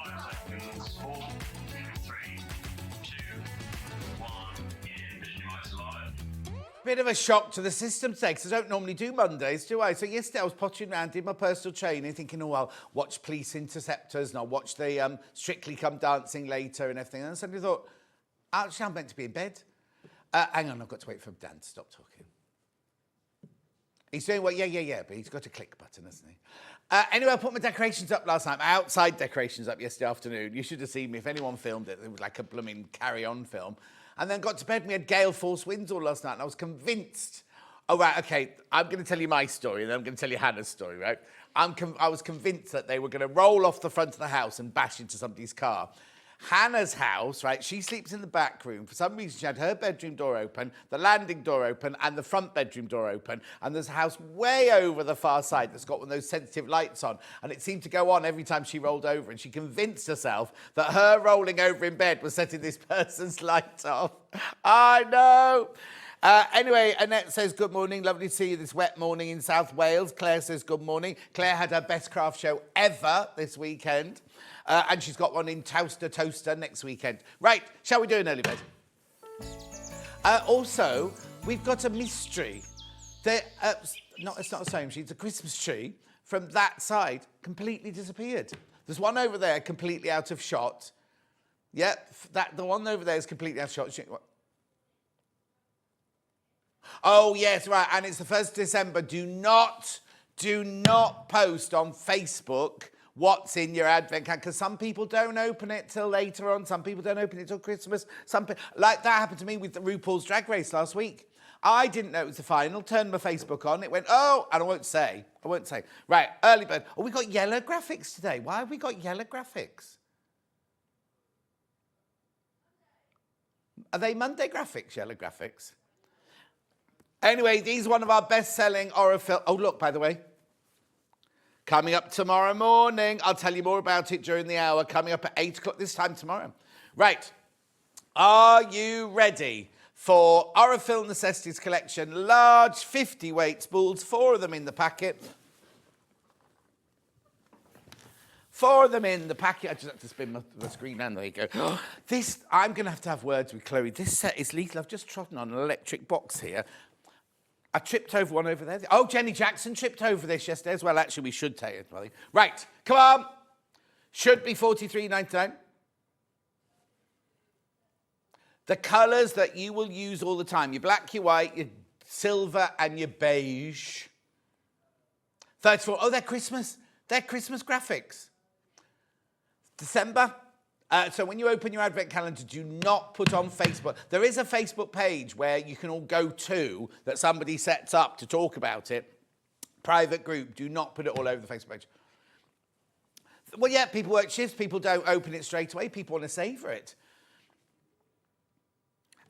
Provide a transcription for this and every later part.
5 seconds. 4, 3, 2, 1. Envision your eyes alive. Bit of a shock to the system today, because I don't normally do Mondays, do I? So yesterday I was pottering around, did my personal training, thinking, oh, I'll watch Police Interceptors and I'll watch the Strictly Come Dancing later and everything. And I suddenly thought, actually, I'm meant to be in bed. Hang on, I've got to wait for Dan to stop talking. He's doing what? Yeah, but he's got a click button, hasn't he? Anyway, I put my decorations up last night, my outside decorations up yesterday afternoon. You should have seen me. If anyone filmed it, it was like a blooming carry-on film. And then got to bed and we had gale force winds all last night and I was convinced. Oh, right, okay, I'm going to tell you my story and then I'm going to tell you Hannah's story, right? I was convinced that they were going to roll off the front of the house and bash into somebody's car. Hannah's house, right, she sleeps in the back room. For some reason, she had her bedroom door open, the landing door open, and the front bedroom door open. And there's a house way over the far side that's got one of those sensitive lights on. And it seemed to go on every time she rolled over. And she convinced herself that her rolling over in bed was setting this person's light off. I know. Anyway, Annette says, good morning. Lovely to see you this wet morning in South Wales. Claire says, good morning. Claire had her best craft show ever this weekend. And she's got one in Toaster next weekend. Right, shall we do an early bed? Also, we've got a mystery. It's not a sewing machine, it's a Christmas tree from that side, completely disappeared. There's one over there completely out of shot. Yep, the one over there is completely out of shot. Oh, yes, right, and it's the 1st of December. Do not post on Facebook what's in your advent calendar, because some people don't open it till later on. Some people don't open it till Christmas. Like that happened to me with the RuPaul's Drag Race last week. I didn't know it was the final, turned my Facebook on, it went, oh, and I won't say. Right, early bird. Oh, we got yellow graphics today. Why have we got yellow graphics? Are they Monday graphics, yellow graphics? Anyway, these are one of our best-selling horror films. Oh, look, by the way. Coming up tomorrow morning. I'll tell you more about it during the hour. Coming up at 8 o'clock this time tomorrow. Right. Are you ready for Horror Film Necessities Collection? Large 50 weight spools, 4 of them in the packet. 4 of them in the packet. I just have to spin the screen and there you go. I'm going to have words with Chloe. This set is lethal. I've just trodden on an electric box here. I tripped over one over there. Oh, Jenny Jackson tripped over this yesterday as well. Actually, we should take it. Right, come on. Should be $43.99. The colours that you will use all the time. Your black, your white, your silver and your beige. 34. Oh, they're Christmas. They're Christmas graphics. December. So when you open your advent calendar, do not put on Facebook. There is a Facebook page where you can all go to that somebody sets up to talk about it. Private group. Do not put it all over the Facebook page. Well, yeah, people work shifts. People don't open it straight away. People want to savour it.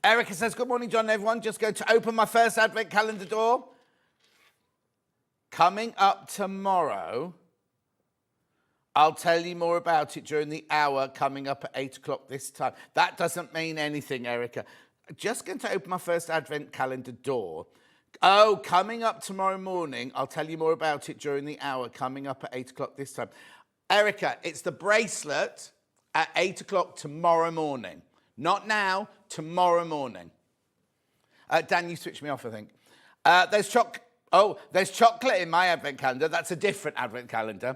Erica says, good morning, John and everyone. Just going to open my first advent calendar door. Coming up tomorrow. I'll tell you more about it during the hour coming up at 8 o'clock this time. That doesn't mean anything, Erica. Just going to open my first advent calendar door. Oh, coming up tomorrow morning. I'll tell you more about it during the hour coming up at 8 o'clock this time. Erica, it's the bracelet at 8 o'clock tomorrow morning. Not now, tomorrow morning. Dan, you switched me off, I think. There's chocolate in my advent calendar. That's a different advent calendar.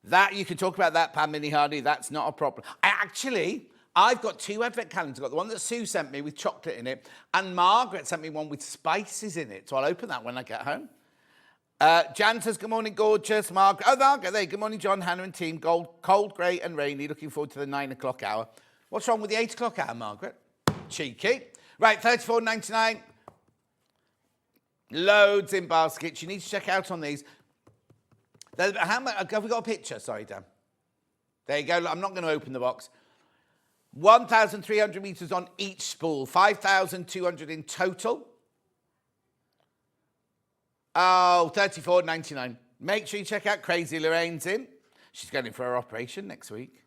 That, you can talk about that, Pam Minnie Hardy, that's not a problem. I've got 2 advent calendars. I've got the one that Sue sent me with chocolate in it, and Margaret sent me one with spices in it, so I'll open that when I get home. Jan says, good morning, gorgeous. Margaret, there, good morning, John, Hannah and team. Cold, grey and rainy, looking forward to the 9 o'clock hour. What's wrong with the 8 o'clock hour, Margaret? Cheeky. Right, $34.99. Loads in baskets. You need to check out on these. How much, have we got a picture? Sorry, Dan. There you go. I'm not going to open the box. 1,300 metres on each spool. 5,200 in total. Oh, $34.99. Make sure you check out Crazy Lorraine's in. She's going in for her operation next week.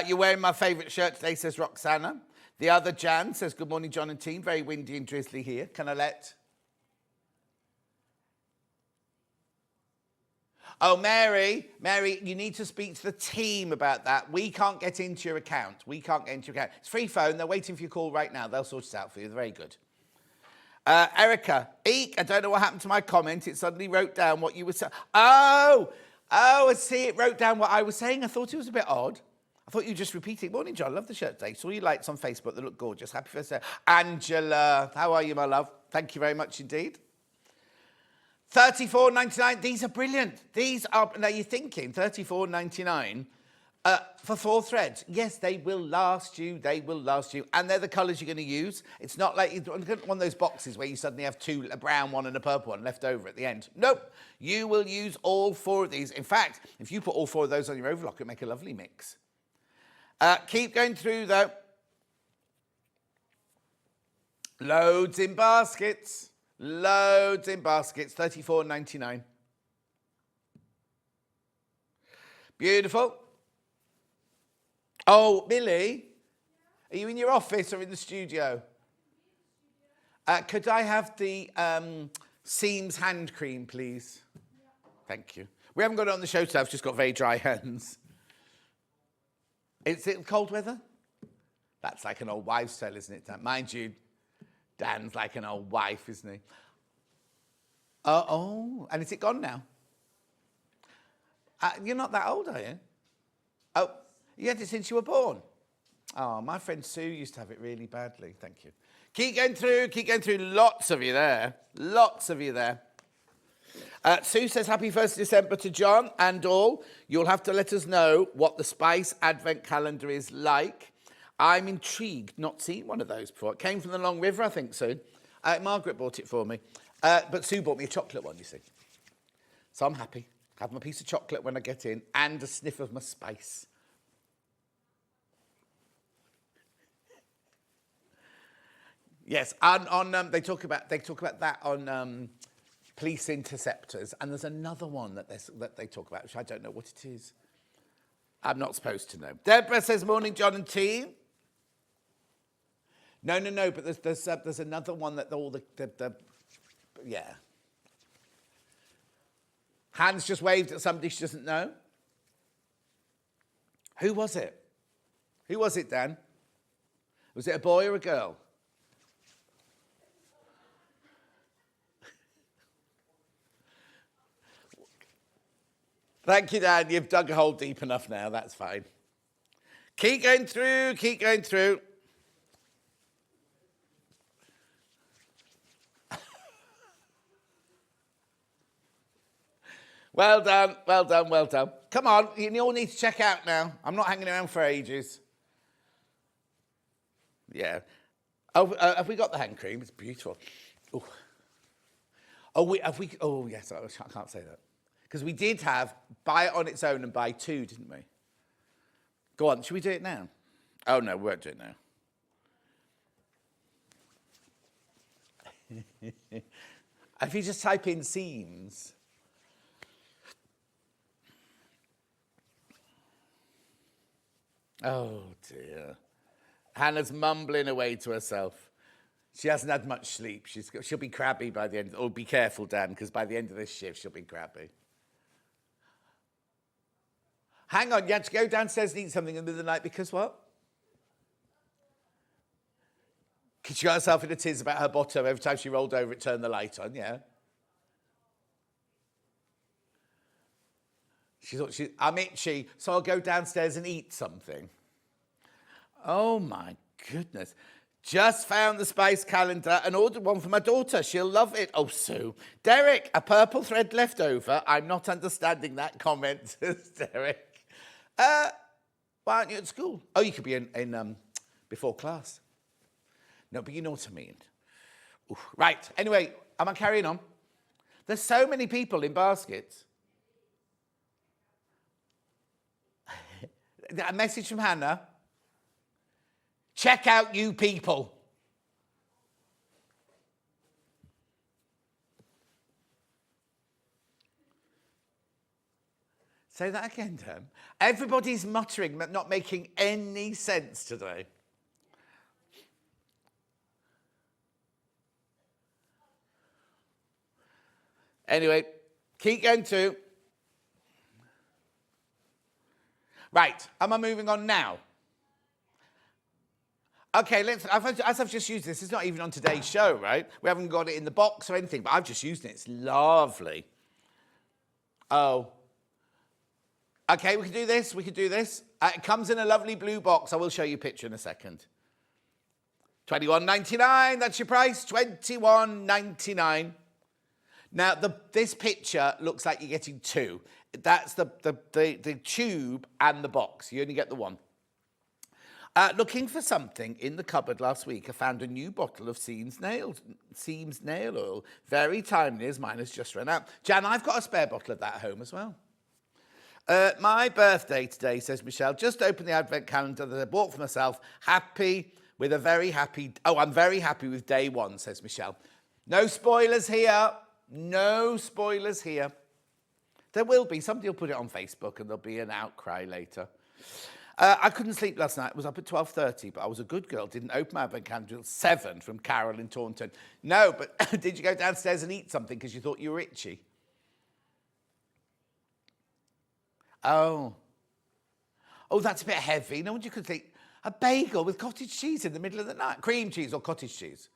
You're wearing my favourite shirt today, says Roxana. The other Jan says, good morning, John and team. Very windy and drizzly here. Can I let... Oh, Mary, you need to speak to the team about that. We can't get into your account. It's free phone. They're waiting for your call right now. They'll sort it out for you. They're very good. Erica, eek, I don't know what happened to my comment. It suddenly wrote down what you were saying. Oh, I see. It wrote down what I was saying. I thought it was a bit odd. I thought you were just repeating. Morning, John. Love the shirt today. Saw your likes on Facebook. They look gorgeous. Happy birthday. Angela, how are you, my love? Thank you very much indeed. $34.99. These are brilliant. These are, now you're thinking, $34.99 for 4 threads. Yes, they will last you. And they're the colours you're going to use. It's not like one of those boxes where you suddenly have 2, a brown one and a purple one left over at the end. Nope. You will use all 4 of these. In fact, if you put all 4 of those on your overlock, it'll make a lovely mix. Keep going through, though. Loads in baskets. $34.99. Beautiful. Oh, Millie, are you in your office or in the studio? Could I have the Seams hand cream, please? Yeah. Thank you. We haven't got it on the show today. I've just got very dry hands. Is it cold weather? That's like an old wives' tale, isn't it, Dan? Mind you, Dan's like an old wife, isn't he? Oh, and is it gone now? You're not that old, are you? Oh, you had it since you were born. Oh, my friend Sue used to have it really badly. Thank you. Keep going through. Lots of you there. Sue says, happy 1st December to John and all. You'll have to let us know what the Spice Advent Calendar is like. I'm intrigued, not seen one of those before. It came from the Long River, I think, Sue. Margaret bought it for me. But Sue bought me a chocolate one, you see. So I'm happy. Have my piece of chocolate when I get in and a sniff of my spice. Yes, they talk about that on police interceptors, and there's another one that they talk about, which I don't know what it is. I'm not supposed to know. Deborah says, morning, John and team. No, but there's another one that all the yeah. Hans just waved at somebody she doesn't know. Who was it? Dan? Was it a boy or a girl? Thank you, Dan. You've dug a hole deep enough now. That's fine. Keep going through. Well done. Come on, you all need to check out now. I'm not hanging around for ages. Yeah. Oh, have we got the hand cream? It's beautiful. Ooh. Oh, yes, I can't say that. Because we did have buy it on its own and buy 2, didn't we? Go on, should we do it now? Oh, no, we won't do it now. If you just type in seams. Oh, dear. Hannah's mumbling away to herself. She hasn't had much sleep. She'll be crabby by the end. Oh, be careful, Dan, because by the end of this shift, she'll be crabby. Hang on, you had to go downstairs and eat something in the middle of the night because what? Because she got herself in a tiz about her bottom. Every time she rolled over, it turned the light on, yeah. She thought, I'm itchy, so I'll go downstairs and eat something. Oh, my goodness. Just found the Spice calendar and ordered one for my daughter. She'll love it. Oh, Sue. Derek, a purple thread left over. I'm not understanding that comment, says Derek. Why aren't you at school? Oh, you could be in before class. No, but you know what I mean. Ooh, right. Anyway, am I carrying on? There's so many people in baskets. A message from Hannah. Check out you people. Say that again, Dan. Everybody's muttering, but not making any sense today. Anyway, keep going to. Right, am I moving on now? Okay, as I've just used this, it's not even on today's show, right? We haven't got it in the box or anything, but I've just used it. It's lovely. Oh. Okay, we can do this. It comes in a lovely blue box. I will show you a picture in a second. $21.99, that's your price, $21.99. Now, this picture looks like you're getting two. That's the tube and the box. You only get the one. Looking for something in the cupboard last week, I found a new bottle of Seams nail oil. Very timely, as mine has just run out. Jan, I've got a spare bottle of that at home as well. My birthday today, says Michelle. Just opened the advent calendar that I bought for myself. I'm very happy with day one, says Michelle. No spoilers here. No spoilers here. There will be. Somebody will put it on Facebook and there'll be an outcry later. I couldn't sleep last night. I was up at 12:30, but I was a good girl. Didn't open my advent calendar until 7 from Carol in Taunton. No, but did you go downstairs and eat something because you thought you were itchy? Oh, that's a bit heavy. No wonder you could think. A bagel with cottage cheese in the middle of the night. Cream cheese or cottage cheese.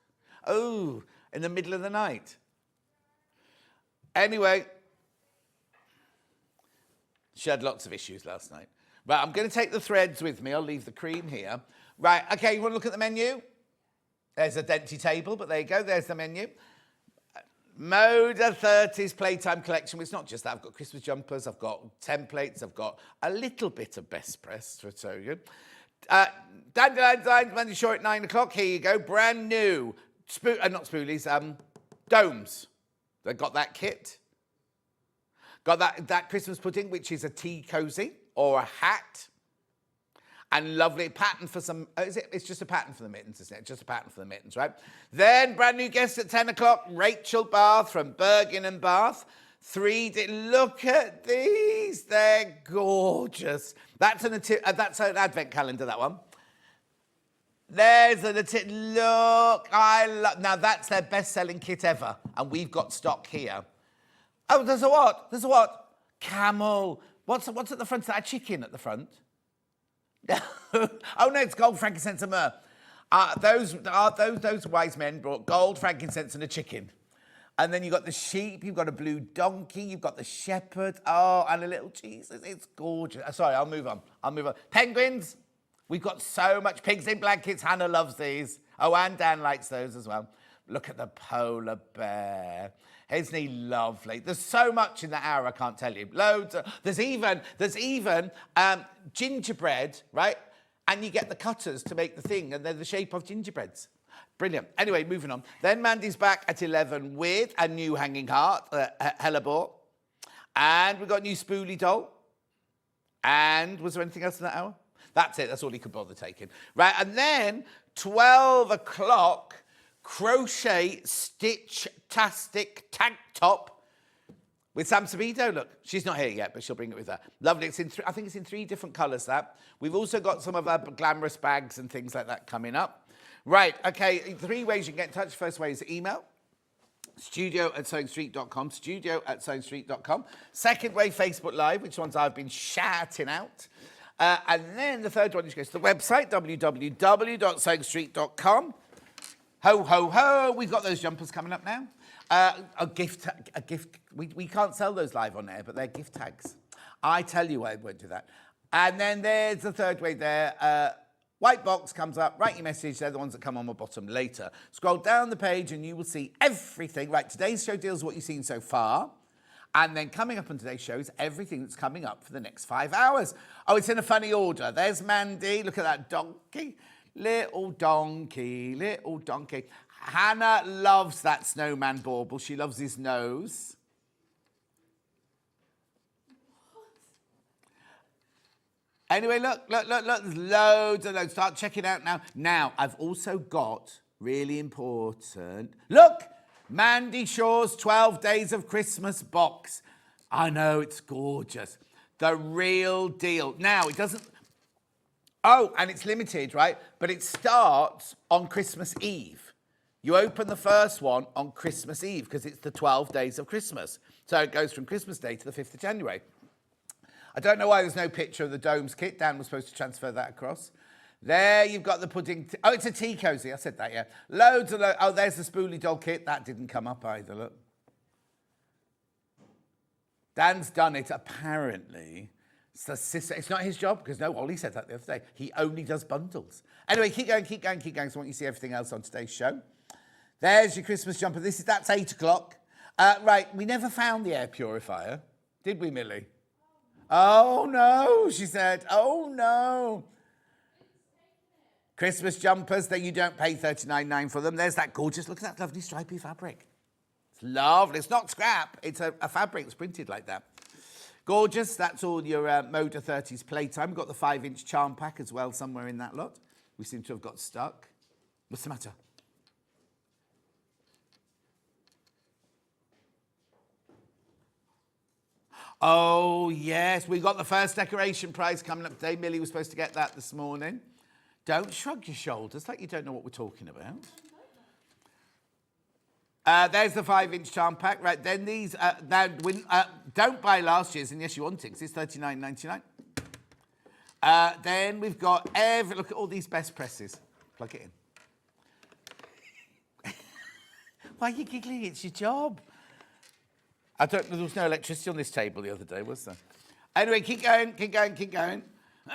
Oh, in the middle of the night. Anyway, she had lots of issues last night. Right, I'm going to take the threads with me. I'll leave the cream here. Right, okay, you want to look at the menu? There's a Denty table, but there you go. There's the menu. Moda 30s Playtime Collection. It's not just that. I've got Christmas jumpers. I've got templates. I've got a little bit of best press for so good. Dandelion Designs, Mandy Shaw at 9 o'clock. Here you go. Brand new. Not spoolies. Domes. They've got that kit. Got that Christmas pudding, which is a tea cozy or a hat. And lovely pattern for some... It's just a pattern for the mittens, isn't it? Just a pattern for the mittens, right? Then, brand new guest at 10 o'clock, Rachel Bath from Bergin Bath. Look at these. They're gorgeous. That's an advent calendar, that one. There's a look. Now, that's their best-selling kit ever. And we've got stock here. Oh, there's a what? Camel. What's at the front? Is that a chicken at the front? Oh no, it's gold, frankincense, and myrrh. Those wise men brought gold, frankincense, and a chicken. And then you've got the sheep, you've got a blue donkey, you've got the shepherd, and a little Jesus. It's gorgeous. Sorry, I'll move on. Penguins. We've got so much. Pigs in blankets. Hannah loves these. Oh, and Dan likes those as well. Look at the polar bear. Isn't he lovely? There's so much in that hour, I can't tell you. Loads. There's even gingerbread, right? And you get the cutters to make the thing, and they're the shape of gingerbreads. Brilliant. Anyway, moving on. Then Mandy's back at 11 with a new hanging heart, hellebore. And we've got a new spoolie doll. And was there anything else in that hour? That's it. That's all he could bother taking. Right, and then 12 o'clock... Crochet Stitchtastic Tank top with Sam Sabido. Look, she's not here yet, but she'll bring it with her. Lovely. I think it's in 3 different colours, that. We've also got some of our glamorous bags and things like that coming up. Right, okay, 3 ways you can get in touch. First way is email. studio@SewingStreet.com. studio@SewingStreet.com. Second way, Facebook Live, which ones I've been shouting out. And then the third one is go to the website, www.SewingStreet.com. Ho, ho, ho. We've got those jumpers coming up now. A gift. We can't sell those live on air, but they're gift tags. I tell you I won't do that. And then there's the third way there. White box comes up. Write your message. They're the ones that come on the bottom later. Scroll down the page and you will see everything. Right, today's show deals with what you've seen so far. And then coming up on today's show is everything that's coming up for the next 5 hours. Oh, it's in a funny order. There's Mandy. Look at that donkey. Little donkey. Hannah loves that snowman bauble. She loves his nose. Anyway, look. There's loads and loads. Start checking out now. Now, I've also got, really important, look, Mandy Shaw's 12 Days of Christmas box. I know, it's gorgeous. The real deal. Now, it doesn't... Oh, and it's limited, right? But it starts on Christmas Eve. You open the first one on Christmas Eve because it's the 12 days of Christmas. So it goes from Christmas Day to the 5th of January. I don't know why there's no picture of the domes kit. Dan was supposed to transfer that across. There you've got the pudding. Oh, it's a tea cozy. I said that, yeah. Loads of... Oh, there's the Spoolie doll kit. That didn't come up either, look. Dan's done it, apparently. It's not his job, because no, Ollie said that the other day. He only does bundles. Anyway, keep going, keep going, keep going, so I want you to see everything else on today's show. There's your Christmas jumper. That's 8 o'clock. Right, we never found the air purifier, did we, Millie? Oh, no, she said. Oh, no. Christmas jumpers that you don't pay $39.9 for them. There's that gorgeous, look at that lovely stripy fabric. It's lovely. It's not scrap. It's a fabric that's printed like that. Gorgeous. That's all your Moda 30s Playtime. We've got the 5-inch charm pack as well somewhere in that lot. We seem to have got stuck. What's the matter? Oh, yes. We got the first decoration prize coming up today. Millie was supposed to get that this morning. Don't shrug your shoulders like you don't know what we're talking about. There's the 5-inch charm pack. Right, then these... don't buy last year's, and yes, you want it, because it's $39.99. Then we've got look at all these best presses. Plug it in. Why are you giggling? It's your job. There was no electricity on this table the other day, was there? Anyway, keep going, keep going, keep going.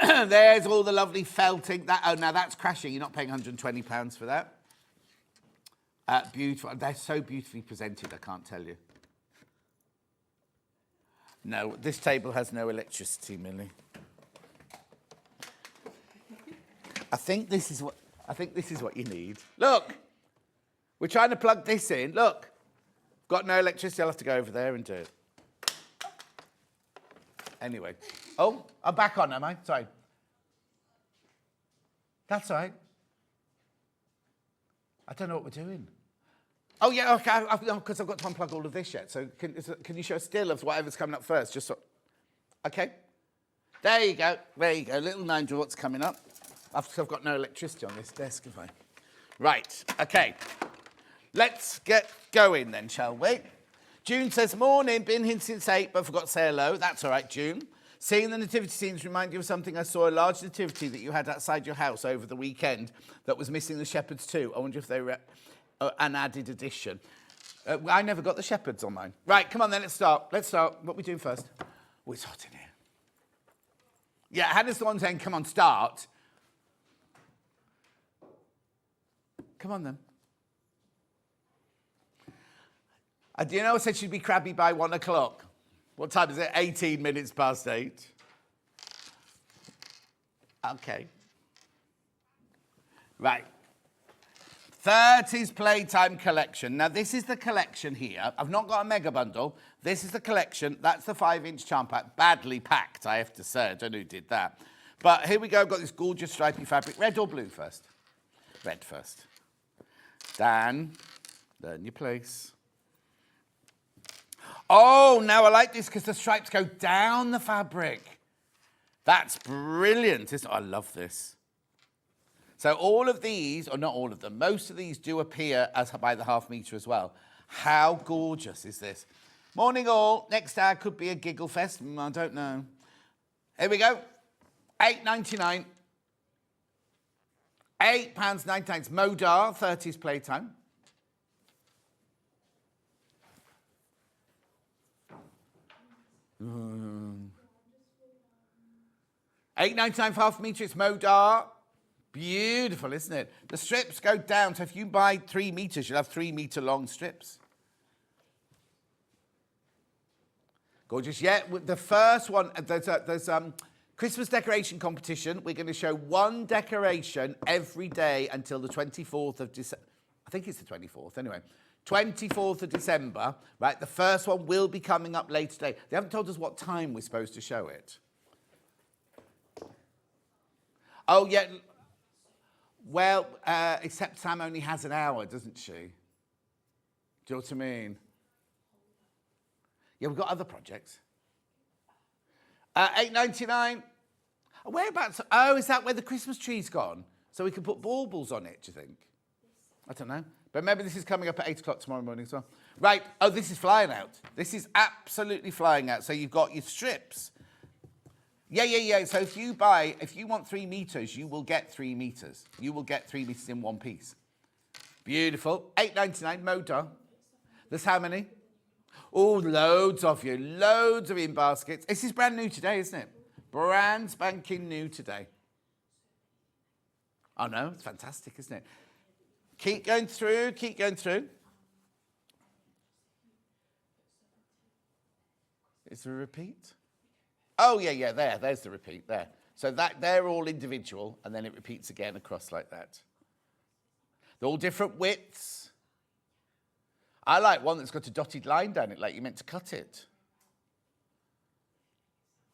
There's all the lovely felting. Now that's crashing. You're not paying £120 for that. Beautiful. They're so beautifully presented, I can't tell you. No, this table has no electricity, Millie. I think this is what you need. Look, we're trying to plug this in. Look, got no electricity. I'll have to go over there and do it. Anyway. Oh, I'm back on, am I? Sorry. That's all right. I don't know what we're doing. Oh, yeah, okay, because I've got to unplug all of this yet. So can you show a still of whatever's coming up first? Just so... Okay. There you go. There you go. Little Nigel, what's coming up? I've got no electricity on this desk, have I? Right, okay. Let's get going then, shall we? June says, morning, been here since 8, but forgot to say hello. That's all right, June. Seeing the nativity scenes remind you of something. I saw a large nativity that you had outside your house over the weekend that was missing the shepherds too. I wonder if they were an added addition. I never got the shepherds on mine. Right, come on then, let's start. Let's start. What are we doing first? Oh, it's hot in here. Yeah, Hannah's the one saying, come on, start. Come on then. Do you know I said she'd be crabby by 1 o'clock? What time is it? 18 minutes past 8. Okay. Right. 30s Playtime Collection. Now, this is the collection here. I've not got a mega bundle. This is the collection. That's the 5-inch charm pack. Badly packed, I have to say. I don't know who did that. But here we go. I've got this gorgeous stripy fabric. Red or blue first? Red first. Dan, learn your place. Oh, now I like this because the stripes go down the fabric. That's brilliant. I love this. So all of these, or not all of them, most of these do appear as by the ½ metre as well. How gorgeous is this? Morning all. Next hour could be a giggle fest. I don't know. Here we go. £8.99. £8.99. Moda 30s Playtime. £8.99 for ½ metre. It's Moda. Beautiful, isn't it? The strips go down, so if you buy 3 metres, you'll have 3 metre long strips. Gorgeous. Yeah, the first one, there's Christmas decoration competition. We're going to show 1 decoration every day until the 24th of December. I think it's the 24th, anyway. 24th of December, right? The first one will be coming up later today. They haven't told us what time we're supposed to show it. Oh, yeah. Well, except Sam only has an hour, doesn't she? Do you know what I mean? Yeah, we've got other projects. £8.99. Whereabouts? Oh, is that where the Christmas tree's gone? So we can put baubles on it, do you think? I don't know. But remember, this is coming up at 8 o'clock tomorrow morning as well. Right. Oh, this is flying out. This is absolutely flying out. So you've got your strips. Yeah. So if you want 3 meters, you will get 3 meters. You will get 3 meters in one piece. Beautiful. £8.99 Moda. There's how many? Oh, loads of you. Loads of in baskets. This is brand new today, isn't it? Brand spanking new today. Oh, no, it's fantastic, isn't it? Keep going through, keep going through. Is there a repeat? Oh, yeah, there's the repeat, there. So they're all individual, and then it repeats again across like that. They're all different widths. I like one that's got a dotted line down it, like you meant to cut it.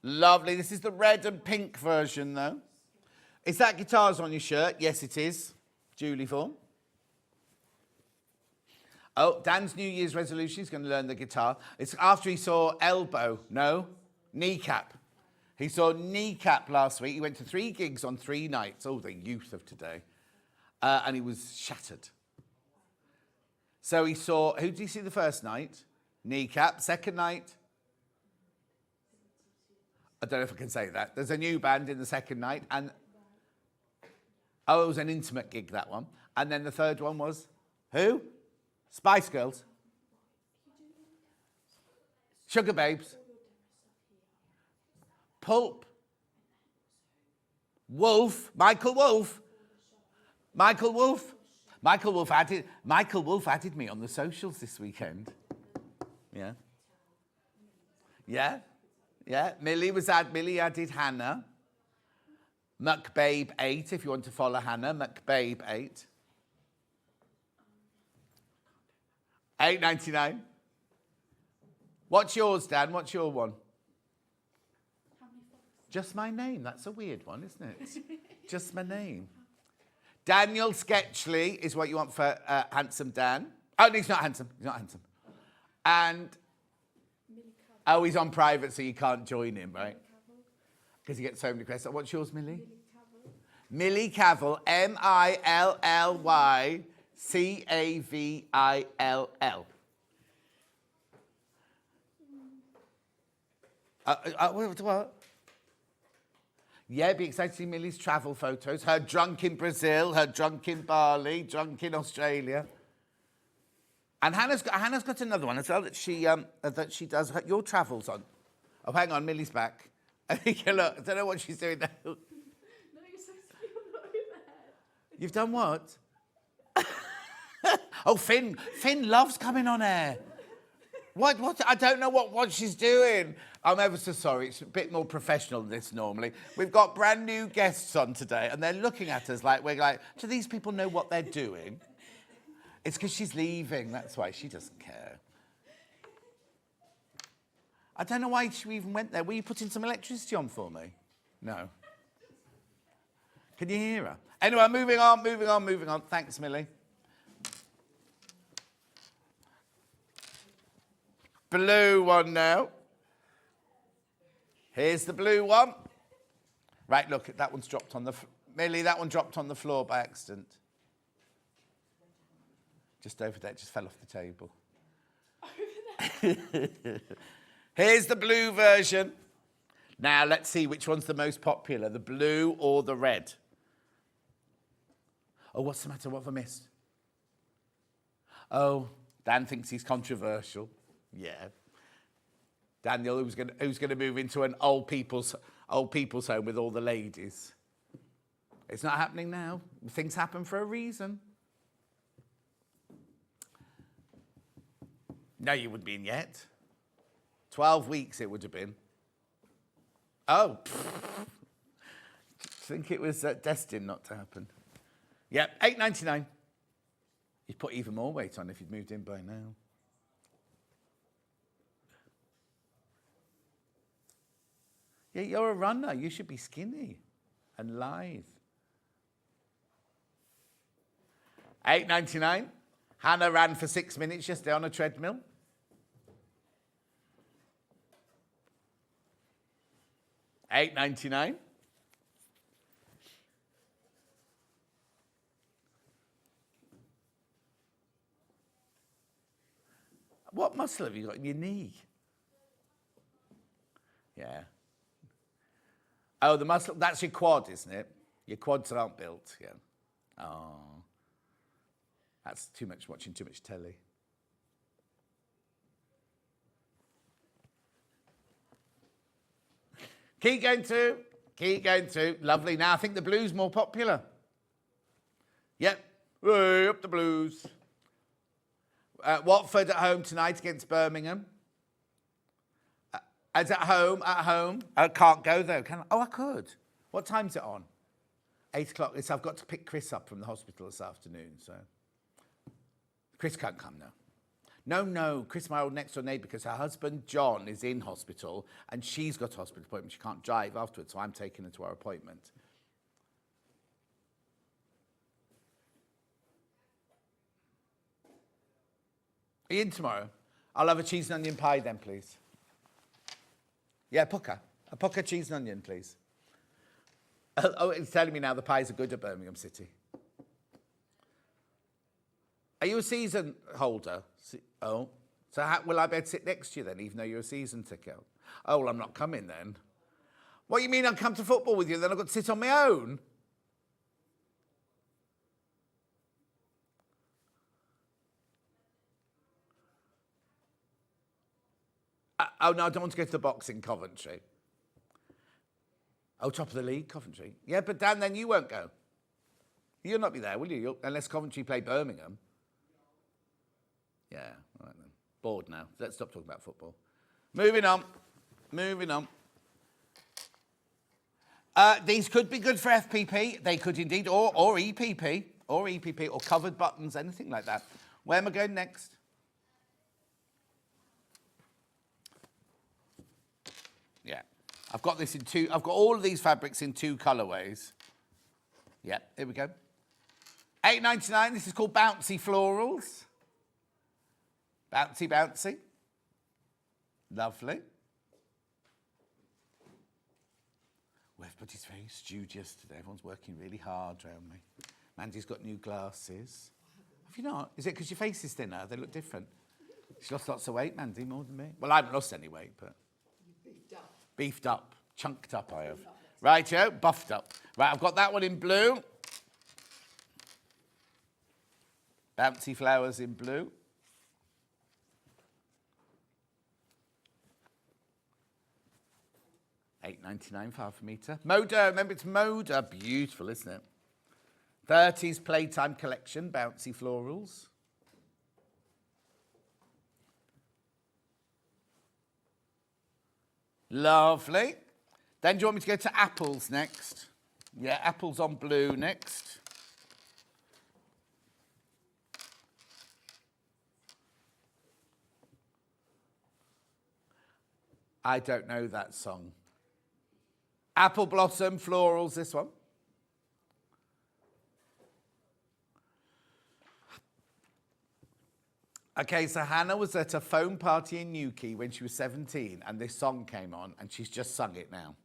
Lovely. This is the red and pink version, though. Is that guitars on your shirt? Yes, it is. Julie form. Oh, Dan's New Year's resolution, he's going to learn the guitar. It's after he saw kneecap. He saw kneecap last week. He went to 3 gigs on 3 nights. Oh, the youth of today. And he was shattered. So he saw, who did he see the first night? Kneecap. Second night? I don't know if I can say that. There's a new band in the second night. And it was an intimate gig, that one. And then the third one was, who? Spice Girls. Sugar Babes. Pulp. Wolf. Michael Wolf. Michael Wolf. Michael Wolf added me on the socials this weekend. Yeah. Millie added Hannah. McBabe8, if you want to follow Hannah. McBabe8. £8.99. What's yours, Dan? What's your one? Just my name. That's a weird one, isn't it? Just my name. Daniel Sketchley is what you want for Handsome Dan. Oh, no, he's not handsome. And, he's on private, so you can't join him, right? Because he gets so many requests. What's yours, Millie? Millie Cavill. MILLYCAVILL. What? Yeah, be excited to see Millie's travel photos. Her drunk in Brazil, her drunk in Bali, drunk in Australia. And Hannah's got another one as well that she does your travels on. Oh, hang on, Millie's back. Look, I don't know what she's doing now. No, you're supposed to be on the overhead. You've done what? Oh, Finn loves coming on air. What? I don't know what she's doing. I'm ever so sorry. It's a bit more professional than this normally. We've got brand new guests on today, and they're looking at us like we're like, do these people know what they're doing? It's because she's leaving. That's why she doesn't care. I don't know why she even went there. Were you putting some electricity on for me? No. Can you hear her? Anyway, moving on. Thanks, Millie. Blue one now. Here's the blue one. Right, look, that one's dropped on the... Millie, that one dropped on the floor by accident. Just over there, it just fell off the table. Over there? Here's the blue version. Now, let's see which one's the most popular, the blue or the red. Oh, what's the matter? What have I missed? Oh, Dan thinks he's controversial. Yeah. Daniel, who's going to move into an old people's home with all the ladies. It's not happening now. Things happen for a reason. No, you wouldn't be in yet. 12 weeks it would have been. Oh. I think it was destined not to happen. Yep, £8.99. You'd put even more weight on if you'd moved in by now. Yeah, you're a runner. You should be skinny and lithe. £8.99. Hannah ran for 6 minutes yesterday on a treadmill. £8.99. What muscle have you got in your knee? Yeah. Oh, the muscle, that's your quad, isn't it? Your quads aren't built, yeah. Oh. That's too much, watching too much telly. Keep going through. Keep going through. Lovely. Now I think the blue's more popular. Yep. Way up the blues. Watford at home tonight against Birmingham. It's at home, at home. I can't go though, can I? Oh, I could. What time's it on? 8 o'clock. So I've got to pick Chris up from the hospital this afternoon, so. Chris can't come now. No, Chris, my old next door neighbour, because her husband, John, is in hospital and she's got a hospital appointment. She can't drive afterwards, so I'm taking her to our appointment. Are you in tomorrow? I'll have a cheese and onion pie then, please. Yeah, pukka. A pukka cheese and onion, please. Oh, it's telling me now the pies are good at Birmingham City. Are you a season holder? Oh, so how, will I be able to sit next to you then, even though you're a season ticket? Oh, well, I'm not coming then. What do you mean I'll come to football with you, then I've got to sit on my own? Oh, no, I don't want to go to the box in Coventry. Oh, top of the league, Coventry. Yeah, but Dan, then you won't go. You'll not be there, will you? Unless Coventry play Birmingham. Yeah, all right then. Bored now. Let's stop talking about football. Moving on. These could be good for FPP. They could indeed, or EPP, or covered buttons, anything like that. Where am I going next? Yeah. I've got this in two. I've got all of these fabrics in 2 colourways. Yeah, here we go. £8.99. This is called Bouncy Florals. Bouncy, bouncy. Lovely. Well, everybody's very studious today. Everyone's working really hard around me. Mandy's got new glasses. Have you not? Is it because your face is thinner? They look different. She's lost lots of weight, Mandy, more than me. Well, I haven't lost any weight, but... Beefed up. Chunked up, I have. Rightio, buffed up. Right, I've got that one in blue. Bouncy flowers in blue. £8.99 for half a metre. Moda, remember it's Moda. Beautiful, isn't it? 30s Playtime Collection, bouncy florals. Lovely. Then do you want me to go to apples next? Yeah, apples on blue next. I don't know that song. Apple Blossom Florals, this one. Okay, so Hannah was at a phone party in Newquay when she was 17 and this song came on and she's just sung it now.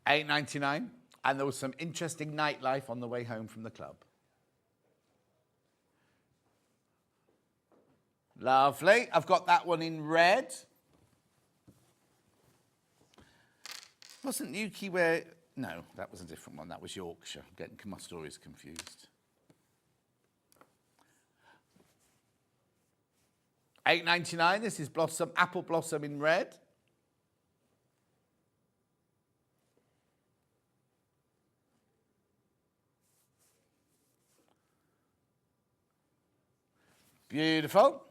£8.99, and there was some interesting nightlife on the way home from the club. Lovely. I've got that one in red. Wasn't Newquay where... No, that was a different one. That was Yorkshire. I'm getting my stories confused. £8.99. This is Blossom, Apple Blossom in red. Beautiful.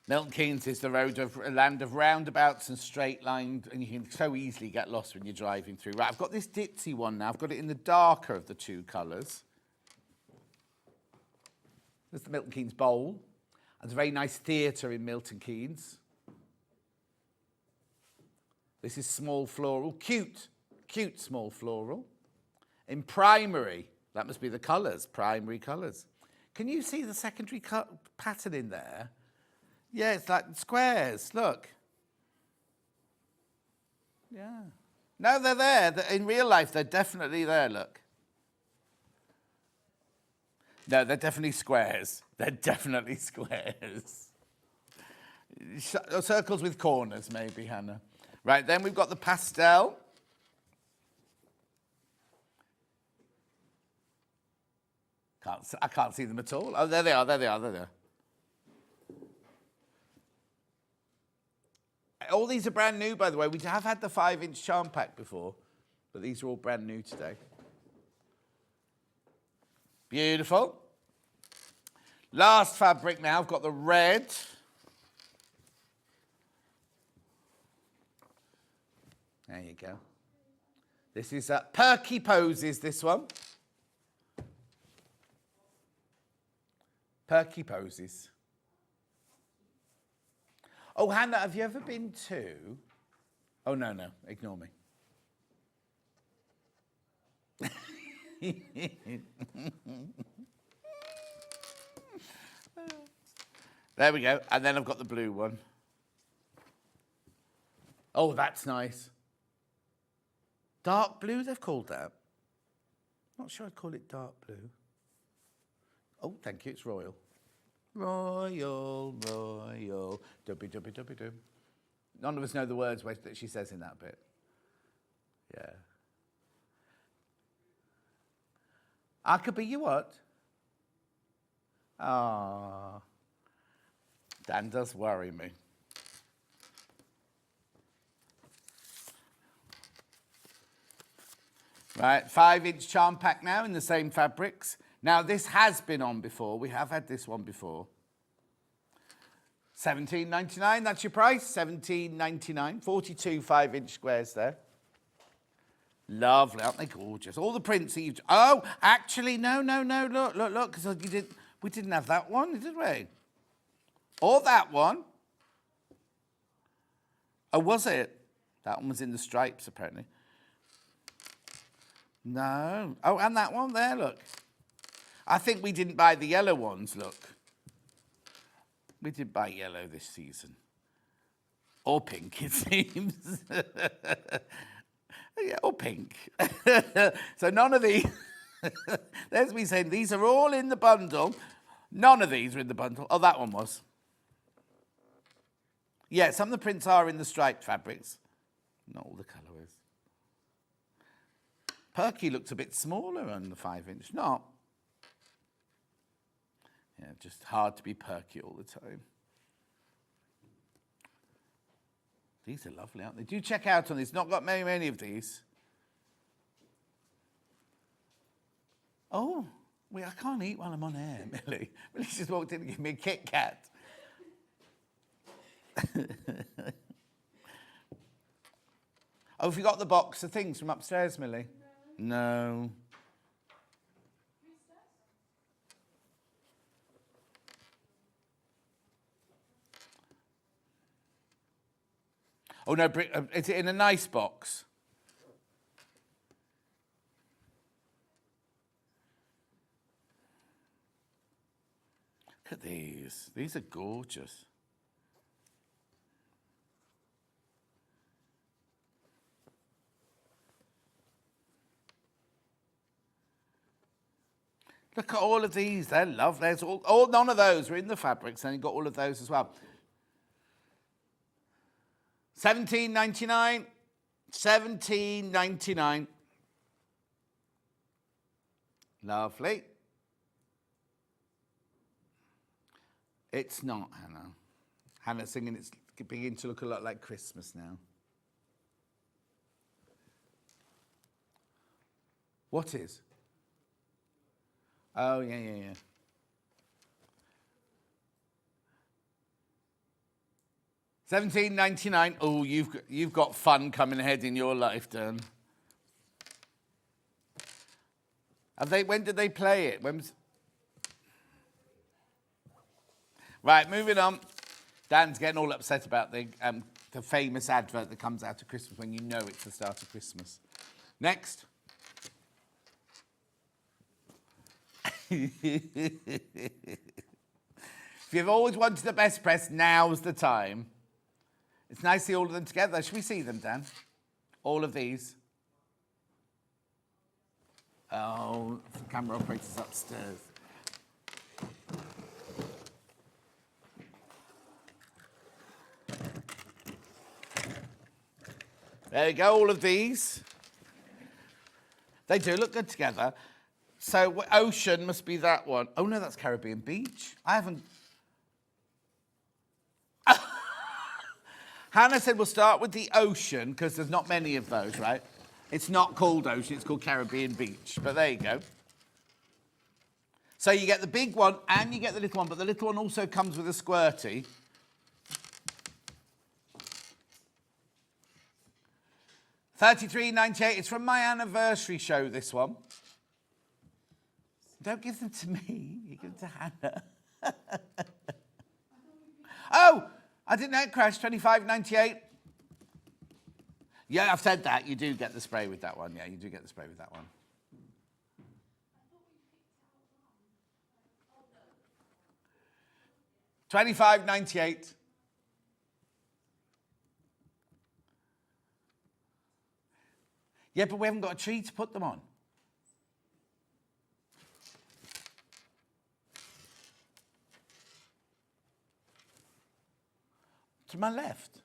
Milton Keynes is the land of roundabouts and straight lines, and you can so easily get lost when you're driving through. Right, I've got this ditzy one now. I've got it in the darker of the 2 colours. There's the Milton Keynes bowl. There's a very nice theatre in Milton Keynes. This is small floral. Cute small floral. In primary, that must be the colours, primary colours. Can you see the secondary pattern in there? Yeah, it's like squares, look. Yeah. No, they're there. In real life, they're definitely there, look. No, they're definitely squares. They're definitely squares. Circles with corners, maybe, Hannah. Right, then we've got the pastel. I can't see them at all. Oh, there they are, there they are, there they are. All these are brand new, by the way. We have had the 5-inch charm pack before, but these are all brand new today. Beautiful. Last fabric now. I've got the red. There you go. This is Perky Poses, this one. Perky Poses. Oh, Hannah, have you ever been to... Oh, no, ignore me. There we go. And then I've got the blue one. Oh, that's nice. Dark blue, they've called that. Not sure I'd call it dark blue. Oh, thank you, it's royal. Royal, royal, dubby. None of us know the words that she says in that bit. Yeah. I could be you what? Ah. Dan does worry me. Right, 5-inch charm pack now in the same fabrics. Now, this has been on before. We have had this one before. $17.99, that's your price. $17.99. 42 5-inch squares there. Lovely, aren't they gorgeous? All the prints that you've... Oh, actually, no. Look, because we didn't have that one, did we? Or that one. Oh, was it? That one was in the stripes, apparently. No. Oh, and that one there, look. I think we didn't buy the yellow ones, look. We did buy yellow this season. Or pink, it seems. Yeah, or pink. So none of these... There's me saying these are all in the bundle. None of these are in the bundle. Oh, that one was. Yeah, some of the prints are in the striped fabrics. Not all the colours. Perky looks a bit smaller on the 5-inch. Not. Yeah, just hard to be perky all the time. These are lovely, aren't they? Do check out on these. Not got many of these. Oh, wait, I can't eat while I'm on air, Millie. Millie's just walked in and gave me a Kit Kat. Oh, have you got the box of things from upstairs, Millie? No. Oh, no, is it in a nice box? Look at these. These are gorgeous. Look at all of these. They're lovely. There's all none of those are in the fabrics, and you've got all of those as well. $17.99. $17.99. Lovely. It's not, Hannah. Hannah's singing it's beginning to look a lot like Christmas now. What is? Oh, yeah. $17.99. Oh, you've got fun coming ahead in your life, Dan. When did they play it? Right, moving on. Dan's getting all upset about the famous advert that comes out of Christmas when you know it's the start of Christmas. Next. If you've always wanted the best press, now's the time. It's nice to see all of them together. Should we see them, Dan? All of these. Oh, the camera operator's upstairs. There you go, all of these. They do look good together. So ocean must be that one. Oh no, that's Caribbean Beach. I haven't... Hannah said we'll start with the ocean because there's not many of those, right? It's not called ocean, it's called Caribbean Beach. But there you go. So you get the big one and you get the little one, but the little one also comes with a squirty. $33.98. It's from my anniversary show, this one. Don't give them to me. You give them to Hannah. Oh, I didn't know it crashed. $25.98. Yeah, I've said that. You do get the spray with that one. Yeah, you do get the spray with that one. $25.98. Yeah, but we haven't got a tree to put them on. To my left.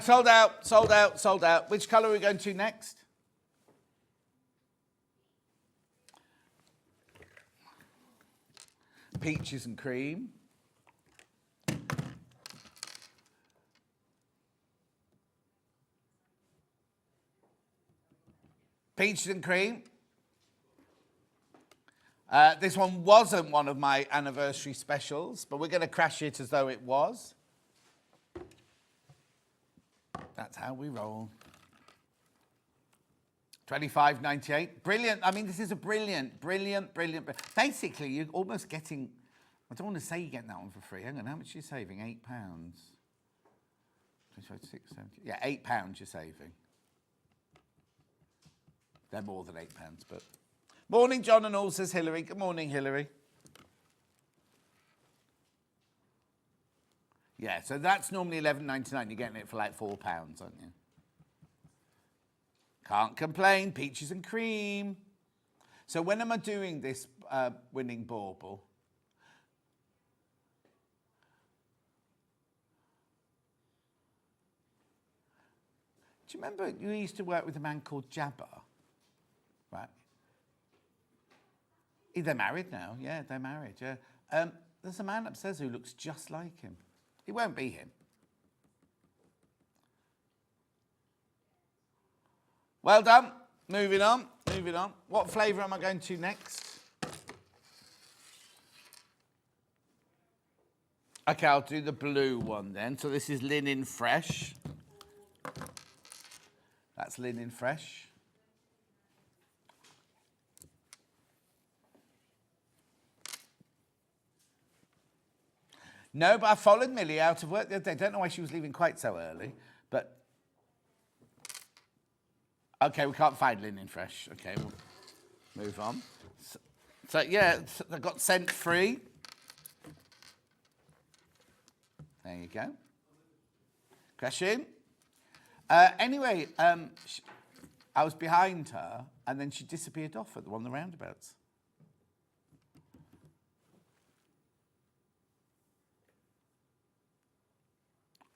Sold out, sold out, sold out. Which colour are we going to next? Peaches and cream. Peaches and cream. This one wasn't one of my anniversary specials, but we're going to crash it as though it was. That's how we roll. $25.98. Brilliant. I mean, this is a brilliant. Basically, you're almost getting... I don't want to say you're getting that one for free. Hang on, how much are you saving? £8. 25, 6, 7, yeah, £8 you're saving. They're more than £8, but... Morning, John and all, says Hilary. Good morning, Hilary. Yeah, so that's normally $11.99. You're getting it for like £4, aren't you? Can't complain. Peaches and cream. So when am I doing this winning bauble? Do you remember you used to work with a man called Jabba? Right. They're married now. Yeah, they're married. Yeah. There's a man upstairs who looks just like him. It won't be him. Well done. Moving on. Moving on. What flavour am I going to next? Okay, I'll do the blue one then. So this is Linen Fresh. That's Linen Fresh. No, but I followed Millie out of work the other day. Don't know why she was leaving quite so early, but... Okay, we can't find Linen Fresh. Okay, we'll move on. So yeah, they got scent free. There you go. Question. Anyway, I was behind her, and then she disappeared off at one of the roundabouts.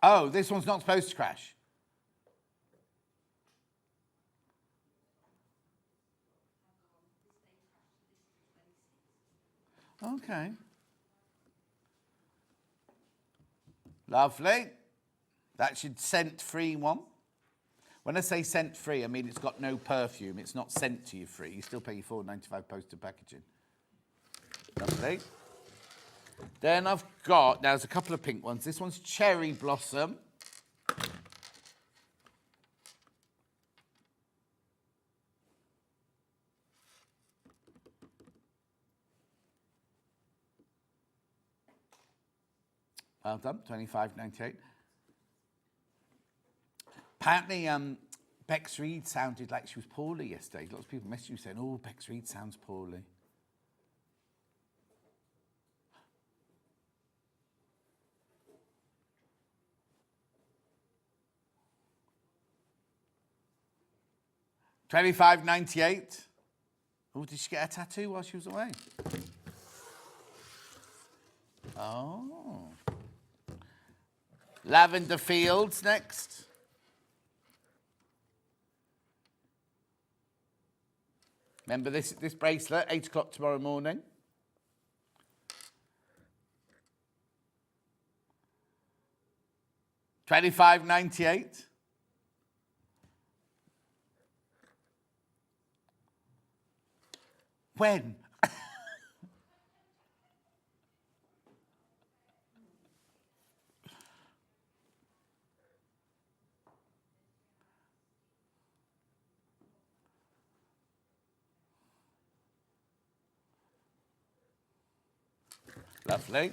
Oh, this one's not supposed to crash. Okay. Lovely. That's your scent-free one. When I say scent-free, I mean it's got no perfume. It's not sent to you free. You still pay your $4.95 postal packaging. Lovely. Then I've got, now there's a couple of pink ones. This one's Cherry Blossom. Well done, $25.98. Apparently, Bex Reed sounded like she was poorly yesterday. Lots of people messaged me saying, oh, Bex Reed sounds poorly. $25.98. Oh, did she get a tattoo while she was away? Lavender Fields next. Remember this bracelet, 8 o'clock tomorrow morning. $25.98. When? Lovely.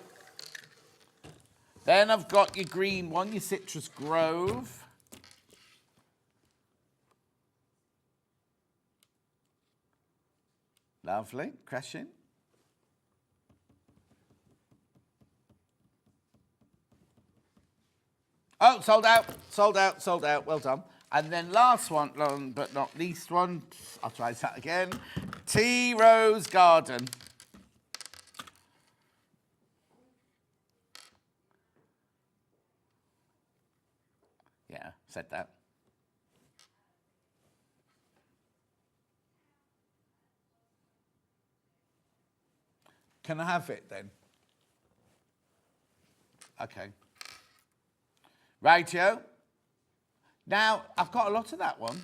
Then I've got your green one, your Citrus Grove. Lovely, crashing. Oh, sold out, sold out, sold out, well done. And then last one, but not least one, I'll try that again. Tea Rose Garden. Yeah, said that. Can I have it then? Okay. Rightio. Now, I've got a lot of that one.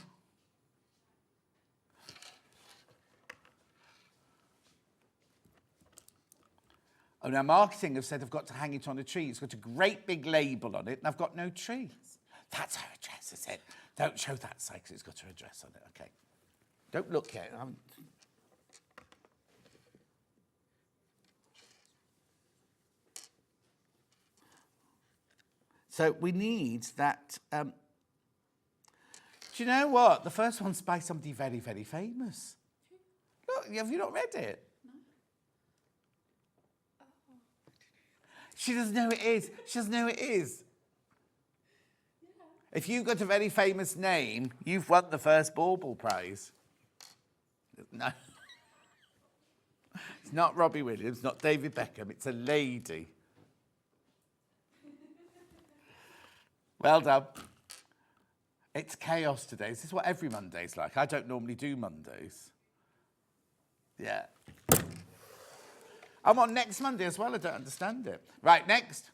Oh, now marketing have said I've got to hang it on a tree. It's got a great big label on it, and I've got no tree. That's her address, I said. Don't show that side because it's got her address on it. Okay. Don't look at it. So we need that. Do you know what? The first one's by somebody very, very famous. Look, have you not read it? No. Oh. She doesn't know it is. She doesn't know it is. Yeah. If you've got a very famous name, you've won the first Bauble Prize. No. It's not Robbie Williams, not David Beckham. It's a lady. Well done. It's chaos today. This is what every Monday's like. I don't normally do Mondays. Yeah. I'm on next Monday as well. I don't understand it. Right, next.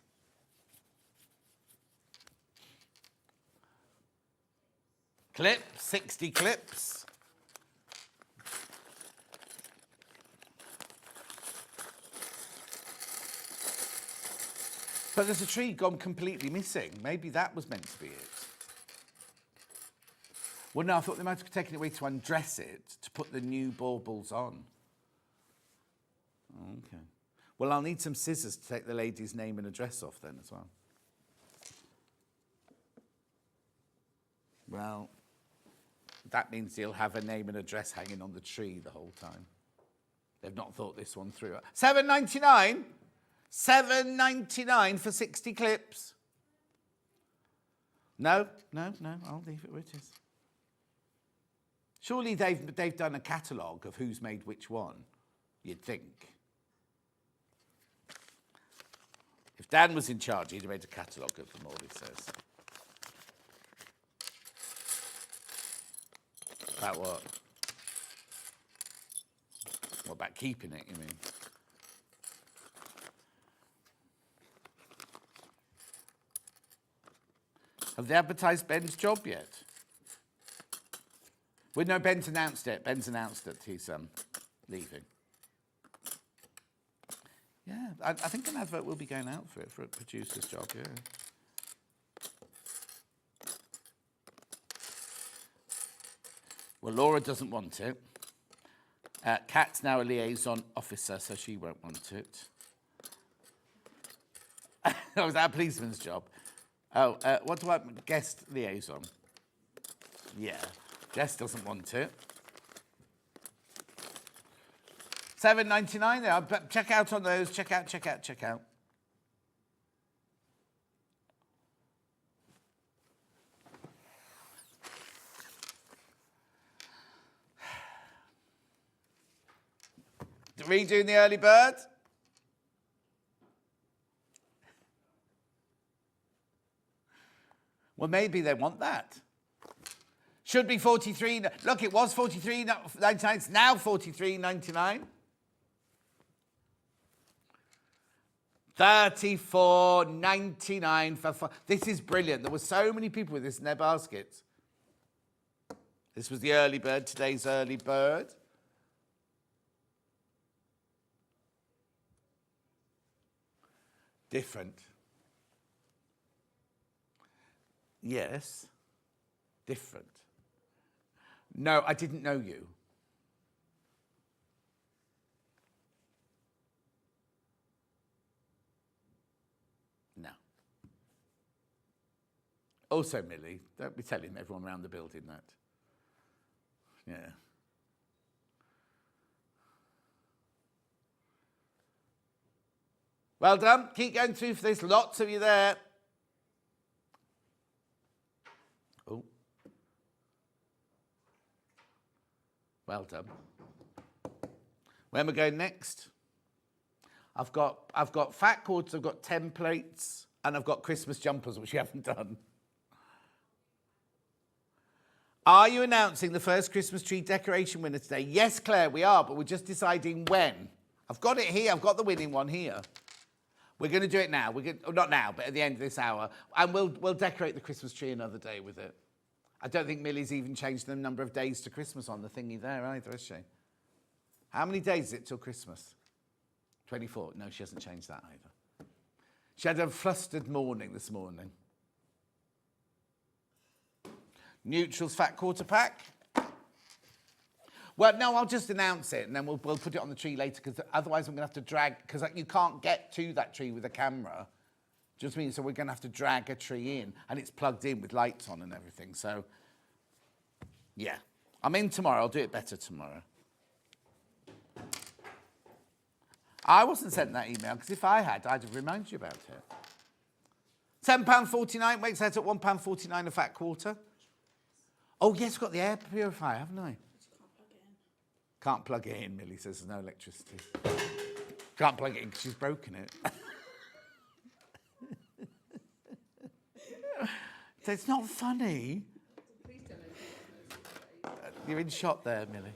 Clip, 60 clips. But there's a tree gone completely missing. Maybe that was meant to be it. Well, no, I thought they might have taken it away to undress it, to put the new baubles on. Okay. Well, I'll need some scissors to take the lady's name and address off then as well. Well, that means he'll have a name and address hanging on the tree the whole time. They've not thought this one through. $7.99? $7.99 for 60 clips. No, I'll leave it where it is. Surely they've done a catalogue of who's made which one, you'd think. If Dan was in charge, he'd have made a catalogue of them all, he says. About what? What about keeping it, you mean? Have they advertised Ben's job yet? Well, no, Ben's announced it. Ben's announced that he's leaving. Yeah, I think an advert will be going out for it, for a producer's job, yeah. Well, Laura doesn't want it. Kat's now a liaison officer, so she won't want it. Oh, is that a policeman's job? Oh, what do I... Guest liaison. Yeah, Jess doesn't want it. $7.99 there. But check out on those. Check out. Redoing the early bird. Well, maybe they want that. Should be 43. Look, it was 43.99. It's now 43.99. 34.99 for. This is brilliant. There were so many people with this in their baskets. This was the early bird. Today's early bird. Different. Yes. Different. No, I didn't know you. No. Also, Millie, don't be telling everyone around the building that. Yeah. Well done. Keep going through for this. Lots of you there. Oh. Well done. Where am I going next? I've got fat quarters, I've got templates, and I've got Christmas jumpers, which you haven't done. Are you announcing the first Christmas tree decoration winner today? Yes, Claire, we are, but we're just deciding when. I've got it here. I've got the winning one here. We're going to do it now. Not now, but at the end of this hour. And we'll decorate the Christmas tree another day with it. I don't think Millie's even changed the number of days to Christmas on the thingy there either, has she? How many days is it till Christmas? 24. No, she hasn't changed that either. She had a flustered morning this morning. Neutrals fat quarter pack. Well, no, I'll just announce it and then we'll put it on the tree later because otherwise I'm going to have to drag, because you can't get to that tree with a camera. Do you know what I mean? So we're going to have to drag a tree in and it's plugged in with lights on and everything. So, yeah. I'm in tomorrow. I'll do it better tomorrow. I wasn't sent that email because if I had, I'd have reminded you about it. £7.49, wakes out at £1.49 a fat quarter. Oh, yes, I've got the air purifier, haven't I? Can't plug it in, Millie says there's no electricity. Can't plug it in because she's broken it. So it's not funny. You're in shot there, Millie.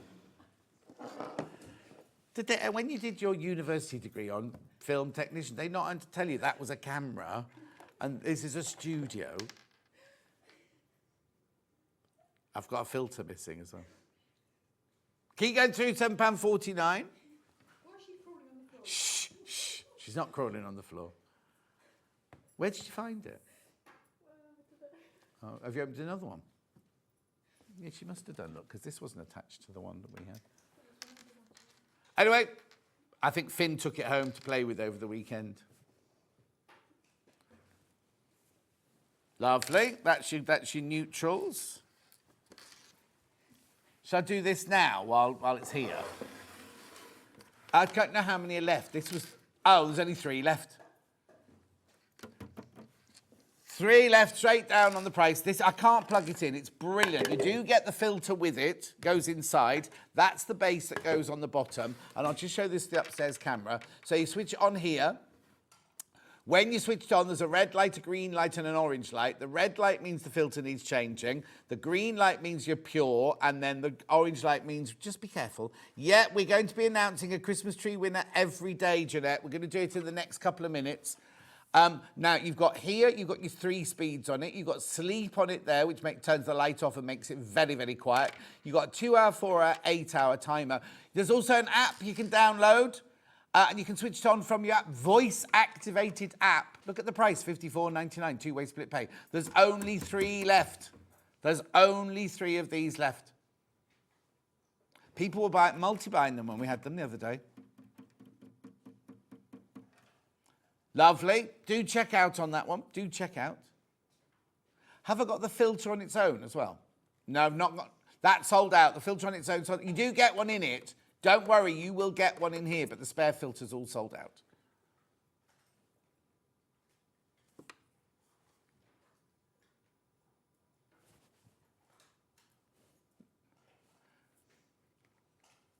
When you did your university degree on film technician, they not had to tell you that was a camera and this is a studio. I've got a filter missing as well. Keep going through, £7.49. Why is she crawling on the floor? Shh, shh. She's not crawling on the floor. Where did you find it? Oh, have you opened another one? Yeah, she must have done, look, because this wasn't attached to the one that we had. Anyway, I think Finn took it home to play with over the weekend. Lovely. That's your neutrals. Shall I do this now while it's here? I don't know how many are left. There's only 3 left. 3 left, straight down on the price. This, I can't plug it in. It's brilliant. You do get the filter with it, goes inside. That's the base that goes on the bottom. And I'll just show this to the upstairs camera. So you switch it on here. When you switch it on, there's a red light, a green light, and an orange light. The red light means the filter needs changing. The green light means you're pure. And then the orange light means just be careful. Yeah, we're going to be announcing a Christmas tree winner every day, Jeanette. We're going to do it in the next couple of minutes. Now, you've got your 3 speeds on it. You've got sleep on it there, which turns the light off and makes it very, very quiet. You've got a 2-hour, 4-hour, 8-hour timer. There's also an app you can download, and you can switch it on from your app, voice-activated app. Look at the price, $54.99, 2-way split pay. There's only 3 left. There's only 3 of these left. People were multi-buying them when we had them the other day. Lovely. Do check out on that one. Do check out. Have I got the filter on its own as well? No, I've not got. That sold out. The filter on its own. You do get one in it. Don't worry, you will get one in here, but the spare filter's all sold out.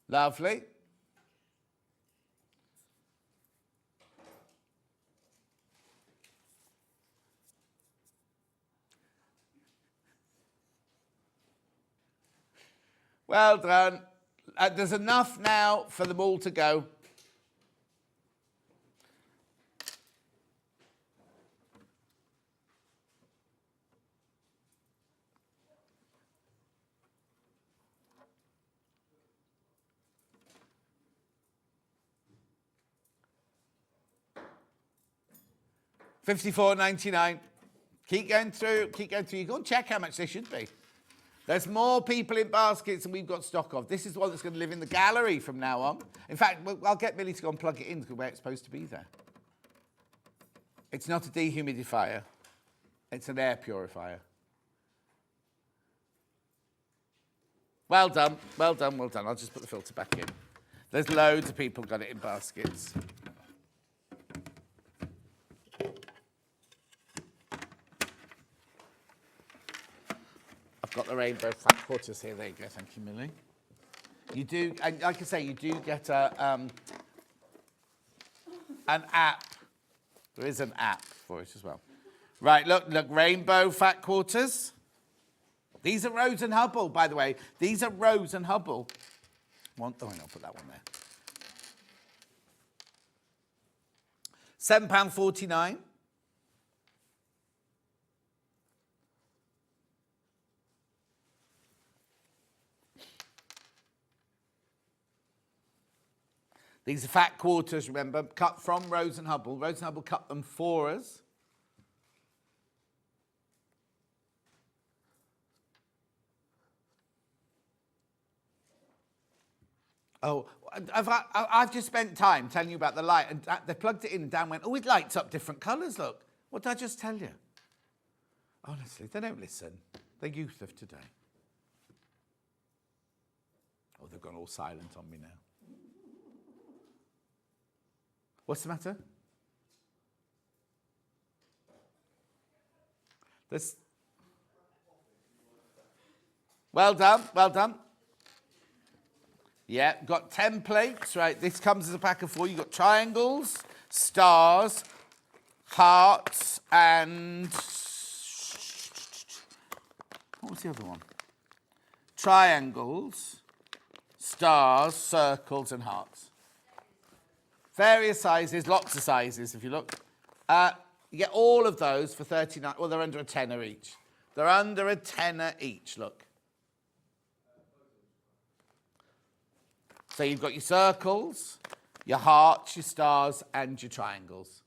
Lovely. Well done. There's enough now for them all to go. $54.99. Keep going through, keep going through. You go and check how much they should be. There's more people in baskets than we've got stock of. This is the one that's going to live in the gallery from now on. In fact, I'll get Millie to go and plug it in where it's supposed to be there. It's not a dehumidifier. It's an air purifier. Well done, well done, well done. I'll just put the filter back in. There's loads of people got it in baskets. I've got the rainbow fat quarters here. There you go. Thank you, Millie. You do, and like I say, you do get an app. There is an app for it as well. Right, look, rainbow fat quarters. These are Rose and Hubble, by the way. These are Rose and Hubble. I'll put that one there. £7.49. These are fat quarters, remember, cut from Rose and Hubble. Rose and Hubble cut them for us. Oh, I've just spent time telling you about the light, and they plugged it in, and Dan went, oh, it lights up different colours, look. What did I just tell you? Honestly, they don't listen. The youth of today. Oh, they've gone all silent on me now. What's the matter? This. Well done, well done. Yeah, got templates, right? This comes as a pack of 4. You've got triangles, stars, hearts, and... what was the other one? Triangles, stars, circles, and hearts. Various sizes, lots of sizes, if you look. You get all of those for 39. Well, they're under a tenner each. They're under a tenner each, look. So you've got your circles, your hearts, your stars, and your triangles.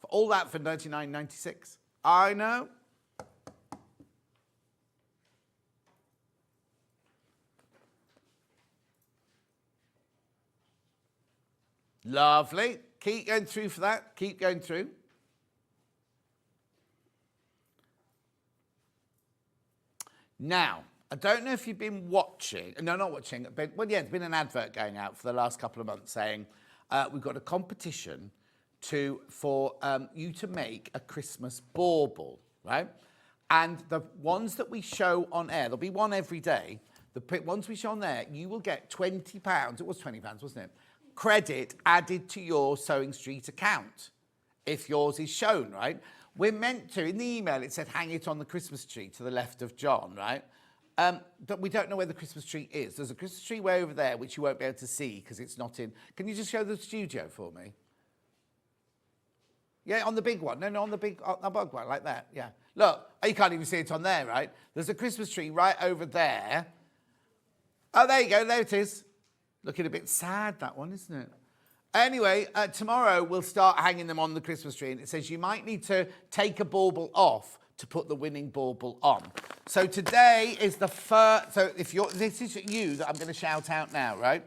For all that for $99.96. I know. Lovely. Keep going through for that. Keep going through. Now, I don't know if you've been watching. No, not watching. But, well, yeah, there's been an advert going out for the last couple of months saying we've got a competition for you to make a Christmas bauble, right? And the ones that we show on air, there'll be one every day. The ones we show on there, you will get £20. It was £20, wasn't it? Credit added to your SewingStreet account if yours is shown, right? We're meant to, in the email, it said hang it on the Christmas tree to the left of John, right? But we don't know where the Christmas tree is. There's a Christmas tree way over there, which you won't be able to see because it's not in. Can you just show the studio for me? Yeah, on the big one. No, on the big one, like that, yeah. Look, you can't even see it on there, right? There's a Christmas tree right over there. Oh, there you go, there it is. Looking a bit sad, that one, isn't it? Anyway, tomorrow we'll start hanging them on the Christmas tree, and it says you might need to take a bauble off to put the winning bauble on. So today is the first. So if this is you that I'm going to shout out now, right?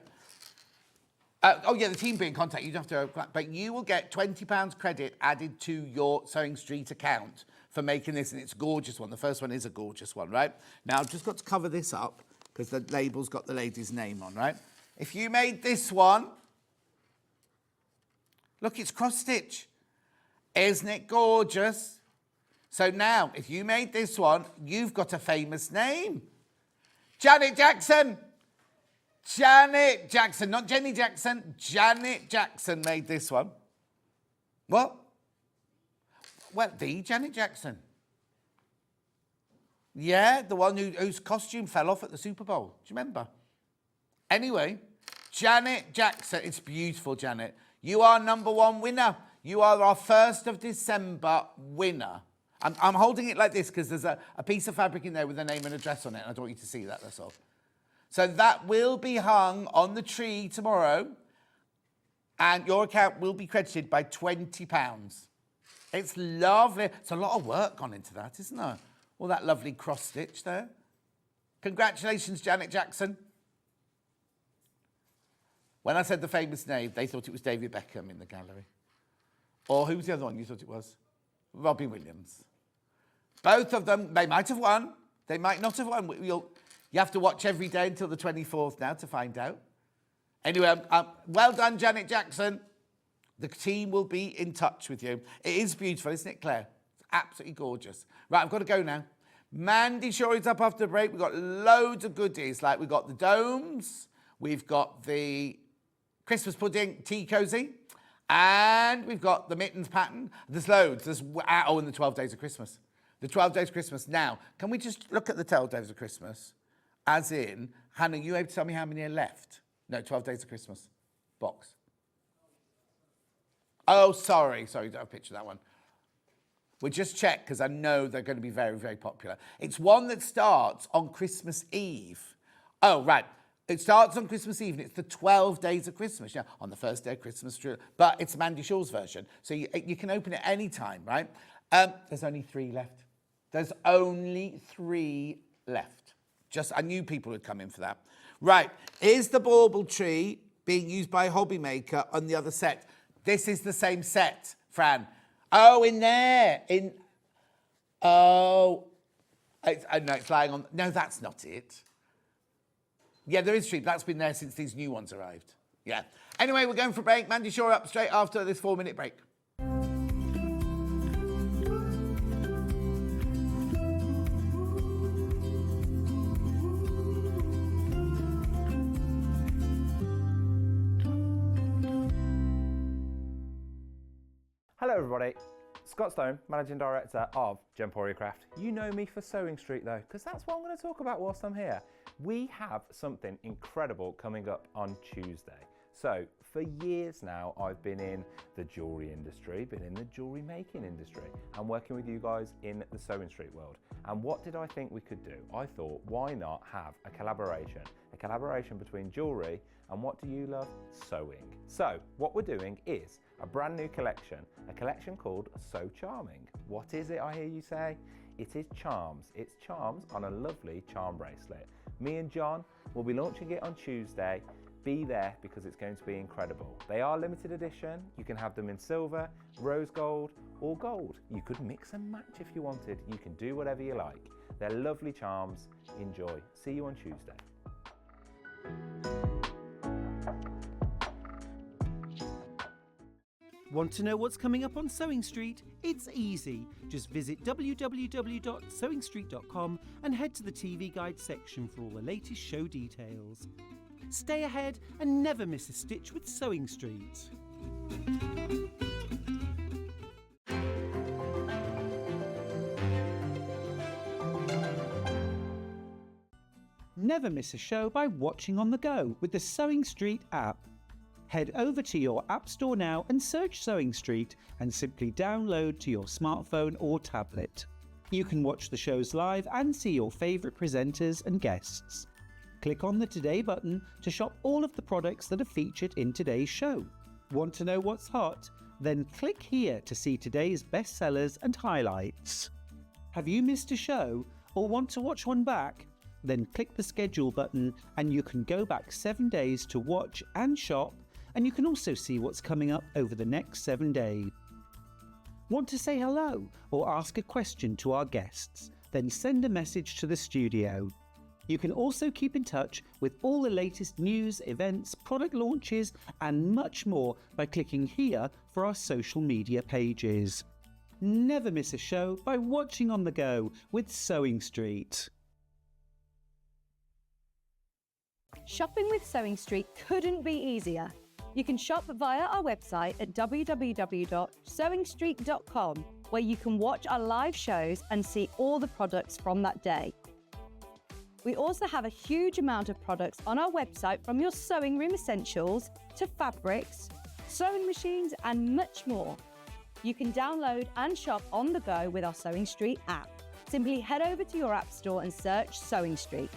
Oh yeah, the team be in contact. You don't have to, but you will get £20 credit added to your SewingStreet account for making this, and it's a gorgeous one. The first one is a gorgeous one, right? Now I've just got to cover this up because the label's got the lady's name on, right? If you made this one, look, it's cross-stitch. Isn't it gorgeous? So now, if you made this one, you've got a famous name. Janet Jackson. Janet Jackson, not Jenny Jackson. Janet Jackson made this one. What? Well, the Janet Jackson. Yeah, the one whose costume fell off at the Super Bowl. Do you remember? Anyway, Janet Jackson. It's beautiful, Janet. You are number one winner. You are our 1st of December winner. I'm holding it like this because there's a piece of fabric in there with a name and address on it, and I don't want you to see that, that's all. So that will be hung on the tree tomorrow, and your account will be credited by £20. It's lovely. It's a lot of work gone into that, isn't there? All that lovely cross stitch there. Congratulations, Janet Jackson. When I said the famous name, they thought it was David Beckham in the gallery. Or who was the other one you thought it was? Robbie Williams. Both of them, they might have won. They might not have won. You have to watch every day until the 24th now to find out. Anyway, well done, Janet Jackson. The team will be in touch with you. It is beautiful, isn't it, Claire? It's absolutely gorgeous. Right, I've got to go now. Mandy Shaw is up after the break. We've got loads of goodies. Like we've got the domes. We've got the Christmas pudding tea cozy. And we've got the mittens pattern. There's loads. There's, oh, and the 12 days of Christmas. The 12 days of Christmas. Now, can we just look at the 12 days of Christmas? As in, Hannah, you able to tell me how many are left? No, 12 days of Christmas box. Oh, sorry, don't have a picture of that one. We'll just check because I know they're going to be very, very popular. It's one that starts on Christmas Eve. Oh, right. It starts on Christmas Eve and it's the 12 days of Christmas. Yeah, on the first day of Christmas, but it's Mandy Shaw's version. So you can open it any time, right? There's only 3 left. There's only 3 left. I knew people would come in for that. Right, here's the bauble tree being used by a hobby maker on the other set. This is the same set, Fran. Oh, in there. No, it's lying on. No, that's not it. Yeah, there is street. That's been there since these new ones arrived. Yeah. Anyway, we're going for a break. Mandy Shaw up straight after this 4-minute break. Hello everybody, Scott Stone, Managing Director of Gemporia Craft. You know me for SewingStreet though, because that's what I'm going to talk about whilst I'm here. We have something incredible coming up on Tuesday. So for years now, I've been in the jewellery industry, been in the jewellery making industry, and working with you guys in the SewingStreet world. And what did I think we could do? I thought, why not have a collaboration between jewellery and what do you love? Sewing. So what we're doing is a brand new collection, a collection called So Charming. What is it, I hear you say? It is charms. It's charms on a lovely charm bracelet. Me and John will be launching it on Tuesday. Be there because it's going to be incredible. They are limited edition. You can have them in silver, rose gold, or gold. You could mix and match if you wanted. You can do whatever you like. They're lovely charms. Enjoy. See you on Tuesday. Want to know what's coming up on SewingStreet? It's easy. Just visit www.sewingstreet.com and head to the TV Guide section for all the latest show details. Stay ahead and never miss a stitch with SewingStreet. Never miss a show by watching on the go with the SewingStreet app. Head over to your App Store now and search SewingStreet and simply download to your smartphone or tablet. You can watch the shows live and see your favourite presenters and guests. Click on the Today button to shop all of the products that are featured in today's show. Want to know what's hot? Then click here to see today's bestsellers and highlights. Have you missed a show or want to watch one back? Then click the schedule button and you can go back 7 days to watch and shop, and you can also see what's coming up over the next 7 days. Want to say hello or ask a question to our guests? Then send a message to the studio. You can also keep in touch with all the latest news, events, product launches and much more by clicking here for our social media pages. Never miss a show by watching on the go with SewingStreet. Shopping with SewingStreet couldn't be easier. You can shop via our website at www.sewingstreet.com where you can watch our live shows and see all the products from that day. We also have a huge amount of products on our website, from your sewing room essentials to fabrics, sewing machines and much more. You can download and shop on the go with our SewingStreet app. Simply head over to your app store and search SewingStreet.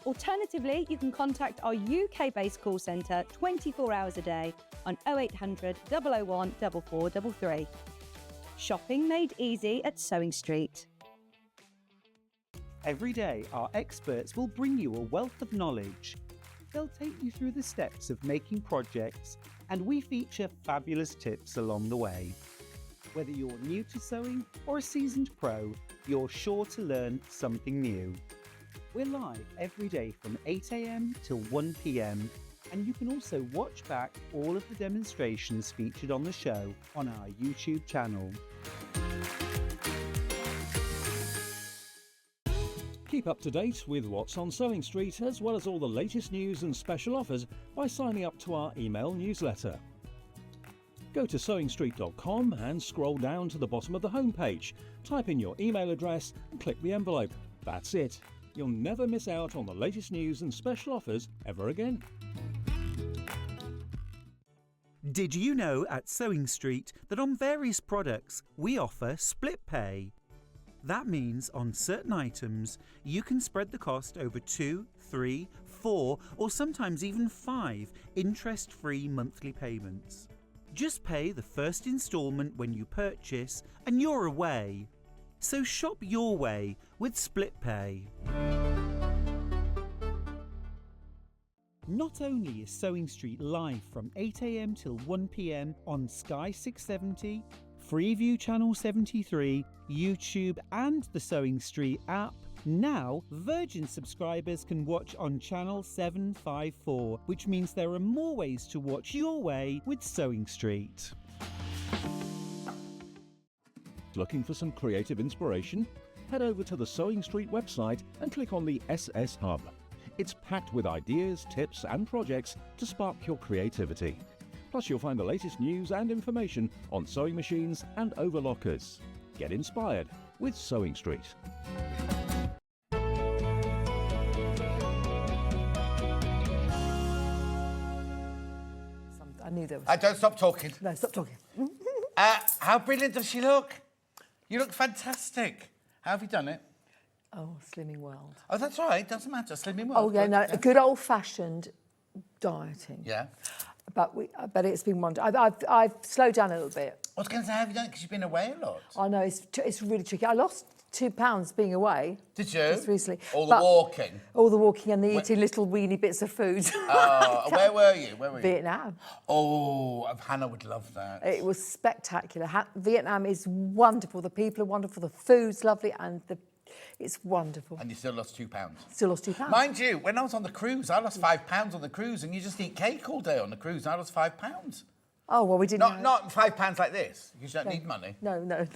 Alternatively, you can contact our UK-based call centre 24 hours a day on 0800 001 4433. Shopping made easy at SewingStreet. Every day, our experts will bring you a wealth of knowledge. They'll take you through the steps of making projects, and we feature fabulous tips along the way. Whether you're new to sewing or a seasoned pro, you're sure to learn something new. We're live every day from 8 AM till 1 PM, and you can also watch back all of the demonstrations featured on the show on our YouTube channel. Keep up to date with what's on SewingStreet, as well as all the latest news and special offers, by signing up to our email newsletter. Go to SewingStreet.com and scroll down to the bottom of the homepage. Type in your email address and click the envelope. That's it. You'll never miss out on the latest news and special offers ever again. Did you know at SewingStreet that on various products we offer split pay? That means on certain items you can spread the cost over 2, 3, 4 or sometimes even 5 interest-free monthly payments. Just pay the first instalment when you purchase and you're away. So shop your way with split pay. Not only is SewingStreet live from 8 AM till 1 PM on Sky 670, Freeview Channel 73, YouTube and the SewingStreet app, now Virgin subscribers can watch on Channel 754, which means there are more ways to watch your way with SewingStreet. Looking for some creative inspiration? Head over to the SewingStreet website and click on the SS Hub. It's packed with ideas, tips and projects to spark your creativity. Plus you'll find the latest news and information on sewing machines and overlockers. Get inspired with SewingStreet. I knew there was. Don't stop talking. No, stop talking. How brilliant does she look? You look fantastic. How have you done it? Oh, Slimming World. Oh, that's all right. Doesn't matter. Slimming well. Oh, yeah, no, a good old-fashioned dieting. Yeah. But it's been wonderful. I've slowed down a little bit. I was going to say, how have you done it? Because you've been away a lot. I know, it's really tricky. I lost 2 pounds being away. Did you? Just recently. All the walking? All the walking and the eating little weeny bits of food. Oh, where were you? Vietnam. Oh, Hannah would love that. It was spectacular. Vietnam is wonderful. The people are wonderful. The food's lovely, and it's wonderful. And you still lost 2 pounds? Still lost 2 pounds. Mind you, when I was on the cruise, I lost 5 pounds on the cruise, and you just eat cake all day on the cruise, and I lost 5 pounds. Oh, well, we didn't. Not 5 pounds like this. You don't need money. No.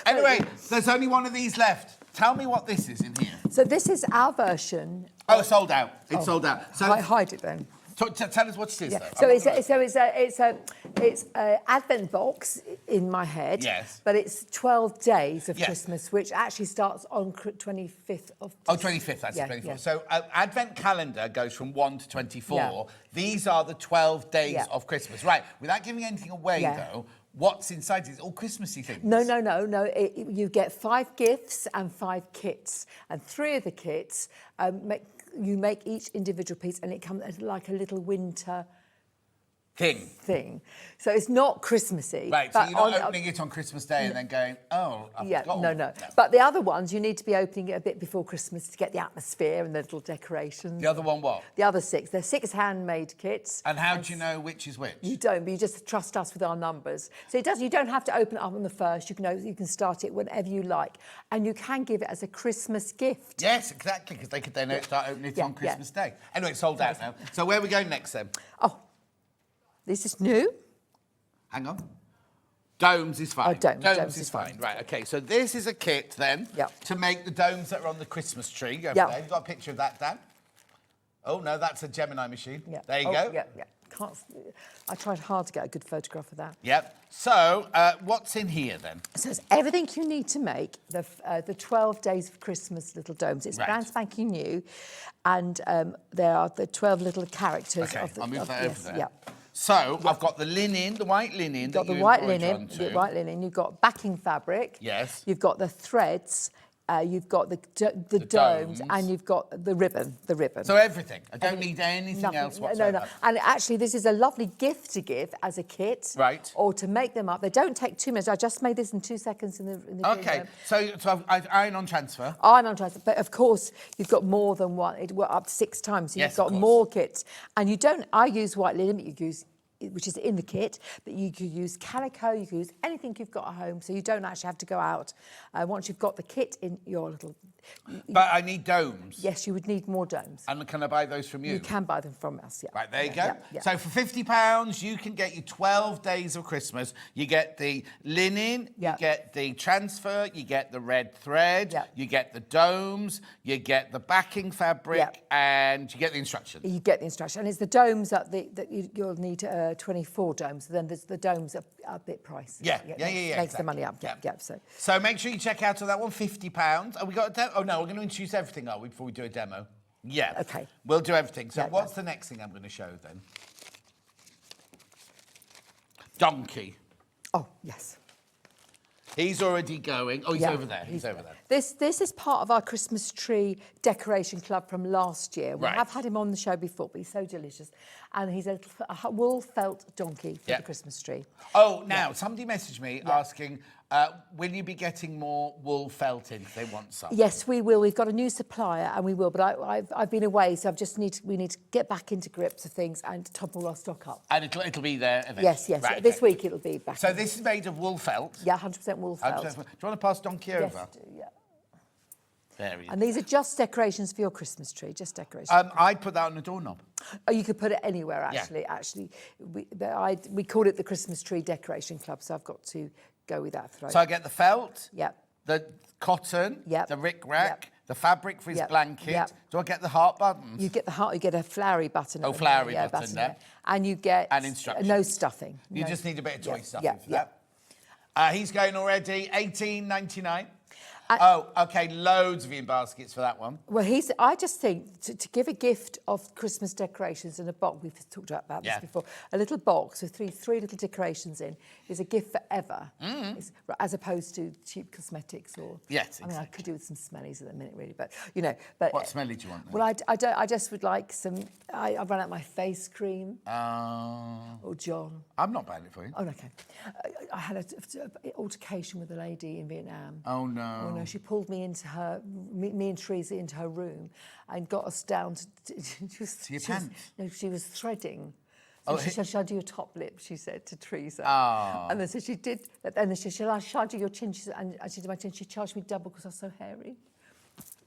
Anyway, there's only one of these left. Tell me what this is in here. So this is our version. Oh, it's sold out. It's sold out. So hide it then. tell us what it is. Yeah. Though. It's a advent box in my head. Yes. But it's 12 days of Christmas, which actually starts on 25th of. Oh, 25th. That's the 24th. Yeah. So advent calendar goes from 1 to 24. Yeah. These are the 12 days of Christmas. Right. Without giving anything away, though, what's inside is all Christmassy things. No. You get 5 gifts and 5 kits, and 3 of the kits you make each individual piece, and it comes as like a little winter thing. So it's not Christmassy. Right, so you're not opening it on Christmas Day and then going, oh, I've got no. But the other ones, you need to be opening it a bit before Christmas to get the atmosphere and the little decorations. The other one what? The other 6. They're 6 handmade kits. And how do you know which is which? You don't, but you just trust us with our numbers. So you don't have to open it up on the first. You can start it whenever you like. And you can give it as a Christmas gift. Yes, exactly, because they could then start opening it on Christmas Day. Anyway, it's sold out now. So where are we going next then? Oh, this is new. Hang on. Domes is fine. Oh, domes is fine. Right, OK. So this is a kit, then, to make the domes that are on the Christmas tree. Go for there. You've got a picture of that, Dan? Oh, no, that's a Gemini machine. Yeah. There you Oh, go. Yeah, yeah. I tried hard to get a good photograph of that. Yep. So, what's in here then? So it's everything you need to make the 12 Days of Christmas little domes. It's Right. brand spanking new, and there are the 12 little characters Okay, of the. I'll move that over there. Yeah. So, I've got the linen, the white linen. You've got that the you white embroider linen, onto. the white linen. You've got backing fabric. Yes. You've got the threads. You've got the domes, domes. and you've got the ribbon. The ribbon. So everything. I don't need anything Nothing- else whatsoever. No. And actually, this is a lovely gift to give as a kit. Right. Or to make them up. They don't take 2 minutes. I just made this in 2 seconds in the Okay, so I've iron on transfer. Iron on transfer, but of course you've got more than one. It went up to 6 times, so Yes, you've got of course. more kits. And you don't. I use white linen, but you use, which is in the kit, but you could use calico. You could use anything you've got at home, so you don't actually have to go out. Once you've got the kit in your little. But I need domes. Yes, you would need more domes. And can I buy those from you? You can buy them from us. Yeah. Right, there you Yeah, go. yeah. So for £50, you can get your 12 days of Christmas. You get the linen, Yeah. you get the transfer, you get the red thread, Yeah. you get the domes, you get the backing fabric, Yeah. and you get the instructions. You get the instruction, and it's the domes that you'll need 24 domes. Then there's the domes are a bit pricey. Yeah, Makes exactly. the money up. Yeah. Yeah. So So make sure you check out on that one, £50. Oh, we got a demo? Oh, no, we're going to introduce everything, are we, before we do a demo? Yeah. Okay. We'll do everything. So Yeah, what's the next thing I'm going to show then? Donkey. oh yes. He's already going. Oh, he's Yeah, over there. He's over there. This is part of our Christmas tree decoration club from last year. We Right. have had him on the show before, but he's so delicious. And he's a wool felt donkey for Yeah. the Christmas tree. Oh, now, somebody messaged me asking, will you be getting more wool felt in? They want some. Yes, we will. We've got a new supplier, and we will. But I've been away, so we need to get back into grips of things and top all our stock up. And it'll be there eventually. Yes. Right, This okay. week it'll be back. So this is made of wool felt. Yeah, 100% wool felt. 100%. Do you want to pass Donkey Yes, over? yeah. There he is. And these are just decorations for your Christmas tree, just decorations. I'd put that on a doorknob. Oh, you could put it anywhere, Yeah. actually. We called it the Christmas Tree Decoration Club, so I've got to go with that throw. So I get the felt, Yep. the cotton, Yep. the rickrack, Yep. the fabric for his Yep. blanket. Yep. Do I get the heart buttons? You get the heart, you get a flowery button. Oh, at the flowery minute, button, there. yeah. And you get And instructions. no stuffing. You No- just need a bit of toy Yeah, stuffing yeah, for yeah. that. He's going already, $18.99. Oh, okay, loads of in baskets for that one. Well, I just think to give a gift of Christmas decorations in a box, we've talked about this Yeah. before, a little box with three little decorations in is a gift forever, as opposed to cheap cosmetics or... Yes, I mean, I exactly. could do with some smellies at the minute, really, but, you know... But, What smelly do you want then? Well, I just would like some... I've run out my face cream. Or John. I'm not buying it for you. Oh, okay. I had an altercation with a lady in Vietnam. Oh, no. Oh no, she pulled me into me and Teresa into her room and got us down to your pants? No, she was threading. So she said, "Shall I do your top lip?" She said to Teresa. Oh. And then so she did. And then she said, "Shall I do your chin?" She said, and she did my chin. She charged me double because I was so hairy.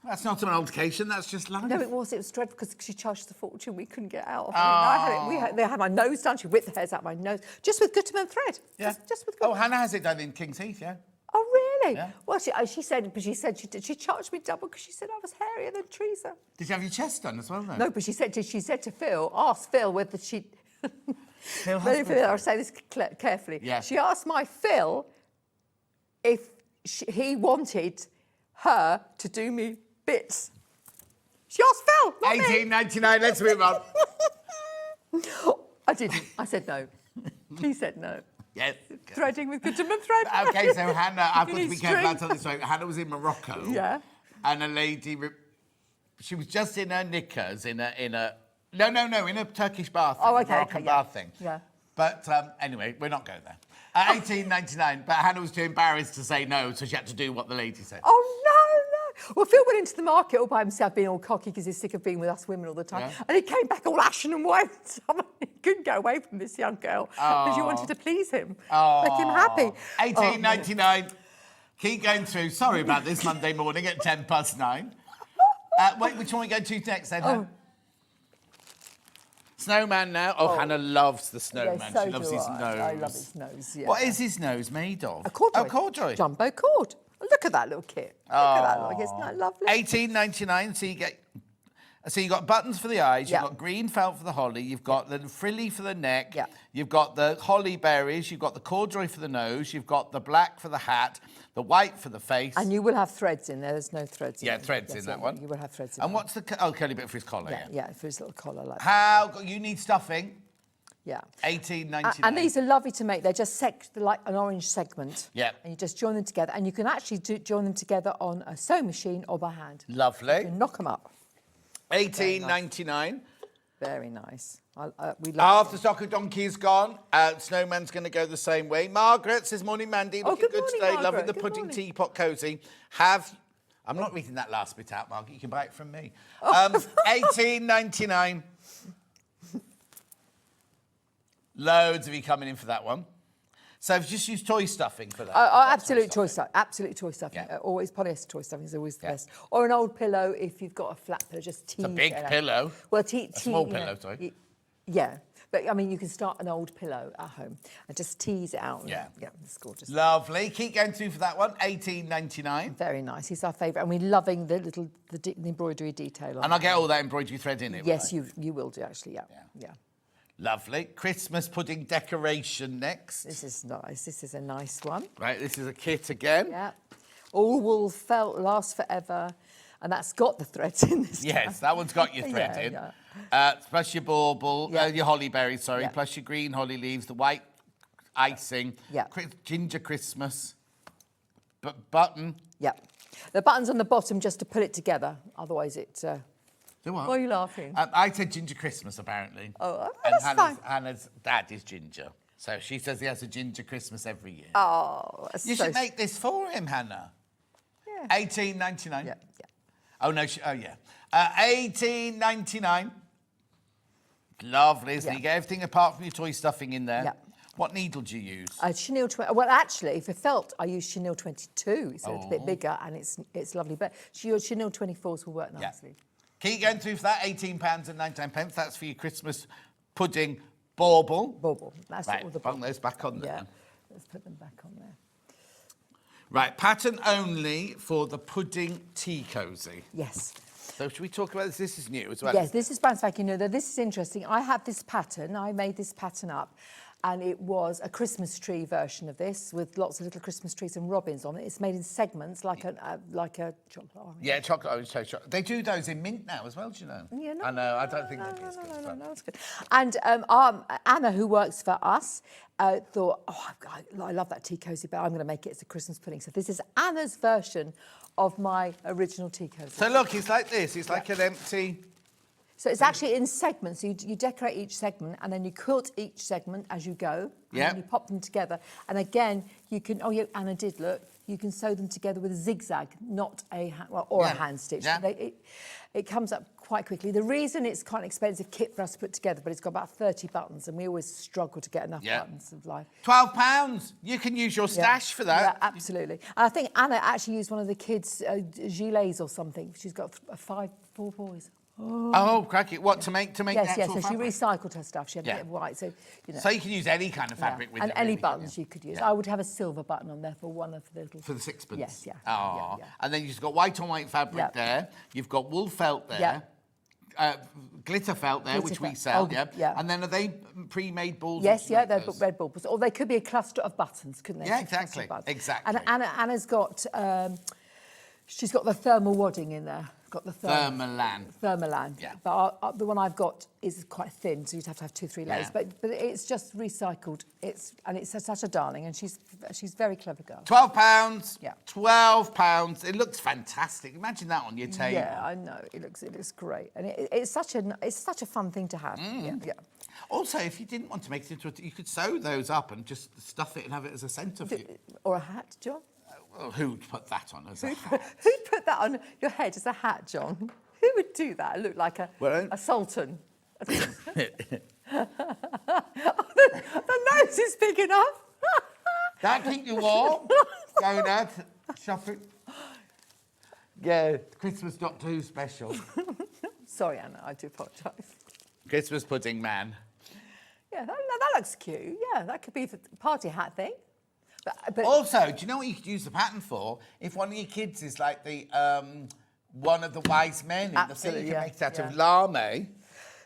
That's not an altercation, that's just life. No, it was dreadful because she charged the fortune we couldn't get out of. They had my nose done. She whipped the hairs out my nose just with Gutermann thread. Yeah. Just with. Oh, Hannah has it done in King's Heath, yeah. Oh, really? Yeah. Well, she said she did. She charged me double because she said I was hairier than Teresa. Did you have your chest done as well, though? No, but she said to Phil, ask Phil whether she... Phil has got I'll say this carefully. Yeah. She asked my Phil if he wanted her to do me bits. She asked Phil, not me. $18.99, let's move on. I didn't. I said no. He said no. Yes. Threading with Gutermann thread. Okay, so Hannah, I've got to Skinny be careful string. about telling this story. Hannah was in Morocco. Yeah. And a lady, she was just in her knickers, in a Turkish bath. Oh, thing, okay, Moroccan okay, yeah. bath thing. Yeah. But anyway, we're not going there. $18.99, but Hannah was too embarrassed to say no, so she had to do what the lady said. Oh, no. Well, Phil went into the market all by himself, being all cocky because he's sick of being with us women all the time. Yeah. And he came back all ashen and white. He couldn't go away from this young girl because she wanted to please him, make him happy. $18.99. Keep going through. Sorry about this Monday morning at 9:10. Wait, which one are we going to next then? Hannah? Snowman now. Oh, Hannah loves the snowman. Yeah, so she loves do his I. nose. I love his nose, yeah. What is his nose made of? A corduroy. Oh, corduroy. Jumbo cord. Look at that little kit. Look at that little. Isn't that lovely? $18.99, so you get So you've got buttons for the eyes, Yeah. you've got green felt for the holly, you've got the frilly for the neck, Yeah. you've got the holly berries, you've got the corduroy for the nose, you've got the black for the hat, the white for the face. And you will have threads in there. There's no threads in Yeah, there. threads in that one. You will have threads in And there. what's the curly bit for his collar? Yeah, for his little collar like that. How you need stuffing? Yeah. $18.99. And these are lovely to make. They're just like an orange segment. Yeah. And you just join them together. And you can actually join them together on a sewing machine or by hand. Lovely. You knock them up. $18.99. Very nice. We love After Soccer Donkey is gone, Snowman's going to go the same way. Margaret says, morning, Mandy. Looking good good morning, today. Margaret. Loving the Good pudding morning. teapot cosy. I'm not reading that last bit out, Margaret. You can buy it from me. Oh. $18.99. Loads of you coming in for that one. So I've just used toy stuffing for that. absolute toy stuff. Absolute toy stuffing. Yeah. Always polyester toy stuffing is always the Yeah. best. Or an old pillow if you've got a flat pillow. Just tease a big it out. pillow. Well, A small pillow, sorry. Yeah. But, I mean, you can start an old pillow at home and just tease it out. Yeah. Yeah, it's gorgeous. Lovely. Keep going through for that one. $18.99. Very nice. He's our favourite. And we're loving the embroidery detail on And I'll it. get all that embroidery thread in it. Yes, will I? you will do, actually, yeah. Lovely. Christmas pudding decoration next. This is nice. This is a nice one. Right, this is a kit again. Yeah. All wool felt lasts forever. And that's got the threads in this Yes, one. that one's got your thread Yeah, in. yeah. Plus your bauble, Yeah. your holly berries, sorry, Yeah. plus your green holly leaves, the white icing, Yeah. Ginger Christmas, button. Yeah. The button's on the bottom just to pull it together. Otherwise it... Do what? Why are you laughing? I said Ginger Christmas, apparently. Oh, and that's fine. Hannah's dad is Ginger. So she says he has a Ginger Christmas every year. Oh, that's You so... should make this for him, Hannah. Yeah. $18.99. Yeah. Oh, no, yeah. $18.99. Lovely, isn't it? Yeah. You get everything apart from your toy stuffing in there. Yeah. What needle do you use? Chenille 20. Well, actually, for felt, I use Chenille 22, so it's a Oh. bit bigger and it's lovely. But your Chenille 24s will work Yeah. nicely. Keep going through for that. £18.99. That's for your Christmas pudding bauble. Bauble. That's Right, all the bung those back on there. Yeah. Let's put them back on there. Right, pattern only for the pudding tea cosy. Yes. So should we talk about this? This is new as well. Yes, this is brand spanking new. This is interesting. I have this pattern. I made this pattern up, and it was a Christmas tree version of this with lots of little Christmas trees and robins on it. It's made in segments, like a chocolate orange. Yeah, chocolate orange toast. They do those in mint now as well, do you know? Yeah, no, I know, I don't think they're as good. No, but- that's good. And Anna, who works for us, thought, I love that tea cosy, but I'm going to make it as a Christmas pudding. So this is Anna's version of my original tea cosy. So look, it's like this. It's like an empty... So it's actually in segments. So you decorate each segment and then you quilt each segment as you go. And Yeah. then you pop them together. And again, you can, Anna did look, you can sew them together with a zigzag, not a, a hand stitch. Yeah. It comes up quite quickly. The reason it's quite an expensive kit for us to put together, but it's got about 30 buttons and we always struggle to get enough buttons of life. £12. You can use your stash for that. Yeah, absolutely. And I think Anna actually used one of the kids' gilets or something. She's got 4 boys. Oh, cracky. What, to make Yes, actual so she fabric? recycled her stuff. She had Yeah. a bit of white, so, you know. So you can use any kind of Yeah. fabric with and it. any really, buttons can't you could use. Yeah. I would have a silver button on there for one of the little... For the sixpence? Yes, yeah. Oh. Yeah. And then you've got white on white fabric Yeah. there. You've got wool felt there. Glitter felt there, Glitter which we felt. sell, Oh, yeah. yeah. And then are they pre-made balls? Yes, or yeah, they're those? red baubles. Or they could be a cluster of buttons, couldn't they? Yeah, Just a cluster exactly, of buttons. exactly. And Anna's got... she's got the thermal wadding in there. Got the Thermalan. Thermalan. Yeah. But the one I've got is quite thin, so you'd have to have 2-3 layers. Yeah. But it's just recycled. It's such a darling, and she's very clever girl. £12. Yeah. £12. It looks fantastic. Imagine that on your table. Yeah, I know. It looks great, and it's such a fun thing to have. Yeah, yeah. Also, if you didn't want to make it into you could sew those up and just stuff it and have it as a centre for you. Or a hat, John. Well, who'd put that on as a hat? Who'd put that on your head as a hat, John? Who would do that? Look like a sultan. The nose is big enough. That keep you warm. Going out shopping. Yeah, Christmas Doctor Who special. Sorry, Anna, I do apologise. Christmas pudding man. Yeah, that looks cute. Yeah, that could be the party hat thing. But Also, do you know what you could use the pattern for? If one of your kids is like the one of the wise men in the thing. Absolutely, You can yeah, make that of yeah. lame.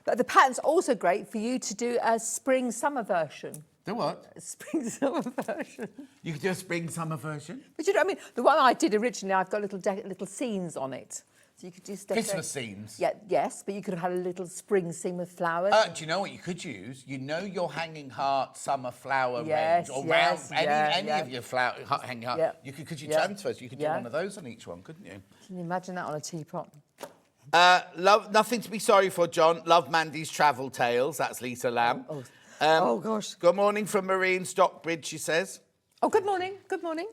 But the pattern's also great for you to do a spring-summer version. The what? A spring-summer version. You could do a spring-summer version. But you know what I mean? The one I did originally, I've got little scenes on it. So you could just Christmas scenes. Yeah, yes, but you could have had a little spring scene with flowers. Do you know what you could use? You know your hanging heart summer flower Yes, range, or yes, round, any yeah. of your hanging heart. Yeah. You could you Yeah. transfers. You could do Yeah. one of those on each one, couldn't you? Can you imagine that on a teapot? Love, nothing to be sorry for, John. Love Mandy's travel tales. That's Lisa Lamb. Oh, gosh. Good morning from Marie in Stockbridge, she says. Oh, good morning. Good morning.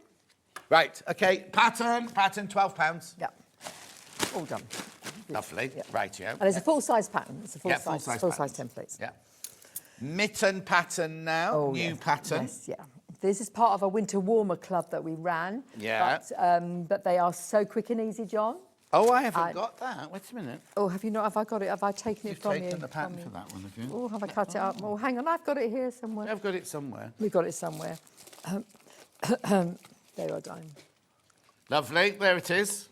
Right, okay. Pattern, £12. Yeah. All done. Lovely. Yeah. Right, yeah. And it's a full-size pattern. It's a full-size full-size templates. Yeah. Mitten pattern now. Oh, New yes. pattern. Yes, yeah. This is part of a winter warmer club that we ran. Yeah. But they are so quick and easy, John. Oh, I haven't got that. Wait a minute. Oh, have you not? Have I got it? Have I taken it You've from you? taken the pattern From for that one, have you? Oh, have I cut it up? Oh, hang on. I've got it here somewhere. I've got it somewhere. We've got it somewhere. There you are, darling. Lovely. There it is.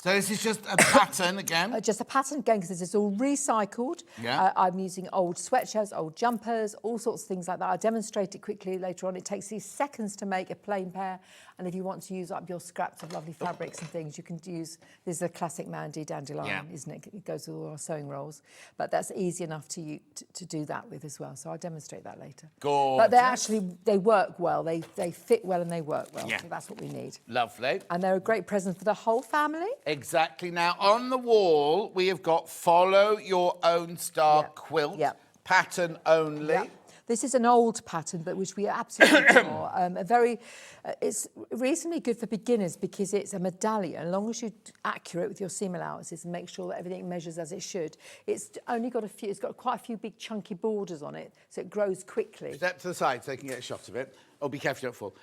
So this is just a pattern again. Just a pattern again, because this is all recycled. Yeah. I'm using old sweatshirts, old jumpers, all sorts of things like that. I'll demonstrate it quickly later on. It takes these seconds to make a plain pair. And if you want to use up your scraps of lovely fabrics and things, you can use, this is a classic Mandy Dandelion, isn't it? It goes with all our sewing rolls. But that's easy enough to do that with as well. So I'll demonstrate that later. Gorgeous. But they work well. They fit well and they work well. Yeah. So that's what we need. Lovely. And they're a great present for the whole family. Exactly. Now, on the wall, we have got Follow Your Own Star quilt, pattern only. Yeah. This is an old pattern, but which we absolutely adore. It's reasonably good for beginners because it's a medallion. As long as you're accurate with your seam allowances and make sure that everything measures as it should. It's only got it's got quite a few big chunky borders on it, so it grows quickly. Step to the side so they can get a shot of it. Oh, be careful, don't fall.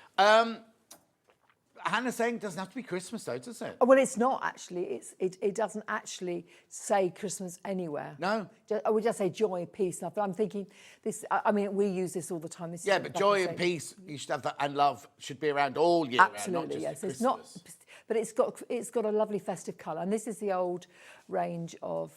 Hannah's saying it doesn't have to be Christmas, though, does it? Well, it's not actually. It doesn't actually say Christmas anywhere. No. I would just say joy, peace, and love. But I'm thinking this. I mean, we use this all the time. This Yeah, is but back joy in and the peace, you should have that, and love should be around all year round, not Absolutely, just yes. at It's not, Christmas. but it's got a lovely festive colour, and this is the old range of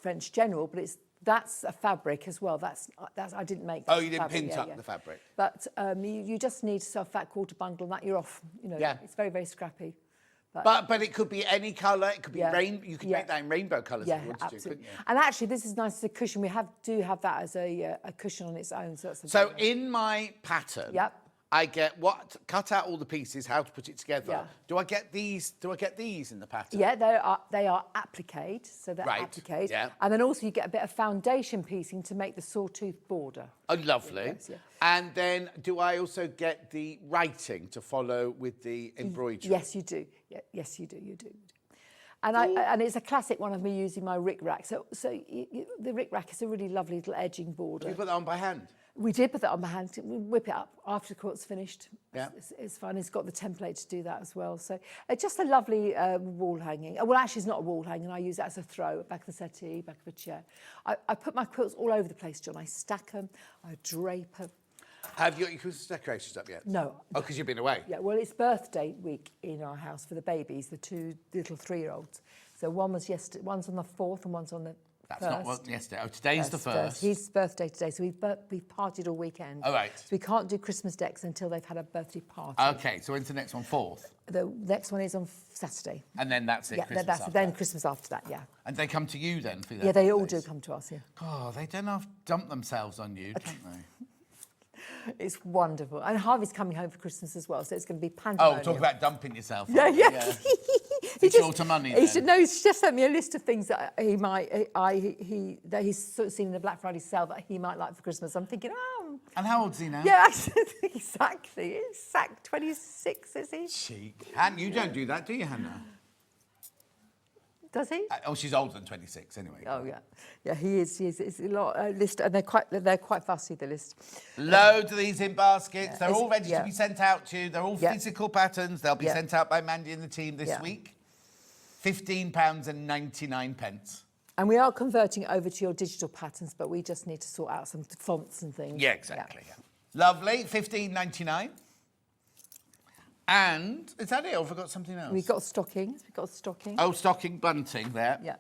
French General, but that's a fabric as well. That's I didn't make. Oh, that you didn't fabric, pin tuck the fabric. But you just need a fat quarter bundle, and that you're off. You know, Yeah. it's very, very scrappy. But it could be any colour. It could be rain. You could Yeah. make that in rainbow colours Yeah, if you wanted to, absolutely. couldn't you? And actually, this is nice as a cushion. We do have that as a cushion on its own. So that's So in my pattern, I get cut out all the pieces, how to put it together. Yeah. Do I get these? Do I get these in the pattern? Yeah, they are appliqued, so they're Right, appliqued. yeah. And then also you get a bit of foundation piecing to make the sawtooth border. Oh, lovely. Yes, yeah. And then do I also get the writing to follow with the embroidery? Yes, you do. Yeah, yes, you do. You do. And it's a classic one of me using my rick rack. So the rick rack is a really lovely little edging border. You put that on by hand? We did put that on by hand. We whip it up after the quilt's finished. Yeah. It's fun. It's got the template to do that as well. So it's just a lovely wall hanging. Well, actually, it's not a wall hanging. I use it as a throw, back of the settee, back of a chair. I put my quilts all over the place, John. I stack them, I drape them. Have you got your Christmas decorations up yet? No. Oh, because you've been away? Yeah, well, it's birthday week in our house for the babies, the two little 3-year-olds. So one was yesterday, one's on the 4th and one's on the That's 1st. not what yesterday. Oh, today's the 1st. His birthday today, so we've partied all weekend. Oh, right. So we can't do Christmas decks until they've had a birthday party. Okay, so when's the next one? 4th? The next one is on Saturday. And then that's it, Yeah, Christmas that's after then that. Christmas after that, yeah. And they come to you then for their Yeah, they all do birthdays? come to us, yeah. Oh, they don't have to dump themselves on you, don't they? It's wonderful. And Harvey's coming home for Christmas as well, so it's going to be Oh, pandemonium. talk about dumping yourself. Yeah, on. yeah. It's short of money then. No, he's just sent me a list of things that that he's sort of seen in the Black Friday sale that he might like for Christmas. I'm thinking, And how old's he now? yeah, exactly. It's 26, is he? Cheek. And you don't do that, do you, Hannah? Does he? Oh, she's older than 26 anyway. Oh yeah, yeah. He is. It's a lot list, and they're quite fussy. The list. Loads of these in baskets. They're all ready to yeah. be sent out to you. They're all Yeah. physical patterns. They'll be Yeah. sent out by Mandy and the team this Yeah. week. £15.99. And we are converting over to your digital patterns, but we just need to sort out some fonts and things. Yeah, exactly. Yeah. Lovely. £15.99. And is that it, or have I got something else? We've got stockings. We've got a stocking. Oh, stocking bunting there. Yeah.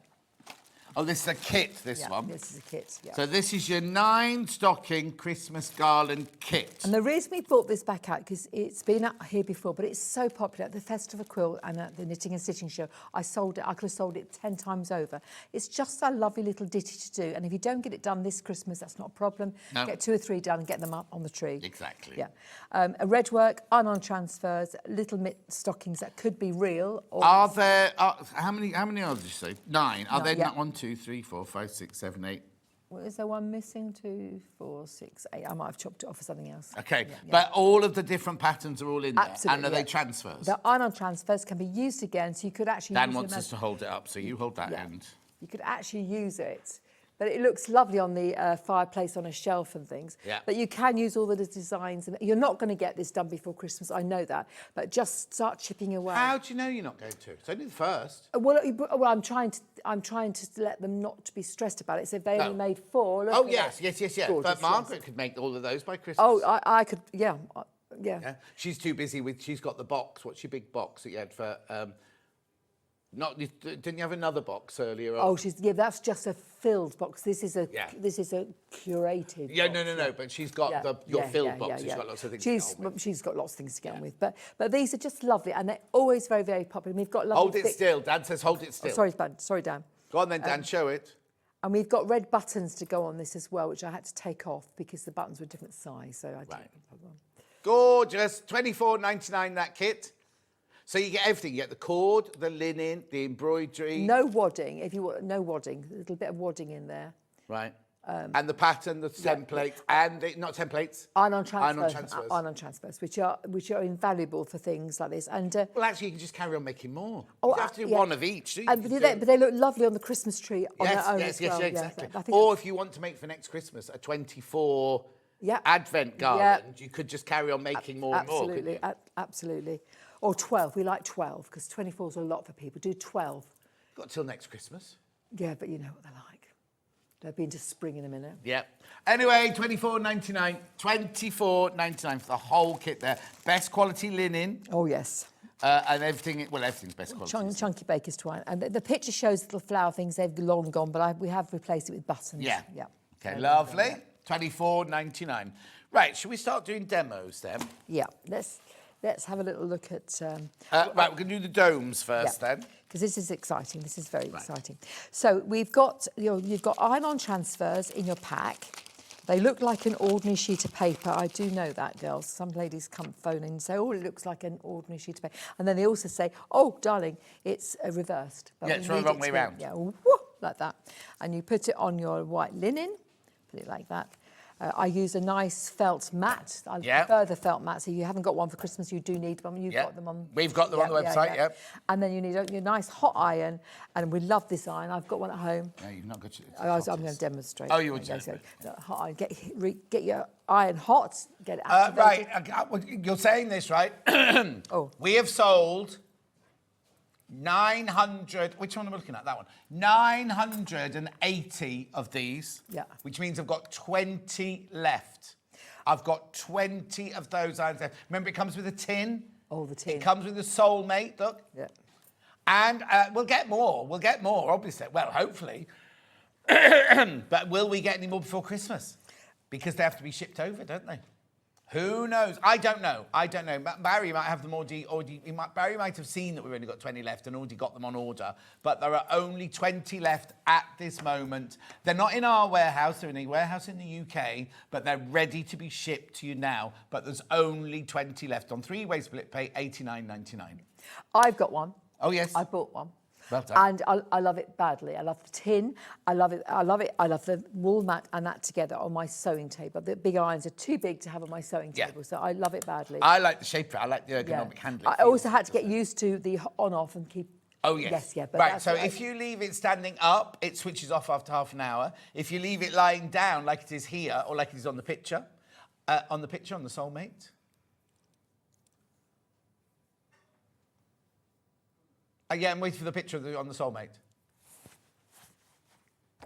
Oh, this is a kit, this Yeah, one. this is a kit, yeah. So this is your 9 stocking Christmas garland kit. And the reason we brought this back out, because it's been out here before, but it's so popular at the Festival of Quilt and at the Knitting and Stitching Show. I could have sold it 10 times over. It's just a lovely little ditty to do. And if you don't get it done this Christmas, that's not a problem. No. Get 2 or 3 done and get them up on the tree. Exactly. Yeah. A red work, iron-on transfers, little stockings that could be real. Or Are there, how many are there, did you say? 9. Are No, there yeah. 1, 2, 3, 4, 5, 6, 7, 8? Well, is there one missing? 2, 4, 6, 8. I might have chopped it off for something else. Okay, Yeah. but all of the different patterns are all in there. Absolutely, And are they yeah. transfers? The iron-on transfers can be used again, so you could actually Dan use wants them us to hold it up, so you hold that Yeah. end. You could actually use it. But it looks lovely on the fireplace on a shelf and things. Yeah. But you can use all the designs. And you're not going to get this done before Christmas, I know that. But just start chipping away. How do you know you're not going to? It's only the first. Well, I'm trying to let them not to be stressed about it. So if they only made 4... Look Oh, at yes, that. yes. Gorgeous, But Margaret yes. could make all of those by Christmas. Oh, I could, yeah. Yeah. She's too busy with, she's got the box. What's your big box that you had for, didn't you have another box earlier on? Oh, that's just a filled box. This is a Yeah. curated Yeah, box. no, but she's got your filled box. She's got lots of things to get on with. She's got lots of things to get on with. But these are just lovely, and they're always very, very popular. We've got lovely Hold it thick- still. Dan says hold it still. Sorry, Dan. Go on then, Dan, show it. And we've got red buttons to go on this as well, which I had to take off because the buttons were different size. So I Right. took them. Gorgeous. $24.99 that kit. So you get everything. You get the cord, the linen, the embroidery. No wadding. If you want, no wadding. A little bit of wadding in there. Right. And the pattern, the template, and not templates. Iron-on transfers. Iron-on transfers. Iron-on transfers, which are invaluable for things like this. And Well, actually, you can just carry on making more. Oh, You don't have to do yeah. one of each, do you? and You but, can do- they look lovely on the Christmas tree on Yes, their own yes, as yes, well. yeah, Yeah, exactly. I think Or if you want to make for next Christmas a 24 Advent garland, you could just carry on making more and more. couldn't absolutely, you? absolutely. Or 12. We like 12 because 24 is a lot for people. Do 12. Got till next Christmas. Yeah, but you know what they're like. They'll be into spring in a minute. Yep. Anyway, $24.99. $24.99 for the whole kit there. Best quality linen. Oh, yes. And everything, well, everything's best quality. Chunky baker's twine. And the picture shows little flower things. They've long gone, but we have replaced it with buttons. Yeah. Yeah. Okay, They're lovely. long gone, $24.99. Right, should we start doing demos then? Yeah. Let's have a little look at... Right, we're going to do the domes first then. Because this is exciting. This is very exciting. So we've got, you've got iron-on transfers in your pack. They look like an ordinary sheet of paper. I do know that, girls. Some ladies come phone in and say, oh, it looks like an ordinary sheet of paper. And then they also say, oh, darling, it's reversed. But Yeah, we it's the need wrong it way to be- round. Yeah, woo, like that. And you put it on your white linen, put it like that. I use a nice felt mat. I prefer the felt mat. So you haven't got one for Christmas, you do need one. You've got them on. We've got them on the website, yeah. And then you need your nice hot iron. And we love this iron. I've got one at home. No, you've not got your... I'm going to demonstrate. Oh, you would Okay, demonstrate. so, hot iron. Get your iron hot. Get it activated. Right, you're saying this, right? Oh. We have sold 900... Which one am I looking at? That one. 980 of these. Yeah. Which means I've got 20 left. I've got 20 of those irons left. Remember, it comes with a tin. Oh, the tin. It comes with a soulmate, look. Yeah. And we'll get more. We'll get more, obviously. Well, hopefully. But will we get any more before Christmas? Because they have to be shipped over, don't they? Who knows? I don't know. Barry might have them already. Barry might have seen that we've only got 20 left and already got them on order. But there are only 20 left at this moment. They're not in our warehouse. They're in a warehouse in the UK. But they're ready to be shipped to you now. But there's only 20 left on 3-way split pay, $89.99. I've got one. Oh, yes. I bought one. Well done. And I love it badly. I love the tin. I love it. I love the wall mat and that together on my sewing table. The big irons are too big to have on my sewing table, so I love it badly. I like the shape of it. I like the ergonomic handling. I also had to get used to the on-off and keep... Oh, yes. Yes, yeah. But right, that's so what if you leave it standing up, it switches off after half an hour. If you leave it lying down like it is here or like it is on the picture, on the soulmate... Yeah, I'm waiting for the picture on the soulmate.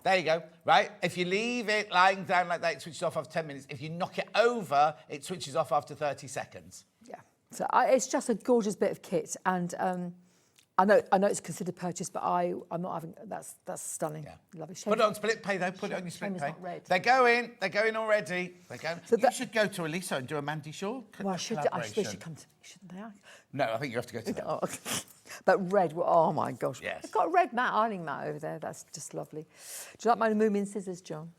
There you go. Right? If you leave it lying down like that, it switches off after 10 minutes. If you knock it over, it switches off after 30 seconds. Yeah. So it's just a gorgeous bit of kit, and I know it's considered purchase, but I'm not having. That's stunning. Lovely. Put it on split pay though. Put it on your split Shame it's pay. not red. They're going already. They're going. So You should go to Elisa and do a Mandy Shaw Well, I should collaboration. come to me, shouldn't they? No, I think you have to go to them. Oh, okay. But red, oh my gosh. Yes. I've got a red mat, ironing mat over there. That's just lovely. Do you like my Moomin scissors, John?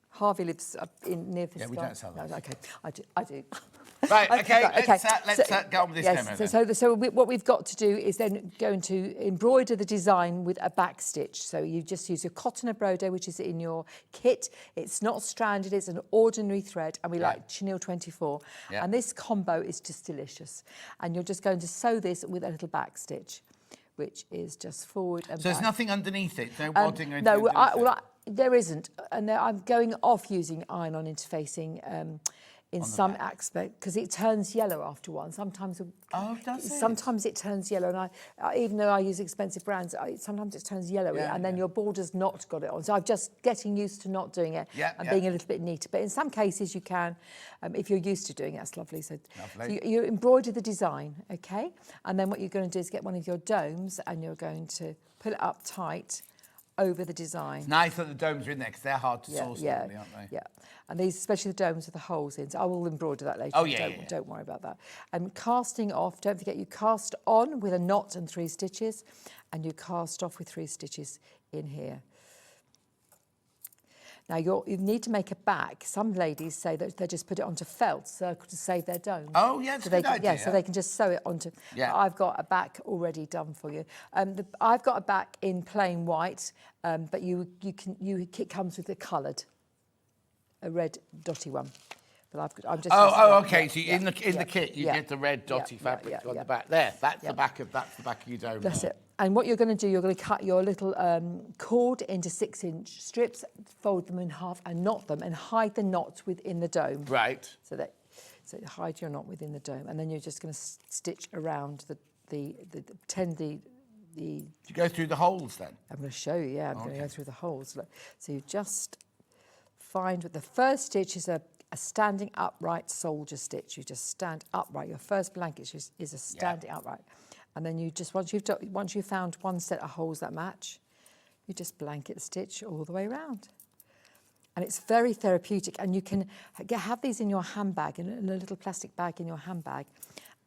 Harvey lives up near this. Yeah, we don't sell those. No, okay, I do. Right, okay, Okay, let's get on with this demo then. What we've got to do is then going to embroider the design with a back stitch. So you just use your cotton and brodo, which is in your kit. It's not stranded, it's an ordinary thread, and we like chenille 24. Yeah. And this combo is just delicious. And you're just going to sew this with a little back stitch, which is just forward and So there's back. nothing underneath it, no wadding or anything No, underneath it? there isn't. And I'm going off using iron-on interfacing in some aspect, because it turns yellow after one. Sometimes sometimes it turns yellow, and I even though I use expensive brands, sometimes it turns yellowy, and then your border's not got it on. So I'm just getting used to not doing it and being a little bit neater. But in some cases you can, if you're used to doing it, that's lovely. So you embroider the design, okay? And then what you're going to do is get one of your domes, and you're going to put it up tight over the design. It's nice that the domes are in there because they're hard to source normally, aren't they? Yeah, and these, especially the domes with the holes in. So I will embroider that later. Oh, yeah, Don't worry about that. And casting off, don't forget you cast on with a knot and 3 stitches, and you cast off with 3 stitches in here. Now you need to make a back. Some ladies say that they just put it onto felt circle to save their dome. Oh, yeah, that's a good idea. Yeah, so they can just sew it onto. Yeah. I've got a back already done for you. I've got a back in plain white, but it comes with a coloured, a red dotty one. But I'm just. Okay. So in the kit, you get the red dotty fabric on the back. There, that's the back of your dome. That's it. And what you're going to do, you're going to cut your little cord into 6-inch strips, fold them in half, and knot them, and hide the knot within the dome. Right. So hide your knot within the dome, and then you're just going to stitch around the You go through the holes then. I'm going to show you. Yeah, I'm going to go through the holes. Look. So you just find the first stitch is a standing upright soldier stitch. You just stand upright. Your first blanket is a standing upright. And then you just, once you've found one set of holes that match, you just blanket stitch all the way around. And it's very therapeutic, and you can have these in your handbag, in a little plastic bag in your handbag,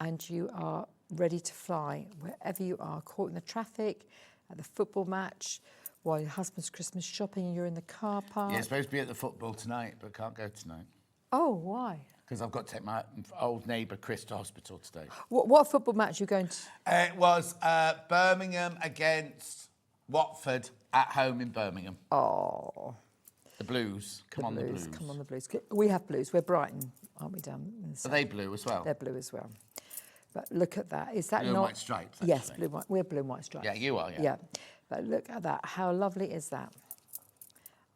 and you are ready to fly wherever you are, caught in the traffic, at the football match, while your husband's Christmas shopping and you're in the car park. Yeah, supposed to be at the football tonight, but can't go tonight. Oh, why? Because I've got to take my old neighbour Chris to hospital today. What football match are you going to? It was Birmingham against Watford at home in Birmingham. Oh. The Blues. Come on, the Blues. Come on, the Blues. We have Blues. We're Brighton, aren't we, down in the south? Are they blue as well? They're blue as well. But look at that. Is that Blue not... and white stripes, actually. Yes, blue and white. We're blue and white stripes. Yeah, you are, yeah. Yeah. But look at that. How lovely is that?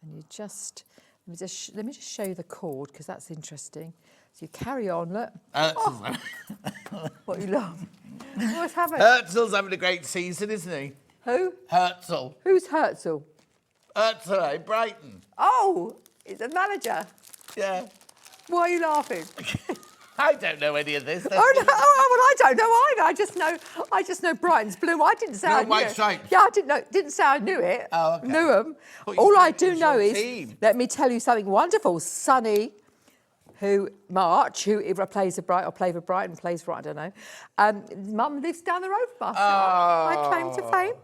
And you just... Let me just show you the cord, because that's interesting. So you carry on, look. What you love. What's happening? Herzl's having a great season, isn't he? Who? Herzl. Who's Herzl? Herzl, eh? Brighton. Oh, it's the manager. Yeah. Why are you laughing? I don't know any of this. Oh, no, well, I don't know either. I just know Brighton's blue. I didn't say Blue I and knew white it. stripes. Yeah, didn't say I knew it. Oh, okay. Knew them. Thought you All said I it do was know your is, team. let me tell you something wonderful. Sonny, who plays for Brighton, plays for, I don't know. Mum lives down the road from us. I claim to fame.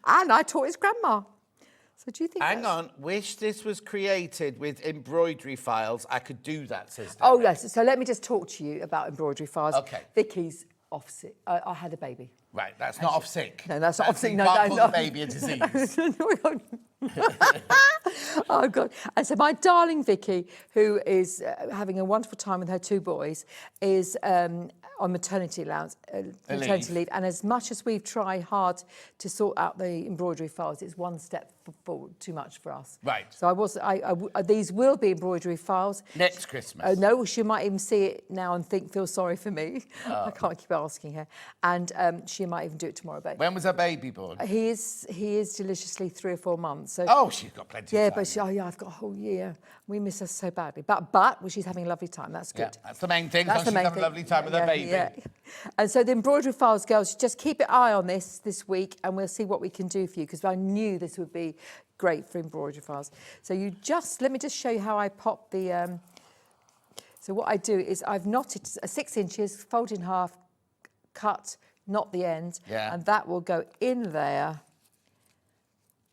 And I taught his grandma. So do you think Hang on. Wish this was created with embroidery files. I could do that, sister. Oh, yes. So let me just talk to you about embroidery files. Okay. Vicky's off sick. I had a baby. Right, that's not off sick. No, that's not off sick. You No, can't no, call no. the baby a disease. Oh, God. And so my darling Vicky, who is having a wonderful time with her 2 boys, is on maternity leave. And as much as we've tried hard to sort out the embroidery files, it's one step forward too much for us. Right. So these will be embroidery files. Next Christmas. No, she might even see it now and feel sorry for me. I can't keep asking her. And she might even do it tomorrow. But When was her baby born? he is deliciously 3 or 4 months. So Oh, she's got plenty yeah, of time. but I've got a whole year. We miss her so badly. But well, she's having a lovely time. That's good. Yeah, that's the main thing. That's She's the main having thing. a lovely time with her baby. Yeah. And so the embroidery files, girls, just keep an eye on this week, and we'll see what we can do for you, because I knew this would be great for embroidery files. So let me just show you how I pop the. So what I do is I've knotted 6 inches, fold in half, cut, knot the end, and that will go in there.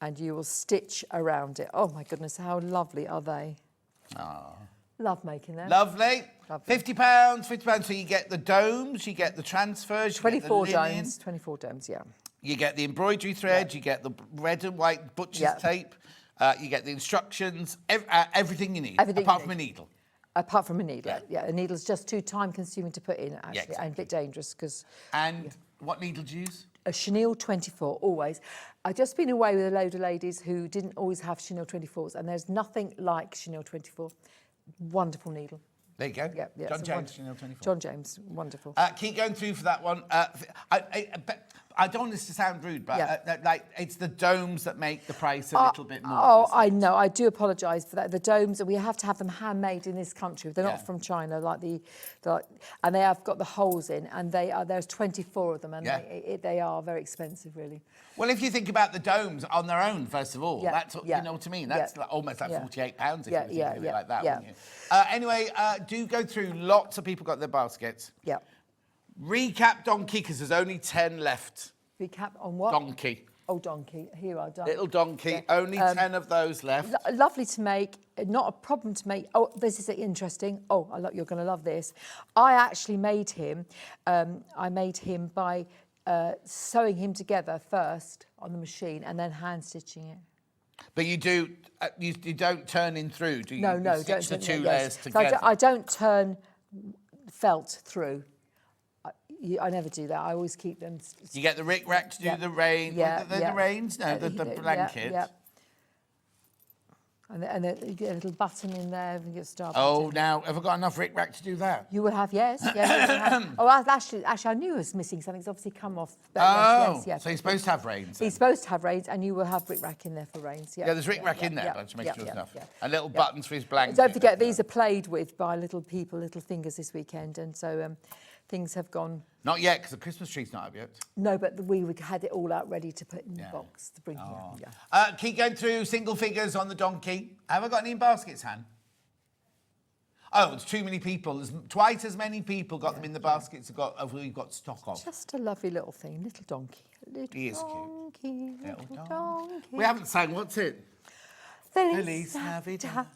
And you will stitch around it. Oh my goodness, how lovely are they? Oh. Love making them. Lovely. Lovely. £50. So you get the domes, you get the transfers, you 24 get the linen, domes, 24 domes, yeah. you get the embroidery thread, you get the red and white butcher's tape, you get the instructions, everything you need, apart from a needle. Apart from a needle, yeah. A needle's just too time-consuming to put in, actually, exactly. and a bit dangerous, because... And what needle do you use? A chenille 24, always. I've just been away with a load of ladies who didn't always have chenille 24s, and there's nothing like chenille 24. Wonderful needle. There you go. Yeah, John James, chenille 24. John James, wonderful. Keep going through for that one. I don't want this to sound rude, but like it's the domes that make the price a little bit more. Oh, I know. I do apologise for that. The domes, we have to have them handmade in this country. They're not from China, and they have got the holes in, and there's 24 of them, and they are very expensive, really. Well, if you think about the domes on their own, first of all, that's what, you know what I mean. That's like, almost like £48 if you were thinking like that, wouldn't you? Anyway, do go through. Lots of people got their baskets. Yeah. Recap donkey, because there's only 10 left. Recap on what? Donkey. Oh, donkey. Here I done. Little donkey. Only 10 of those left. Lovely to make. Not a problem to make. Oh, this is interesting. Oh, you're going to love this. I actually made him. I made him by sewing him together first on the machine and then hand stitching it. But you do. You don't turn in through, do you? No, you stitch don't. the two layers So together. I don't turn felt through. I never do that. I always keep them. You get the rick-rack to do the rain. The reins? No, the blanket. Yeah. And you get a little button in there and you get star Oh, button. now, have I got enough rick-rack to do that? You will have, yes. You will have. Oh, actually, I knew I was missing something. It's obviously come off. So you're supposed to have reins. He's supposed to have reins, and you will have rick-rack in there for reins. Yeah, there's rick-rack in there, but just make sure there's enough. Yeah. And little buttons for his blanket. Don't forget, these are played with by little people, little fingers this weekend, and so things have gone... Not yet, because the Christmas tree's not up yet. No, but we had it all out ready to put in the box to bring here. Keep going through single figures on the donkey. Have I got any in baskets, Han? Oh, it's too many people. There's twice as many people got them in the baskets as we've got stock of. Just a lovely little thing, little donkey. He is cute. Little donkey. We haven't sang. What's it? Feliz Navidad.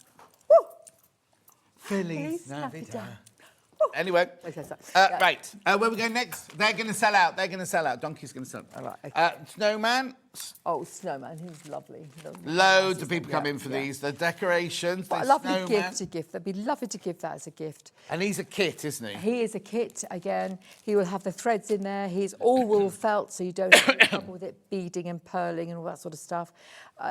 Feliz Navidad. Anyway, right. Where we go next? They're going to sell out. Donkey's going to sell out. All right, okay. Snowman. Oh, snowman. He's lovely. Loads of people come in for these. The decorations. What a lovely gift to give. They'd be lovely to give that as a gift. And he's a kit, isn't he? He is a kit again. He will have the threads in there. He's all wool felt, so you don't have trouble with it beading and purling and all that sort of stuff.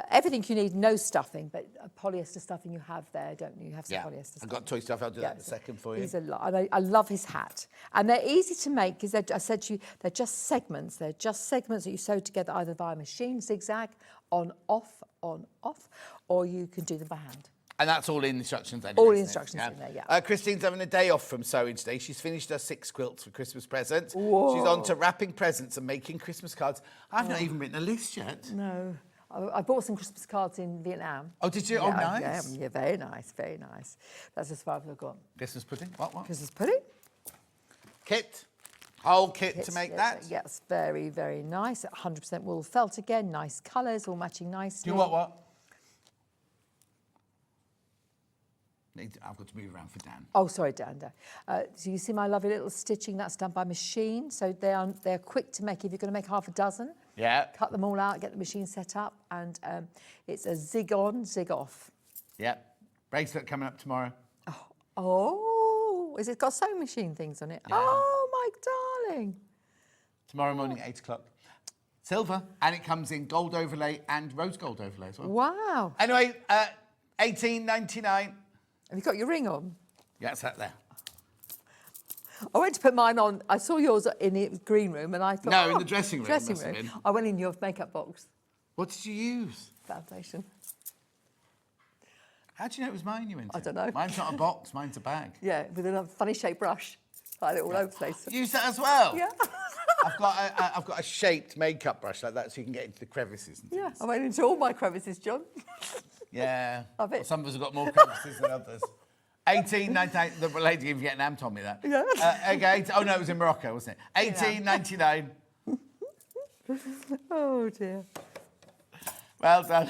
Everything you need, no stuffing, but polyester stuffing you have there, don't you? You have some polyester stuffing. I've got toy stuff. I'll do that in a second for you. He's a lot. I love his hat. And they're easy to make because I said to you, they're just segments. They're just segments that you sew together either via machine, zigzag, on, off, or you can do them by hand. And that's all in instructions anyway. All the instructions in there, yeah. Christine's having a day off from sewing today. She's finished her 6 quilts for Christmas presents. Whoa. She's on to wrapping presents and making Christmas cards. I've not even written a list yet. No. I bought some Christmas cards in Vietnam. Oh, did you? Yeah, oh, nice. Yeah, very nice, very nice. That's as far as I've got. Christmas pudding? What? Christmas pudding. Kit. Whole kit to make that? Yes, very, very nice. 100% wool felt again. Nice colours, all matching nicely. Do what? I've got to move around for Dan. Oh, sorry, Dan. So you see my lovely little stitching? That's done by machine. So they're quick to make. If you're going to make half a dozen, cut them all out, get the machine set up, and it's a zig on, zig off. Yep. Bracelet coming up tomorrow. Oh, is it got sewing machine things on it? Yeah. Oh, my darling. Tomorrow morning at 8 o'clock. Silver, and it comes in gold overlay and rose gold overlay as well. Wow. Anyway, $18.99. Have you got your ring on? Yeah, it's that there. I went to put mine on. I saw yours in the green room, and I thought... No, in the dressing room. Dressing room. I went in your makeup box. What did you use? foundation. How do you know it was mine you into? I don't know. Mine's not a box, mine's a bag. Yeah, with a funny shaped brush. Like it all over the place. Use that as well? Yeah. I've got a shaped makeup brush like that so you can get into the crevices and things. Yeah, I went into all my crevices, John. Yeah. Love it. Well, some of us have got more crevices than others. 1899, the lady in Vietnam told me that. Yeah. Okay, oh no, it was in Morocco, wasn't it? 1899. Oh dear. Well done.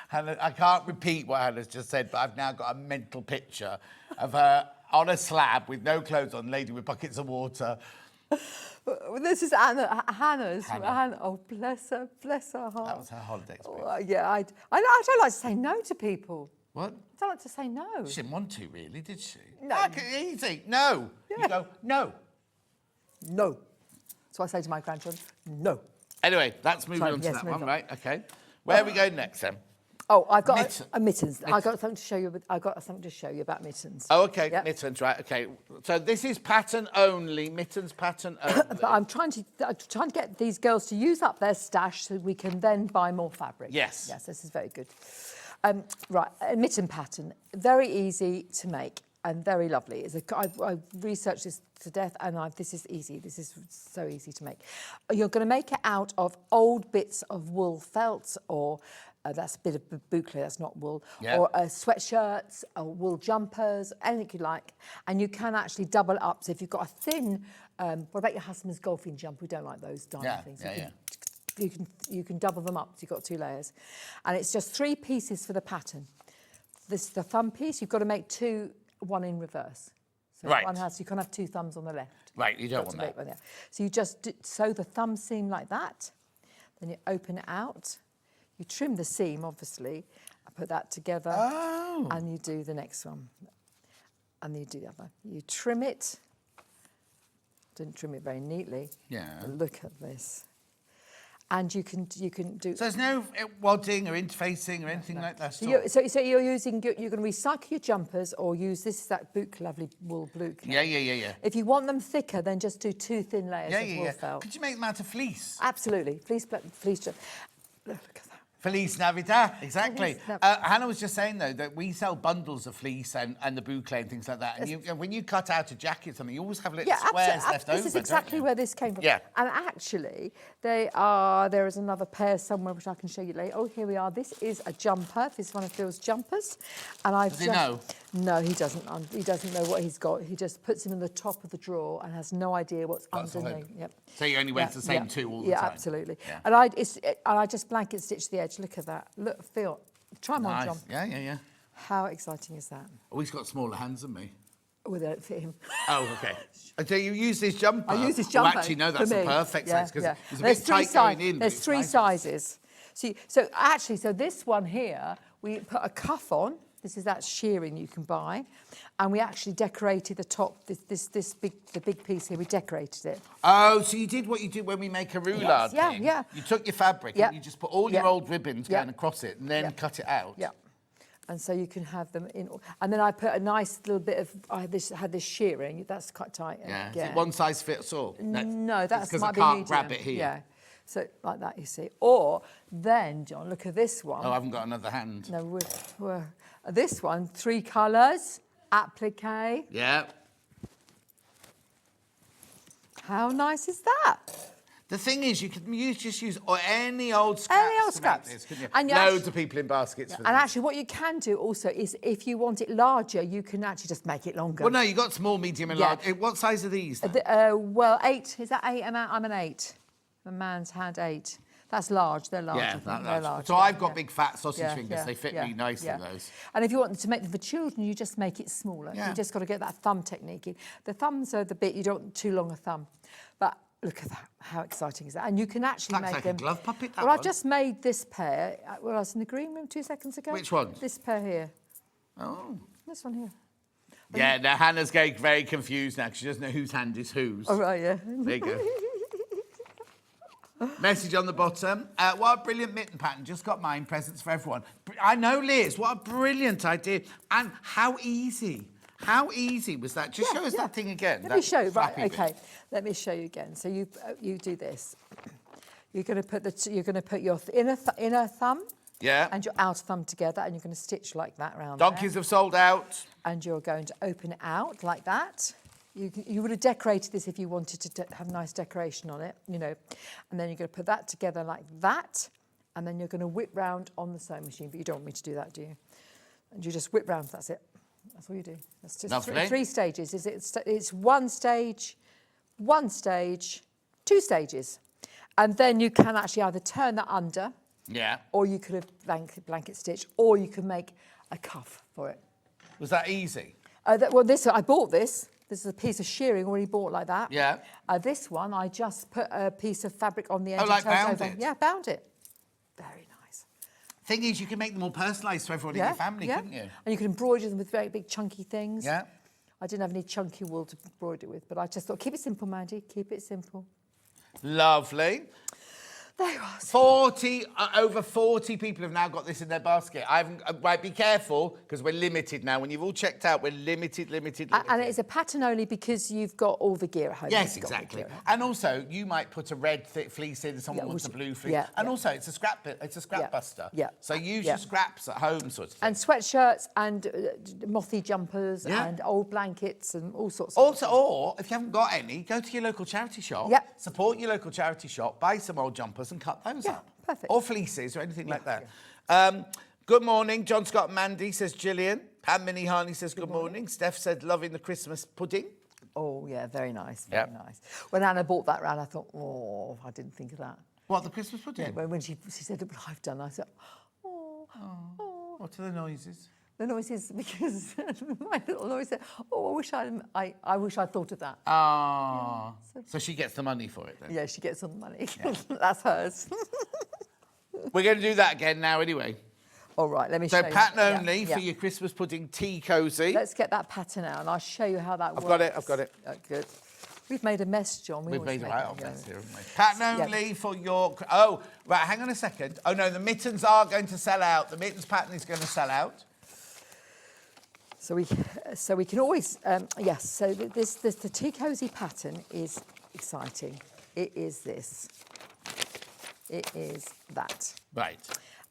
Hannah, I can't repeat what Hannah's just said, but I've now got a mental picture of her on a slab with no clothes on, lady with buckets of water. This is Hannah's. Hannah. Oh, bless her heart. That was her holiday experience. Oh, yeah, I don't like to say no to people. What? I don't like to say no. She didn't want to, really, did she? No. Easy. No. Yeah. You go, no. No. So I say to my grandchildren, no. Anyway, let's move Sorry, on to yes, that move one, on. right? Okay. Where are we going next, then? Oh, I've got Mittens. mittens. I got something to show you. I got something to show you about mittens. Oh, okay. Yep. Mittens, right? Okay. So this is pattern only. Mittens pattern only. But I'm trying to get these girls to use up their stash so we can then buy more fabric. Yes. Yes, this is very good. Right, a mitten pattern, very easy to make and very lovely. I researched this to death, and this is easy. This is so easy to make. You're going to make it out of old bits of wool felt, or that's a bit of boucle, that's not wool, Yeah. or sweatshirts, or wool jumpers, anything you like. And you can actually double it up. So if you've got a thin, what about your husband's golfing jumper? We don't like those diamond things. You can double them up, so you've got 2 layers. And it's just 3 pieces for the pattern. This is the thumb piece. You've got to make 2, 1 in reverse. So Right. you can't have 2 thumbs on the left. Right, you don't Got to want make that. one there. So you just sew the thumb seam like that. Then you open it out. You trim the seam, obviously. I put that together. Oh. And you do the next one. And you do the other. You trim it. Didn't trim it very neatly. Yeah. But look at this. And you can do. So there's no wadding or interfacing or anything like that. So you're going to recycle your jumpers or use that boucle, lovely wool boucle. Yeah. If you want them thicker, then just do 2 thin layers of wool Yeah. felt. Could you make them out of fleece? Absolutely. Fleece. Look at that. Feliz Navidad, exactly. Feliz Navidad. Hannah was just saying, though, that we sell bundles of fleece and the boucle and things like that. And when you cut out a jacket or something, you always have little squares left over. This is exactly where this came from. Yeah. And actually, there is another pair somewhere which I can show you later. Oh, here we are. This is a jumper. This is one of Phil's jumpers. And Does he know? No, he doesn't. He doesn't know what he's got. He just puts him in the top of the drawer and has no idea what's underneath. Yep. So he only wears the same 2 all the time? Yeah, absolutely. Yeah. And I just blanket stitch the edge. Look at that. Look, Phil. Try them on, John. Yeah. How exciting is that? Oh, he's got smaller hands than me. Oh, they don't fit him. Oh, okay. So you use this jumper? I use this jumper. Oh, actually, no, that's for the me. perfect size because it's a There's bit 3 tight going in. There's 3 sizes. So this one here, we put a cuff on. This is that shearing you can buy, and we actually decorated the top. The big piece here, we decorated it. Oh, so you did what you do when we make a roulade thing. Yeah. You took your fabric and you just put all your old ribbons going across it and then cut it out. Yeah. And so you can have them in. And then I put a nice little bit of. I had this shearing. That's quite tight. Yeah. Is it one size fits all? No, that's because might I can't be medium. grab it here. Yeah. So like that, you see. Or then, John, look at this one. Oh, I haven't got another hand. No, this one, 3 colours, applique. Yeah. How nice is that? The thing is, you could just use any old scraps. Any old to make scraps. This, couldn't you? And you Loads actually- of people in baskets for And this. actually, what you can do also is, if you want it larger, you can actually just make it longer. Well, no, you got small, medium, and Yeah. large. What size are these? Then? Well, 8. Is that 8? I'm an 8. A man's hand 8. That's large. They're large. I Yeah, think. that's They're large. So yeah, I've got yeah. big fat sausage Yeah, fingers. yeah, They fit yeah, me nicely, yeah. those. And if you want to make them for children, you just make it smaller. Yeah. You just got to get that thumb technique in. The thumbs are the bit, you don't want too long a thumb. But look at that. How exciting is that? And you can actually That's make like them. a glove puppet, that Well, I've one. just made this pair. Well, I was in the green room 2 seconds ago. Which one? This pair here. Oh. This one here. Yeah, now Hannah's getting very confused now because she doesn't know whose hand is whose. Oh, right, yeah. There you go. Message on the bottom. What a brilliant mitten pattern. Just got mine. Presents for everyone. I know, Liz. What a brilliant idea. And how easy. How easy was that? Just show us that thing again. Let me show you. Right, flappy bit. okay. Let me show you again. So you do this. You're going to put your inner thumb Yeah. and your outer thumb together, and you're going to stitch like that around Donkeys have sold out. and you're going to open it out like that. You would have decorated this if you wanted to have nice decoration on it, you know. And then you're going to put that together like that, and then you're going to whip round on the sewing machine. But you don't want me to do that, do you? And you just whip round. That's it. That's all you do. That's just three stages. It's one stage, two stages, and then you can actually either turn that under. Yeah. Or you could have blanket stitch, or you could make a cuff for it. Was that easy? I bought this. This is a piece of shearing already bought like that. Yeah. This one, I just put a piece of fabric on the end. Oh, like bound it? Yeah, bound it. Very nice. Thing is, you can make them all personalised to everyone in your family, couldn't you? And you can embroider them with very big chunky things. Yeah. I didn't have any chunky wool to embroider with, but I just thought, keep it simple, Mandy. Keep it simple. Lovely. There you are. Over 40 people have now got this in their basket. Right, be careful, because we're limited now. When you've all checked out, we're limited. And it's a pattern only because you've got all the gear at home. Yes, exactly. And also, you might put a red thick fleece in, and someone wants a blue fleece. Yeah, and also, it's a scrap buster. Yeah. So use your scraps at home, sort of thing. And sweatshirts and mothy jumpers and old blankets and all sorts of Also, or if you haven't got any, go to your local charity shop. Yeah. Support your local charity shop, buy some old jumpers and cut those up. Perfect. Or fleeces or anything like that. Good morning, John Scott and Mandy, says Gillian. Pam Minnie Harney says good morning. Steph said loving the Christmas pudding. Oh, yeah, very nice, very nice. When Anna bought that round, I thought, oh, I didn't think of that. What, the Christmas pudding? Yeah, when she said, what I've done, I said, oh. What are the noises? The noises, because my little noise said, oh, I wish I'd thought of that. Ah. So she gets the money for it then? Yeah, she gets some money. Yeah. That's hers. We're going to do that again now anyway. All right, let me show you. So pattern only for your Christmas pudding tea cosy. Let's get that pattern out and I'll show you how that works. I've got it. Oh, good. We've made a mess, John. We've made a right old mess here, haven't we? Pattern only for your... Oh, right, hang on a second. Oh, no, the mittens are going to sell out. The mittens pattern is going to sell out. So we can always... yes, so the tea cosy pattern is exciting. It is this. It is that. Right.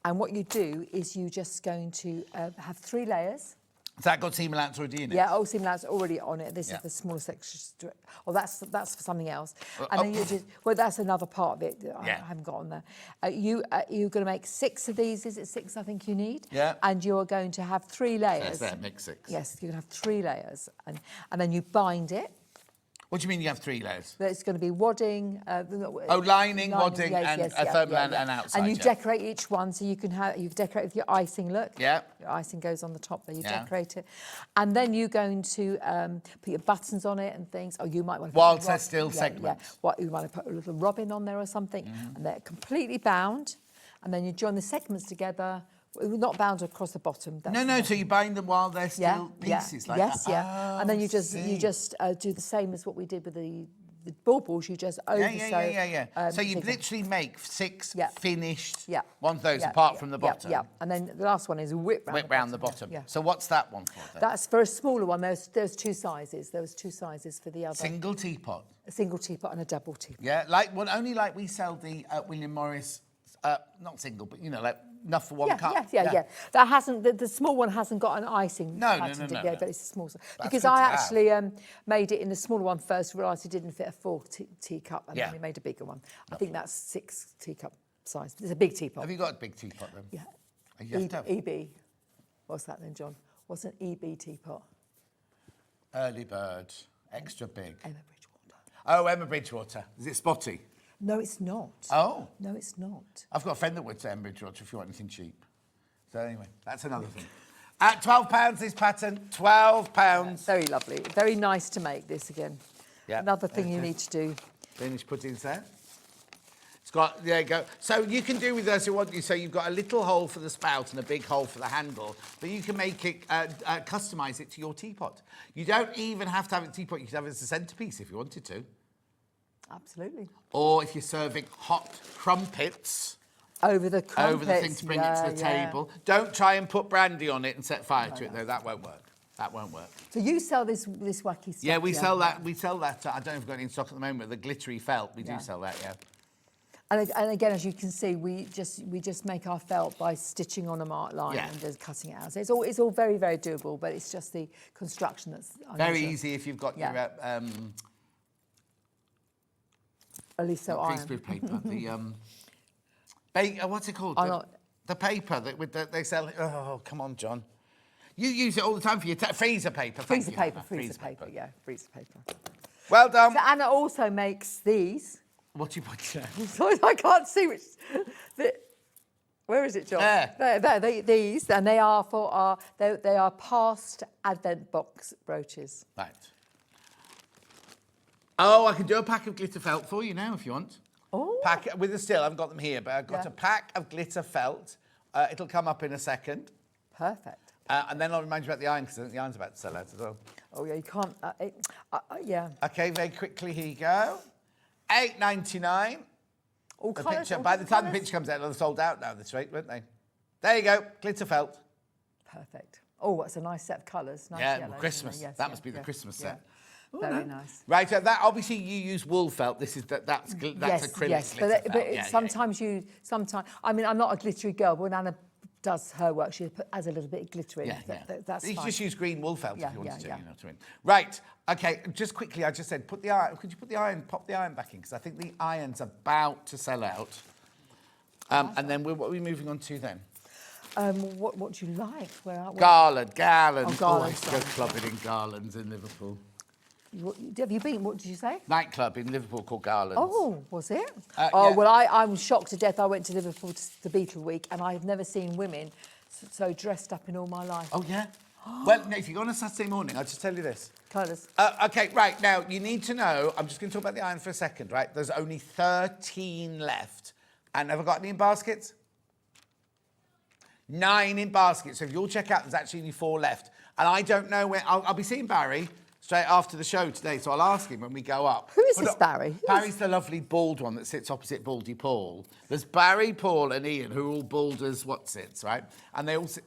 And what you do is you're just going to have 3 layers. Has that got seam allowance already in it? Yeah, seam allowance already on it. This is the small section. Oh, that's for something else. And then you just... Well, that's another part of it that I haven't got on there. You're going to make 6 of these. Is it 6 I think you need? Yeah. And you're going to have 3 layers. That's that, make 6. Yes, you're going to have 3 layers. And then you bind it. What do you mean you have 3 layers? It's going to be wadding. Lining, wadding, and a thermal and outside. And you decorate each one, so you can have. You've decorated with your icing. Look. Yeah. Your icing goes on the top there. You decorate it, and then you're going to put your buttons on it and things. Oh, you might want to. Whilst they're still segments. Yeah. What you might put a little robin on there or something, and they're completely bound, and then you join the segments together. Not bound across the bottom. No. So you bind them while they're still pieces like that. Yes, yeah. And then you just do the same as what we did with the baubles. You just oversew. Yeah. So you literally make 6 finished one of those apart from the bottom. Yeah. And then the last one is whip round the bottom. Yeah. So what's that one for then? That's for a smaller one. There's 2 sizes. There was 2 sizes for the other. Single teapot. A single teapot and a double teapot. Yeah, only like we sell the William Morris, not single, but like enough for one cup. Yeah. That hasn't the small one hasn't got an icing. No. Yeah, but it's a small one. Because I actually made it in the smaller one first, realised it didn't fit a 4 teacup, and then we made a bigger one. I think that's 6 teacup size. It's a big teapot. Have you got a big teapot then? Yeah. You have to have... EB. What's that then, John? What's an EB teapot? Early bird, extra big. Emma Bridgewater. Oh, Emma Bridgewater. Is it spotty? No, it's not. Oh. No, it's not. I've got a friend that works at Emma Bridgewater if you want anything cheap. So anyway, that's another thing. At £12 this pattern, £12. Very lovely. Very nice to make this again. Yeah. Another thing you need to do. Finished puddings there. It's got, there you go. So you can do with this you want. So you've got a little hole for the spout and a big hole for the handle, but you can make it, customise it to your teapot. You don't even have to have a teapot. You can have it as a centrepiece if you wanted to. Absolutely. Or if you're serving hot crumpets. Over the thing to bring it to the table. Don't try and put brandy on it and set fire to it, though. That won't work. That won't work. So you sell this wacky stuff? Yeah, we sell that. We sell that. I don't know if we've got any in stock at the moment, but the glittery felt. We do sell that, yeah. And again, as you can see, we just make our felt by stitching on a marked line and just cutting it out. So it's all very, very doable, but it's just the construction that's very easy if you've got your Aliso iron. greaseproof paper. The what's it called? The paper that they sell. Oh, come on, John. You use it all the time for your freezer paper. Freezer paper. Yeah, freezer paper. Well done. So Anna also makes these. What do you put there? Sorry, I can't see which. Where is it, John? There. These, and they are for our. They are past Advent box brooches. Right. Oh, I can do a pack of glitter felt for you now if you want. Oh. Pack with the still. I haven't got them here, but I've got a pack of glitter felt. It'll come up in a second. Perfect. And then I'll remind you about the iron because I think the iron's about to sell out as well. Oh yeah, you can't. Yeah. Okay, very quickly. Here you go. $8.99. All The colours. picture. all By the time the colours? picture comes out, they'll have sold out now. This rate, won't they? There you go. Glitter felt. Perfect. Oh, that's a nice set of colours. Nice Yeah, yellows, Christmas. isn't it? Yes, That yeah, must be the yeah, Christmas yeah. set. Very nice. Right, that obviously you use wool felt. This is that's acrylic Yes, glitter but felt. sometimes I mean, I'm not a glittery girl, but when Anna does her work, she adds a little bit of glitter in. Yeah, That's you fine. just use green wool felt if you wanted to. yeah. You know what I mean? Right. Okay. Just quickly, I just said put the iron. Could you put the iron? Pop the iron back in because I think the iron's about to sell out. And then what are we moving on to then? What do you like? Garland. Oh, garland. I used to go clubbing in Garlands in Liverpool. Have you been? What did you say? Nightclub in Liverpool called Garlands. Oh, was it? Yeah. Well, I'm shocked to death. I went to Liverpool to the Beetle Week, and I've never seen women so dressed up in all my life. Oh, yeah? Well, no, if you go on a Saturday morning, I'll just tell you this. Colours. Okay, right, now, you need to know, I'm just going to talk about the iron for a second, right? There's only 13 left. And have I got any in baskets? 9 in baskets. So if you'll check out, there's actually only 4 left. And I don't know when... I'll be seeing Barry straight after the show today, so I'll ask him when we go up. Who is this Barry? Barry's the lovely bald one that sits opposite Baldy Paul. There's Barry, Paul and Ian, who are all bald as whatsits, right? And they all sit...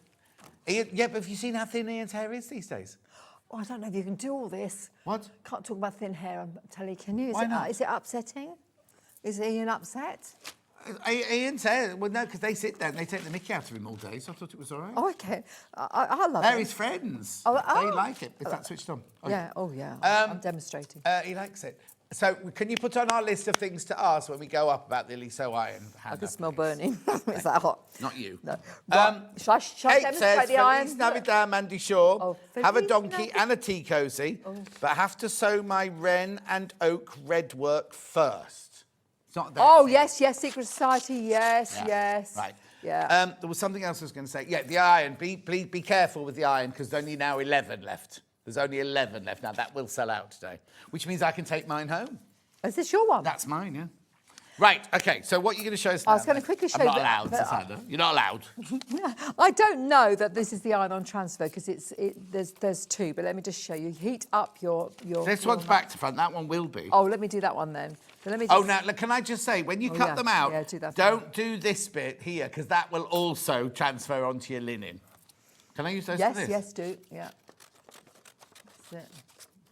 Ian, yeah, but have you seen how thin Ian's hair is these days? Oh, I don't know if you can do all this. What? Can't talk about thin hair, I'm telling you. Can you? Why not? Is it upsetting? Is Ian upset? Ian's hair, well, no, because they sit there and they take the mickey out of him all day, so I thought it was all right. Oh, okay. I love They're it. his friends. Oh, They oh. like it. Is that switched on? Yeah, I'm demonstrating. He likes it. So can you put on our list of things to ask when we go up about the Aliso iron? I can smell burning. Is that hot? Not you. No. Right. Shall I Kate demonstrate says, the iron? Feliz Navidad, Mandy Shaw. Oh, Have a Feliz donkey Navidad. and a tea cosy, but have to sew my wren and oak red work first. It's not that. Oh, yes, Secret Society, yes. Right. Yeah. There was something else I was going to say. Yeah, the iron. Be careful with the iron because there's only now 11 left. There's only 11 left. Now, that will sell out today, which means I can take mine home. Is this your one? That's mine, yeah. Right, okay, so what are you going to show us now? I was going to quickly show I'm not you allowed, that- Susanna. You're not allowed. I don't know that this is the iron-on transfer because there's 2, but let me just show you. Heat up your This one's back to front. That one will be. Oh, let me do that one then. So let me just... Oh, now, look, can I just say, when you cut yeah. them out, Yeah, do that don't do this bit here, because that will also transfer onto your linen. Can I use those for this? Yes, do. Yeah. That's it.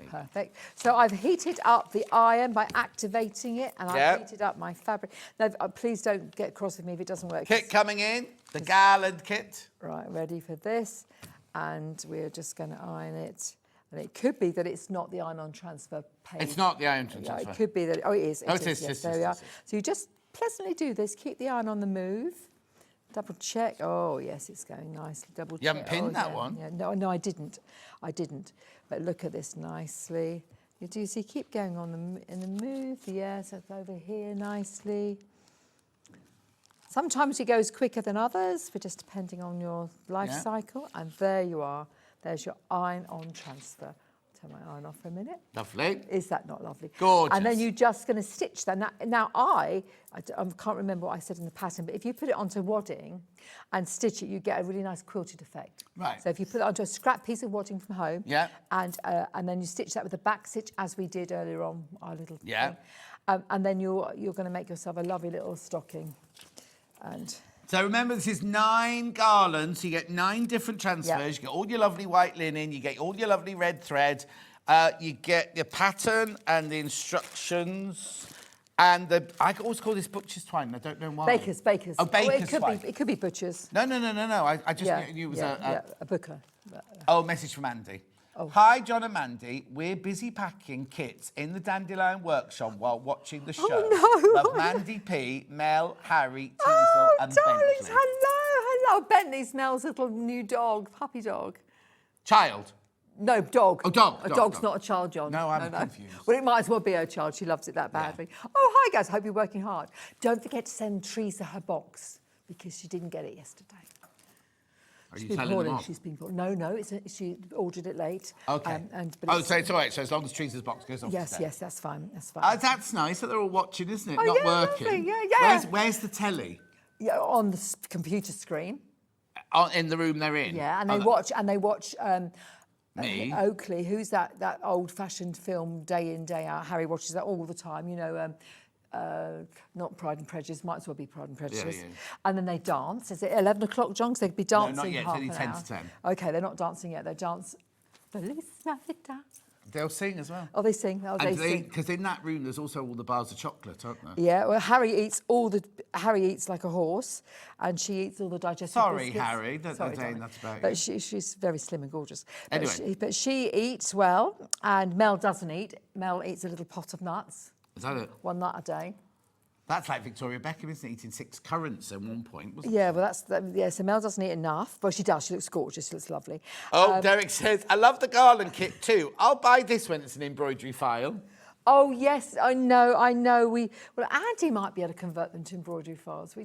Perfect. So I've heated up the iron by activating it, and I've heated up my fabric. Now, please don't get cross with me if it doesn't work. Kit coming in, the Garland kit. Right, ready for this. And we're just going to iron it. And it could be that it's not the iron-on transfer page. It's not the iron Yeah, transfer. it could be that... Oh, it is. Oh, it is, Yes, yes, there yes, we are. yes, yes. So you just pleasantly do this. Keep the iron on the move. Double check. Oh, yes, it's going nicely. Double check. You haven't pinned that yeah, one? Yeah. No, I didn't. But look at this nicely. You do see, keep going on in the move. Yes, it's over here nicely. Sometimes it goes quicker than others, but just depending on your life cycle. And there you are. There's your iron-on transfer. Turn my iron off for a minute. Lovely. Is that not lovely? Gorgeous. And then you're just going to stitch that. Now I can't remember what I said in the pattern, but if you put it onto wadding and stitch it, you get a really nice quilted effect. Right. So if you put it onto a scrap piece of wadding from home, and then you stitch that with a back stitch, as we did earlier on our little thing, and then you're going to make yourself a lovely little stocking. And so remember, this is 9 garlands. You get 9 different transfers. You get all your lovely white linen. You get all your lovely red thread. You get your pattern and the instructions. And I always call this butcher's twine. I don't know why. Bakers. Oh, baker's twine. It could be butchers. No. I just knew it was a booker. Oh, message from Andy. Oh. Hi, John and Mandy. We're busy packing kits in the Dandelion workshop while watching the show. Oh, no. Love Mandy P, Mel, Harry, Teasel, and darlings, Bentley. hello. Bentley's Mel's little new dog, puppy dog. Child. No, dog. Oh, dog. A dog's not a child, John. No, I'm confused. Well, it might as well be her child. She loves it that badly. Yeah. Oh, hi, guys. Hope you're working hard. Don't forget to send Teresa her box because she didn't get it yesterday. Are you telling them off? She's been poorly. No, she ordered it late. Okay. So it's all right. So as long as Teresa's box goes off today. Yes, that's fine. Oh, that's nice that they're all watching, isn't it? Oh, Not yeah, working. lovely. Yeah. Where's the telly? Yeah, on the computer screen. In the room they're in. Yeah, and they watch. Me. Oakley, who's that old-fashioned film, day in, day out. Harry watches that all the time, you know, not Pride and Prejudice, might as well be Pride and Prejudice. Yeah. And then they dance. Is it 11 o'clock, John? Because they'd be dancing. No, not yet, half it's only an 10 hour. to 10. OK, they're not dancing yet. They dance. Feliz Navidad. They'll sing as well. Oh, they sing. Oh, they sing. Because in that room, there's also all the bars of chocolate, aren't there? Yeah, well, Harry eats like a horse, and she eats all the digestive biscuits. Harry, don't say that about you. But she's very slim and gorgeous. Anyway. But she eats well, and Mel doesn't eat. Mel eats a little pot of nuts. Is that it? 1 nut a day. That's like Victoria Beckham, isn't it? Eating 6 currants at one point, wasn't Yeah, well, so Mel doesn't eat enough. Well, she does. She looks gorgeous. She looks lovely. Oh, Derek says, I love the garland kit too. I'll buy this when it's an embroidery file. Oh, yes, I know. Well, Andy might be able to convert them to embroidery files.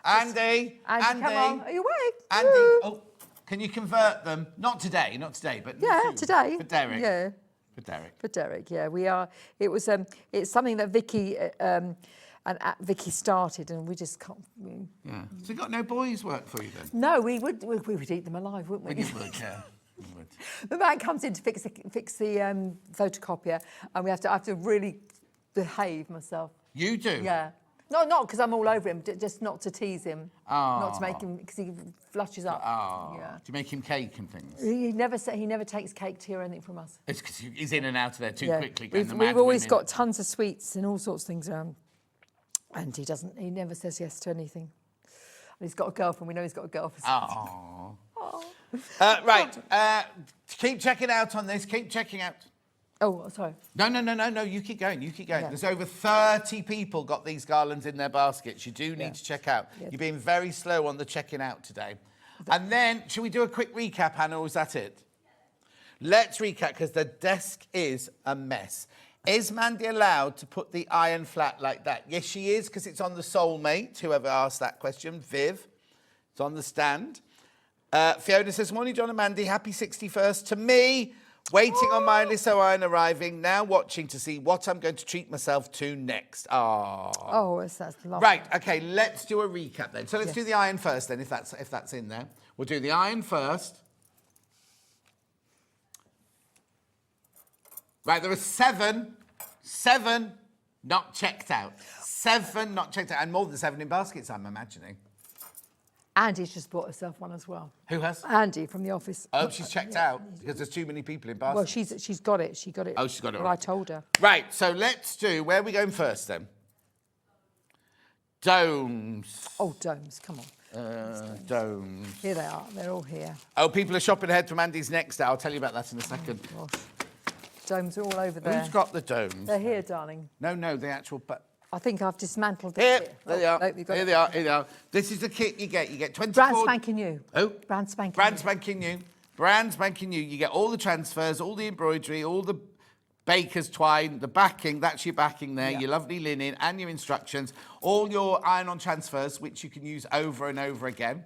Andy, come on. Are you awake? Andy, can you convert them? Not today, but yeah, soon. today. For Derek. Yeah. For Derek, yeah. We are. It's something that Vicky Vicky started, and we just can't. Yeah. So you got no boys' work for you then? No, we would eat them alive, wouldn't we? You would, yeah. The man comes in to fix the photocopier, and I have to really behave myself. You do? Yeah. Not because I'm all over him, just not to tease him. Oh. Not to make him, because he flushes up. Oh. Yeah. Do you make him cake and things? He never takes cake, tea or anything from us. It's because he's in and out of there too quickly. We've always got tons of sweets and all sorts of things around. And he never says yes to anything. And he's got a girlfriend. We know he's got a girlfriend. Oh. Right. Keep checking out on this. Keep checking out. Oh, sorry. No. You keep going. Yeah. There's over 30 people got these garlands in their baskets. You do need to check out. Yeah. You're being very slow on the checking out today. And then, should we do a quick recap, Hannah, or is that it? Let's recap, because the desk is a mess. Is Mandy allowed to put the iron flat like that? Yes, she is, because it's on the Soulmate, whoever asked that question. Viv, it's on the stand. Fiona says, morning, John and Mandy. Happy 61st to me. Waiting on my Lisso iron arriving. Now watching to see what I'm going to treat myself to next. Oh, that's lovely. Right, OK, let's do a recap then. So let's do the iron first then, if that's in there. We'll do the iron first. Right, there are seven not checked out. 7 not checked out, and more than 7 in baskets, I'm imagining. Andy's just bought herself one as well. Who has? Andy from the office. Oh, she's checked out because there's too many people in baskets. Well, she's got it. She got it. Oh, she's got it. Well, I told her. Right, so let's do, where are we going first then? Domes. Oh, domes, come on. Domes. Here they are. They're all here. Oh, people are shopping ahead from Andy's next day. I'll tell you about that in a second. Oh, gosh. Domes are all over there. Who's got the domes? They're here, darling. No, the actual... I think I've dismantled it. Here they are. No, Here they are. This is the kit you get. You get 24... Brand spanking new. Oh? Brand spanking new. Brand spanking new. You get all the transfers, all the embroidery, all the baker's twine, the backing, that's your backing there, your lovely linen and your instructions, all your iron-on transfers, which you can use over and over again.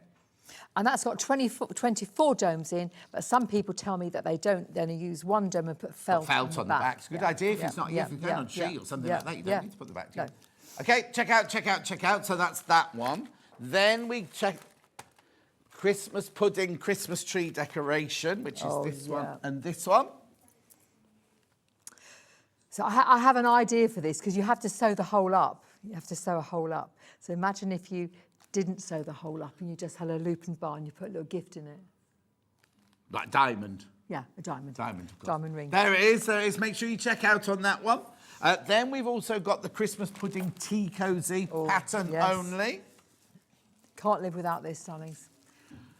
And that's got 24 domes in, but some people tell me that they don't then use one dome and put felt on the back. It's a good idea if it's not if you're going on sheet or something like that. You don't need to put the back to. Okay, check out. So that's that one. Then we check Christmas pudding, Christmas tree decoration, which is this one and this one. So I have an idea for this, because you have to sew the hole up. You have to sew a hole up. So imagine if you didn't sew the hole up and you just had a loop and bar and you put a little gift in it. Like diamond. Yeah, a diamond. Diamond, of course. Diamond ring. There it is. Make sure you check out on that one. Then we've also got the Christmas pudding tea cosy pattern yes. only. Can't live without this, darlings.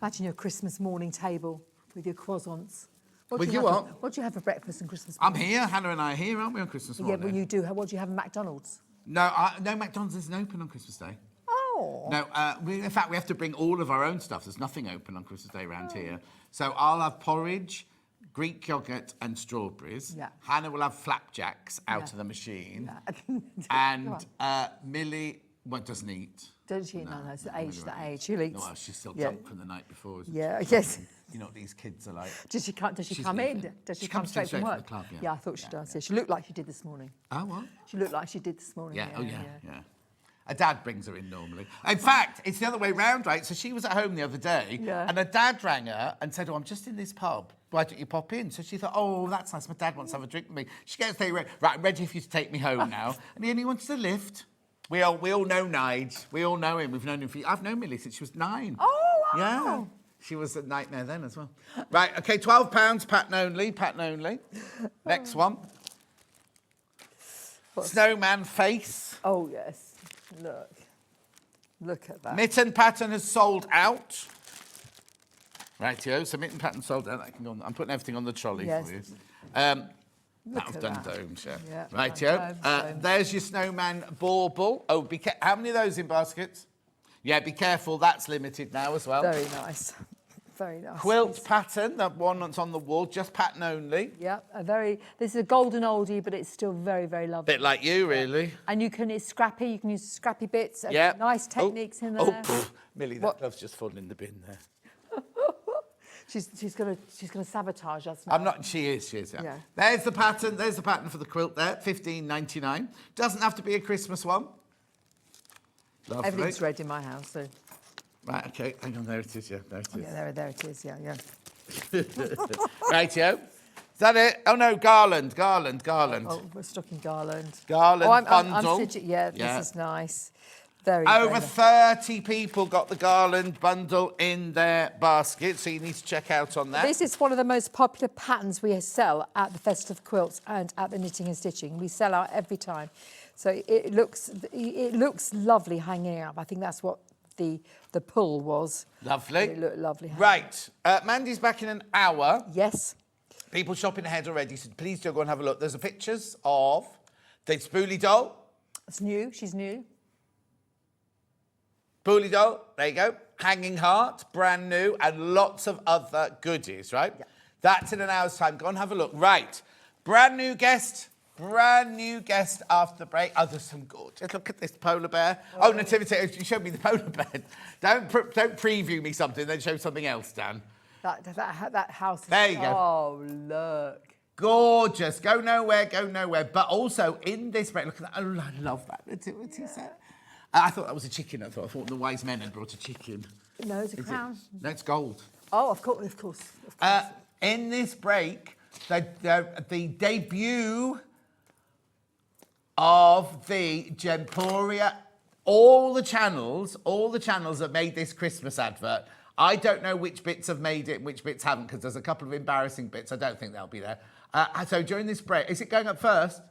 Imagine your Christmas morning table with your croissants. With do your have what? What do you have for breakfast and Christmas I'm morning? here, Hannah and I are here, aren't we, on Christmas morning? Yeah, well, you do. What do you have at McDonald's? No, no, McDonald's isn't open on Christmas Day. Oh. No, in fact, we have to bring all of our own stuff. There's nothing open on Christmas Day around here. So I'll have porridge, Greek yoghurt and strawberries. Yeah. Hannah will have flapjacks out of the machine. Yeah. And Millie, doesn't eat. Don't she? No, it's the age. She'll eat. No, well, she's still drunk from the night before. Isn't Yeah, she? yes. You know what these kids are like. Does she come She's in? leaving. Does she She come comes straight straight from from work? the club, yeah. Yeah, I thought she does. Yeah, she looked like she did this morning. Oh, what? She looked like she did this morning. Yeah, yeah. Her dad brings her in normally. In fact, it's the other way round, right? So she was at home the other day, and her dad rang her and said, "Oh, I'm just in this pub. Why don't you pop in?" So she thought, "Oh, that's nice. My dad wants to have a drink with me." She gets there, right, I'm ready for you to take me home now. And he only wants a lift. We all know Nige. We all know him. We've known him I've known Millie since she was 9. Oh, wow. Yeah. She was a nightmare then as well. Right, okay, £12, pattern only. Next one. Snowman face. Oh, yes. Look at that. Mitten pattern has sold out. Rightio, so mitten pattern sold out. That can go on. I'm putting everything on the trolley for you. That was done domes, yeah. Rightio. There's your snowman bauble. Oh, how many of those in baskets? Yeah, be careful. That's limited now as well. Very nice. Very nice. Quilt pattern, that one that's on the wall, just pattern only. Yeah, this is a golden oldie, but it's still very, very lovely. Bit like you, really. And it's scrappy, you can use scrappy bits. Yeah. Nice techniques in there. Oh, Millie, that glove's just fallen in the bin there. She's gonna sabotage us now. I'm not, she is, yeah. There's the pattern for the quilt there, $15.99. Doesn't have to be a Christmas one. Lovely. Everything's red in my house, so. Right, okay, hang on, there it is, there it is. Yeah, there it is, yeah. Rightio. Is that it? Oh no, garland. Oh, we're stuck in garland. Garland I'm bundle. this is nice. Very Over very 30 people got the garland bundle in their basket, so you need to check out on that. This is one of the most popular patterns we sell at the Festive Quilts and at the Knitting and Stitching. We sell out every time. So it looks lovely hanging up. I think that's what the pull was. Lovely. It looked lovely. Right, Mandy's back in an hour. Yes. People shopping ahead already, so please do go and have a look. There's pictures of the Spoolie doll. It's new. She's new. Spoolie doll, there you go. Hanging heart, brand new, and lots of other goodies, right? Yeah. That's in an hour's time. Go and have a look. Right, brand new guest after the break. Oh, there's some gorgeous. Look at this polar bear. Oh, Nativity, you showed me the polar bear. Don't preview me something, then show something else, Dan. That house is... There you go. Oh, look. Gorgeous. Go nowhere. But also, in this break, look at that. Oh, I love that Nativity set. I thought that was a chicken. I thought the wise men had brought a chicken. No, it's a crown. No, it's gold. Oh, of course. In this break, the debut of the Gemporia, all the channels have made this Christmas advert. I don't know which bits have made it and which bits haven't, because there's a couple of embarrassing bits. I don't think they'll be there. So during this break, is it going up first?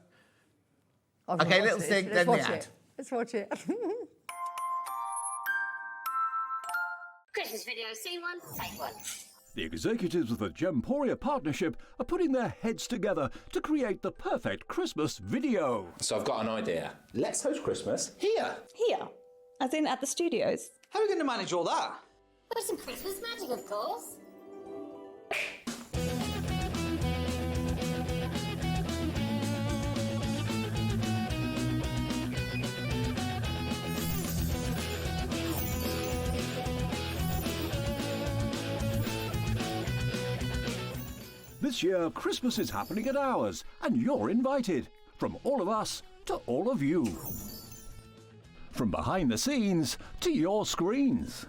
Okay, little sing, then the ad. Let's watch it. Christmas video, scene 1, take 1. The executives of the Gemporia partnership are putting their heads together to create the perfect Christmas video. So I've got an idea. Let's host Christmas here. Here, as in at the studios. How are we going to manage all that? With some Christmas magic, of course. This year, Christmas is happening at ours, and you're invited. From all of us to all of you. From behind the scenes to your screens.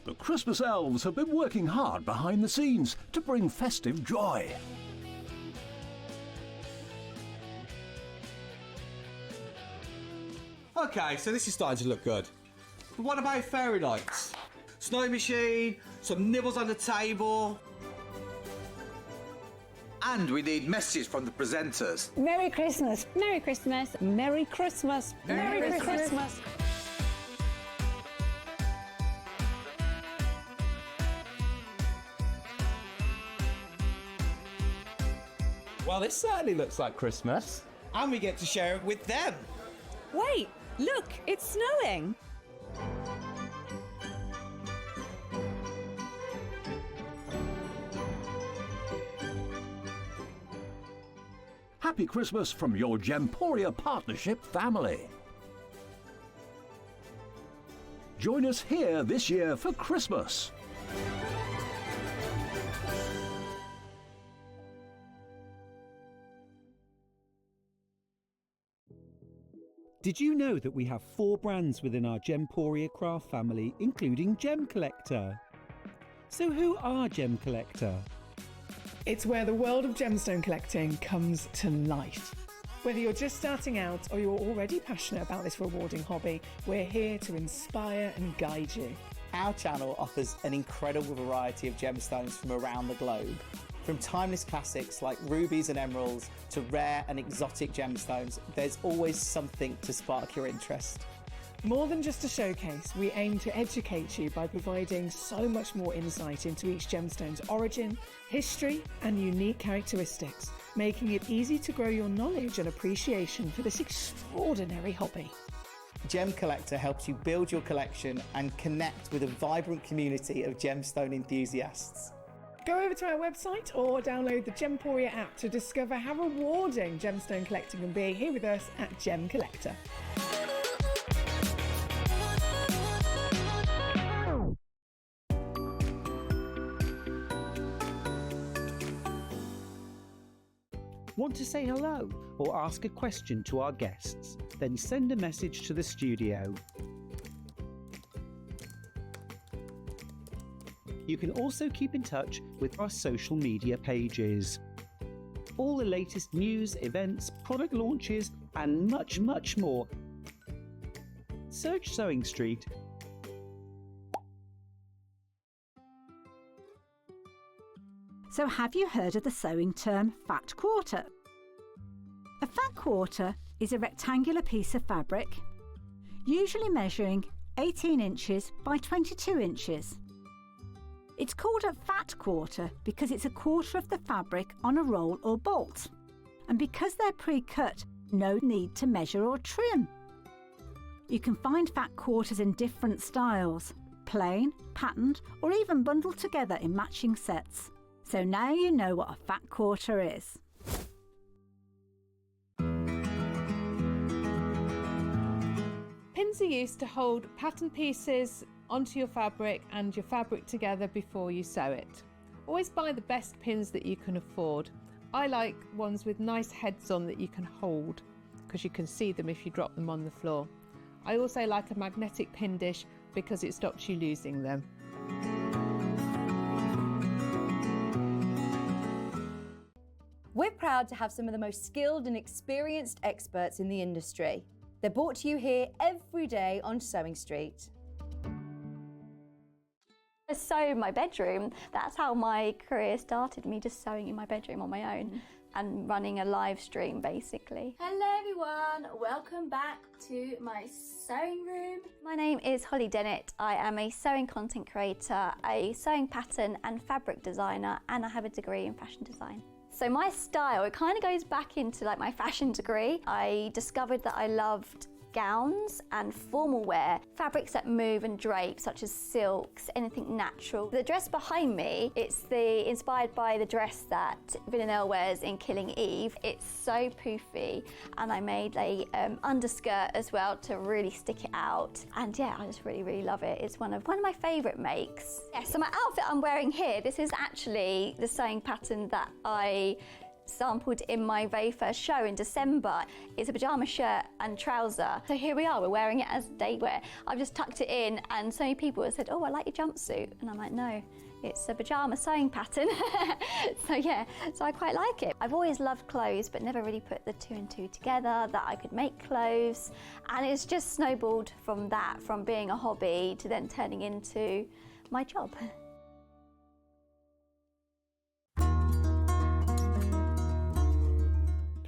The Christmas elves have been working hard behind the scenes to bring festive joy. Okay, so this is starting to look good. But what about fairy lights? Snow machine, some nibbles on the table. And we need messages from the presenters. Merry Christmas. Merry Christmas. Merry Christmas. Merry Christmas. Well, this certainly looks like Christmas. And we get to share it with them. Wait, look, it's snowing. Happy Christmas from your Gemporia Partnership family. Join us here this year for Christmas. Did you know that we have 4 brands within our Gemporia craft family, including Gem Collector? So who are Gem Collector? It's where the world of gemstone collecting comes to life. Whether you're just starting out or you're already passionate about this rewarding hobby, we're here to inspire and guide you. Our channel offers an incredible variety of gemstones from around the globe. From timeless classics like rubies and emeralds to rare and exotic gemstones, there's always something to spark your interest. More than just a showcase, we aim to educate you by providing so much more insight into each gemstone's origin, history, and unique characteristics, making it easy to grow your knowledge and appreciation for this extraordinary hobby. Gem Collector helps you build your collection and connect with a vibrant community of gemstone enthusiasts. Go over to our website or download the Gemporia app to discover how rewarding gemstone collecting can be here with us at Gem Collector. Want to say hello or ask a question to our guests? Then send a message to the studio. You can also keep in touch with our social media pages. All the latest news, events, product launches, and much, much more. Search SewingStreet. So have you heard of the sewing term fat quarter? A fat quarter is a rectangular piece of fabric, usually measuring 18 inches by 22 inches. It's called a fat quarter because it's a quarter of the fabric on a roll or bolt. And because they're pre-cut, no need to measure or trim. You can find fat quarters in different styles, plain, patterned, or even bundled together in matching sets. So now you know what a fat quarter is. Pins are used to hold pattern pieces onto your fabric and your fabric together before you sew it. Always buy the best pins that you can afford. I like ones with nice heads on that you can hold because you can see them if you drop them on the floor. I also like a magnetic pin dish because it stops you losing them. We're proud to have some of the most skilled and experienced experts in the industry. They're brought to you here every day on SewingStreet. I sew in my bedroom. That's how my career started, me just sewing in my bedroom on my own and running a live stream basically. Hello everyone, welcome back to my sewing room. My name is Holly Dennett. I am a sewing content creator, a sewing pattern and fabric designer, and I have a degree in fashion design. So my style, it kind of goes back into like my fashion degree. I discovered that I loved gowns and formal wear, fabrics that move and drape such as silks, anything natural. The dress behind me, it's inspired by the dress that Villanelle wears in Killing Eve. It's so poofy, and I made a underskirt as well to really stick it out. And yeah, I just really love it. It's one of my favorite makes. Yeah, so my outfit I'm wearing here, this is actually the sewing pattern that I sampled in my very first show in December. It's a pyjama shirt and trouser. So here we are, we're wearing it as day wear. I've just tucked it in, and so many people have said, oh, I like your jumpsuit. And I'm like, no, it's a pyjama sewing pattern. So yeah, so I quite like it. I've always loved clothes, but never really put the two and two together, that I could make clothes. And it's just snowballed from that, from being a hobby to then turning into my job.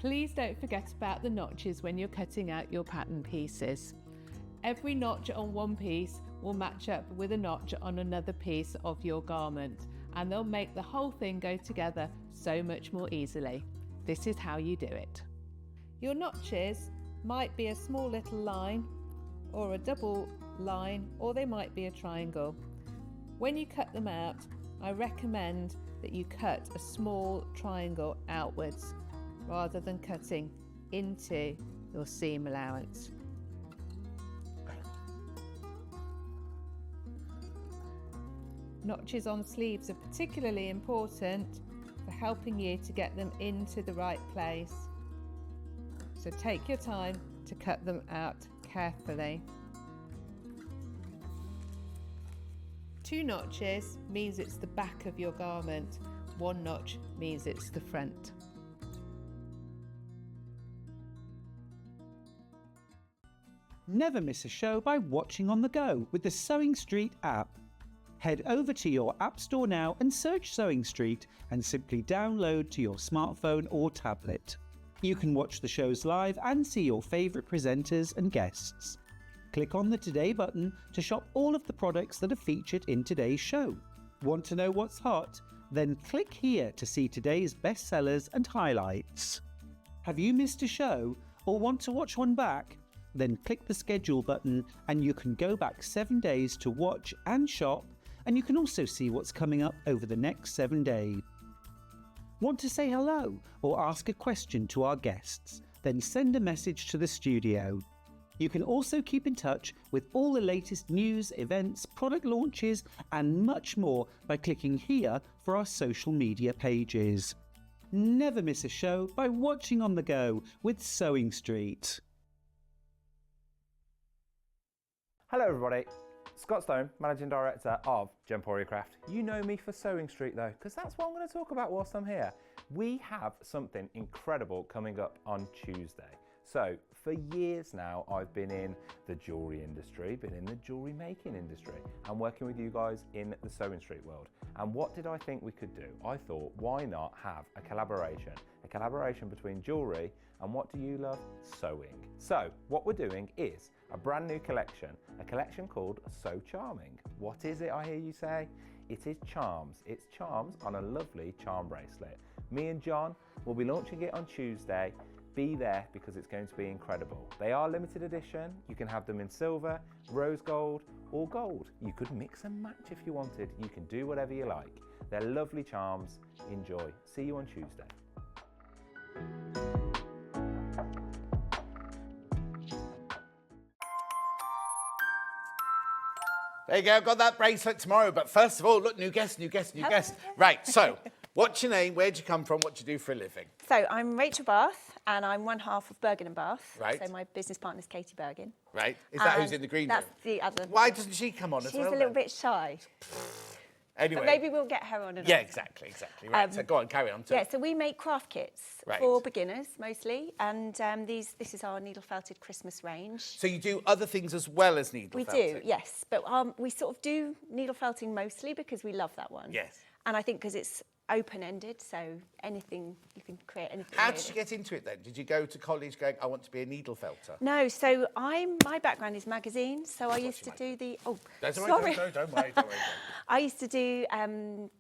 Please don't forget about the notches when you're cutting out your pattern pieces. Every notch on one piece will match up with a notch on another piece of your garment, and they'll make the whole thing go together so much more easily. This is how you do it. Your notches might be a small little line or a double line, or they might be a triangle. When you cut them out, I recommend that you cut a small triangle outwards rather than cutting into your seam allowance. Notches on sleeves are particularly important for helping you to get them into the right place. So take your time to cut them out carefully. 2 notches means it's the back of your garment. 1 notch means it's the front. Never miss a show by watching on the go with the SewingStreet app. Head over to your App Store now and search SewingStreet and simply download to your smartphone or tablet. You can watch the shows live and see your favourite presenters and guests. Click on the Today button to shop all of the products that are featured in today's show. Want to know what's hot? Then click here to see today's bestsellers and highlights. Have you missed a show or want to watch one back? Then click the schedule button and you can go back 7 days to watch and shop, and you can also see what's coming up over the next 7 days. Want to say hello or ask a question to our guests? Then send a message to the studio. You can also keep in touch with all the latest news, events, product launches and much more by clicking here for our social media pages. Never miss a show by watching on the go with SewingStreet. Hello everybody, Scott Stone, Managing Director of Gemporia Craft. You know me for SewingStreet though, because that's what I'm going to talk about whilst I'm here. We have something incredible coming up on Tuesday. So for years now, I've been in the jewellery industry, been in the jewellery making industry, and working with you guys in the SewingStreet world. And what did I think we could do? I thought, why not have a collaboration between jewellery and what do you love? Sewing. So what we're doing is a brand new collection, a collection called So Charming. What is it, I hear you say? It is charms. It's charms on a lovely charm bracelet. Me and John will be launching it on Tuesday. Be there because it's going to be incredible. They are limited edition. You can have them in silver, rose gold, or gold. You could mix and match if you wanted. You can do whatever you like. They're lovely charms. Enjoy. See you on Tuesday. There you go, I've got that bracelet tomorrow. But first of all, look, new guest. Right, so what's your name? Where'd you come from? What do you do for a living? So I'm Rachel Bath, and I'm one half of Bergin Bath. Right. So my business partner is Katie Bergin. Right. Is that who's in the green room? That's the other. Why doesn't she come on as well? She's a little bit shy. Anyway. But maybe we'll get her on. Yeah, exactly. Right, so go on, carry on. Yeah, so we make craft kits Right. for beginners mostly, and this is our needle felted Christmas range. So you do other things as well as needle felting? We do, yes, but we sort of do needle felting mostly because we love that one. Yes. And I think because it's open-ended, so anything, you can create anything. How did you get into it then? Did you go to college going, I want to be a needle felter? No, so my background is magazines, so I used to do the, That's all sorry. right, don't worry. I used to do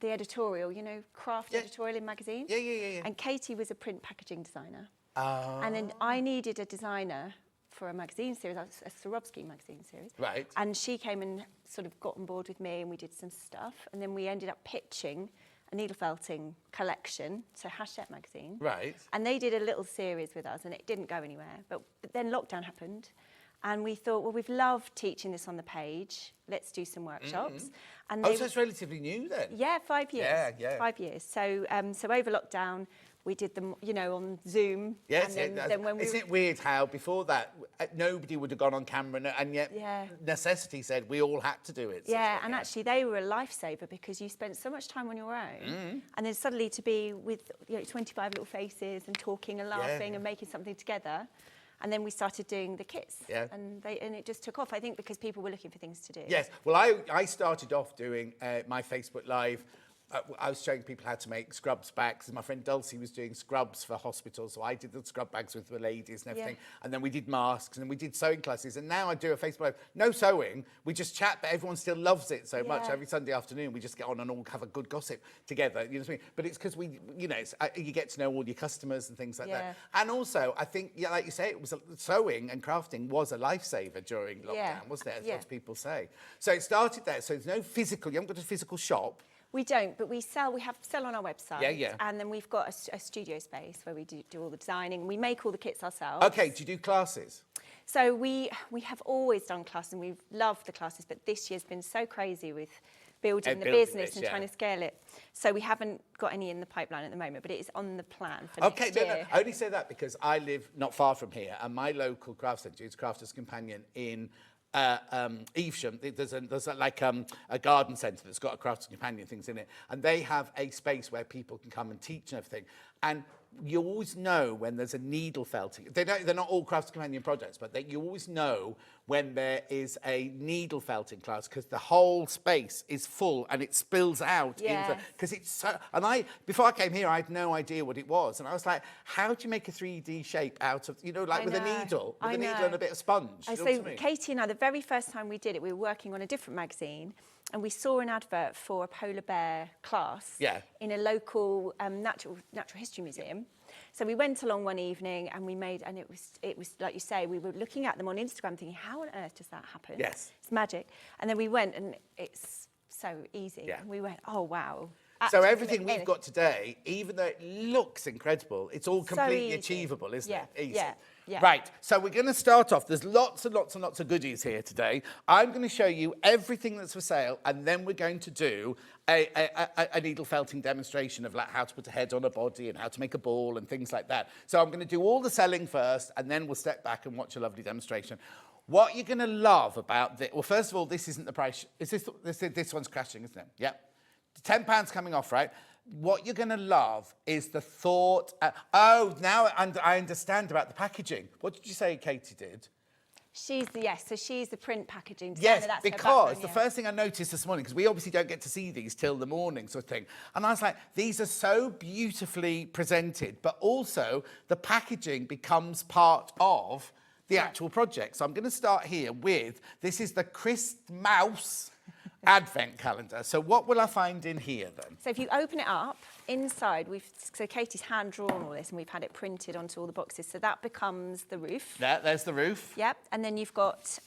the editorial, craft editorial in magazines. Yeah. And Katie was a print packaging designer. Oh. And then I needed a designer for a magazine series, a Swarovski magazine series. Right. And she came and sort of got on board with me, and we did some stuff. And then we ended up pitching a needle felting collection to Hachette magazine. Right. And they did a little series with us, and it didn't go anywhere. But then lockdown happened, and we thought, well, we've loved teaching this on the page. Let's do some workshops. And so it's relatively new then? Yeah, 5 years. Yeah. 5 years. So over lockdown, we did them, on Zoom. Yes, and then when isn't it weird how before that nobody would have gone on camera, and yet necessity said we all had to do it. Yeah, and actually they were a lifesaver because you spent so much time on your own, and then suddenly to be with 25 little faces and talking and laughing and making something together. And then we started doing the kits, and it just took off, I think, because people were looking for things to do. Yes, well, I started off doing my Facebook Live I was showing people how to make scrubs bags, and my friend Dulcie was doing scrubs for hospitals, so I did the scrub bags with the ladies and everything, and then we did masks, and then we did sewing classes, and now I do a Facebook Live, no sewing, we just chat, but everyone still loves it so much. Every Sunday afternoon, we just get on and all have a good gossip together, you know what I mean? But it's because we, you know, you get to know all your customers and things like that. And also, I think, like you say, it was sewing and crafting was a lifesaver during lockdown, wasn't it? As lots of people say. So it started there, so there's no physical, you haven't got a physical shop. We don't, but we sell on our website. Yeah. And then we've got a studio space where we do all the designing. We make all the kits ourselves. Okay, do you do classes? So we have always done classes, and we've loved the classes, but this year's been so crazy with building the business and trying to scale it. So we haven't got any in the pipeline at the moment, but it is on the plan for next year. No, I only say that because I live not far from here, and my local craft centre is Crafters Companion in Evesham. There's a garden centre that's got a Crafters Companion things in it, and they have a space where people can come and teach and everything. And you always know when there's a needle felting. They're not all Crafters Companion projects, but you always know when there is a needle felting class because the whole space is full and it spills out into, because it's so, and before I came here I had no idea what it was, and I was like, how do you make a 3D shape out of, you know, like with a needle and a bit of sponge? So Katie and I, the very first time we did it, we were working on a different magazine, and we saw an advert for a polar bear class in a local natural history museum. So we went along one evening and we made, and it was like you say, we were looking at them on Instagram thinking, how on earth does that happen? Yes. It's magic. And then we went, and it's so easy. Yeah. And we went, oh, wow. So everything we've got today, even though it looks incredible, it's all completely achievable, isn't it? Easy. Yeah. Right, so we're going to start off. There's lots and lots and lots of goodies here today. I'm going to show you everything that's for sale, and then we're going to do a needle felting demonstration of like how to put a head on a body and how to make a ball and things like that. So I'm going to do all the selling first, and then we'll step back and watch a lovely demonstration. What you're going to love about this, well, first of all, this isn't the price. Is this one's crashing, isn't it? Yep. £10 coming off, right? What you're going to love is the thought. Now I understand about the packaging. What did you say Katie did? She's the print packaging designer. Yes, that's because the first thing I noticed this morning, because we obviously don't get to see these till the morning sort of thing, and I was like, these are so beautifully presented, but also the packaging becomes part of the actual project. So I'm going to start here with, this is the Christmas Advent calendar. So what will I find in here then? So if you open it up, inside so Katie's hand drawn all this and we've had it printed onto all the boxes. So that becomes the roof. There's the roof. Yep. And then you've got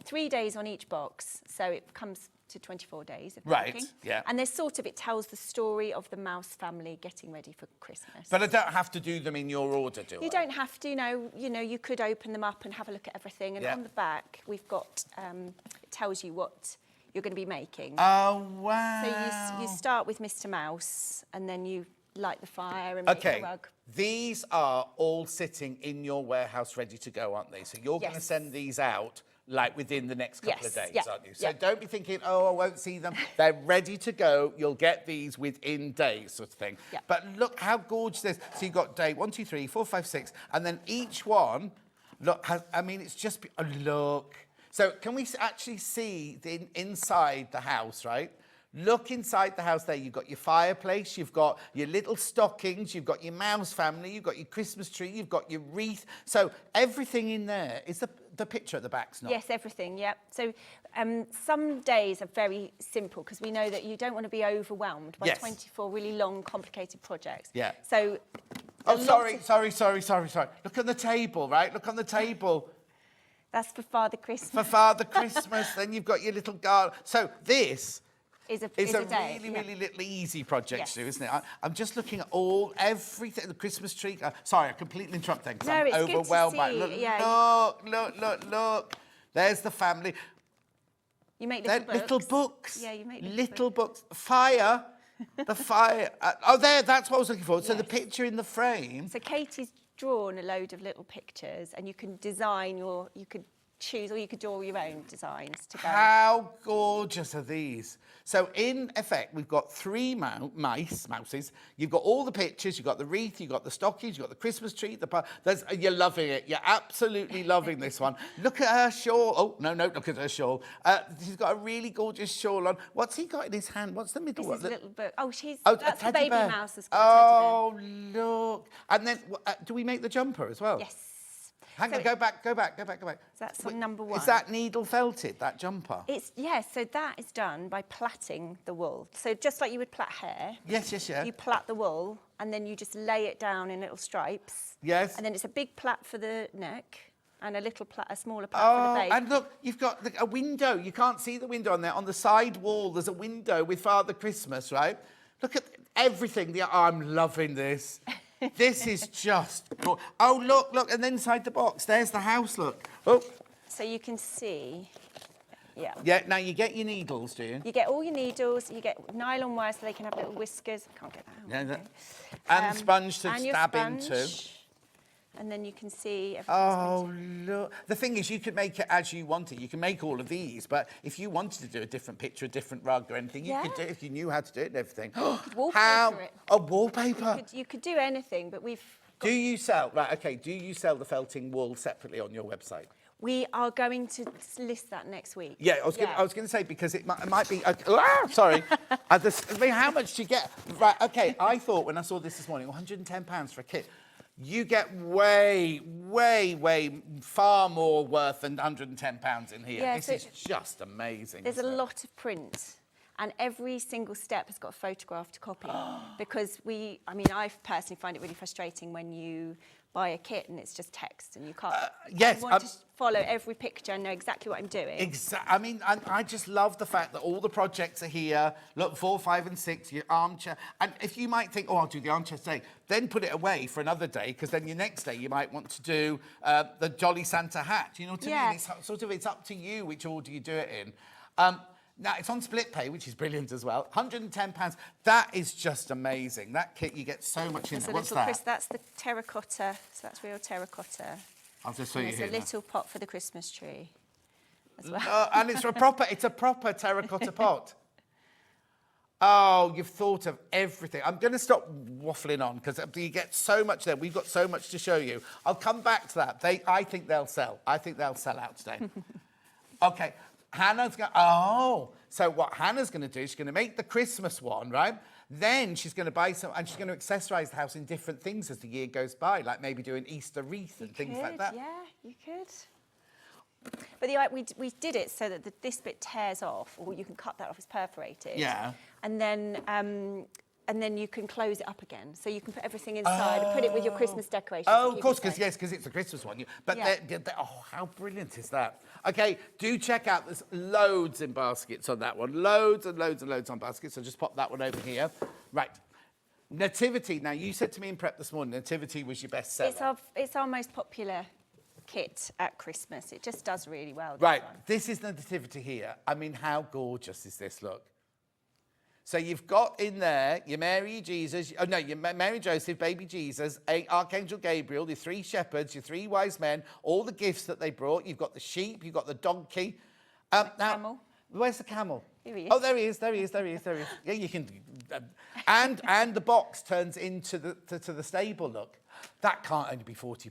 3 days on each box. So it comes to 24 days of right, working. Yeah. And it tells the story of the mouse family getting ready for Christmas. But I don't have to do them in your order, do I? You don't have to, you could open them up and have a look at everything. And on the back, we've got, it tells you what you're going to be making. Oh, wow. So you start with Mr. Mouse, and then you light the fire and make a rug. These are all sitting in your warehouse ready to go, aren't they? So you're going to send these out like within the next couple of days, aren't you? So don't be thinking, oh, I won't see them. They're ready to go. You'll get these within days, sort of thing. But look how gorgeous this is. So you've got day 1, 2, 3, 4, 5, 6, and then each one, look, it's just, look. So can we actually see the inside the house, right? Look inside the house there. You've got your fireplace, you've got your little stockings, you've got your mouse family, you've got your Christmas tree, you've got your wreath. So everything in there is the picture at the back's not. Yes, everything, yeah. So some days are very simple because we know that you don't want to be overwhelmed by 24 really long, complicated projects. Yeah. So. Oh, sorry. Look on the table, right? Look on the table. That's for Father Christmas. For Father Christmas, then you've got your little garland. So this is a really little easy project to do, isn't it? I'm just looking at everything, the Christmas tree. Sorry, I completely interrupted because I'm overwhelmed by it. Look. There's the family. You make little books. Yeah, you make little books. Fire. The fire. That's what I was looking for. So the picture in the frame. So Katie's drawn a load of little pictures, and you can design you could choose, or you could do all your own designs to go. How gorgeous are these? So in effect, we've got 3 mouses. You've got all the pictures, you've got the wreath, you've got the stockings, you've got the Christmas tree, you're loving it. You're absolutely loving this one. Look at her shawl. Oh, no, look at her shawl. She's got a really gorgeous shawl on. What's he got in his hand? What's the middle one? This is a little book. Oh, a that's the teddy baby bear. mouse that's got a Oh, look. And then, do we make the jumper as well? Yes. Hang on, go back. So that's on number 1. Is that needle felted, that jumper? So that is done by plaiting the wool. So just like you would plait hair. Yes. You plait the wool and then you just lay it down in little stripes. Yes. And then it's a big plait for the neck and a smaller plait for the base. And look, you've got a window. You can't see the window on there. On the side wall, there's a window with Father Christmas, right? Look at everything. I'm loving this. This is just... Oh, look, and then inside the box, there's the house, look. Oh. So you can see, Yeah, now you get your needles, do you? You get all your needles, you get nylon wire so they can have little whiskers. I can't get that out. Yeah, and sponge to and your stab sponge, into. And then you can see everything's Oh, look. The thing is, you could make it as you want it. You can make all of these, but if you wanted to do a different picture, a different rug or anything, you could do it if you knew how to do it and everything. wallpaper it. Oh, wallpaper. You could do anything, but we've... Do you sell the felting wool separately on your website? We are going to list that next week. Yeah, I was going to say, because it might be... sorry. How much do you get? Right, OK, I thought when I saw this morning, £110 for a kit. You get way far more worth than £110 in here. Yeah, this is just amazing. There's a lot of print, and every single step has got a photograph to copy. Because I personally find it really frustrating when you buy a kit and it's just text and you can't. I want to follow every picture and know exactly what I'm doing. Exactly. I just love the fact that all the projects are here. Look, 4, 5, and 6, your armchair. And if you might think, I'll do the armchair today, then put it away for another day, because then your next day you might want to do the Jolly Santa hat. You know what I mean? It's up to you which order you do it in. Now, it's on split pay, which is brilliant as well. £110. That is just amazing. That kit, you get so much in there. What's that? That's the terracotta. So that's real terracotta. I'll just show you here. There's a little pot for the Christmas tree as well. And it's a proper terracotta pot. Oh, you've thought of everything. I'm going to stop waffling on because you get so much there. We've got so much to show you. I'll come back to that. I think they'll sell. I think they'll sell out today. OK. Hannah's going so what Hannah's going to do, she's going to make the Christmas one, right? Then she's going to buy some, and she's going to accessorise the house in different things as the year goes by, like maybe do an Easter wreath and things like that. Yeah, you could. But we did it so that this bit tears off, or you can cut that off as perforated. Yeah. And then you can close it up again. So you can put everything inside and put it with your Christmas decorations. Oh, of course, because it's the Christmas one. But how brilliant is that? OK, do check out, there's loads in baskets on that one. Loads and loads and loads on baskets. So just pop that one over here. Right. Nativity. Now, you said to me in prep this morning, Nativity was your best seller. It's our most popular kit at Christmas. It just does really well. Right. This is the Nativity here. I mean, how gorgeous is this? Look. So you've got in there your Mary, Jesus, your Mary, Joseph, baby Jesus, Archangel Gabriel, your 3 shepherds, your 3 wise men, all the gifts that they brought. You've got the sheep, you've got the donkey. Camel. Where's the camel? Here he is. Oh, there he is. Yeah, you can. And the box turns into the stable. Look, that can't only be £40.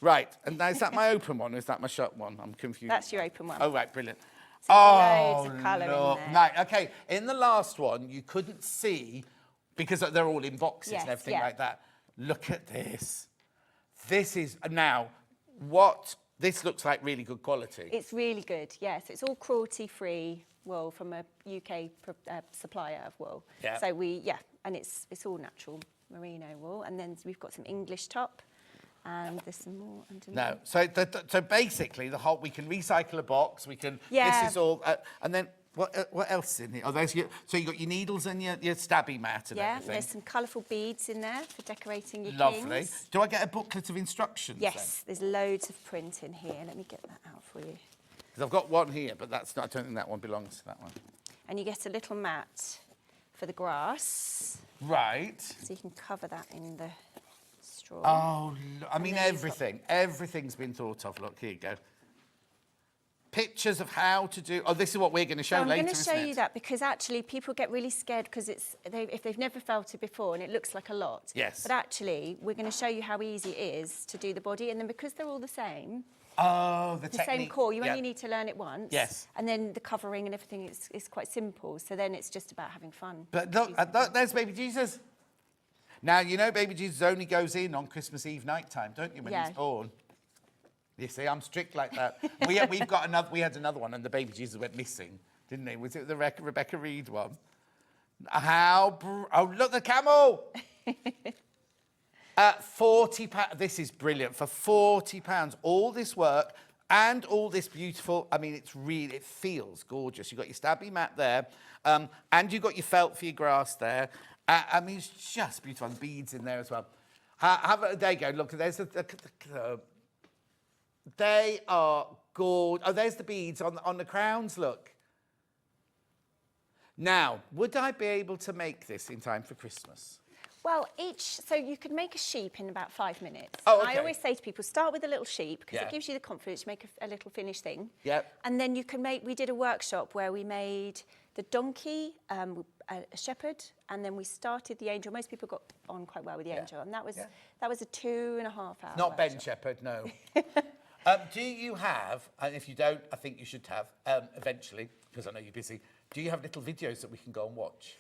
Right, and now is that my open one or is that my shut one? I'm confused. That's your open one. Oh, right, brilliant. So loads of colour in there. Right, OK. In the last one, you couldn't see, because they're all in boxes and everything like that. Look at this. This is, now, this looks like really good quality. It's really good, yes. It's all cruelty-free wool from a UK supplier of wool. Yeah. So and it's all natural merino wool. And then we've got some English top. And there's some more underneath. No, so basically we can recycle a box. We can. Yeah. This is all, and then what else is in here? Oh, so you got your needles and your stabby mat and everything. There's some colourful beads in there for decorating your Lovely. kings. Do I get a booklet of instructions? Yes, there's loads of print in here. Let me get that out for you. Because I've got one here, but that's not. I don't think that one belongs to that one. And you get a little mat for the grass. Right. So you can cover that in the Oh, I mean, everything's been thought of. Look, here you go. Pictures of how to do. Oh, this is what we're going to show later. I'm going to show you that because actually people get really scared because if they've never felt it before and it looks like a lot. Yes. But actually, we're going to show you how easy it is to do the body, and then because they're all the same. Oh, the same core. You only need to learn it once. Yes. And then the covering and everything is quite simple. So then it's just about having fun. But look, there's Baby Jesus. Now, you know Baby Jesus only goes in on Christmas Eve night time, don't you, when he's born? You see, I'm strict like that. We've got another. We had another one, and the Baby Jesus went missing, didn't he? Was it the Rebecca Reed one? Oh, look, the camel! £40. This is brilliant. For £40, all this work and all this beautiful. I mean, it feels gorgeous. You've got your stabby mat there, and you've got your felt for your grass there. I mean, it's just beautiful. And beads in there as well. There you go. Look, there's they are gorgeous. Oh, there's the beads on the crowns, look. Now, would I be able to make this in time for Christmas? Well, so you could make a sheep in about 5 minutes. Oh, okay. I always say to people, start with a little sheep because it gives you the confidence to make a little finished thing. Yep. And then you can we did a workshop where we made the donkey, a shepherd, and then we started the angel. Most people got on quite well with the angel, and that was a 2.5 hour Not workshop. Ben Shepherd, no. Do you have, and if you don't, I think you should have, eventually, because I know you're busy, do you have little videos that we can go and watch?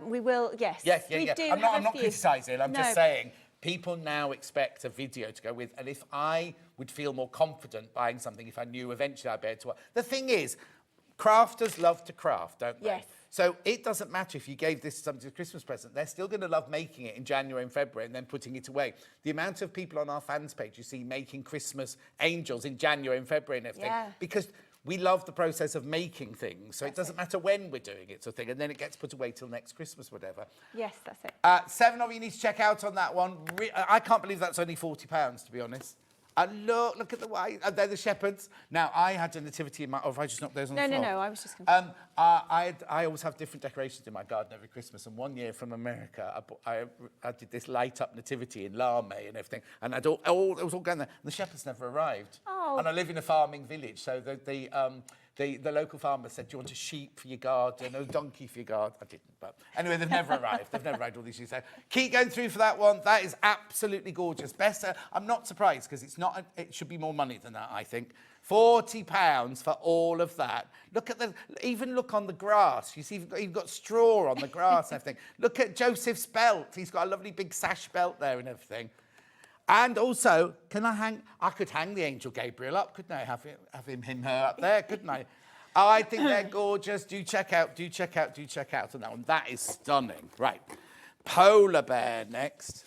We will, yes. We do. I'm not criticising, I'm just saying, people now expect a video to go with, and if I would feel more confident buying something if I knew eventually I'd be able to work. The thing is, crafters love to craft, don't they? Yes. So it doesn't matter if you gave this to somebody as a Christmas present, they're still going to love making it in January and February and then putting it away. The amount of people on our fans page you see making Christmas angels in January and February and everything, because we love the process of making things, so it doesn't matter when we're doing it, sort of thing, and then it gets put away till next Christmas, whatever. Yes, that's it. 7 of you need to check out on that one. I can't believe that's only £40, to be honest. And look at the way, they're the shepherds. Now, I had a nativity in my, or have I just knocked those on the floor? No, I was just going to I always have different decorations in my garden every Christmas, and one year from America, I did this light-up nativity in Lame and everything, and it was all going there, and the shepherds never arrived. Oh. And I live in a farming village, so the local farmer said, do you want a sheep for your garden, a donkey for your garden? I didn't, but anyway, they've never arrived. They've never arrived all these years. So keep going through for that one. That is absolutely gorgeous. I'm not surprised because it should be more money than that, I think. £40 for all of that. Even look on the grass. You see, you've got straw on the grass and everything. Look at Joseph's belt. He's got a lovely big sash belt there and everything. And also, I could hang the angel Gabriel up, couldn't I? Have him, her up there, couldn't I? I think they're gorgeous. Do check out on that one. That is stunning. Right. Polar bear next.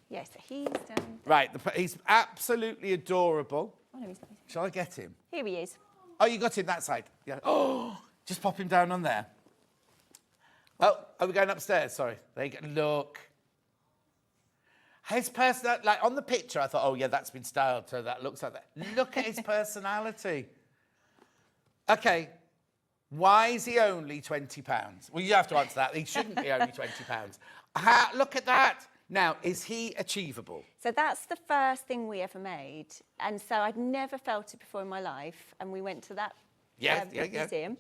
Yes, he's done. Right, he's absolutely adorable. Oh, no, he's not. Shall I get him? Here he is. Oh, you got him that side? Yeah. Oh, just pop him down on there. Oh, are we going upstairs? Sorry. There you go. Look. His personality, like on the picture, I thought, oh yeah, that's been styled, so that looks like that. Look at his personality. Okay, why is he only £20? Well, you have to answer that. He shouldn't be only £20. Look at that. Now, is he achievable? So that's the first thing we ever made, and so I'd never felt it before in my life, and we went to that museum,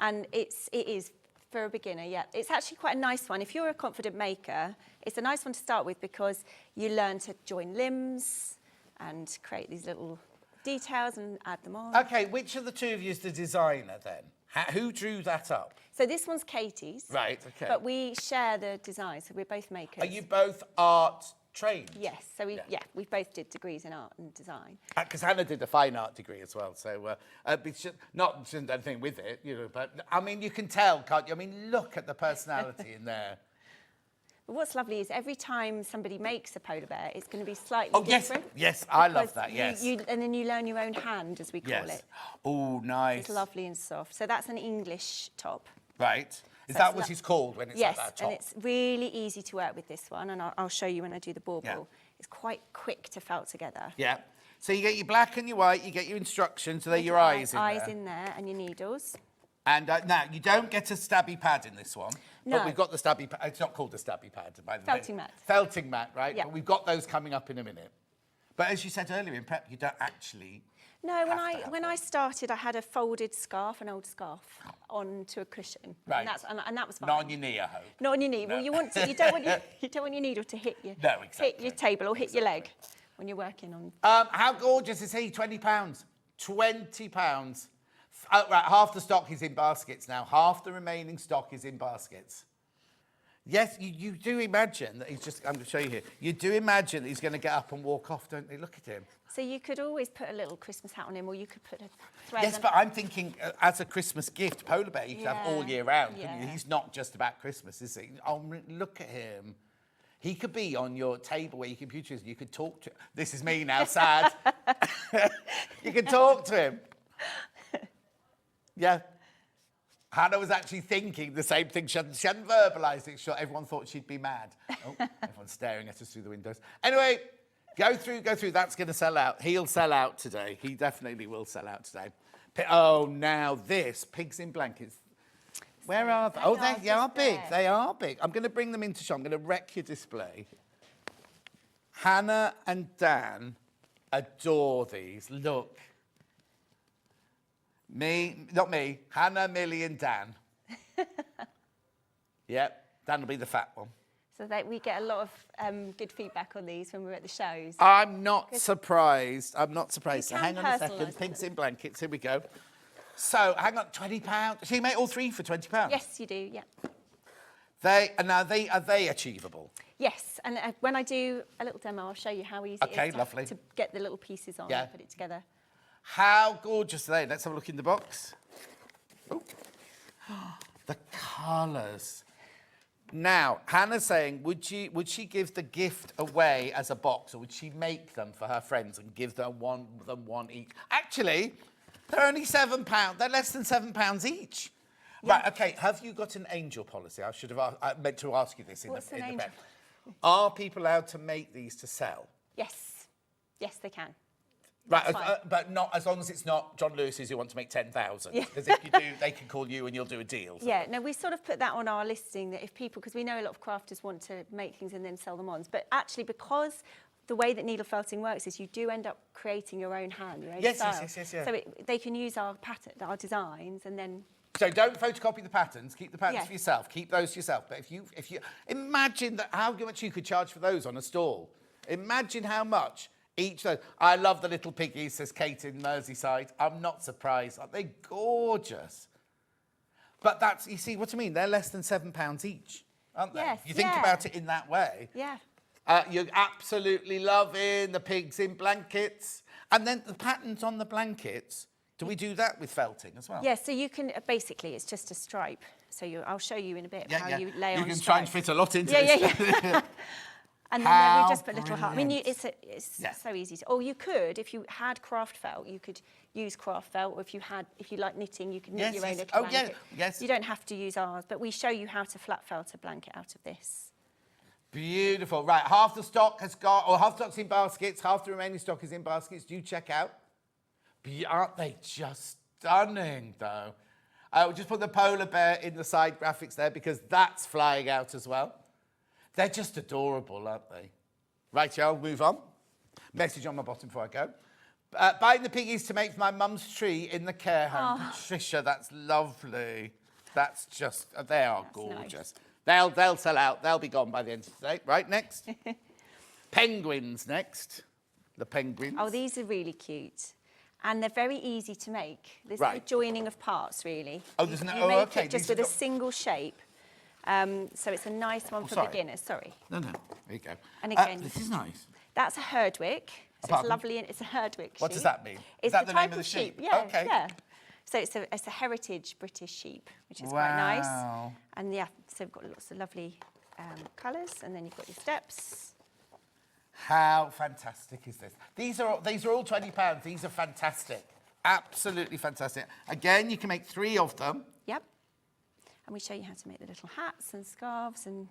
and it is for a beginner, It's actually quite a nice one. If you're a confident maker, it's a nice one to start with because you learn to join limbs and create these little details and add them on. Okay, which of the two of you is the designer then? Who drew that up? So this one's Katie's. Right, okay. But we share the design, so we're both makers. Are you both art trained? Yes, so we both did degrees in art and design. Because Hannah did a fine art degree as well, so not anything with it, but I mean, you can tell, can't you? I mean, look at the personality in there. But what's lovely is every time somebody makes a polar bear, it's going to be slightly different. Yes, I love that, yes. And then you learn your own hand, as we call it. Oh, nice. It's lovely and soft. So that's an English top. Right. Is that what it's called when it's like that top? Yes, and it's really easy to work with this one, and I'll show you when I do the bauble. Yeah. It's quite quick to felt together. Yeah. So you get your black and your white, you get your instructions, so they're your eyes in there. Eyes in there, and your needles. And now, you don't get a stabby pad in this one. No. But we've got the stabby pad. It's not called a stabby pad, by the way. Felting mat. Felting mat, right? Yeah. But we've got those coming up in a minute. But as you said earlier in prep, you don't actually... No, when I started, I had a folded scarf, an old scarf, onto a cushion. Right. And that was fine. Not on your knee, I hope. Not on your knee. No. Well, you don't want your needle to hit your hit your table or hit your leg when you're working on. How gorgeous is he? £20. £20. Right, half the stock is in baskets now. Half the remaining stock is in baskets. Yes, you do imagine that he's just... I'm going to show you here. You do imagine that he's going to get up and walk off, don't you? Look at him. So you could always put a little Christmas hat on him, or you could put a thread. Yes, but I'm thinking as a Christmas gift, polar bear you could have all year round. Yeah. He's not just about Christmas, is he? Oh, look at him. He could be on your table where your computer is. You could talk to... This is me now, sad. You could talk to him. Yeah. Hannah was actually thinking the same thing. She hadn't verbalised it. Sure, everyone thought she'd be mad. Oh, everyone's staring at us through the windows. Anyway, go through. That's going to sell out. He'll sell out today. He definitely will sell out today. Oh, now this, pigs in blankets. Where are they? Oh, they are big. They are big. I'm going to bring them into shop. I'm going to wreck your display. Hannah and Dan adore these. Look. Not me, Hannah, Millie and Dan. Yep, Dan will be the fat one. So that we get a lot of good feedback on these when we're at the shows. I'm not surprised. So hang on a second. personalise Pigs in blankets, here we go. So, hang on, £20. So you make all three for £20? Yes, you do, yeah. Are they achievable? Yes, and when I do a little demo, I'll show you how easy it is to get the little pieces on and put it together. How gorgeous are they? Let's have a look in the box. Oh. The colours. Now, Hannah's saying, would she give the gift away as a box, or would she make them for her friends and give them one each? Actually, they're only £7. They're less than £7 each. Yeah. Right, okay, have you got an angel policy? I should have meant to ask you this in What's the an angel? bed. Are people allowed to make these to sell? Yes. Yes, they can. Right, but not as long as it's not John Lewis's who want to make 10,000. Because if you do, they can call you and you'll do a deal. Yeah, no, we sort of put that on our listing that if people, because we know a lot of crafters want to make things and then sell them on, but actually because the way that needle felting works is you do end up creating your own hand, your own style. Yes. So they can use our pattern, our designs, and then. So don't photocopy the patterns. Keep the patterns for yourself. Keep those to yourself. But if you imagine how much you could charge for those on a stall. Imagine how much. Each those. I love the little piggies, says Kate in Merseyside. I'm not surprised. Aren't they gorgeous? But that's, you see what I mean? They're less than £7 each, aren't they? Yes, You think about it in that way. Yeah. You're absolutely loving the pigs in blankets. And then the patterns on the blankets, do we do that with felting as well? Yeah, so you can, basically, it's just a stripe. So I'll show you in a bit how you lay on You can stripes. try and fit a lot into this. Yeah. And then we just put little heart. I mean, it's so easy. Or you could, if you had craft felt, you could use craft felt. Or if you like knitting, you could knit your own little blanket. Yes. You don't have to use ours, but we show you how to flat felt a blanket out of this. Beautiful. Right, half the stock has got, or half the stock's in baskets, half the remaining stock is in baskets. Do check out. Aren't they just stunning, though? We'll just put the polar bear in the side graphics there because that's flying out as well. They're just adorable, aren't they? Right, y'all, move on. Message on my bottom before I go. Buying the piggies to make for my mum's tree in the care home. Oh. Patricia, that's lovely. That's just, they are gorgeous. Nice. They'll sell out. They'll be gone by the end of the day. Right, next. Penguins next. The penguins. Oh, these are really cute. And they're very easy to make. There's no joining of parts, really. Oh, there's no, you make it just with a single shape. So it's a nice one for beginners. Sorry. No. There you go. And again, this is nice. That's a herdwick. So it's lovely, and it's a herdwick sheep. What does that mean? It's is that the name type of the sheep? Yeah, okay. Yeah. So it's a heritage British sheep, which is quite nice. And yeah, so we've got lots of lovely colours, and then you've got your steps. How fantastic is this? These are all £20. These are fantastic. Absolutely fantastic. Again, you can make 3 of them. Yep. And we show you how to make the little hats and scarves and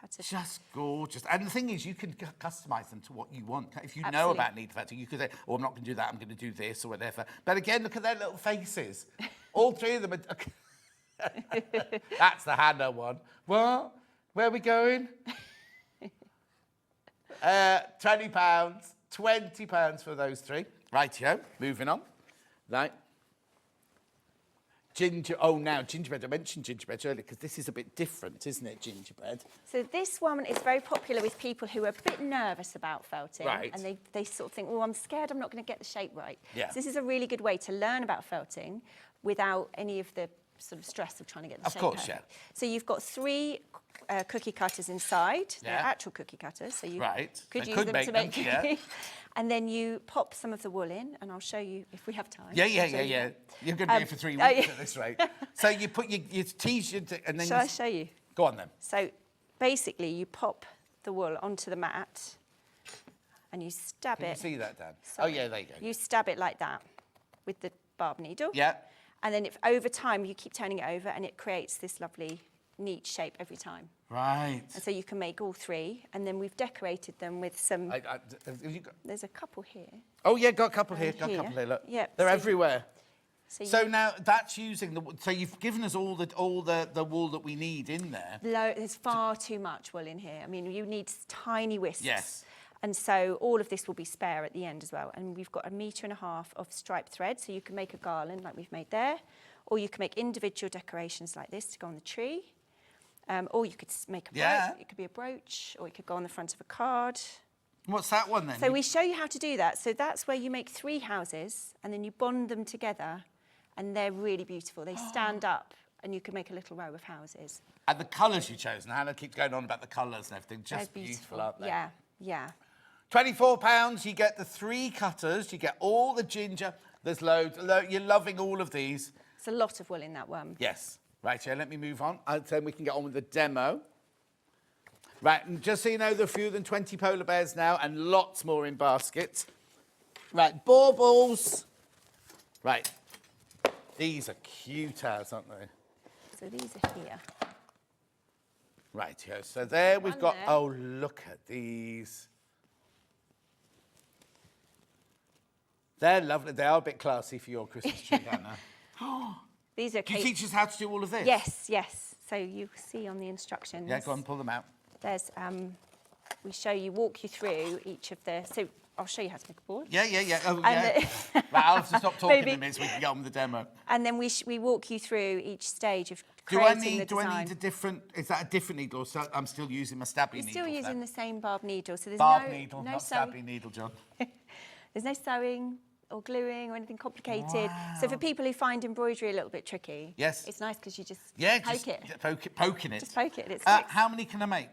how to... Just gorgeous. And the thing is, you can customise them to what you want. If you know about needle felting, you could say, oh, I'm not going to do that, I'm going to do this or whatever. But again, look at their little faces. All three of them are... That's the Hannah one. What? Where are we going? £20. £20 for those three. Rightio, moving on. Right. Now gingerbread. I mentioned gingerbread earlier because this is a bit different, isn't it, gingerbread? So this one is very popular with people who are a bit nervous about felting. Right. And they sort of think, oh, I'm scared I'm not going to get the shape right. Yeah. So this is a really good way to learn about felting without any of the sort of stress of trying to get the shape course, perfect. yeah. So you've got 3 cookie cutters inside. Yeah. They're actual cookie cutters. So you could They use could them make to make them, yeah. cookies. And then you pop some of the wool in, and I'll show you if we have time. Yeah. I'll show you. You're going to be here for 3 weeks at this rate. So you put your t-shirt and then Shall I show you? Go on then. So basically you pop the wool onto the mat and you stab Can it. you see that, Dan? Sorry. Oh, yeah, there you go. You stab it like that with the barb needle. Yeah. And then if over time you keep turning it over and it creates this lovely neat shape every time. Right. And so you can make all 3, and then we've decorated them with some... Have you got... There's a couple here. Oh, yeah, got a couple here. And Got a couple here, look. Yep, They're so- everywhere. So, now that's using the... So you've given us all the wool that we need in there. There's far too much wool in here. I mean, you need tiny wisps. Yes. And so all of this will be spare at the end as well. And we've got 1.5 meters of striped thread, so you can make a garland like we've made there, or you can make individual decorations like this to go on the tree, or you could make a brooch. It could be a brooch, or it could go on the front of a card. What's that one then? So we show you how to do that. So that's where you make 3 houses, and then you bond them together, and they're really beautiful. They stand up, and you can make a little row of houses. And the colours you chose, and Hannah keeps going on about the colours and everything. Just They're beautiful, aren't they? Yeah, yeah. £24, you get the 3 cutters, you get all the ginger. There's loads. You're loving all of these. It's a lot of wool in that one. Yes. Right, yeah, let me move on. Then we can get on with the demo. Right, and just so you know, there are fewer than 20 polar bears now and lots more in baskets. Right, baubles. Right. These are cute as, aren't they? So these are here. Right, yeah. So there we've got... there. Oh, look at these. They're lovely. They are a bit classy for your Christmas tree, Hannah. These are Do you teach us how to do all of this? Yes, yes. So you see on the instructions. Yeah, go on, pull them out. There's, we walk you through each of the, so I'll show you how to make a board. Yeah. Oh, And yeah. Right, I'll have to stop talking Maybe. in a minute so we can get on with the demo. And then we walk you through each stage of Do I creating the design. need a different, is that a different needle or so I'm still using my stabby You're needle? still for using that? the same barb needle, so there's Barb no, needle, no not sewing. stabby needle, John. There's no sewing or gluing or anything complicated. Wow. So for people who find embroidery a little bit tricky, Yes. it's nice because you just Just poke it. poking it. Just poke it, it's How many can I make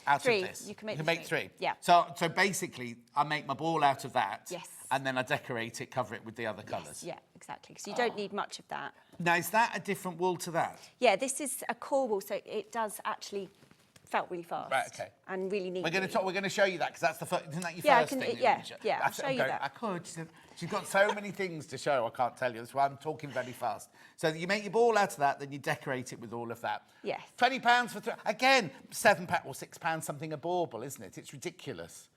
out 3. of this? You can make You the can make 3. Yeah. So basically, I make my ball out of that. Yes. And then I decorate it, cover it with the other colours. Yeah, exactly. Because you don't need much of that. Now, is that a different wool to that? Yeah, this is a core wool, so it does actually felt really fast. Right, okay. And really neat. We're going to show you that because that's the first. Isn't that your Yeah, I first can- thing? yeah, that you yeah, I'll show you that. I could. She's got so many things to show. I can't tell you. That's why I'm talking very fast. So you make your ball out of that, then you decorate it with all of that. Yes. £20 for again £7 or £6 something a bauble, isn't it? It's ridiculous.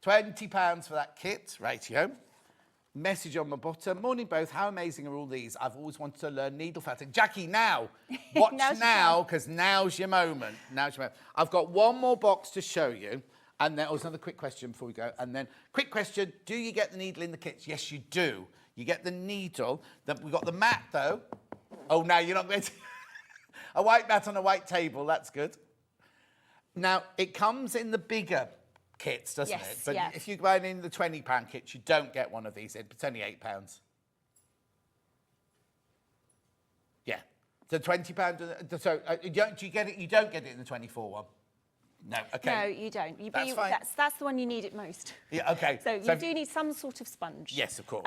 £20 for that kit, ratio. Message on my bottom. Morning both, how amazing are all these? I've always wanted to learn needle felting. Jackie, now, watch now, because now's your moment. Now's your moment. I've got one more box to show you, and then, another quick question before we go, and then, quick question, do you get the needle in the kits? Yes, you do. You get the needle. We've got the mat, though. Oh, no, you're not going to... A white mat on a white table, that's good. Now, it comes in the bigger kits, doesn't Yes, it? But yeah. if you buy it in the £20 kits, you don't get one of these in. It's only £8. Yeah. So £20. So do you get it? You don't get it in the 24 one. No. Okay. No, you don't. That's fine. That's the one you need it most. Yeah. Okay. So you do need some sort of sponge. Yes, of course.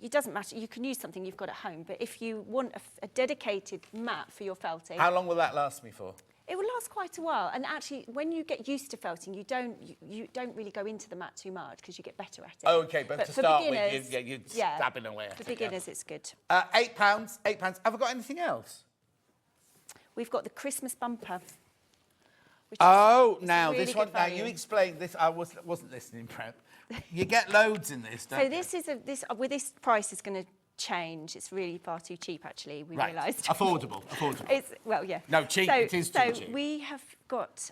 It doesn't matter. You can use something you've got at home, but if you want a dedicated mat for your felting, How long will that last me for? it will last quite a while. And actually, when you get used to felting, you don't really go into the mat too much because you get better at it. Oh, okay, but to for start beginners, with, you're stabbing away at For it, yeah. beginners, it's good. £8. £8. Have I got anything else? We've got the Christmas bumper. Oh, is now really this good one. Now value. you explained this. I wasn't listening, Prep. You get loads in this, don't So you? this is with this price is going to change. It's really far too cheap, actually, we Right. realised. Affordable. It's, well, yeah. No, cheap. It is too cheap. We have got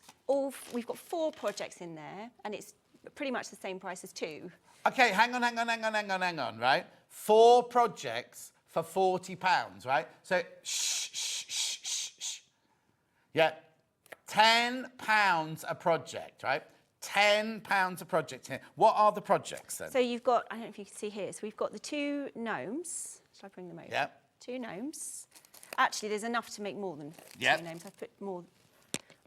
we've got 4 projects in there, and it's pretty much the same price as 2. Okay, hang on, right? 4 projects for £40, right? So, shh. Yeah, £10 a project, right? £10 a project here. What are the projects then? So you've got, I don't know if you can see here, so we've got the 2 gnomes. Shall I bring them over? Yeah. 2 gnomes. Actually, there's enough to make more than 2 gnomes. I've put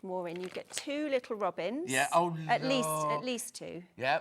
more in. You get 2 little robins. Yeah. Oh, at least 2. Yeah.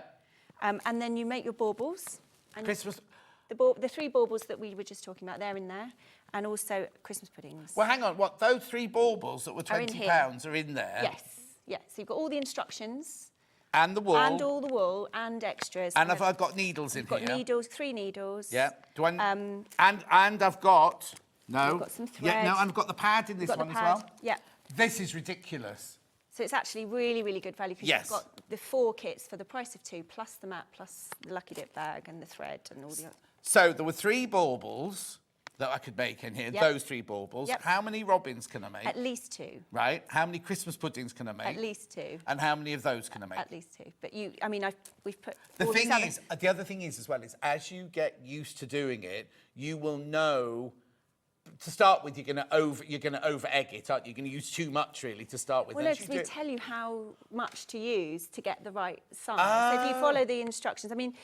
And then you make your baubles. And Christmas. The 3 baubles that we were just talking about, they're in there, and also Christmas puddings. Well, hang on. What? Those 3 baubles that were £20 are in there. Yes. Yes. So you've got all the instructions. And the wool. And all the wool and extras. And I've got needles in here. You've got needles, 3 needles. Yeah. Do I? And I've got You've got some thread. Yeah. No, I've got the pad in this one as well. Yeah. This is ridiculous. So it's actually really, really good value because you've got the 4 kits for the price of 2, plus the mat, plus the Lucky Dip bag and the thread and all the other. So there were 3 baubles that I could make in here, those 3 baubles. Yep. How many robins can I make? At least 2. Right. How many Christmas puddings can I make? At least 2. And how many of those can I make? At least 2. But we've put The all thing these is, the other thing is as well, is as you get used to doing it, you will know. To start with, you're going to over egg it, aren't you? You're going to use too much really to start with. Well, no, we tell you how much to use to get the right size. So if you Oh. follow the instructions, I mean,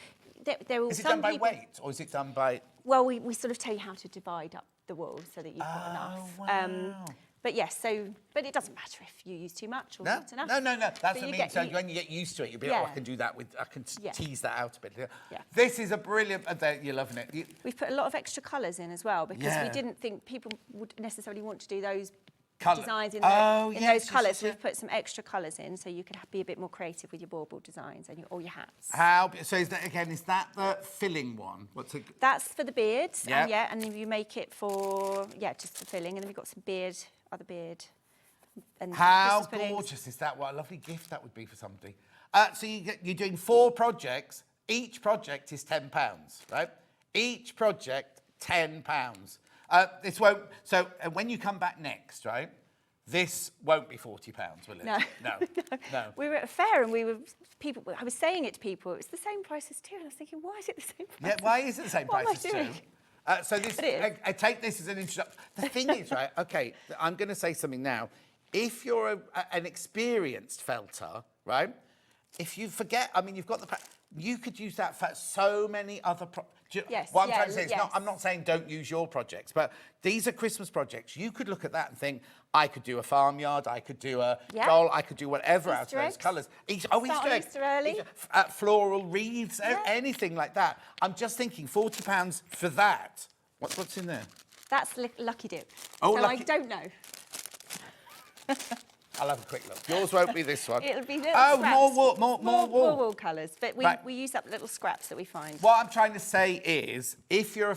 there will Is it some done by people, weight or is it done by? Well, we sort of tell you how to divide up the wool so that you've got enough. Wow. But yes, but it doesn't matter if you use too much or not enough. No. That's But what I you mean. get- So you- when you get used to it, you'll be like, Yeah. I can do that with. I can Yeah. tease that out a bit. Yeah. This is a brilliant. You're loving it. We've put a lot of extra colours in as well because Yeah. we didn't think people would necessarily want to do those Colour. designs in, Oh, those yes, colours. yes, So yes. we've put some extra colours in so you could be a bit more creative with your bauble designs and or your hats. So is that the filling one? What's it? That's for the beards. Yeah. And then you make it for just the filling, and then we've got some other beard. And How Christmas puddings. gorgeous is that? What a lovely gift that would be for somebody. So you're doing 4 projects. Each project is £10, right? Each project £10. This won't. So when you come back next, right? This won't be £40, will it? No. No. We were at a fair and I was saying it to people, it was the same price as 2, and I was thinking, why is it the same price? Yeah, why is it the same What price am I as 2? doing? So this, It is. I take this as an introduction. The thing is, right, okay, I'm going to say something now. If you're an experienced felter, right, if you forget, I mean, you've got you could use that for so many other Yes, what I'm trying to say is yes. I'm not saying don't use your projects, but these are Christmas projects. You could look at that and think, I could do a farmyard, I could do a doll, I could do whatever out of Easter those eggs. colours. Start on eggs. Easter early. Floral wreaths, anything like that. I'm just thinking £40 for that. What's in there? That's Lucky Dip. Oh, so Lucky- I don't know. I'll have a quick look. Yours won't be this one. It'll be little Oh, scraps. more wool, more wool. wool colours, but Right. we use up little scraps that we find. What I'm trying to say is, if you're a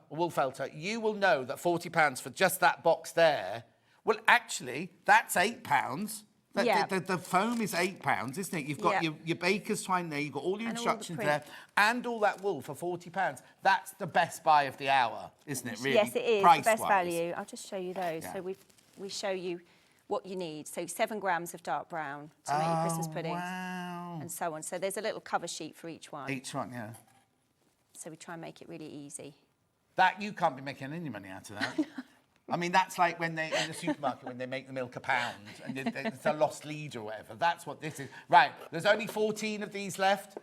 wool felter, you will know that £40 for just that box there, well, actually, that's £8. Yeah. The foam is £8, isn't it? You've got your baker's twine there, you've got all your And all the instructions print. there, and all that wool for £40. That's the best buy of the hour, isn't it, really? Yes, it is, the best Price-wise. value. I'll just show you those. Yeah. So we show you what you need. So 7 grams of dark brown to make your Christmas puddings. Wow. And so on. So there's a little cover sheet for each one. Each one, yeah. So we try and make it really easy. That, you can't be making any money out of that. I mean, that's like when in the supermarket, when they make the milk a pound and it's a lost leader or whatever. That's what this is. Right, there's only 14 of these left,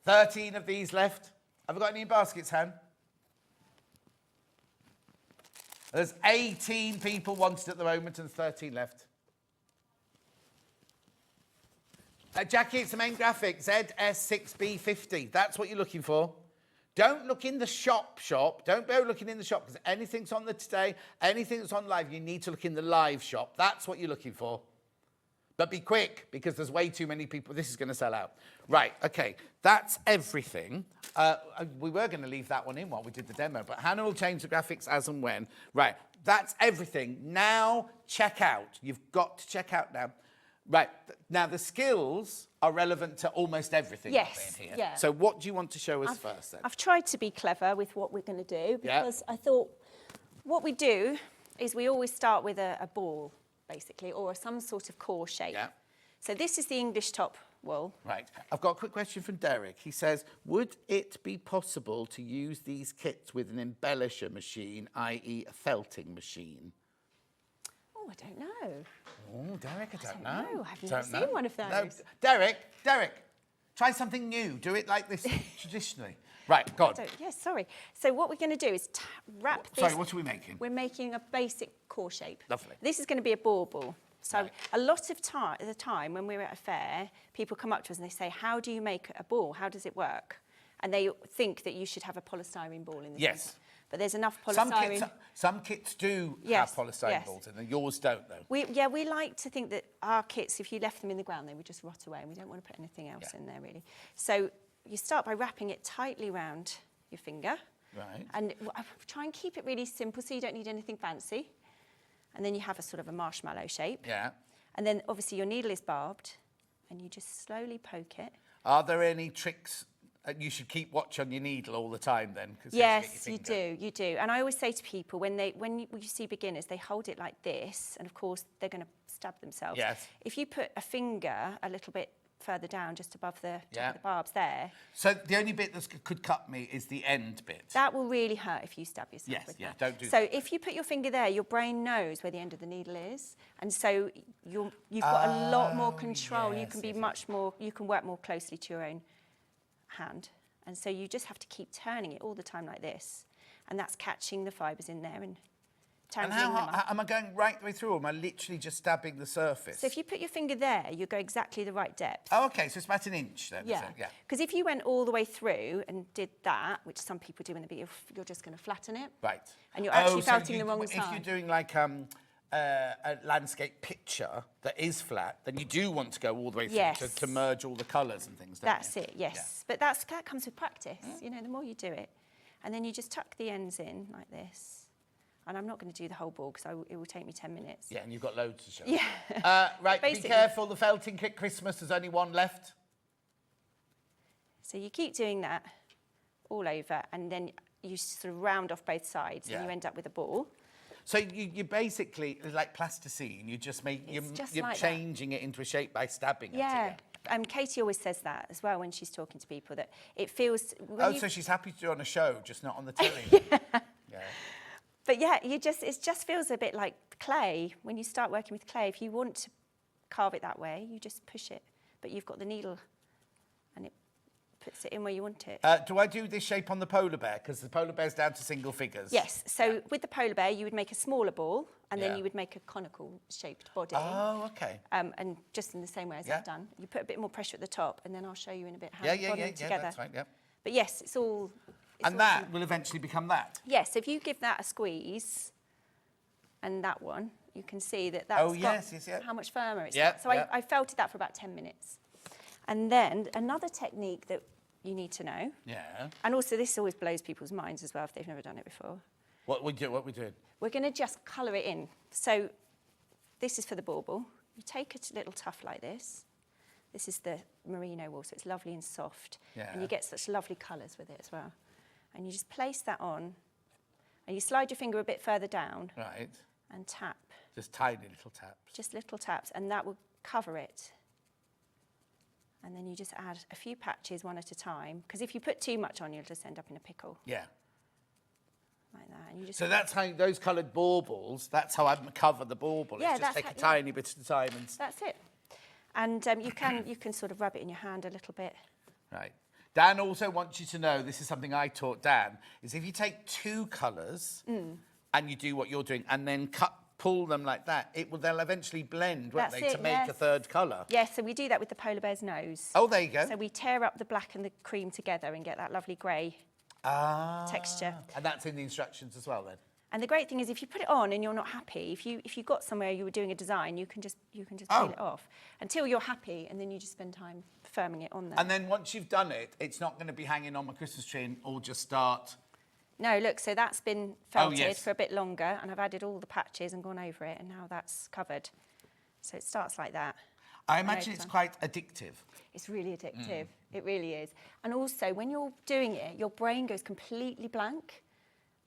13 of these left. Have we got any in baskets, Han? There's 18 people wanted at the moment and 13 left. Jackie, it's the main graphic, ZS6B50. That's what you're looking for. Don't look in the shop. Don't go looking in the shop, because anything's on the today, anything that's on live, you need to look in the live shop. That's what you're looking for. But be quick, because there's way too many people. This is going to sell out. Right, okay, that's everything. We were going to leave that one in while we did the demo, but Hannah will change the graphics as and when. Right, that's everything. Now, check out. You've got to check out now. Right. Now, the skills are relevant to almost everything Yes, in here. yeah. So what do you want to show us first, then? I've tried to be clever with what we're going to do because I thought what we do is we always start with a ball, basically, or some sort of core shape. Yeah. So this is the English top wool. Right. I've got a quick question from Derek. He says, would it be possible to use these kits with an embellisher machine, i.e. a felting machine? Oh, I don't know. Oh, Derek, I don't know. know. I've never seen one of those. No. Derek, try something new. Do it like this traditionally. Right, go on. Yes, sorry. So what we're going to do is wrap this... Sorry, what are we making? We're making a basic core shape. Lovely. This is going to be a bauble. So a lot of the time when we're at a fair, people come up to us and they say, how do you make a ball? How does it work? And they think that you should have a polystyrene ball in the centre. But there's enough polystyrene. Some kits do have polystyrene balls in them. Yours don't, though. We like to think that our kits, if you left them in the ground, they would just rot away, and we don't want to put anything else in there, really. So you start by wrapping it tightly around your finger. Right. And try and keep it really simple so you don't need anything fancy. And then you have a sort of a marshmallow shape. Yeah. And then, obviously, your needle is barbed, and you just slowly poke it. Are there any tricks? You should keep watch on your needle all the time then. Yes, you do. And I always say to people, when you see beginners, they hold it like this, and of course, they're going to stab themselves. Yes. If you put a finger a little bit further down, just above the barbs there. So the only bit that could cut me is the end bit. That will really hurt if you stab yourself with that. Don't do that. So if you put your finger there, your brain knows where the end of the needle is, and so you've got a lot more control. You can be much more. You can work more closely to your own hand, and so you just have to keep turning it all the time like this, and that's catching the fibres in there and tangling them up. Am I going right the way through, or am I literally just stabbing the surface? So if you put your finger there, you go exactly the right depth. Oh, okay, so it's about an inch then. Yeah, because if you went all the way through and did that, which some people do in the beginning, you're just going to flatten it. Right. And you're actually felting the wrong side. If you're doing like a landscape picture that is flat, then you do want to go all the way through to merge all the colours and things, don't That's it, yes. But that comes with practice. You know, the more you do it. And then you just tuck the ends in like this. And I'm not going to do the whole ball because it will take me 10 minutes. Yeah, and you've got loads to show. Yeah. Right, be careful, the felting kit Christmas, there's only one left. So you keep doing that all over, and then you sort of round off both sides, and you end up with a ball. So you basically, like plasticine, you just you're like changing it into a shape by stabbing it. Yeah. Katie always says that as well when she's talking to people, that it feels... so she's happy to do it on a show, just not on the telly. Yeah. But yeah, it just feels a bit like clay. When you start working with clay, if you want to carve it that way, you just push it. But you've got the needle, and it puts it in where you want it. Do I do this shape on the polar bear? Because the polar bear's down to single figures. Yes. So with the polar bear, you would make a smaller ball, and then you would make a conical-shaped body. Oh, okay. And just in the same way as I've done. You put a bit more pressure at the top, and then I'll show you in a bit how to bond them together. That's right, But yes, it's all... And that will eventually become that? Yes, if you give that a squeeze, and that one, you can see that that's how much firmer it's got. So I felted that for about 10 minutes. And then another technique that you need to know, and also this always blows people's minds as well if they've never done it before. What we doing? We're going to just colour it in. So this is for the bauble. You take a little tuft like this. This is the merino wool, so it's lovely and soft. And you get such lovely colours with it as well. And you just place that on, and you slide your finger a bit further down. Right. And tap. Just tiny little taps. Just little taps, and that will cover it. And then you just add a few patches one at a time, because if you put too much on, you'll just end up in a pickle. Yeah. Like that. And you just so that's how those coloured baubles, that's how I cover the bauble. Yeah, it's just take a tiny bit at a time. And that's it. And you can sort of rub it in your hand a little bit. Right. Dan also wants you to know, this is something I taught Dan, is if you take two colours and you do what you're doing and then pull them like that, they'll eventually blend, won't they, to make a third colour? Yes, so we do that with the polar bear's nose. Oh, there you go. So we tear up the black and the cream together and get that lovely grey texture. And that's in the instructions as well, then? And the great thing is, if you put it on and you're not happy, if you got somewhere you were doing a design, you can just peel it off until you're happy, and then you just spend time firming it on there. And then once you've done it, it's not going to be hanging on my Christmas tree and all just start. No, look, so that's been felted for a bit longer, and I've added all the patches and gone over it, and now that's covered. So it starts like that. I imagine it's quite addictive. It's really addictive. It really is. And also, when you're doing it, your brain goes completely blank.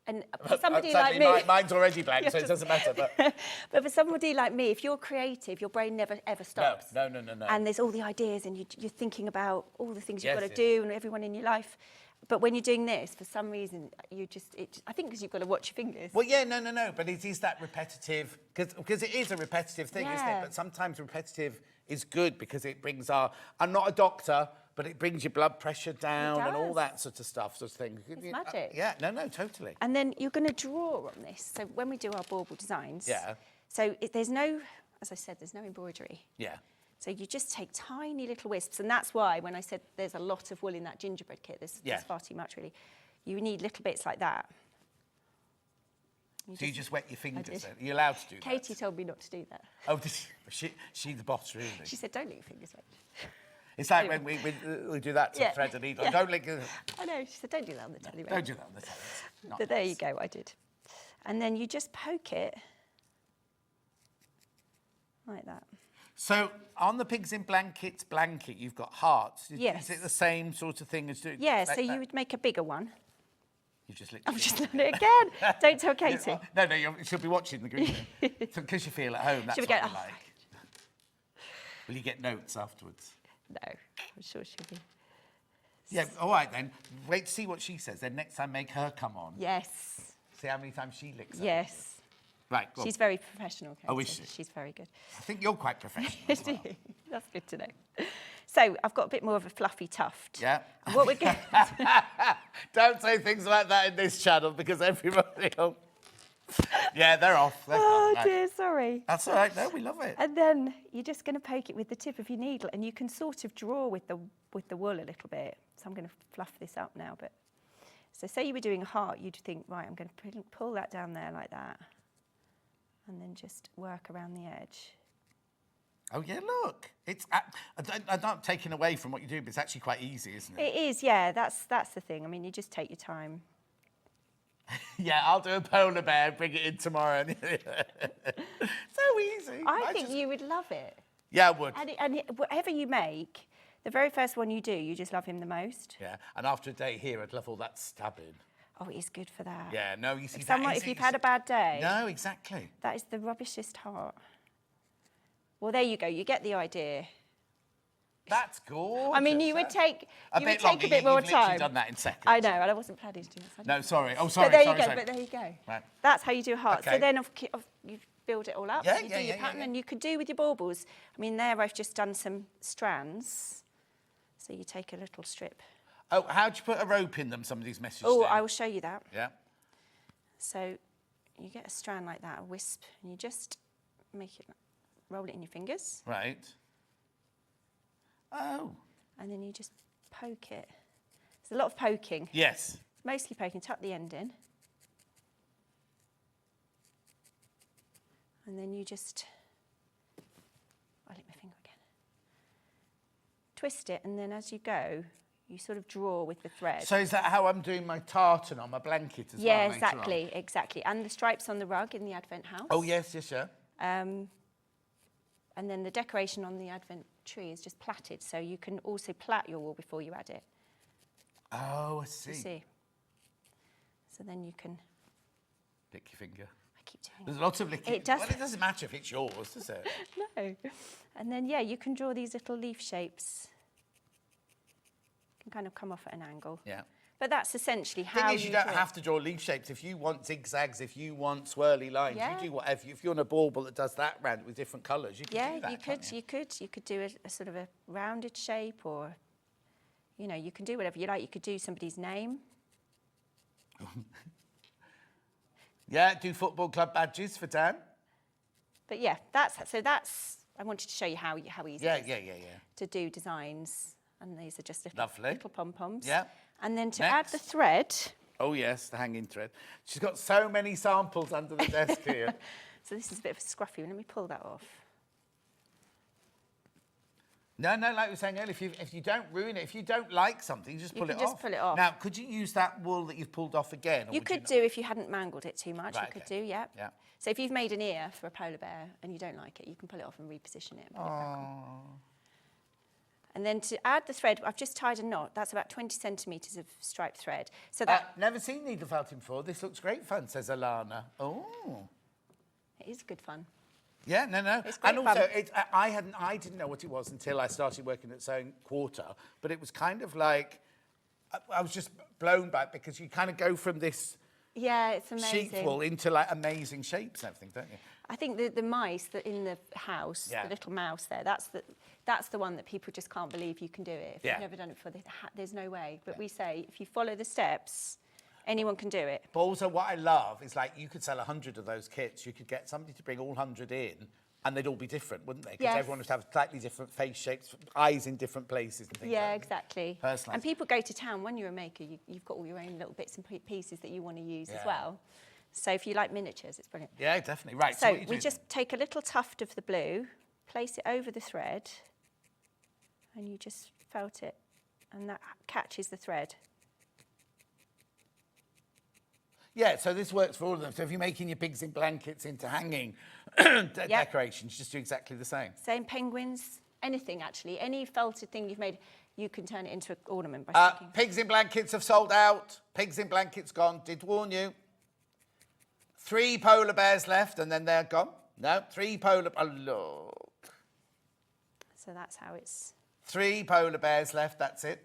And for somebody like me... Mine's already blank, so it doesn't matter. But but for somebody like me, if you're creative, your brain never, ever stops. No. And there's all the ideas, and you're thinking about all the things you've got to do and everyone in your life. But when you're doing this, for some reason, I think because you've got to watch your fingers. Well, yeah, no. But it is that repetitive, because it is a repetitive thing, isn't it? But sometimes repetitive is good because it brings I'm not a doctor, but it brings your blood pressure down and all that sort of stuff, sort of thing. It's magic. Yeah, no, totally. And then you're going to draw on this. So when we do our bauble designs, so there's no, as I said, there's no embroidery. Yeah. So you just take tiny little wisps, and that's why when I said there's a lot of wool in that gingerbread kit, there's far too much really. You need little bits like that. You just wet your fingers then? Are you allowed to do that? Katie told me not to do that. Oh, she's the boss, really. She said, don't lick your fingers wet. It's like when we do that to thread and needle. Don't lick... I know, she said, don't do that on the telly. Don't do that on the telly. But there you go, I did. And then you just poke it like that. So on the Pigs in Blankets blanket, you've got hearts. Yes. Is it the same sort of thing as doing? Yeah, so you would make a bigger one. You just lick. I've just done it again. Don't tell Katie. No, she'll be watching the green. Because you feel at home, that's what you like. Will you get notes afterwards? No, I'm sure she'll be. Yeah, all right then. Wait to see what she says. Then next time, make her come on. Yes. See how many times she licks it. Yes. Right, go on. She's very professional, Katie. Oh, is she? She's very good. I think you're quite professional as well. That's good to know. So I've got a bit more of a fluffy tuft. Yeah. And what we're going Don't say things like that in this channel because everybody will... Yeah, they're off. Oh, dear, sorry. That's all right. No, we love it. And then you're just going to poke it with the tip of your needle, and you can sort of draw with the wool a little bit. So I'm going to fluff this up now. But so say you were doing a heart, you'd think, right, I'm going to pull that down there like that, and then just work around the edge. Oh, yeah, look. It's I'm not taking away from what you do, but it's actually quite easy, isn't it? It is, yeah. That's the thing. I mean, you just take your time. Yeah, I'll do a polar bear, bring it in tomorrow. So easy. I think you would love it. Yeah, I would. And whatever you make, the very first one you do, you just love him the most. Yeah, and after a day here, I'd love all that stabbing. Oh, it is good for that. Yeah, no, you see If you've had a bad day. No, exactly. That is the rubbishest heart. Well, there you go. You get the idea. That's gorgeous. I mean, you would take a bit You've more literally time. done that in seconds. I know, and I wasn't planning to do this. No, sorry. Oh, sorry. But there sorry, you go. sorry. But there you go. Right. That's how you do a heart. Okay. So then you build it all up. Yeah, you do your pattern, and you could do with your baubles. I mean, there I've just done some strands. So you take a little strip. Oh, how'd you put a rope in them? Some of these messages. Oh, I will show you that. Yeah. So you get a strand like that, a wisp, and you just roll it in your fingers. Right. Oh. And then you just poke it. There's a lot of poking. Yes. Mostly poking. Tuck the end in. And then you just... I lick my finger again. Twist it, and then as you go, you sort of draw with the thread. So is that how I'm doing my tartan on my blanket as well? Yeah, exactly. And the stripes on the rug in the Advent house. Oh, yes, yeah. And then the decoration on the Advent tree is just plaited, so you can also plait your wool before you add it. Oh, I see. You see? So then you can... Lick your finger. I keep doing it. There's lots of licking. It does. Well, it doesn't matter if it's yours, does it? No. And then, yeah, you can draw these little leaf shapes. Can kind of come off at an angle. Yeah. But that's essentially how thing is, you don't have to draw leaf shapes. If you want zigzags, if you want swirly lines, you do whatever. If you're on a bauble that does that round with different colours, you can do that. You could do a sort of a rounded shape, or, you know, you can do whatever you like. You could do somebody's name. Yeah, do football club badges for Dan. But yeah, that's I wanted to show you how easy it is to do designs. And these are just little pom-poms. Yeah. And then to add the thread. Oh, yes, the hanging thread. She's got so many samples under the desk here. So this is a bit of a scruffy one. Let me pull that off. No, like we were saying earlier, if you don't ruin it, if you don't like something, just pull it off. You can just pull it off. Now, could you use that wool that you've pulled off again? You could do if you hadn't mangled it too much. Right, you could do, yeah. So if you've made an ear for a polar bear and you don't like it, you can pull it off and reposition it and put it back on. And then to add the thread, I've just tied a knot. That's about 20 centimetres of striped thread. So that never seen needle felting before. This looks great fun, says Alana. Oh. It is good fun. Yeah, no. It's great and also, fun. I didn't know what it was until I started working at Sewing Quarter, but it was kind of like, I was just blown by it because you kind of go from this it's amazing. sheep wool into like amazing shapes and everything, don't you? I think the mice that in the house, the little mouse there, that's the one that people just can't believe you can do it. If you've never done it before, there's no way. But we say, if you follow the steps, anyone can do it. But also what I love is like you could sell 100 of those kits. You could get somebody to bring all 100 in and they'd all be different, wouldn't they? Because everyone would have slightly different face shapes, eyes in different places and things. Yeah, exactly. Personalised. And people go to town. When you're a maker, you've got all your own little bits and pieces that you want to use as well. So if you like miniatures, it's brilliant. Yeah, definitely. Right. So we just take a little tuft of the blue, place it over the thread, and you just felt it, and that catches the thread. Yeah, so this works for all of them. So if you're making your pigs in blankets into hanging decorations, just do exactly the same. Same penguins, anything actually. Any felted thing you've made, you can turn it into an ornament by sticking. Pigs in blankets have sold out. Pigs in blankets gone. Did warn you. 3 polar bears left and then they're gone. No, 3 polar... Oh, look. So that's how it's... 3 polar bears left, that's it.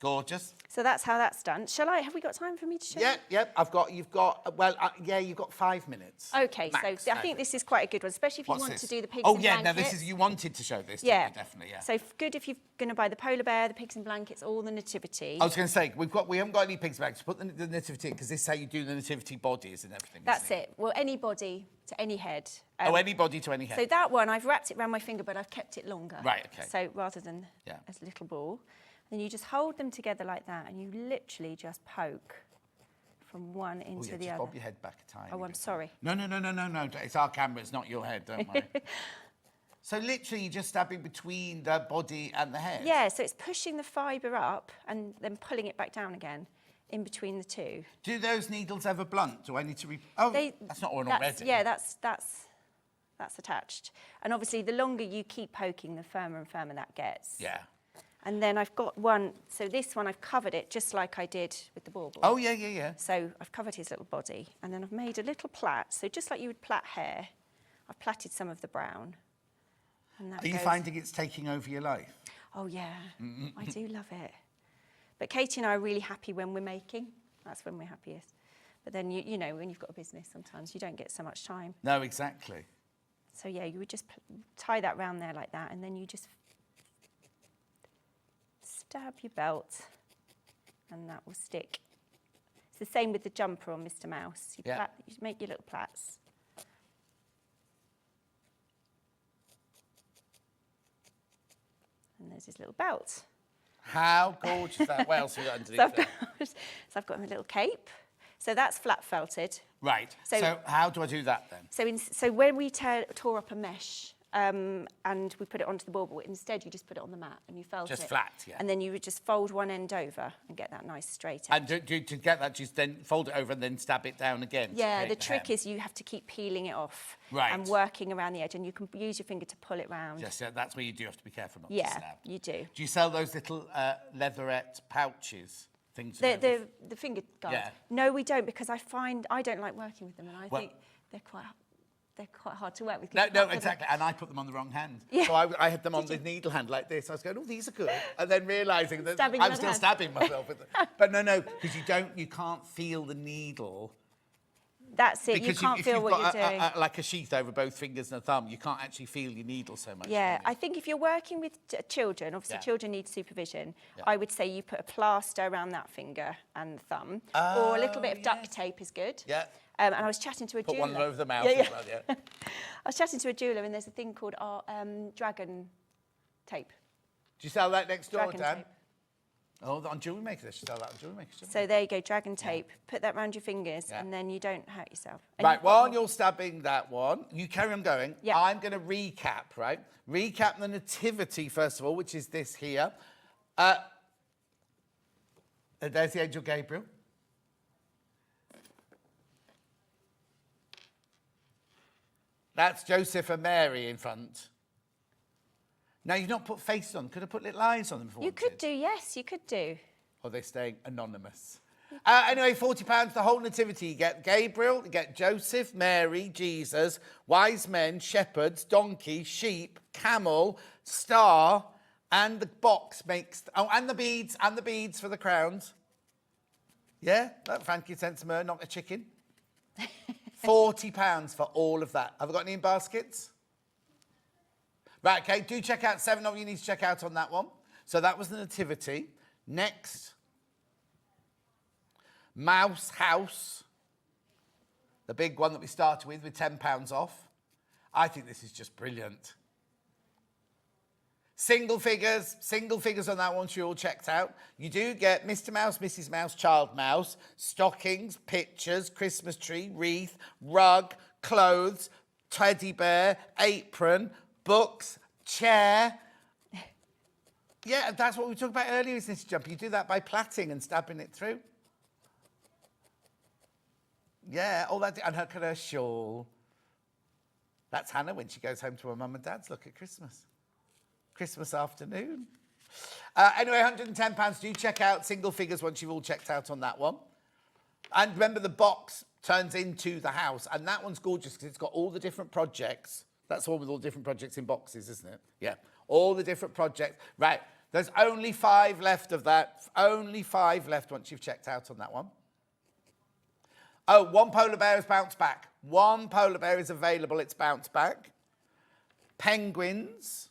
Gorgeous. So that's how that's done. Have we got time for me to show you? Yep. You've got 5 minutes. Okay, max, so I think this is quite a good one, especially if you want to do the pigs in blankets. No, this is, you wanted to show this, didn't you? Definitely, yeah. So good if you're going to buy the polar bear, the pigs in blankets, all the nativity. I was going to say, we haven't got any pigs in blankets. Put the nativity in, because this is how you do the nativity bodies and everything. That's it. Well, any body to any head. Any body to any head. So that one, I've wrapped it around my finger, but I've kept it longer. Right, okay. So rather than as a little ball. Then you just hold them together like that, and you literally just poke from one into the other. Bob your head back a tiny I'm sorry. No. It's our camera, it's not your head, don't worry. So literally you're just stabbing between the body and the head? Yeah, so it's pushing the fibre up and then pulling it back down again in between the two. Do those needles ever blunt? Do I need to that's not on already. Yeah, that's attached. And obviously the longer you keep poking, the firmer and firmer that gets. Yeah. And then I've got one, so this one I've covered it just like I did with the bauble. Oh, yeah. So I've covered his little body, and then I've made a little plait. So just like you would plait hair, I've plaited some of the brown. And that Are you finding it's taking over your life? Oh, yeah. I do love it. But Katie and I are really happy when we're making. That's when we're happiest. But then, you know, when you've got a business, sometimes you don't get so much time. No, exactly. So, yeah, you would just tie that round there like that, and then you just stab your belt, and that will stick. It's the same with the jumper on Mr. Mouse. You make your little plaits. And there's his little belt. How gorgeous is that? What else have you got underneath there? So I've got my little cape. So that's flat felted. Right. So how do I do that then? So when we tore up a mesh, and we put it onto the bauble, instead you just put it on the mat and you felt it. Just flat, yeah. And then you would just fold one end over and get that nice straight edge. And to get that, just then fold it over and then stab it down again. Yeah, the trick is you have to keep peeling it off and working around the edge, and you can use your finger to pull it round. Yes, that's where you do have to be careful not to stab. Yeah, you do. Do you sell those little leatherette pouches? Things the finger guard? Yeah. No, we don't, because I don't like working with them, and I think they're quite hard to work with. No, exactly. And I put them on the wrong hand. Yeah. So I had them on the needle hand like this. I was going, oh, these are good. And then realising that I'm still stabbing myself with them. But no, because you can't feel the needle. That's it. Because you can't feel what you're doing. Like a sheath over both fingers and a thumb, you can't actually feel your needle so much. Yeah, I think if you're working with children, obviously children need supervision. I would say you put a plaster around that finger and the thumb, or a little bit of duct tape is good. Yeah. And I was chatting to a jeweller. Put one over the mouth as well, yeah. I was chatting to a jeweller, and there's a thing called dragon tape. Do you sell that next door, Dan? Oh, on jewellery makers, they should sell that on jewellery makers. So there you go, dragon tape. Put that around your fingers and then you don't hurt yourself. And Right, while you're stabbing that one, you carry on going. Yeah. I'm going to recap, right? Recap the nativity, first of all, which is this here. There's the angel Gabriel. That's Joseph and Mary in front. Now, you've not put faces on. Could have put little eyes on them if you You could do, yes, you could do. Or they're staying anonymous. Anyway, £40, the whole nativity. You get Gabriel, you get Joseph, Mary, Jesus, wise men, shepherds, donkey, sheep, camel, star, and the box makes... Oh, and the beads for the crowns. Yeah, that frankincense, myrrh, not a chicken. £40 for all of that. Have I got any in baskets? Right, okay, do check out 7 of you need to check out on that one. So that was the nativity. Next, Mouse House, the big one that we started with £10 off. I think this is just brilliant. Single figures on that one, you're all checked out. You do get Mr. Mouse, Mrs. Mouse, Child Mouse, stockings, pictures, Christmas tree, wreath, rug, clothes, teddy bear, apron, books, chair. Yeah, that's what we talked about earlier, isn't it, Jump? You do that by plaiting and stabbing it through. Yeah, all that, and look at her shawl. That's Hannah when she goes home to her mum and dad's. Look at Christmas. Christmas afternoon. Anyway, £110. Do check out single figures once you've all checked out on that one. And remember, the box turns into the house. And that one's gorgeous because it's got all the different projects. That's the one with all the different projects in boxes, isn't it? Yeah, all the different projects. Right, there's only 5 left of that. Only 5 left once you've checked out on that one. Oh, one polar bear has bounced back. One polar bear is available. It's bounced back. Penguins.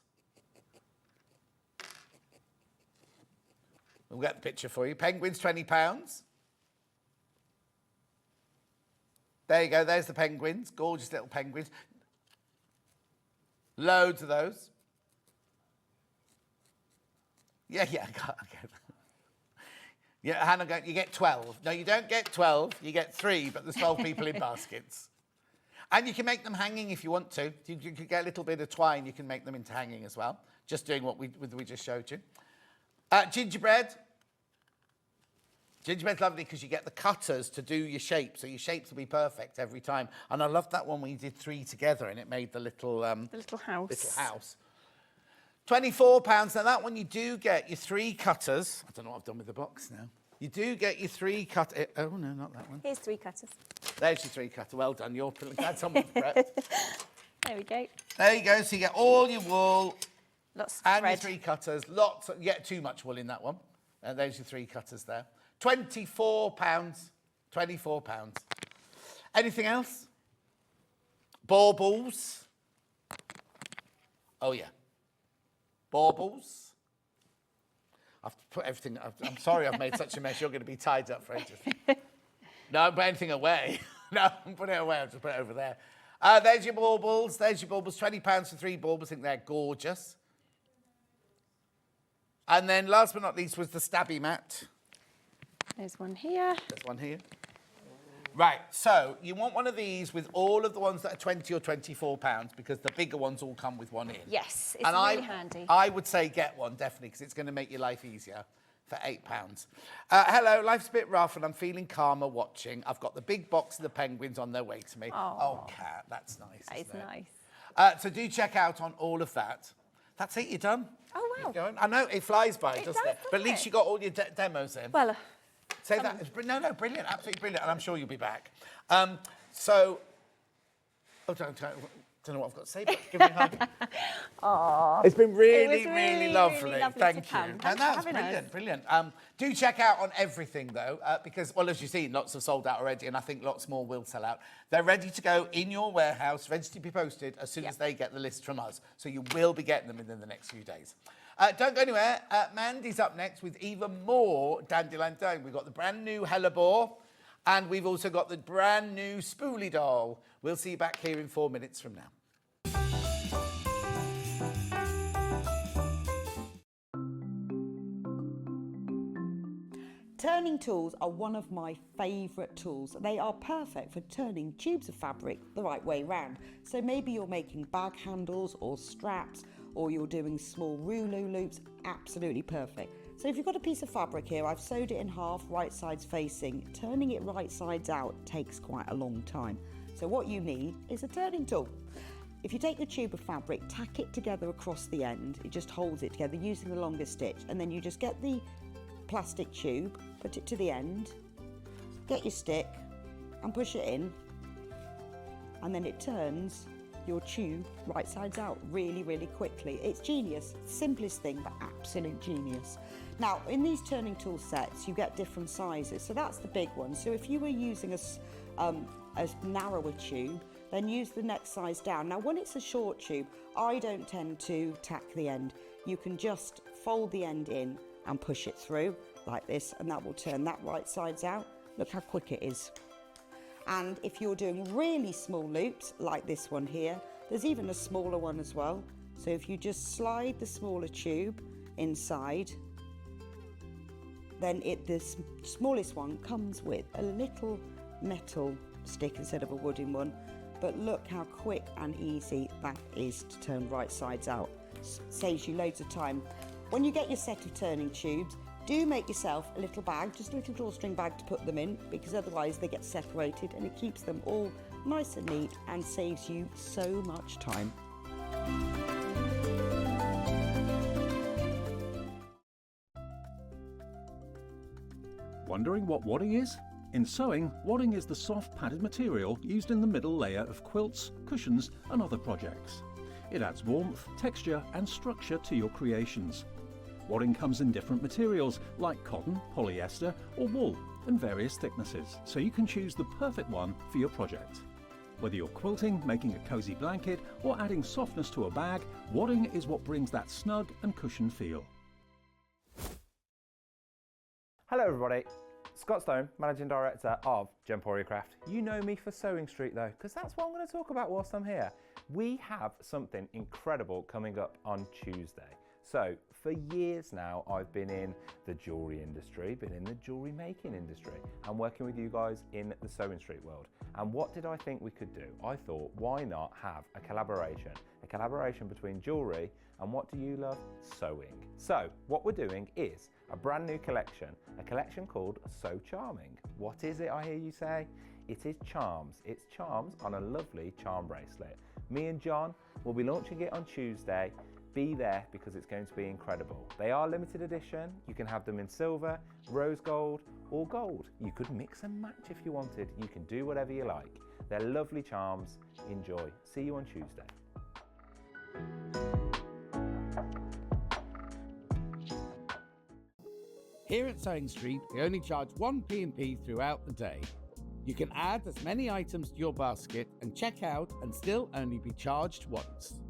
We'll get the picture for you. Penguins, £20. There you go. There's the penguins. Gorgeous little penguins. Loads of those. Yeah, I get Yeah, Hannah, you get 12. No, you don't get 12. You get 3, but there's 12 people in baskets. And you can make them hanging if you want to. You can get a little bit of twine. You can make them into hanging as well. Just doing what we just showed you. Gingerbread. Gingerbread's lovely because you get the cutters to do your shapes, so your shapes will be perfect every time. And I loved that one when you did 3 together and it made the little house. Little house. £24. Now that one you do get your 3 cutters. I don't know what I've done with the box now. You do get your 3 cutters. Oh no, not that one. Here's 3 cutters. There's your 3 cutter. Well done. You're glad someone prepped. There we go. There you go. So you get all your wool. Lots of and thread. your 3 cutters. Lots. You get too much wool in that one. And there's your 3 cutters there. £24. £24. Anything else? Baubles. Oh yeah. Baubles. I've put everything. I'm sorry I've made such a mess. You're going to be tied up for ages. No, don't put anything away. No, I'm putting it away. I'll just put it over there. There's your baubles. There's your baubles. £20 for 3 baubles. I think they're gorgeous. And then last but not least was the stabby mat. There's one here. There's one here. Right, so you want one of these with all of the ones that are 20 or £24 because the bigger ones all come with one in. Yes, it's really handy. I would say get one, definitely, because it's going to make your life easier for £8. Hello, life's a bit rough and I'm feeling calmer watching. I've got the big box of the penguins on their way to me. Oh, Kat, that's nice. That is nice. So do check out on all of that. That's it, you're done. Oh, wow. I know, it flies by, doesn't it? But at least you got all your demos in. Well, say that. No, brilliant, absolutely brilliant. And I'm sure you'll be back. Don't know what I've got to say, but give me a hug. Aww. It's been really, really lovely. Really Thank you. Thanks And that's for having us. brilliant. Do check out on everything, though, because, well, as you've seen, lots have sold out already, and I think lots more will sell out. They're ready to go in your warehouse, ready to be posted as soon as they get the list from us. So you will be getting them within the next few days. Don't go anywhere. Mandy's up next with even more Dandelion Designs. We've got the brand new hellebore, and we've also got the brand new spoolie doll. We'll see you back here in 4 minutes from now. Turning tools are one of my favourite tools. They are perfect for turning tubes of fabric the right way round. So maybe you're making bag handles or straps, or you're doing small rouleau loops, absolutely perfect. So if you've got a piece of fabric here, I've sewed it in half, right sides facing. Turning it right sides out takes quite a long time. So what you need is a turning tool. If you take the tube of fabric, tack it together across the end, it just holds it together using the longest stitch, and then you just get the plastic tube, put it to the end, get your stick and push it in, and then it turns your tube right sides out really, really quickly. It's genius. Simplest thing, but absolute genius. Now, in these turning tool sets, you get different sizes. So that's the big one. So if you were using a narrower tube, then use the next size down. Now, when it's a short tube, I don't tend to tack the end. You can just fold the end in and push it through like this, and that will turn that right sides out. Look how quick it is. And if you're doing really small loops, like this one here, there's even a smaller one as well. So if you just slide the smaller tube inside, then the smallest one comes with a little metal stick instead of a wooden one. But look how quick and easy that is to turn right sides out. Saves you loads of time. When you get your set of turning tubes, do make yourself a little bag, just a little drawstring bag to put them in, because otherwise they get separated, and it keeps them all nice and neat and saves you so much time. Wondering what wadding is? In sewing, wadding is the soft padded material used in the middle layer of quilts, cushions and other projects. It adds warmth, texture and structure to your creations. Wadding comes in different materials like cotton, polyester or wool, and various thicknesses, so you can choose the perfect one for your project. Whether you're quilting, making a cosy blanket or adding softness to a bag, wadding is what brings that snug and cushioned feel. Hello everybody, Scott Stone, Managing Director of Gemporia Craft. You know me for SewingStreet though, because that's what I'm going to talk about whilst I'm here. We have something incredible coming up on Tuesday. So for years now, I've been in the jewellery industry, been in the jewellery making industry, and working with you guys in the SewingStreet world. And what did I think we could do? I thought, why not have a collaboration between jewellery and what do you love? Sewing. So what we're doing is a brand new collection, a collection called So Charming. What is it, I hear you say? It is charms. It's charms on a lovely charm bracelet. Me and John will be launching it on Tuesday. Be there because it's going to be incredible. They are limited edition. You can have them in silver, rose gold, or gold. You could mix and match if you wanted. You can do whatever you like. They're lovely charms. Enjoy. See you on Tuesday. Here at SewingStreet, we only charge one P&P throughout the day. You can add as many items to your basket and check out and still only be charged once.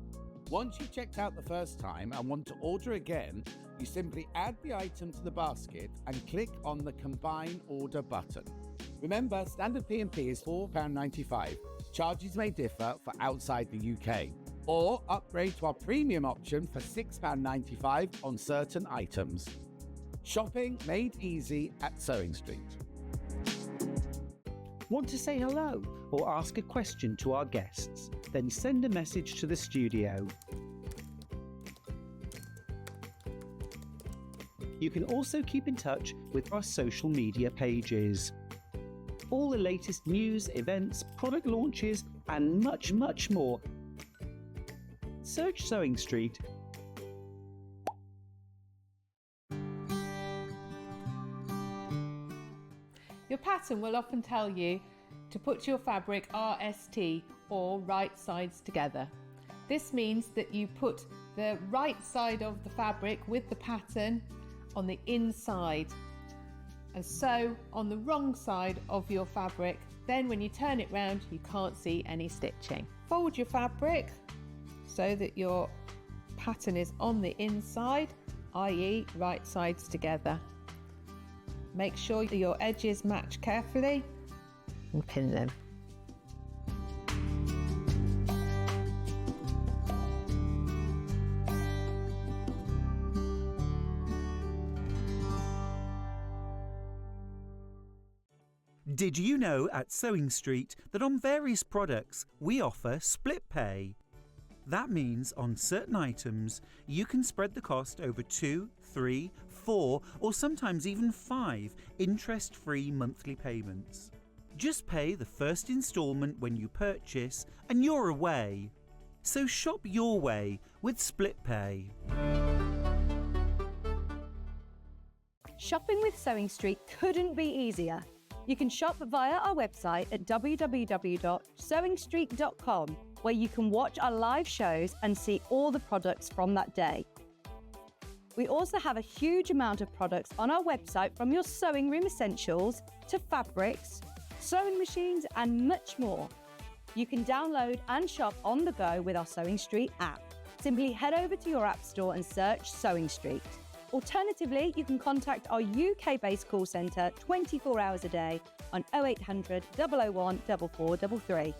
Once you've checked out the first time and want to order again, you simply add the item to the basket and click on the Combine Order button. Remember, standard P&P is £4.95. Charges may differ for outside the UK. Or upgrade to our premium option for £6.95 on certain items. Shopping made easy at SewingStreet. Want to say hello or ask a question to our guests? Then send a message to the studio. You can also keep in touch with our social media pages. All the latest news, events, product launches, and much, much more. Search SewingStreet. Your pattern will often tell you to put your fabric RST or right sides together. This means that you put the right side of the fabric with the pattern on the inside and sew on the wrong side of your fabric. Then when you turn it round, you can't see any stitching. Fold your fabric so that your pattern is on the inside, i.e. right sides together. Make sure your edges match carefully and pin them. Did you know at SewingStreet that on various products we offer split pay? That means on certain items you can spread the cost over 2, 3, 4 or sometimes even 5 interest-free monthly payments. Just pay the first instalment when you purchase and you're away. So shop your way with split pay. Shopping with SewingStreet couldn't be easier. You can shop via our website at www.sewingstreet.com, where you can watch our live shows and see all the products from that day. We also have a huge amount of products on our website, from your sewing room essentials to fabrics, sewing machines and much more. You can download and shop on the go with our SewingStreet app. Simply head over to your app store and search SewingStreet. Alternatively, you can contact our UK-based call centre 24 hours a day on 0800 001 4433.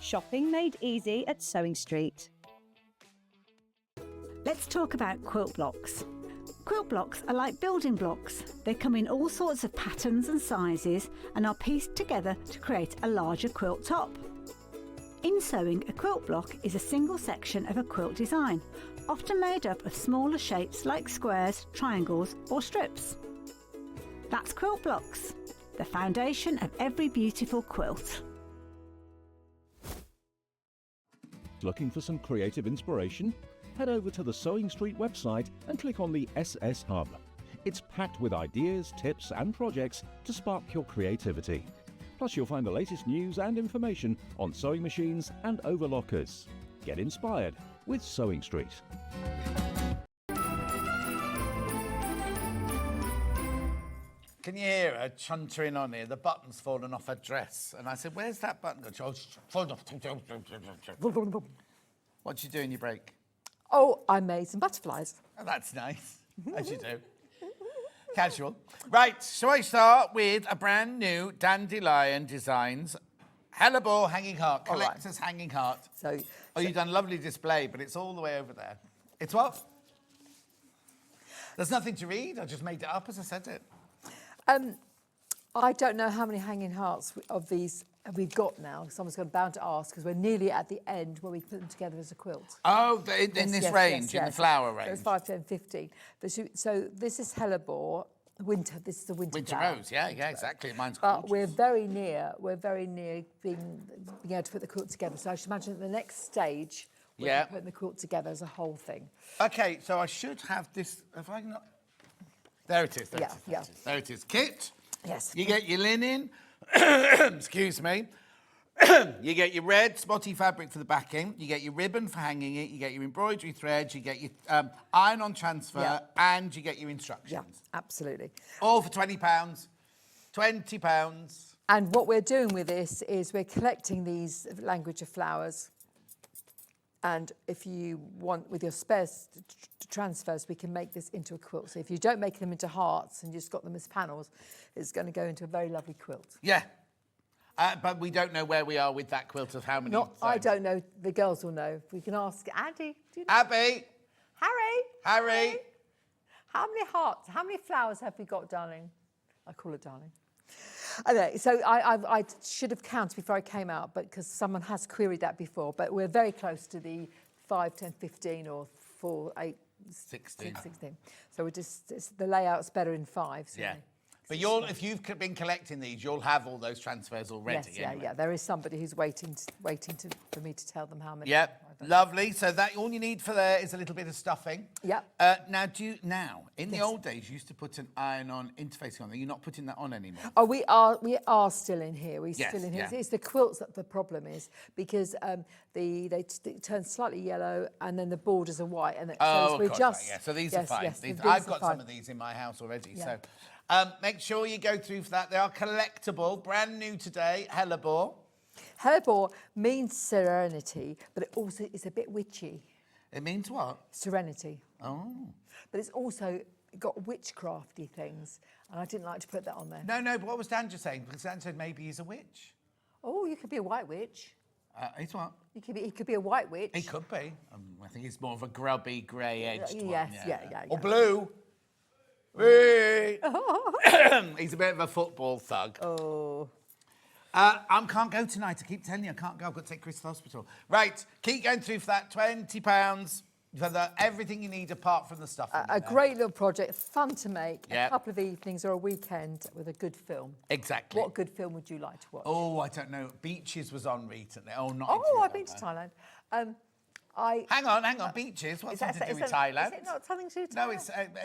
Shopping made easy at SewingStreet. Let's talk about quilt blocks. Quilt blocks are like building blocks. They come in all sorts of patterns and sizes and are pieced together to create a larger quilt top. In sewing, a quilt block is a single section of a quilt design, often made up of smaller shapes like squares, triangles or strips. That's quilt blocks, the foundation of every beautiful quilt. Looking for some creative inspiration? Head over to the SewingStreet website and click on the SS Hub. It's packed with ideas, tips and projects to spark your creativity. Plus you'll find the latest news and information on sewing machines and overlockers. Get inspired with SewingStreet. Can you hear her chuntering on here? The button's fallen off her dress. And I said, where's that button? What'd you do in your break? Oh, I made some butterflies. Oh, that's nice, as you do. Casual. Right, shall I start with a brand new Dandelion Designs hellebore hanging heart, collector's hanging heart. You've done a lovely display, but it's all the way over there. It's what? There's nothing to read. I just made it up as I said it. I don't know how many hanging hearts of these we've got now. Someone's bound to ask, because we're nearly at the end where we put them together as a quilt. Oh, in this range, in the flower range. So it's 5, 10, 15. So this is hellebore. Winter. This is the winter rose. Yeah, exactly. Mine's gorgeous. But we're very near being able to put the quilt together. So I should imagine the next stage, we're putting the quilt together as a whole thing. Okay, so I should have this. Have I not? There it is. There it is. Kit. Yes. You get your linen. Excuse me. You get your red spotty fabric for the backing. You get your ribbon for hanging it. You get your embroidery threads. You get your iron-on transfer, and you get your instructions. Yeah, absolutely. All for £20. £20. And what we're doing with this is we're collecting these language of flowers. And if you want, with your spares transfers, we can make this into a quilt. So if you don't make them into hearts and you just got them as panels, it's going to go into a very lovely quilt. Yeah. But we don't know where we are with that quilt of how many. I don't know. The girls will know. We can ask Andy. Do you know? Abby. Harry. How many hearts? How many flowers have we got, darling? I call it darling. Okay, so I should have counted before I came out, but because someone has queried that before. But we're very close to the 5, 10, 15 or 4, 8, 16. So we're just the layout's better in 5. So But if you've been collecting these, you'll have all those transfers already. Yes, anyway. There is somebody who's waiting for me to tell them how many. Yep, lovely. So that all you need for there is a little bit of stuffing. Yep. Now in the old days, you used to put an iron-on interfacing on there. You're not putting that on anymore. Oh, we are still in here. Still in here. Yeah. It's the quilts that the problem is, because they turn slightly yellow and then the borders are white. And So these are fine. I've got some of these in my house already. Yeah. So. Make sure you go through for that. They are collectible, brand new today, hellebore. Hellebore means serenity, but it also is a bit witchy. It means what? Serenity. Oh. But it's also got witchcrafty things, and I didn't like to put that on there. No, but what was Dan just saying? Because Dan said maybe he's a witch. Oh, you could be a white witch. He's what? He could be a white witch. He could be. I think he's more of a grubby, grey-edged one. Yes, yeah. Or blue. Wee. He's a bit of a football thug. Oh. I can't go tonight. I keep telling you I can't go. I've got to take Chris to the hospital. Right, keep going through for that. £20 for everything you need apart from the stuff. A great little project, fun to make. Yep. A couple of evenings or a weekend with a good film. Exactly. What good film would you like to watch? Oh, I don't know. Beaches was on recently. Oh, not. Oh, I've been to Thailand. Hang on. Beaches. What's that to do with Thailand? Is it not something to do with Thailand? No,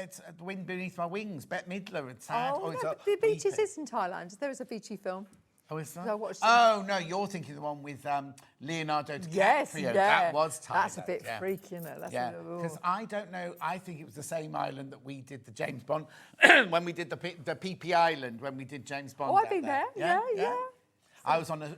it's The Wind Beneath My Wings. Bette Midler and sad. Oh, it's no, but the beaches is in Thailand. There is a beachy film. Oh, is that? I watched Oh, no, you're thinking the one with Leonardo DiCaprio. Yes, yeah. That was Thailand. That's a bit freaky, isn't it? That's yeah, because I don't know. I think it was the same island that we did the James Bond when we did the PP Island when we did James Bond. Oh, I've been there. Yeah. I was on a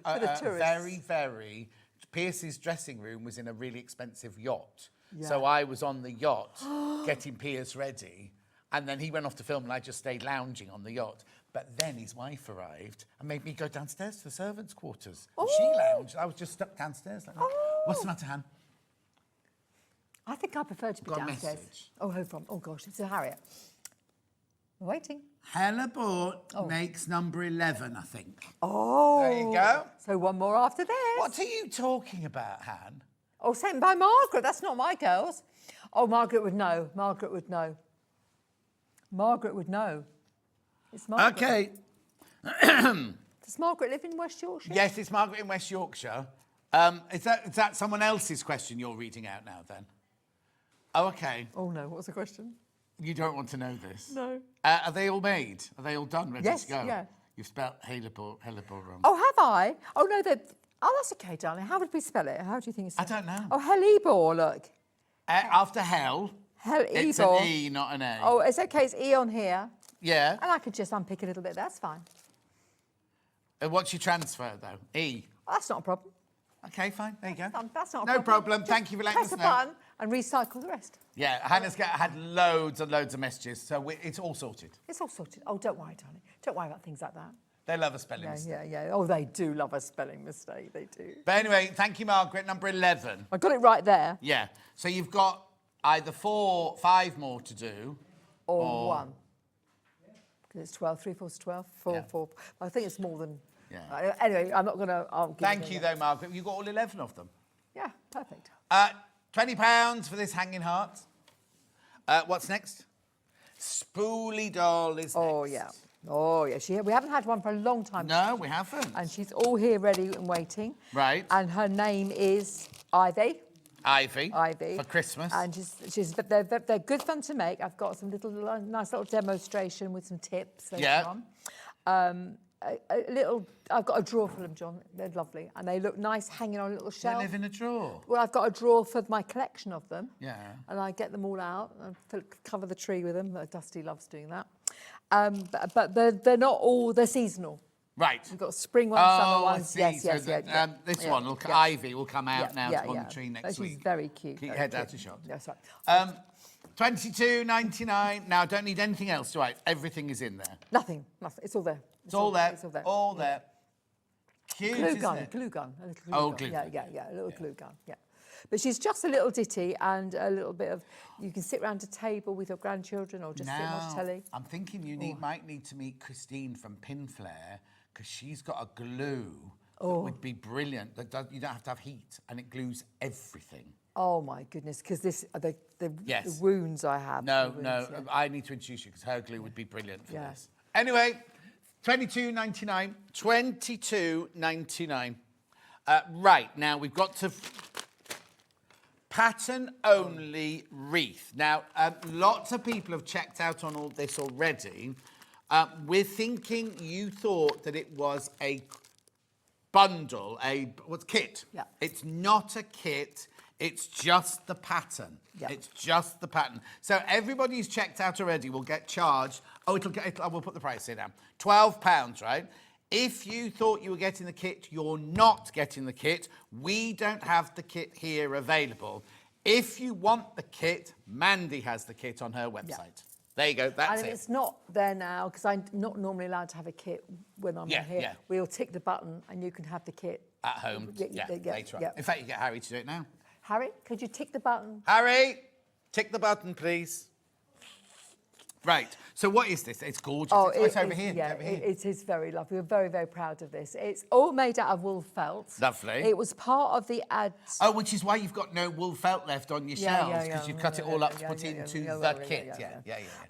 tourists. very. Pierce's dressing room was in a really expensive yacht, Yeah. so I was on the yacht getting Pierce ready, and then he went off to film, and I just stayed lounging on the yacht. But then his wife arrived and made me go downstairs to the servants' quarters. And she lounged. I was just stuck downstairs. Like, what's the matter, Han? I think I prefer to be Got a downstairs. message. Oh, who from? Oh, gosh, it's a Harriet. I'm waiting. Hella Bought makes number 11, I think. Oh. There you go. So one more after this. What are you talking about, Han? Oh, sent by Margaret. That's not my girls. Oh, Margaret would know. Margaret would know. Margaret would know. It's Margaret. Okay. Does Margaret live in West Yorkshire? Yes, it's Margaret in West Yorkshire. Is that someone else's question you're reading out now, then? Oh, okay. Oh, no. What was the question? You don't want to know this? No. Are they all made? Are they all done, ready Yes, to go? yeah. You've spelled Helibor wrong. Oh, have I? Oh, no, that's okay, darling. How would we spell it? How do you think it's I don't know. Oh, Helibor, look. After hell, it's an E, not an A. Oh, it's okay. It's E on here. Yeah. And I could just unpick a little bit. That's fine. What's your transfer, though? E. Oh, that's not a problem. Okay, fine. There you go. That's not a No problem. Just Thank you for letting us press know. a button and recycle the rest. Yeah, Hannah's had loads and loads of messages, so it's all sorted. It's all sorted. Oh, don't worry, darling. Don't worry about things like that. They love a spelling mistake. Yeah. Oh, they do love a spelling mistake. They do. But anyway, thank you, Margaret. Number 11. I got it right there. Yeah. So you've got either 5 more to do, or 1. Because it's 12. 3 4 is 12. 4 Yeah. 4. I think it's more than. Yeah. Anyway, I'm not going to. Thank you, though, Margaret. You got all 11 of them. Yeah, perfect. £20 for this hanging heart. What's next? Spoolie doll is next. Oh, yeah. Oh, yeah. We haven't had one for a long time. No, we haven't. And she's all here ready and waiting. Right. And her name is Ivy. Ivy. For Christmas. And they're good fun to make. I've got some nice little demonstration with some tips later on. I've got a drawer for them, John. They're lovely. And they look nice hanging on a little shelf. They live in a drawer. Well, I've got a drawer for my collection of them. Yeah. And I get them all out and cover the tree with them. Dusty loves doing that. But they're not all, they're seasonal. Right. We've got spring ones, summer ones. Yes. This one, Ivy, will come out now on the tree next week. She's very cute. Keep your head out of shot. That's right. $22.99. Now, I don't need anything else, do I? Everything is in there. Nothing. It's all there. It's all there. It's all there. All there. Cute, Glue isn't gun. it? Glue gun. A little glue Oh, gun. glue Yeah, gun. a little glue gun. Yeah. But she's just a little ditty and a little bit of. You can sit round a table with your grandchildren or just sit and watch telly. I'm thinking you might need to meet Christine from Pinflare because she's got a glue that would be brilliant. You don't have to have heat and it glues everything. Oh my goodness! Because the wounds I have. No, I need to introduce you because her glue would be brilliant for this. Anyway, $22.99. $22.99. Right now we've got to pattern only wreath. Now, lots of people have checked out on all this already. We're thinking you thought that it was a bundle, kit. Yeah. It's not a kit. It's just the pattern. Yeah. It's just the pattern. So everybody who's checked out already will get charged. Oh, we'll put the price here now. £12, right? If you thought you were getting the kit, you're not getting the kit. We don't have the kit here available. If you want the kit, Mandy has the kit on her website. Yeah. There you go, that's and it. It's not there now, because I'm not normally allowed to have a kit when I'm here. Yeah. We'll tick the button and you can have the kit. At home, later on. Yeah. In fact, you get Harry to do it now. Harry, could you tick the button? Harry, tick the button, please. Right. So what is this? It's gorgeous. Oh, it's over here. Yeah, over here. it is very lovely. We're very, very proud of this. It's all made out of wool felt. Lovely. It was part of the ads. Oh, which is why you've got no wool felt left on your shelves, because you've cut it all up to put into the kit.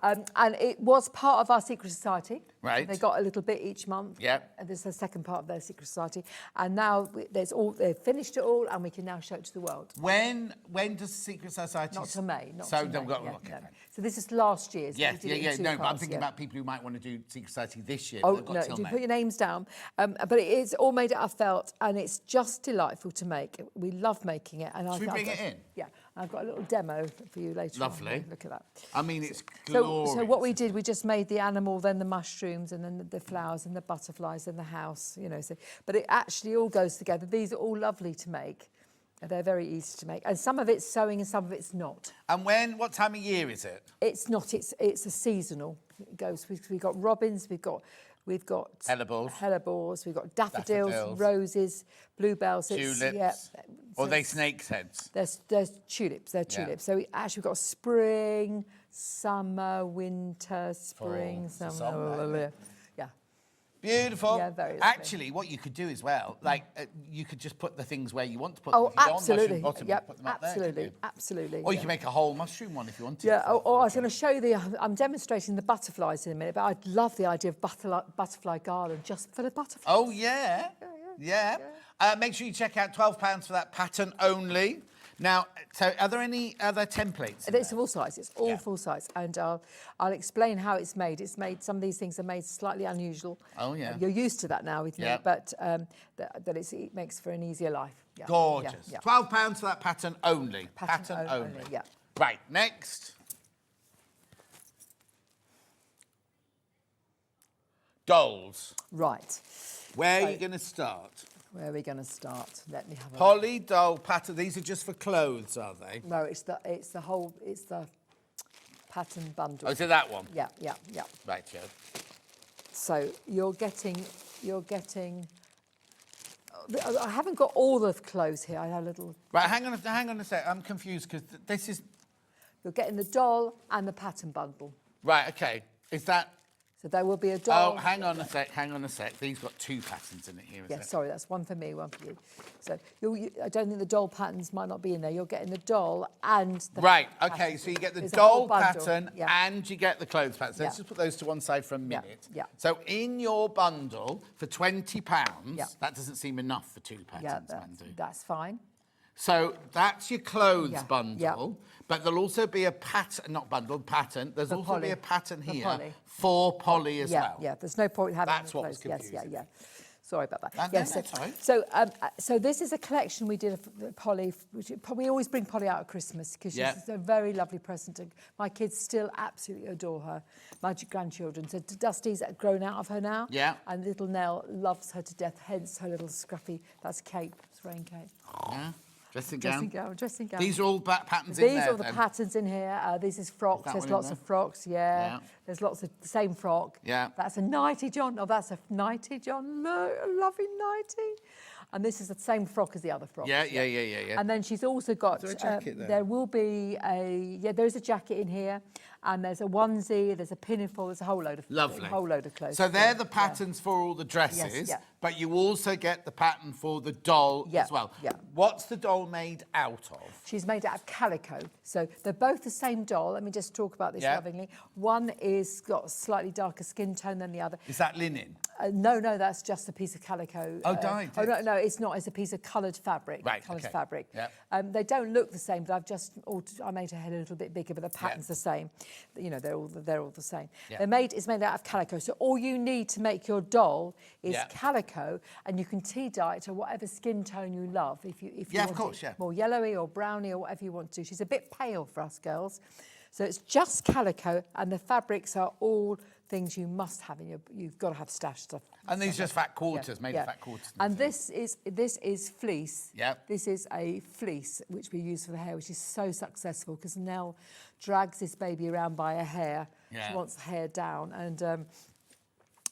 And it was part of our Secret Society. Right. They got a little bit each month. Yeah. And there's the second part of their Secret Society. And now they've finished it all, and we can now show it to the world. When does the Secret Society? Not till May. Not so till they've May, got. yeah, Okay. no. So this is last year's. Yes, we did it in 2 No, but I'm parts, thinking about people who might want to do Secret Society this year. Oh, They've got no, till you May. put your names down. But it is all made out of felt, and it's just delightful to make. We love making it. And Should we bring it in? Yeah. I've got a little demo for you later Lovely. on. Look at that. I mean, it's glorious. So what we did, we just made the animal, then the mushrooms, and then the flowers and the butterflies and the house, you know. So, but it actually all goes together. These are all lovely to make. They're very easy to make. And some of it's sewing and some of it's not. And what time of year is it? It's not, it's a seasonal. It goes, we've got robins, we've got hellebores, we've got daffodils, roses, bluebells. Tulips. Yeah. Or are they snake's heads? There's tulips, they're tulips. So we've got spring, summer, winter, spring, summer. Yeah. Beautiful. Yeah, very lovely. Actually, what you could do as well, you could just put the things where you want to put them. Oh, If you don't want absolutely. mushroom bottom, you put them up there, Absolutely. couldn't you? Absolutely. Or you can make a whole mushroom one if you wanted. Yeah, or I was going to show you I'm demonstrating the butterflies in a minute, but I love the idea of butterfly garland just for the butterflies. Oh, yeah. Yeah. Make sure you check out £12 for that pattern only. Now, so are there any other templates? It's full size. It's all full size, and I'll explain how it's made. It's made. Some of these things are made slightly unusual. Oh yeah. You're used to that now with me, but that it makes for an easier life. Yeah. Gorgeous. Yeah. £12 for that pattern only. Pattern only. Yeah. Right. Next. Dolls. Right. Where are you going to start? Where are we going to start? Let me have a Poly doll pattern. These are just for clothes, are they? No, it's the pattern bundle. Oh, is it that one? Yeah. Right, yeah. So you're getting. I haven't got all the clothes here. I have a little. Right, hang on a sec. I'm confused because this is. You're getting the doll and the pattern bundle. Right. Okay. Is that? So there will be a doll. Oh, hang on a sec. These got 2 patterns in it here. Yeah, sorry, that's one for me, one for you. So I don't think the doll patterns might not be in there. You're getting the doll and the Right, pattern. okay, so you get the There's a whole doll bundle. pattern and you get the clothes pattern. So let's just put those to one side for a minute. Yeah. So in your bundle for £20, that doesn't seem enough for 2 patterns, Mandy. That's fine. So that's your clothes Yeah, bundle, but there'll also be a pattern, pattern. There's For also poly. be a pattern For here poly. for poly as well. Yeah, there's no point having That's the what was clothes. confusing. Yes, Sorry about that. No, yes, that's all right. So this is a collection we did of Polly. We always bring Polly out at Christmas because she's a very lovely present. And my kids still absolutely adore her. My grandchildren. So Dusty's grown out of her now. Yeah. And little Nell loves her to death. Hence her little scruffy. That's cape. It's rain cape. Yeah. Dressing gown. These are all patterns in there. These are the patterns in here. This is frocks. There's lots of frocks. Yeah. There's lots of the same frock. Yeah. That's a nightie, John. Oh, that's a nightie, John. No, a lovely nightie. And this is the same frock as the other frocks. Yeah. And then she's also got. Is there a jacket there? There will be there's a jacket in here, and there's a onesie. There's a pinafore. There's a whole load of clothes. So they're the patterns for all the dresses, but you also get the pattern for the doll as well. Yeah. What's the doll made out of? She's made out of calico. So they're both the same doll. Let me just talk about this lovingly. One is got a slightly darker skin tone than the other. Is that linen? No, that's just a piece of calico. Oh, dyed. No, it's not. It's a piece of coloured fabric. Right, Coloured okay. fabric. Yeah. They don't look the same, but I made her head a little bit bigger, but the pattern's the same. You know, they're all the same. Yeah. It's made out of calico. So all you need to make your doll is calico, and you can tea dye it to whatever skin tone you love. If you want of course, it more yellowy or browny or whatever you want to. She's a bit pale for us girls. So it's just calico, and the fabrics are all things you must have you've got to have stashed stuff. And these are just fat quarters, made of fat quarters. And this is fleece. Yeah. This is a fleece which we use for the hair, which is so successful because Nell drags this baby around by her hair. Yeah. She wants the hair down, and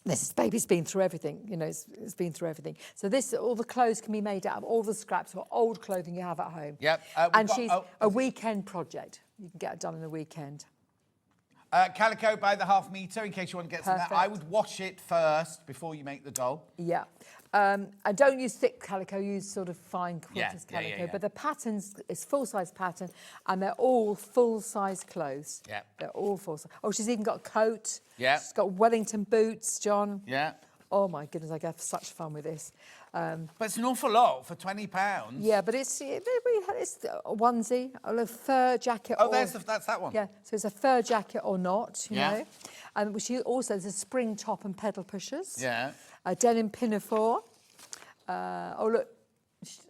this baby's been through everything. You know, it's been through everything. So all the clothes can be made out of all the scraps or old clothing you have at home. Yep. And she's a weekend project. You can get it done in a weekend. Calico by the half metre, in case you want to get some of that. I would wash it first before you make the doll. Yeah. And don't use thick calico, use sort of fine quilter's calico. yeah. But the patterns, it's full-size pattern, and they're all full-size clothes. Yeah. They're all full-size. Oh, she's even got a coat. Yeah. She's got Wellington boots, John. Yeah. Oh, my goodness, I have such fun with this. But it's an awful lot for £20. Yeah, but it's a onesie, a fur jacket. Oh, that's that one. Yeah, so it's a fur jacket or not, you Yeah. know. And she also has a spring top and pedal pushers. Yeah. A denim pinafore. Oh, look,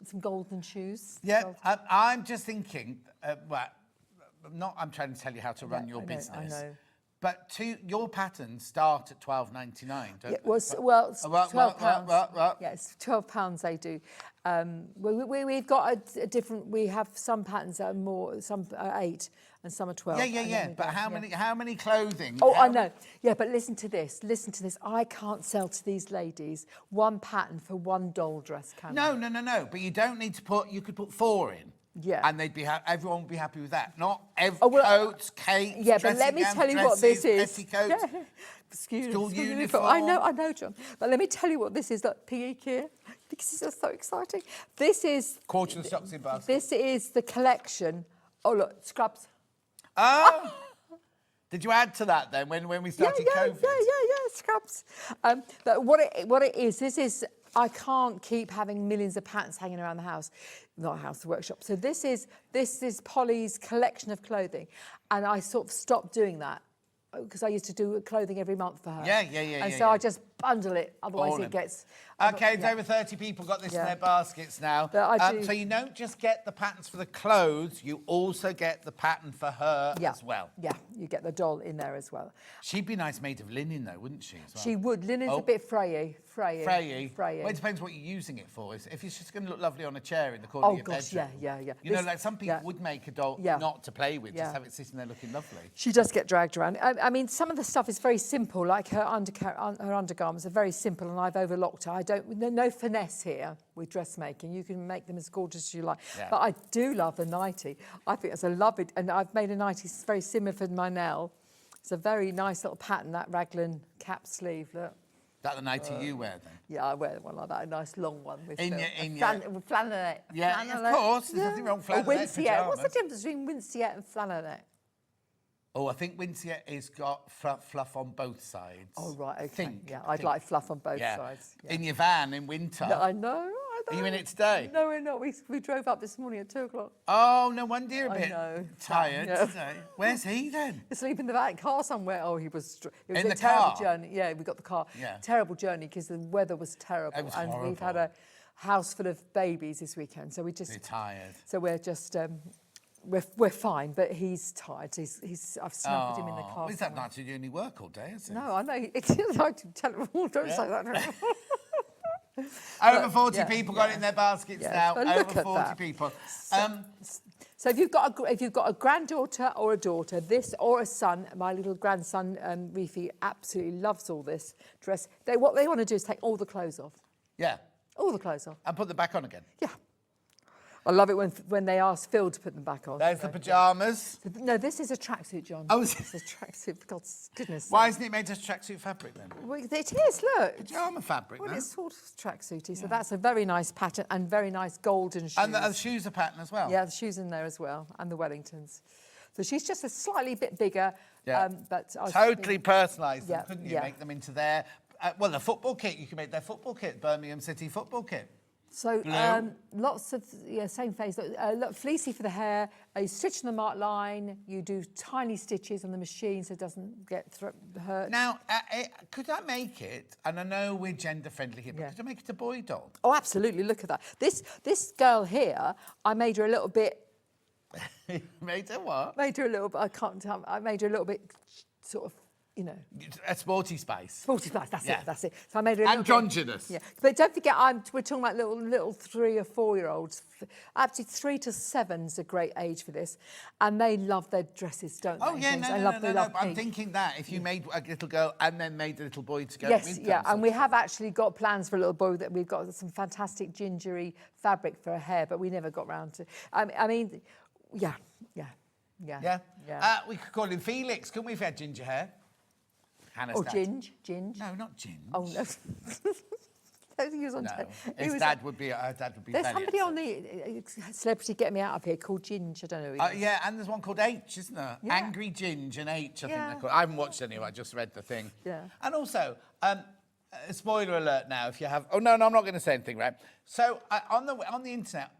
some golden shoes. Yeah, I'm just thinking, I'm trying to tell you how to run your business. I know. But your patterns start at $12.99, don't they? Well, it's £12. Yeah, it's £12 they do. We've got a different. We have some patterns that are more, some are 8 and some are 12. Yeah. But how many clothing? Oh, I know. Yeah, but listen to this. I can't sell to these ladies one pattern for one doll dress, can I? No. But you don't need to put. You could put 4 in. Yeah. And they'd be everyone would be happy with that. Not coats, capes, yeah, but let me tell you what this is. Petticoats, school uniform. I know, John. But let me tell you what this is. Look, PE here. This is so exciting. This is quarter of the stocks in basket. This is the collection. Oh, look, scrubs. Oh. Did you add to that then when we started COVID? Yeah, scrubs. But what it is, this is. I can't keep having millions of patterns hanging around the house, not house, the workshop. So this is Polly's collection of clothing, and I sort of stopped doing that because I used to do clothing every month for her. Yeah. And so I just bundle it, otherwise it gets. Okay, there's over 30 people got this in their baskets now. But I do. So you don't just get the patterns for the clothes, you also get the pattern for her as well. Yeah, you get the doll in there as well. She'd be nice made of linen though, wouldn't she? As well? She would. Linen's a bit frayy. Well, it depends what you're using it for. If it's just going to look lovely on a chair in the corner of your bedroom. Yeah. You know, like some people would make a doll not to play with, just have it sitting there looking lovely. She does get dragged around. I mean, some of the stuff is very simple, like her undergarments are very simple, and I've overlocked her. No finesse here with dressmaking. You can make them as gorgeous as you like. Yeah. But I do love the nightie. I think it's a lovely, and I've made a nightie very similar for my Nell. It's a very nice little pattern, that raglan cap sleeve, look. That the nightie you wear then? Yeah, I wear one like that, a nice long one with flannelette. Yeah, of course. There's nothing wrong with flannelette pyjamas. What's the difference between winceyette and flannelette? Oh, I think winceyette has got fluff on both sides. Oh, right, okay. I'd like fluff on both sides. Yeah. In your van in winter. No, I know. Are you in it today? No, we're not. We drove up this morning at 2 o'clock. Oh, no wonder you're a bit tired Yeah. today. Where's he then? Asleep in the back car somewhere. Oh, it was in a the terrible car? journey. Yeah, we got the car. Yeah. Terrible journey because the weather was terrible. It was and horrible. We've had a house full of babies this weekend. So You're tired. So we're just... We're fine, but he's tired. I've snuggled him in the car. Is that nice to do any work all day, isn't it? No, I know. It's like tell him all. Don't say that. Over 40 people got it in their baskets now. Over 40 people. So if you've got a granddaughter or a daughter, this or a son, my little grandson Reefy absolutely loves all this dress. What they want to do is take all the clothes off. Yeah. All the clothes off. And put them back on again. Yeah. I love it when they ask Phil to put them back on. There's the pyjamas. No, this is a tracksuit, John. Oh, it's a tracksuit, for God's goodness. Why isn't it made of tracksuit fabric then? Well, it is, look. Pyjama fabric, Well, no? it's sort of tracksuity, so that's a very nice pattern and very nice golden shoes. And the shoes are pattern as well? Yeah, the shoes in there as well, and the Wellingtons. So she's just a slightly bit bigger, but... Totally personalised them, couldn't you? Yeah. Make them into their... the football kit, you can make their football kit, Birmingham City football kit. So lots of, same phase. Look, fleecy for the hair, you stitch on the mark line, you do tiny stitches on the machine so it doesn't get hurt. Now, could I make it, and I know we're gender friendly here, but could I make it a boy doll? Oh, absolutely, look at that. This girl here, I made her a little bit... Made her what? Made her a little bit, I made her a little bit sort of, A sporty spice. Sporty spice, that's it. So I made her a androgynous. Yeah, but don't forget, we're talking about little 3 or 4 year olds. Actually, 3 to 7's a great age for this, and they love their dresses, don't they? Oh yeah, no. I'm thinking that if you made a little girl and then made a little boy to go with them. Yes, yeah, and we have actually got plans for a little boy that we've got some fantastic gingery fabric for her hair, but we never got round to. I mean, yeah. Yeah. Yeah? Yeah. We could call him Felix, couldn't we, if he had ginger hair? Hannah's Or dad. Ginge. No, not Ginge. Oh, no. I think he was on No, he his was- dad would be There's very somebody upset. on the Celebrity Get Me Out of Here called Ginge. I don't know who he is. Yeah, and there's one called H, isn't there? Yeah. Angry Ginge and H, I think Yeah. they're called. I haven't watched any, I just read the thing. Yeah. And also, spoiler alert now, if you have... Oh, no, I'm not going to say anything, right? So, on the internet,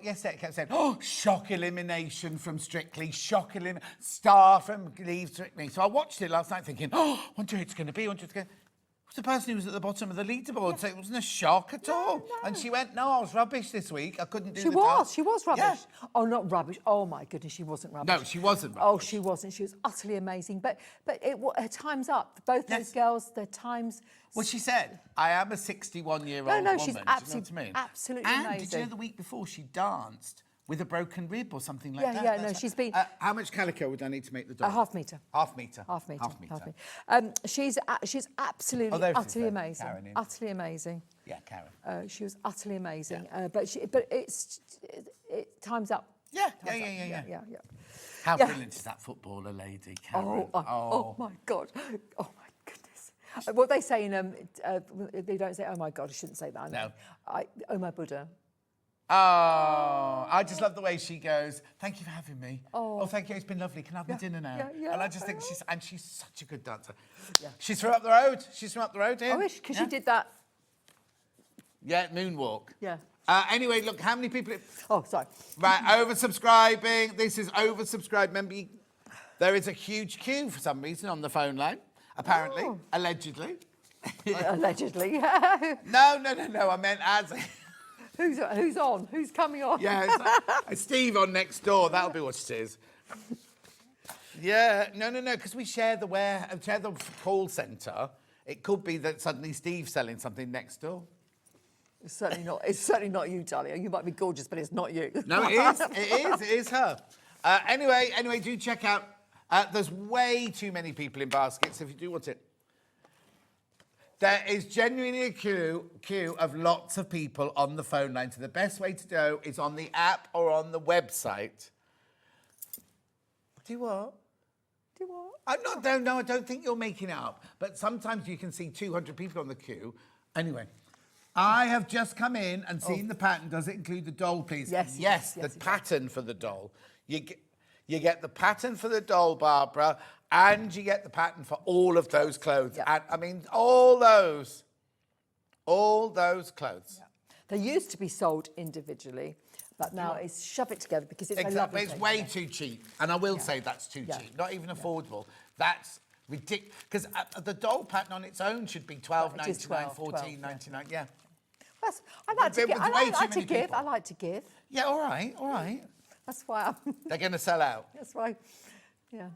yesterday it kept saying, shock elimination from Strictly, star from Leave Strictly. So I watched it last night thinking, wonder who it's going to be, wonder who it's going to... It was the person who was at the bottom of the leaderboard, so it wasn't a shock at all. No. And she went, no, I was rubbish this week. I couldn't do the task. She was rubbish. Yeah. Oh, not rubbish. Oh, my goodness, she wasn't rubbish. No, she wasn't rubbish. Oh, she wasn't. She was utterly amazing. But her time's up. Both those girls, their times... Well, she said, I am a 61-year-old woman. No, she's Do you know absolutely, what I mean? absolutely and amazing. did you know the week before she danced with a broken rib or something like that? Yeah, That's she's been... how much calico would I need to make the doll? A half metre. Half metre. Half metre. Half metre. She's absolutely, there she is utterly there, amazing. Karen in. Utterly amazing. Yeah, Karen. She was utterly amazing. But time's up. Yeah. How Yeah. brilliant is that footballer lady, Karen? Oh my God. Oh my goodness. What they say in they don't say, oh my God, I shouldn't say that. No. Oh my Buddha. Oh, I just love the way she goes, thank you for having me. Oh. Thank you, it's been lovely. Can I have my dinner now? Yeah. And I just think she's such a good dancer. Yeah. She's from up the road. She's from up the road here. I wish, because she did that. Yeah, moonwalk. Yeah. Anyway, look, how many people... Oh, sorry. Right, oversubscribing. This is oversubscribed. Remember, there is a huge queue for some reason on the phone line, apparently, allegedly. Allegedly. No, I meant as... Who's on? Who's coming on? Yeah, it's Steve on next door. That'll be what it is. Yeah, no, because we share the call centre. It could be that suddenly Steve's selling something next door. It's certainly not. It's certainly not you, darling. You might be gorgeous, but it's not you. No, it is. It is her. Anyway, do check out. There's way too many people in baskets. If you do want it, there is genuinely a queue of lots of people on the phone line. So the best way to go is on the app or on the website. Do what? Do what? I'm not. No, I don't think you're making it up. But sometimes you can see 200 people on the queue. Anyway. I have just come in and seen the pattern. Does it include the doll, please? Yes, the pattern for the doll. You get the pattern for the doll, Barbara, and you get the pattern for all of those clothes. Yeah. And I mean, all those clothes. Yeah. They used to be sold individually, but now it's shove it together because it's a lovely It's thing. way too cheap. And I will say that's too cheap. Not even affordable. That's ridiculous. Because the doll pattern on its own should be $12.99, $14.99. Yeah. I like to give. people. I like to give. Yeah, all right. That's why I'm... They're going to sell out. That's why, yeah.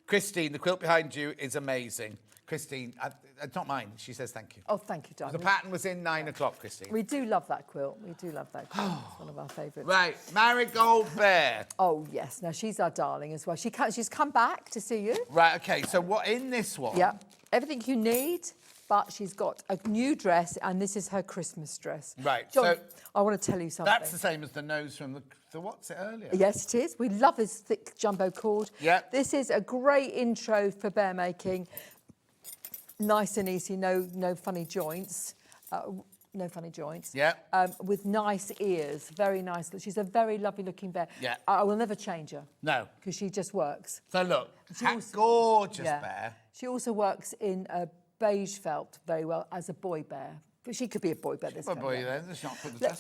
Christine, the quilt behind you is amazing. Christine, it's not mine. She says thank you. Oh, thank you, darling. The pattern was in 9 o'clock, Christine. We do love that quilt. It's one of our favourites. Right, Marigold Bear. Oh, yes. Now, she's our darling as well. She's come back to see you. Right, OK. So what in this one? Yeah. Everything you need, but she's got a new dress, and this is her Christmas dress. Right, John, so... I want to tell you something. That's the same as the nose from the what's it earlier? Yes, it is. We love this thick jumbo cord. Yeah. This is a great intro for bear making. Nice and easy, no funny joints. No funny joints. Yeah. With nice ears, very nice. She's a very lovely looking bear. Yeah. I will never change her. No. Because she just works. So look, gorgeous bear. She also works in a beige felt very well as a boy bear. But she could be a boy bear. This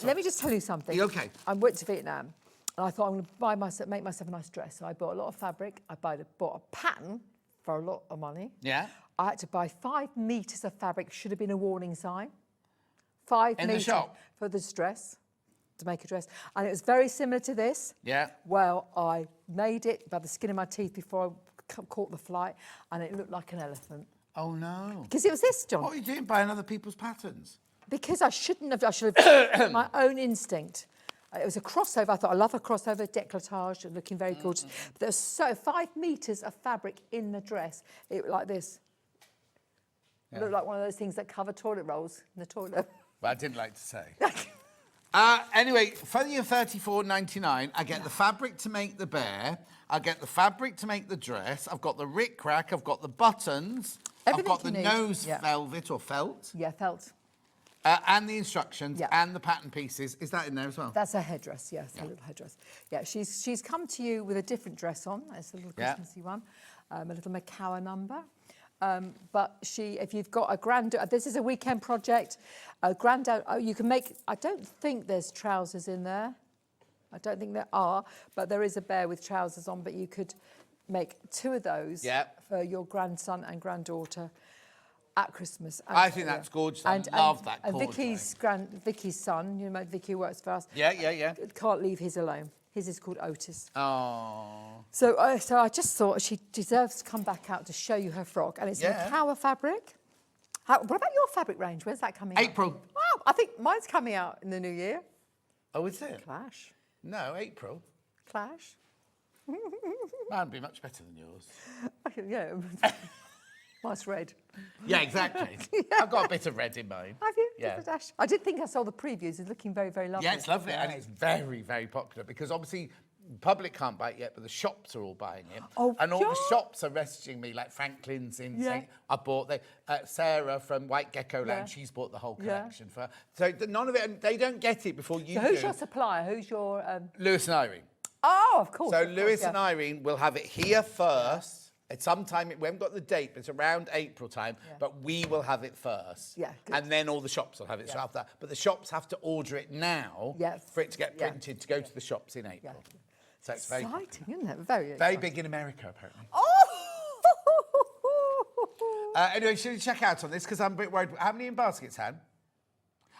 Let me just tell you something. Okay. I went to Vietnam and I thought I'm going to make myself a nice dress. So I bought a lot of fabric. I bought a pattern for a lot of money. Yeah. I had to buy 5 metres of fabric. Should have been a warning sign. 5 in metres the shop for this dress, to make a dress. And it was very similar to this. Yeah. Well, I made it by the skin of my teeth before I caught the flight, and it looked like an elephant. Oh, no. Because it was this, John. What are you doing buying other people's patterns? Because I shouldn't have. I should have my own instinct. It was a crossover. I thought, I love a crossover, décolletage, looking very gorgeous. But there's 5 metres of fabric in the dress. It looked like this. It looked like one of those things that cover toilet rolls in the toilet. But I didn't like to say. Anyway, for your $34.99, I get the fabric to make the bear. I get the fabric to make the dress. I've got the rick-rack. I've got the buttons. Everything I've got the you need. nose velvet or felt. Yeah, felt. And the instructions and the pattern pieces. Is that in there as well? That's a headdress, yes, a little headdress. Yeah, she's come to you with a different dress on. It's a little Christmassy one, a little Macawa number. But if you've got a granddaughter, this is a weekend project. A granddaughter, you can make. I don't think there's trousers in there. I don't think there are, but there is a bear with trousers on. But you could make 2 of those for your grandson and granddaughter at Christmas. I think that's gorgeous. I love that And cordray. Vicky's son, you know, Vicky works for us. Yeah. Can't leave his alone. His is called Otis. Oh. So I just thought she deserves to come back out to show you her frock. And it's Macawa fabric. What about your fabric range? When's that coming out? April. Wow, I think mine's coming out in the new year. Oh, is it? Clash. No, April. Clash. Mine would be much better than yours. Yeah. Mine's red. Yeah, exactly. I've got a bit of red in mine. Have you? Yeah. Just a dash. I did think I saw the previews. It's looking very, very lovely. Yeah, it's lovely, and it's very, very popular because obviously the public can't buy it yet, but the shops are all buying it. Oh, and all the shops are messaging me, like Franklin's saying, I bought Sarah from White Gecko Land, she's bought the whole collection for her. So none of it, they don't get it before you do. Who's your supplier? Who's your... Lewis and Irene. Oh, of course. So Lewis and Irene will have it here first. At some time, we haven't got the date, but it's around April time, but we will have it first. Yeah, good. And then all the shops will have it after that. But the shops have to order it now for it to get printed to go to the shops in April. So it's very exciting, isn't it? Very Very exciting. big in America, apparently. Oh! Anyway, should we check out on this? Because I'm a bit worried. How many in baskets, Han?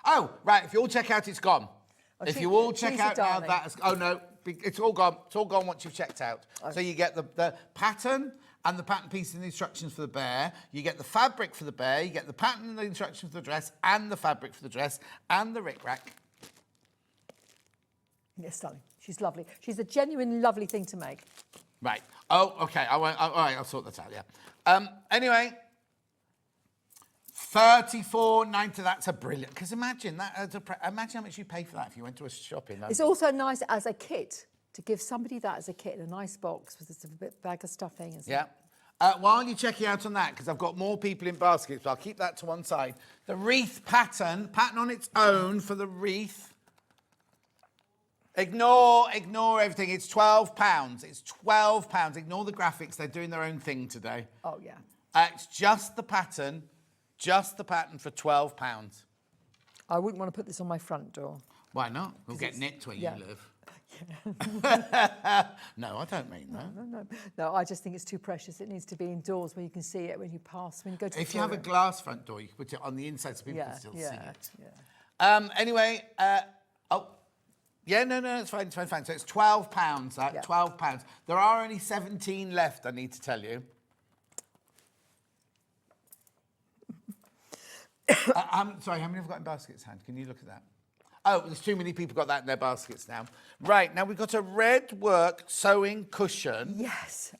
Oh, right. If you all check out, it's gone. If you all check out now, that's... Oh, no. It's all gone. It's all gone once you've checked out. So you get the pattern and the pattern piece and the instructions for the bear. You get the fabric for the bear. You get the pattern and the instructions for the dress and the fabric for the dress and the rick-rack. Yeah, stunning. She's lovely. She's a genuine lovely thing to make. Right. Oh, OK. All right, I'll sort that out, yeah. Anyway, $34.90. That's a brilliant... Because imagine how much you pay for that if you went to a shop in London. It's also nice as a kit to give somebody that as a kit in a nice box with a bag of stuffing and stuff. Yeah. While you're checking out on that, because I've got more people in baskets, but I'll keep that to one side. The wreath pattern on its own for the wreath. Ignore everything. It's £12. It's £12. Ignore the graphics. They're doing their own thing today. Oh, yeah. It's just the pattern for £12. I wouldn't want to put this on my front door. Why not? We'll get nicked where you live. No, I don't mean that. No, I just think it's too precious. It needs to be indoors where you can see it when you pass, when you go to If the you have a toilet. glass front door, you can put it on the inside so people can still see it. Yeah. Anyway, no, it's fine. So it's £12, £12. There are only 17 left, I need to tell you. Sorry, how many have got in baskets, Han? Can you look at that? Oh, there's too many people got that in their baskets now. Right, now we've got a red work sewing cushion. Yes.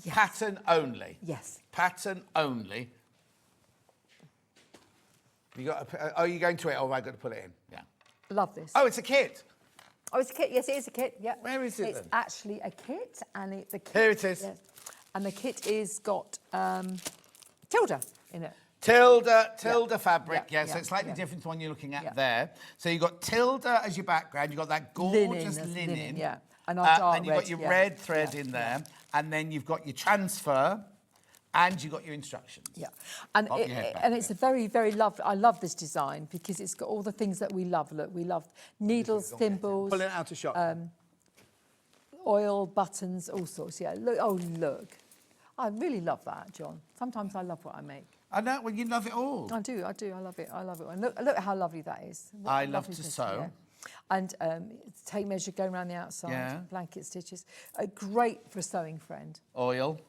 Pattern only. Yes. Pattern only. Are you going to it, or have I got to put it in? Yeah. Love this. Oh, it's a kit. Oh, it's a kit. Yes, it is a kit. Yeah. Where is it It's then? actually a kit, and the kit. Here it is. Yes. And the kit is got Tilda in it. Tilda fabric, so it's slightly yeah. different to the one you're looking at there. So you've got Tilda as your background, you've got that gorgeous linen. Yeah. And our dark then you've got your red thread in there, and then you've got your transfer, and you've got your instructions. Yeah, and it's a very, very lovely. I love this design because it's got all the things that we love. Look, we love needles, thimbles, Pull it out of shot. oil, buttons, all sorts. Yeah, look. Oh, look. I really love that, John. Sometimes I love what I make. I know. Well, you love it all. I do. I love it. And look how lovely that is. What I a love lovely to piece, sew. yeah. And tape measure going around the outside. Yeah. Blanket stitches. Great for a sewing friend. Oil.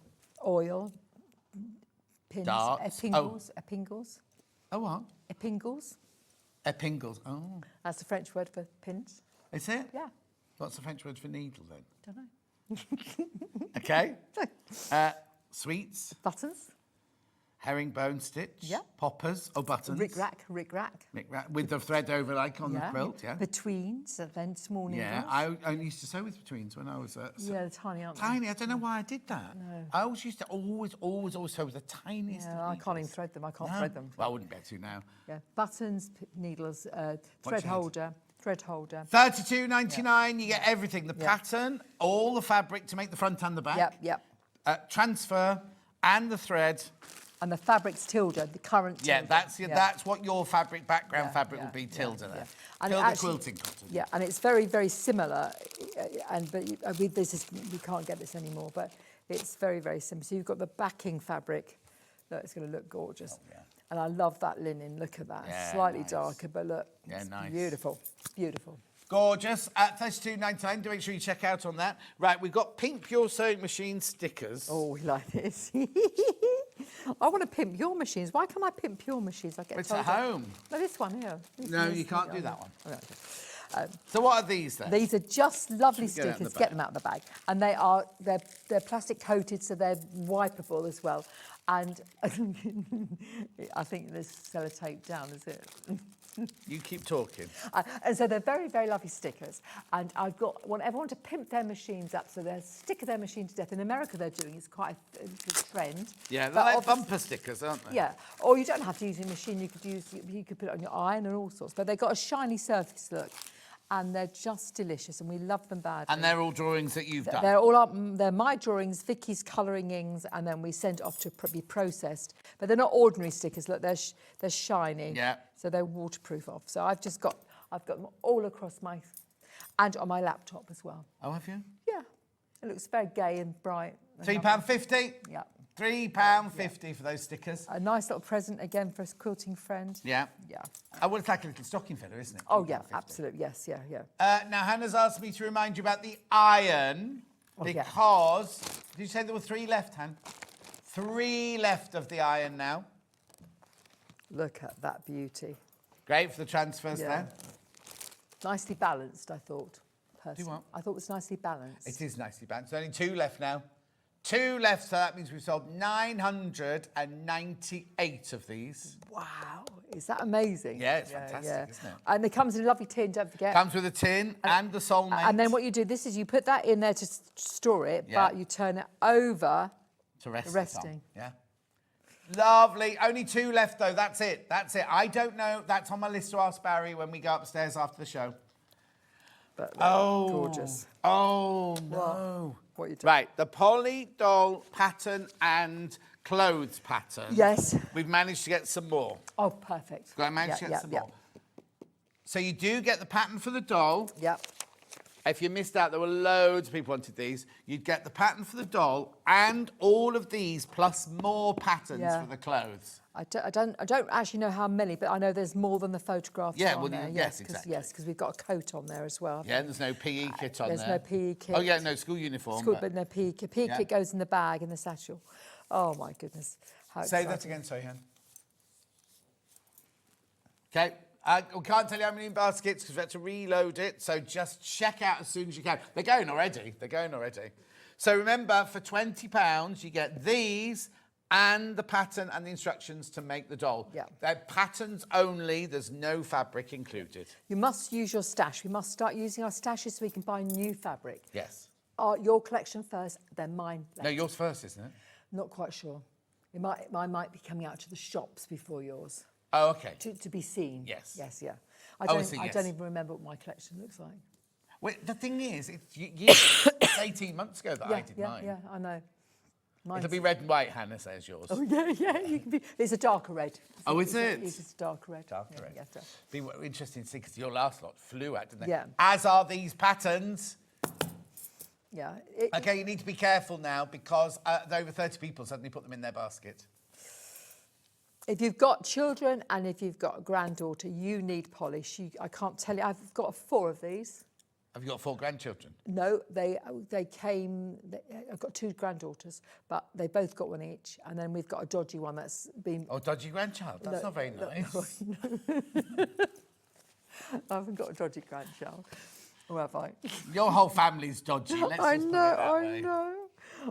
Pins. Darts. Epingles. Oh, what? Epingles. Epingles. Oh. That's the French word for pins. Is it? Yeah. What's the French word for needle then? Don't know. Okay. Sweets. Buttons. herringbone stitch. Yeah. Poppers or buttons. Rick-rack. With the thread over like on the quilt, yeah. Betweens, then small needles. Yeah, I used to sew with betweens when I was... yeah, the tiny, aren't they? Tiny, I don't know why I did that. No. I always used to always sew with the tiniest Yeah, I can't even thread them. I can't thread them. Well, I wouldn't be able to now. Yeah, buttons, needles, thread holder. $32.99, you get everything. The pattern, all the fabric to make the front and the back. Yep. Transfer and the thread. And the fabric's Tilda, the current Tilda. That's what your background fabric will be, Tilda there. And Tilda actually, quilting cotton. Yeah, and it's very, very similar. We can't get this anymore, but it's very, very similar. So you've got the backing fabric. Look, it's going to look gorgeous. Oh, yeah. And I love that linen. Look at that. Yeah, Slightly nice. darker, but look. Yeah, it's nice. Beautiful. Beautiful. Gorgeous. At $32.99, do make sure you check out on that. Right, we've got Pink Pure Sewing Machine stickers. Oh, we like this. I want to pimp your machines. Why can't I pimp your machines? I get It's told at that- home. No, this one here. No, you can't do that one. Oh, okay. So what are these then? These are just lovely Get it out stickers. the Get them out of the bag, and they're plastic coated, so they're wipeable as well. And I think there's sellotape down, is it? You keep talking. And so they're very, very lovely stickers. And want everyone to pimp their machines up, so they sticker their machine to death. In America, they're doing it's quite a trend. Yeah, But they're like obviously- bumper stickers, aren't they? Yeah, or you don't have to use a machine. You could put it on your iron and all sorts. But they've got a shiny surface look, and they're just delicious, and we love them badly. And they're all drawings that you've done. They're all they're my drawings, Vicky's colouringings, and then we send it off to be processed. But they're not ordinary stickers. Look, they're shiny. Yeah. So they're waterproof off. So I've got them all across and on my laptop as well. Oh, have you? Yeah. It looks very gay and bright. £3.50? Yeah. £3.50 for those stickers. A nice little present again for a quilting friend. Yeah. Yeah. Oh, well, it's like a little stocking filler, isn't it? Oh, yeah, absolutely. Yes, yeah. Now, Hannah's asked me to remind you about the iron because... Did you say there were 3 left, Han? 3 left of the iron now. Look at that beauty. Great for the transfers there. Nicely balanced, I thought. Personally. Do what? I thought it was nicely balanced. It is nicely balanced. There's only 2 left now. 2 left, so that means we've sold 998 of these. Wow, is that amazing? Yeah, it's fantastic, isn't it? And it comes in a lovely tin, don't forget. Comes with a tin and the soulmate. And then what you do, you put that in there to store it, but you turn it over to rest resting. Yeah. Lovely. Only 2 left, though. That's it. I don't know. That's on my list to ask Barry when we go upstairs after the show. But gorgeous. Oh, no. What are you doing? Right, the Polly Doll pattern and clothes pattern. Yes. We've managed to get some more. Oh, perfect. I managed to get some more. So you do get the pattern for the doll. Yep. If you missed out, there were loads of people wanted these. You'd get the pattern for the doll and all of these plus more patterns for the clothes. I don't actually know how many, but I know there's more than the photographs on there. Yes, exactly. Yes, because we've got a coat on there as well. Yeah, and there's no PE kit on there. There's no PE kit. Oh, yeah, no school uniform. But no PE kit. PE kit goes in the bag, in the satchel. Oh, my goodness. How Say exciting. that again, Sohan. Okay. We can't tell you how many baskets because we had to reload it, so just check out as soon as you can. They're going already. So remember, for £20, you get these and the pattern and the instructions to make the doll. Yeah. They're patterns only. There's no fabric included. You must use your stash. We must start using our stashes so we can buy new fabric. Yes. Your collection first, then mine later. No, yours first, isn't it? Not quite sure. Mine might be coming out to the shops before yours. Oh, okay. To be seen. Yes. Yes, yeah. I Yes. don't even remember what my collection looks like. Well, the thing is, it's 18 months ago that I did mine. Yeah, I know. It'll be red and white, Hannah says yours. Oh, yeah. You can be, it's a darker red. Oh, is it? It's a darker red. Darker red. Yeah. Be interesting to see because your last lot flew out, didn't they? Yeah. As are these patterns. Yeah. Okay, you need to be careful now because over 30 people suddenly put them in their basket. If you've got children and if you've got a granddaughter, you need polish. I can't tell you. I've got 4 of these. Have you got 4 grandchildren? No, they came. I've got 2 granddaughters, but they both got one each, and then we've got a dodgy one that's been. Oh, dodgy grandchild. That's not very nice. No. I haven't got a dodgy grandchild. Or have I? Your whole family's dodgy. Let's I just put it know. that way. I know.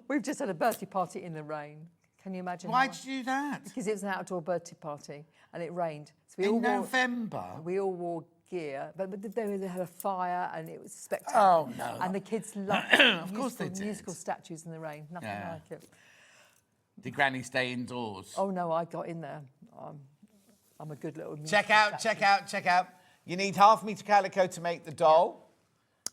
We've just had a birthday party in the rain. Can you imagine? Why did you do that? Because it was an outdoor birthday party and it rained. So In November? We all wore gear, but they had a fire and it was spectacular. Oh, no. And the kids loved Of course they did. musical statues in the rain. Nothing like it. Did Granny stay indoors? Oh no, I got in there. I'm a good little Check out. You need ½ metre calico to make the doll.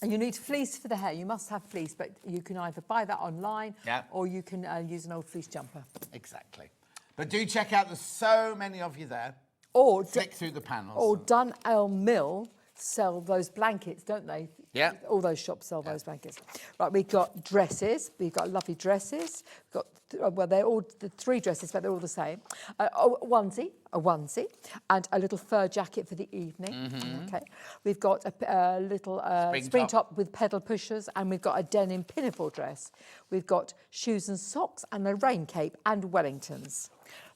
And you need fleece for the hair. You must have fleece, but you can either buy that online or you can use an old fleece jumper. Exactly. But do check out, there's so many of you there. Or flick through the panels. Or Dunelm Mill sell those blankets, don't they? Yeah. All those shops sell those blankets. Right, we've got dresses. We've got lovely dresses. We've got, well, they're all the 3 dresses, but they're all the same. A onesie, and a little fur jacket for the evening. Okay. We've got a little spring top with pedal pushers, and we've got a denim pinafore dress. We've got shoes and socks, and a rain cape, and Wellingtons.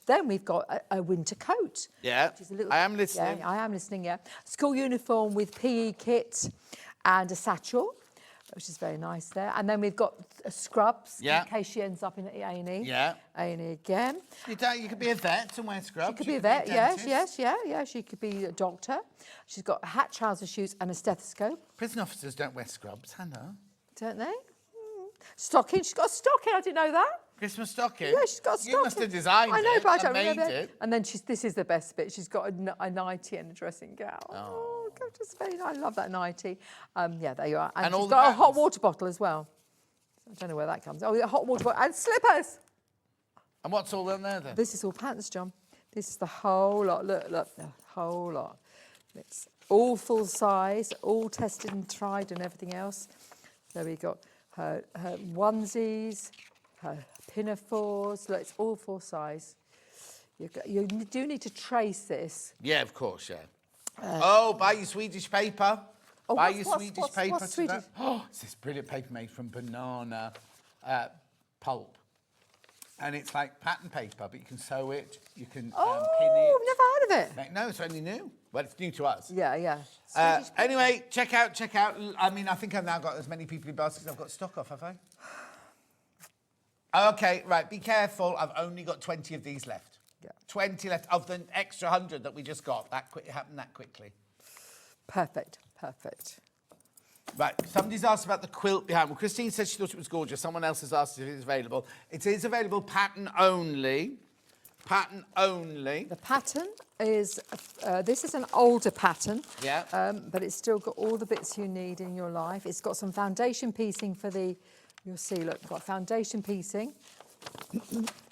Then we've got a winter coat. Yeah, I am listening. Yeah, I am listening, yeah. School uniform with PE kit and a satchel, which is very nice there. And then we've got scrubs in case she ends up in A&E. Yeah. A&E again. You could be a vet and wear scrubs. She could be a vet, yes. She could be a doctor. She's got hat, trouser, shoes and a stethoscope. Prison officers don't wear scrubs, Hannah. Don't they? Stocking. She's got a stocking, I didn't know that. Christmas stocking? Yeah, she's got a stocking. You must have designed I know, it but I don't and remember made it. And then this is the best bit. She's got a nightie and a dressing gown. Oh, God, just very nice. I love that nightie. Yeah, there you are. And she's got a hot water bottle as well. I don't know where that comes. Oh, a hot water bottle and slippers. And what's all in there then? This is all patterns, John. This is the whole lot. Look, the whole lot. It's all full size, all tested and tried and everything else. So we got her onesies, her pinafores. Look, it's all full size. You do need to trace this. Yeah, of course, yeah. Buy your Swedish paper. Buy your Swedish paper. What's Swedish? Oh, it's this brilliant paper made from banana pulp. And it's like pattern paper, but you can sew it, you can pin it. I've never heard of it. No, it's only new. Well, it's new to us. Yeah. Anyway, check out. I mean, I think I've now got as many people in baskets as I've got stock off, have I? Okay, right, be careful. I've only got 20 of these left. Yeah. 20 left of the extra 100 that we just got. It happened that quickly. Perfect. Right, somebody's asked about the quilt behind. Well, Christine said she thought it was gorgeous. Someone else has asked if it's available. It is available pattern only. Pattern only. The pattern is, this is an older pattern. Yeah. But it's still got all the bits you need in your life. It's got some foundation piecing for the, you'll see, look, got foundation piecing.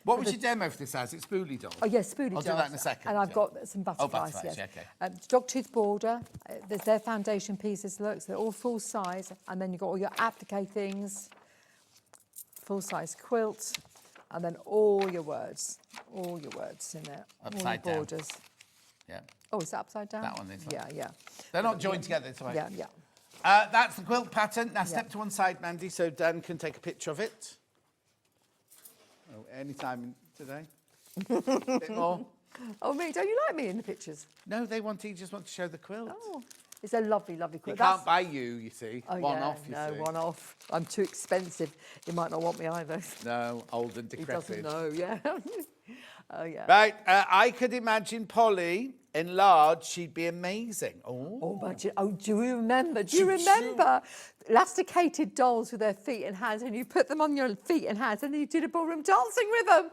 What would you demo for this as? It's Spoolie Doll. Oh, yes, Spoolie I'll Doll. do that in a second. And I've got some butterflies, butterflies, yes. yeah, okay. Dogtooth border. There's their foundation pieces, look, so they're all full size. And then you've got all your applique things, full size quilt, and then all your words in there. Upside all your down. borders. Yeah. Oh, is that upside down? That one is. Yeah. They're not joined together, it's all right. Yeah. That's the quilt pattern. Now step to one side, Mandy, so Dan can take a picture of it. Oh, any time today. A bit more. Oh, me, don't you like me in the pictures? No, he just want to show the quilt. Oh, it's a lovely, lovely quilt. He can't buy you see. Oh, one yeah, off, you see. one off. I'm too expensive. He might not want me either. No, old and decrepit. He doesn't know, yeah. Oh, yeah. Right, I could imagine Polly enlarged. She'd be amazing. Do you remember? Elasticated dolls with their feet and hands, and you put them on your feet and hands, and you did a ballroom dancing with them.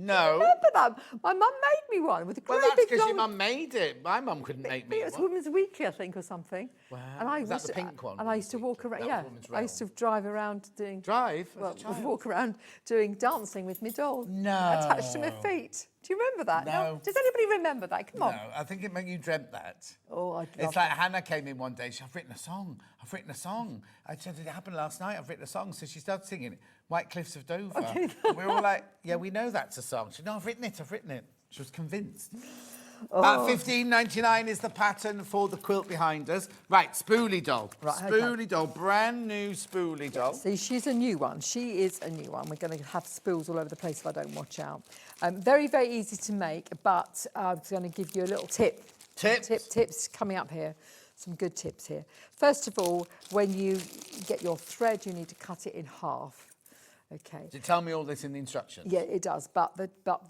No. Remember that? My mum made me one with a great Well, that's big because long... your mum made it. My mum couldn't make me It was one. Women's Weekly, I think, or something. Wow. And Was that the pink one? And I used to walk around. That Yeah, was Women's I used to drive around doing. Well, walk around doing dancing with my doll. No. Attached to my feet. Do you remember that? No. Does anybody remember that? Come on. No, I think you dreamt that. Oh, I'd love It's like Hannah came in one day. She said, I've written a song. I said, it happened last night. I've written a song. So she started singing it. White Cliffs of Dover. We were all like, yeah, we know that's a song. She said, no, I've written it. She was convinced. $15.99 is the pattern for the quilt behind us. Right, Spoolie Doll. Spoolie Doll, brand new Spoolie Doll. See, she's a new one. She is a new one. We're going to have spools all over the place if I don't watch out. Very, very easy to make, but I'm going to give you a little tip. Tips coming up here. Some good tips here. First of all, when you get your thread, you need to cut it in half. Okay. Does it tell me all this in the instructions? Yeah, it does. But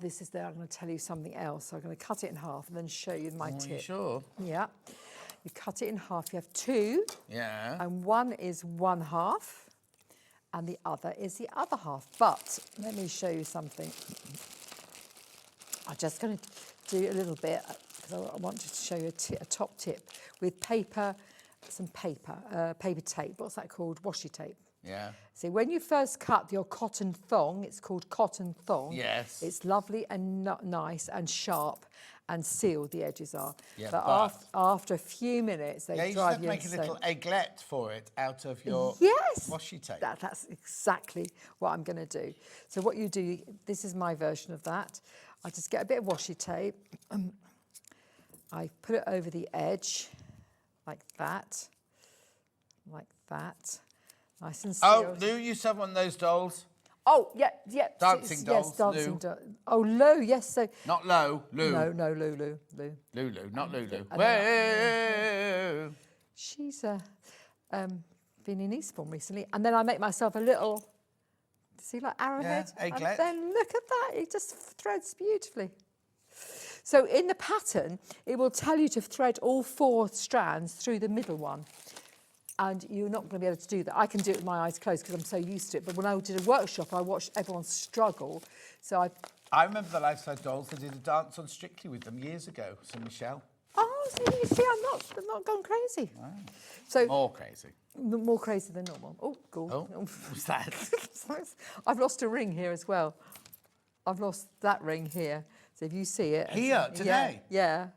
this is there. I'm going to tell you something else. So I'm going to cut it in half and then show you my tip. Are you sure? Yeah. You cut it in half. You have two. Yeah. And one is one half, and the other is the other half. But let me show you something. I'm just going to do a little bit because I wanted to show you a top tip with paper, paper tape. What's that called? Washi tape. Yeah. See, when you first cut your cotton thong, it's called cotton thong. Yes. It's lovely and nice and sharp and sealed, the edges are. Yeah, but after a few minutes, they you drive just have to make a little egglet for it out of your washi tape. That's exactly what I'm going to do. So what you do, this is my version of that. I just get a bit of washi tape. I put it over the edge like that. Nice and sealed. Oh, Lou used to have one of those dolls. Oh, yeah. Dancing dolls, Yes, dancing Lou. dolls. Oh, Lou, yes. So Not Lo, Lou. No, Lulu. Lulu, not Lulu. And she's been in Eastbourne recently. And then I make myself a little, see, like arrowhead? Yeah, egglet. And then look at that. It just threads beautifully. So in the pattern, it will tell you to thread all 4 strands through the middle one. And you're not going to be able to do that. I can do it with my eyes closed because I'm so used to it. But when I did a workshop, I watched everyone struggle. So I remember the Life Size Dolls. I did a dance on Strictly with them years ago. So Michelle. Oh, so you see, I'm not gone crazy. Wow. So More crazy. More crazy than normal. Oh, cool. Oh, what's that? I've lost a ring here as well. I've lost that ring here. So if you see it. Here, today? Yeah.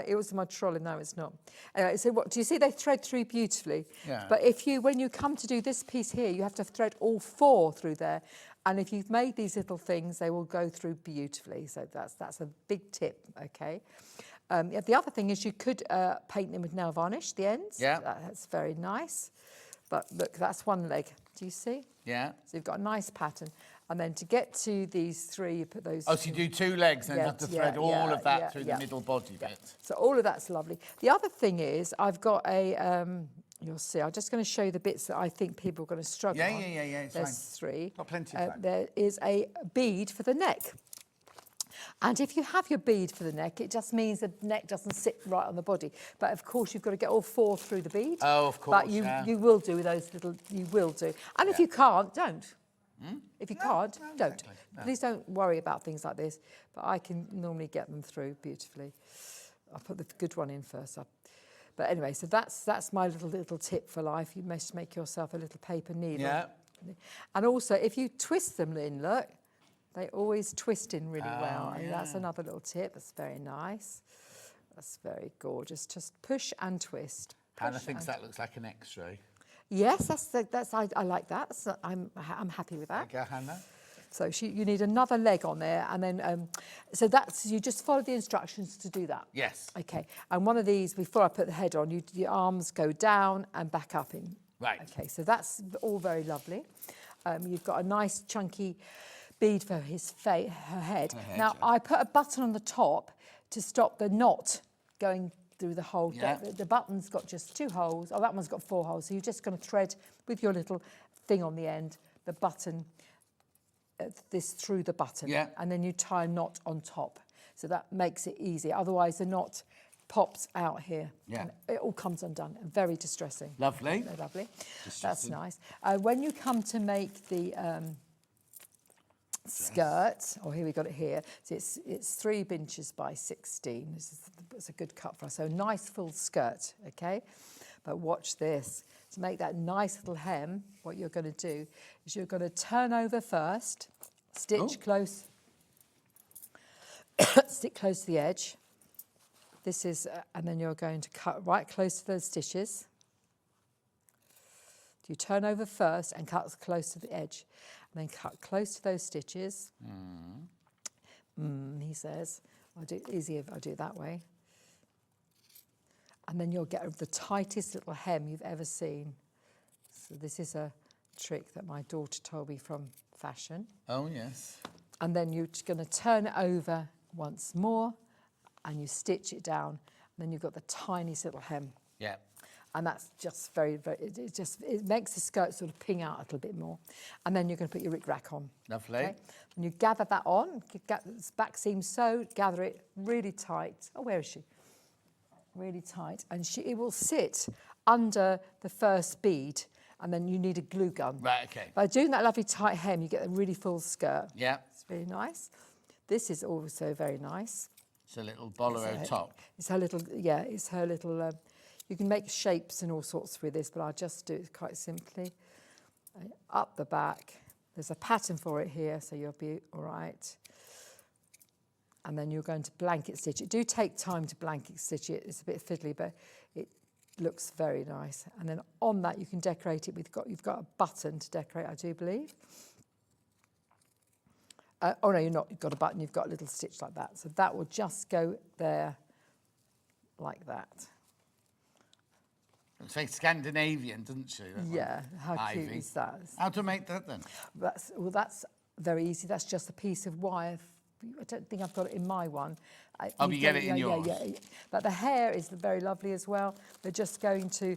It was in my trolley, no, it's not. Anyway, so what, do you see they thread through beautifully? Yeah. But when you come to do this piece here, you have to thread all 4 through there. And if you've made these little things, they will go through beautifully. So that's a big tip, okay? The other thing is you could paint them with nail varnish, the ends. Yeah. That's very nice. But look, that's one leg. Do you see? Yeah. So you've got a nice pattern. And then to get to these 3, you put those... Oh, so you do 2 legs and you have to thread all of that through the middle body bit. So all of that's lovely. The other thing is I've got a... you'll see, I'm just going to show you the bits that I think people are going to struggle on. Yeah, it's There's fine. 3. Got plenty of time. There is a bead for the neck. And if you have your bead for the neck, it just means the neck doesn't sit right on the body. But of course, you've got to get all 4 through the bead. Oh, of course, But you will do those little... You will do. And if you can't, don't. If you can't, don't. Exactly. No. Please don't worry about things like this. But I can normally get them through beautifully. I'll put the good one in first. But anyway, so that's my little tip for life. You must make yourself a little paper needle. Yeah. And also, if you twist them in, look, they always twist in really well. And that's another little tip. That's very nice. That's very gorgeous. Just push and twist. Hannah thinks that looks like an X-ray. Yes, I like that. So I'm happy with that. There you go, Hannah. So you need another leg on there, and then so that's you just follow the instructions to do that. Yes. Okay. And one of these, before I put the head on, your arms go down and back up in. Right. Okay. So that's all very lovely. You've got a nice chunky bead for her head. Now I put a button on the top to stop the knot going through the hole. Yeah. The button's got just 2 holes. Oh, that one's got 4 holes. So you're just going to thread with your little thing on the end, the button, this through the button. Yeah. And then you tie a knot on top. So that makes it easy. Otherwise, the knot pops out here. Yeah. And it all comes undone. Very distressing. Lovely. Very lovely. That's nice. When you come to make the skirt, here we got it here. So it's 3 inches by 16. It's a good cut for us. So nice full skirt, okay? But watch this. To make that nice little hem, what you're going to do is you're going to turn over first, stitch close, stick close to the edge. This is, and then you're going to cut right close to those stitches. You turn over first and cut close to the edge. And then cut close to those stitches. He says. I'll do it easier if I do it that way. And then you'll get the tightest little hem you've ever seen. So this is a trick that my daughter told me from fashion. Oh, yes. And then you're going to turn it over once more and you stitch it down. And then you've got the tiniest little hem. Yeah. And that's just very, very, it makes the skirt sort of ping out a little bit more. And then you're going to put your rick-rack on. Lovely. Okay? And you gather that on, get this back seam sewed, gather it really tight. Oh, where is she? Really tight. And it will sit under the first bead, and then you need a glue gun. Right, okay. By doing that lovely tight hem, you get a really full skirt. Yeah. It's really nice. This is also very nice. It's a little bolero top. It's her little, it's her little, you can make shapes and all sorts with this, but I'll just do it quite simply. Up the back. There's a pattern for it here, so you'll be all right. And then you're going to blanket stitch it. Do take time to blanket stitch it. It's a bit fiddly, but it looks very nice. And then on that, you can decorate it with, you've got a button to decorate, I do believe. Oh, no, you're not. You've got a button. You've got a little stitch like that. So that will just go there like that. It's very Scandinavian, doesn't she? Yeah, how Ivy. cute is that? How to make that then? That's very easy. That's just a piece of wire. I don't think I've got it in my one. You get it in yours? Yeah. But the hair is very lovely as well. We're just going to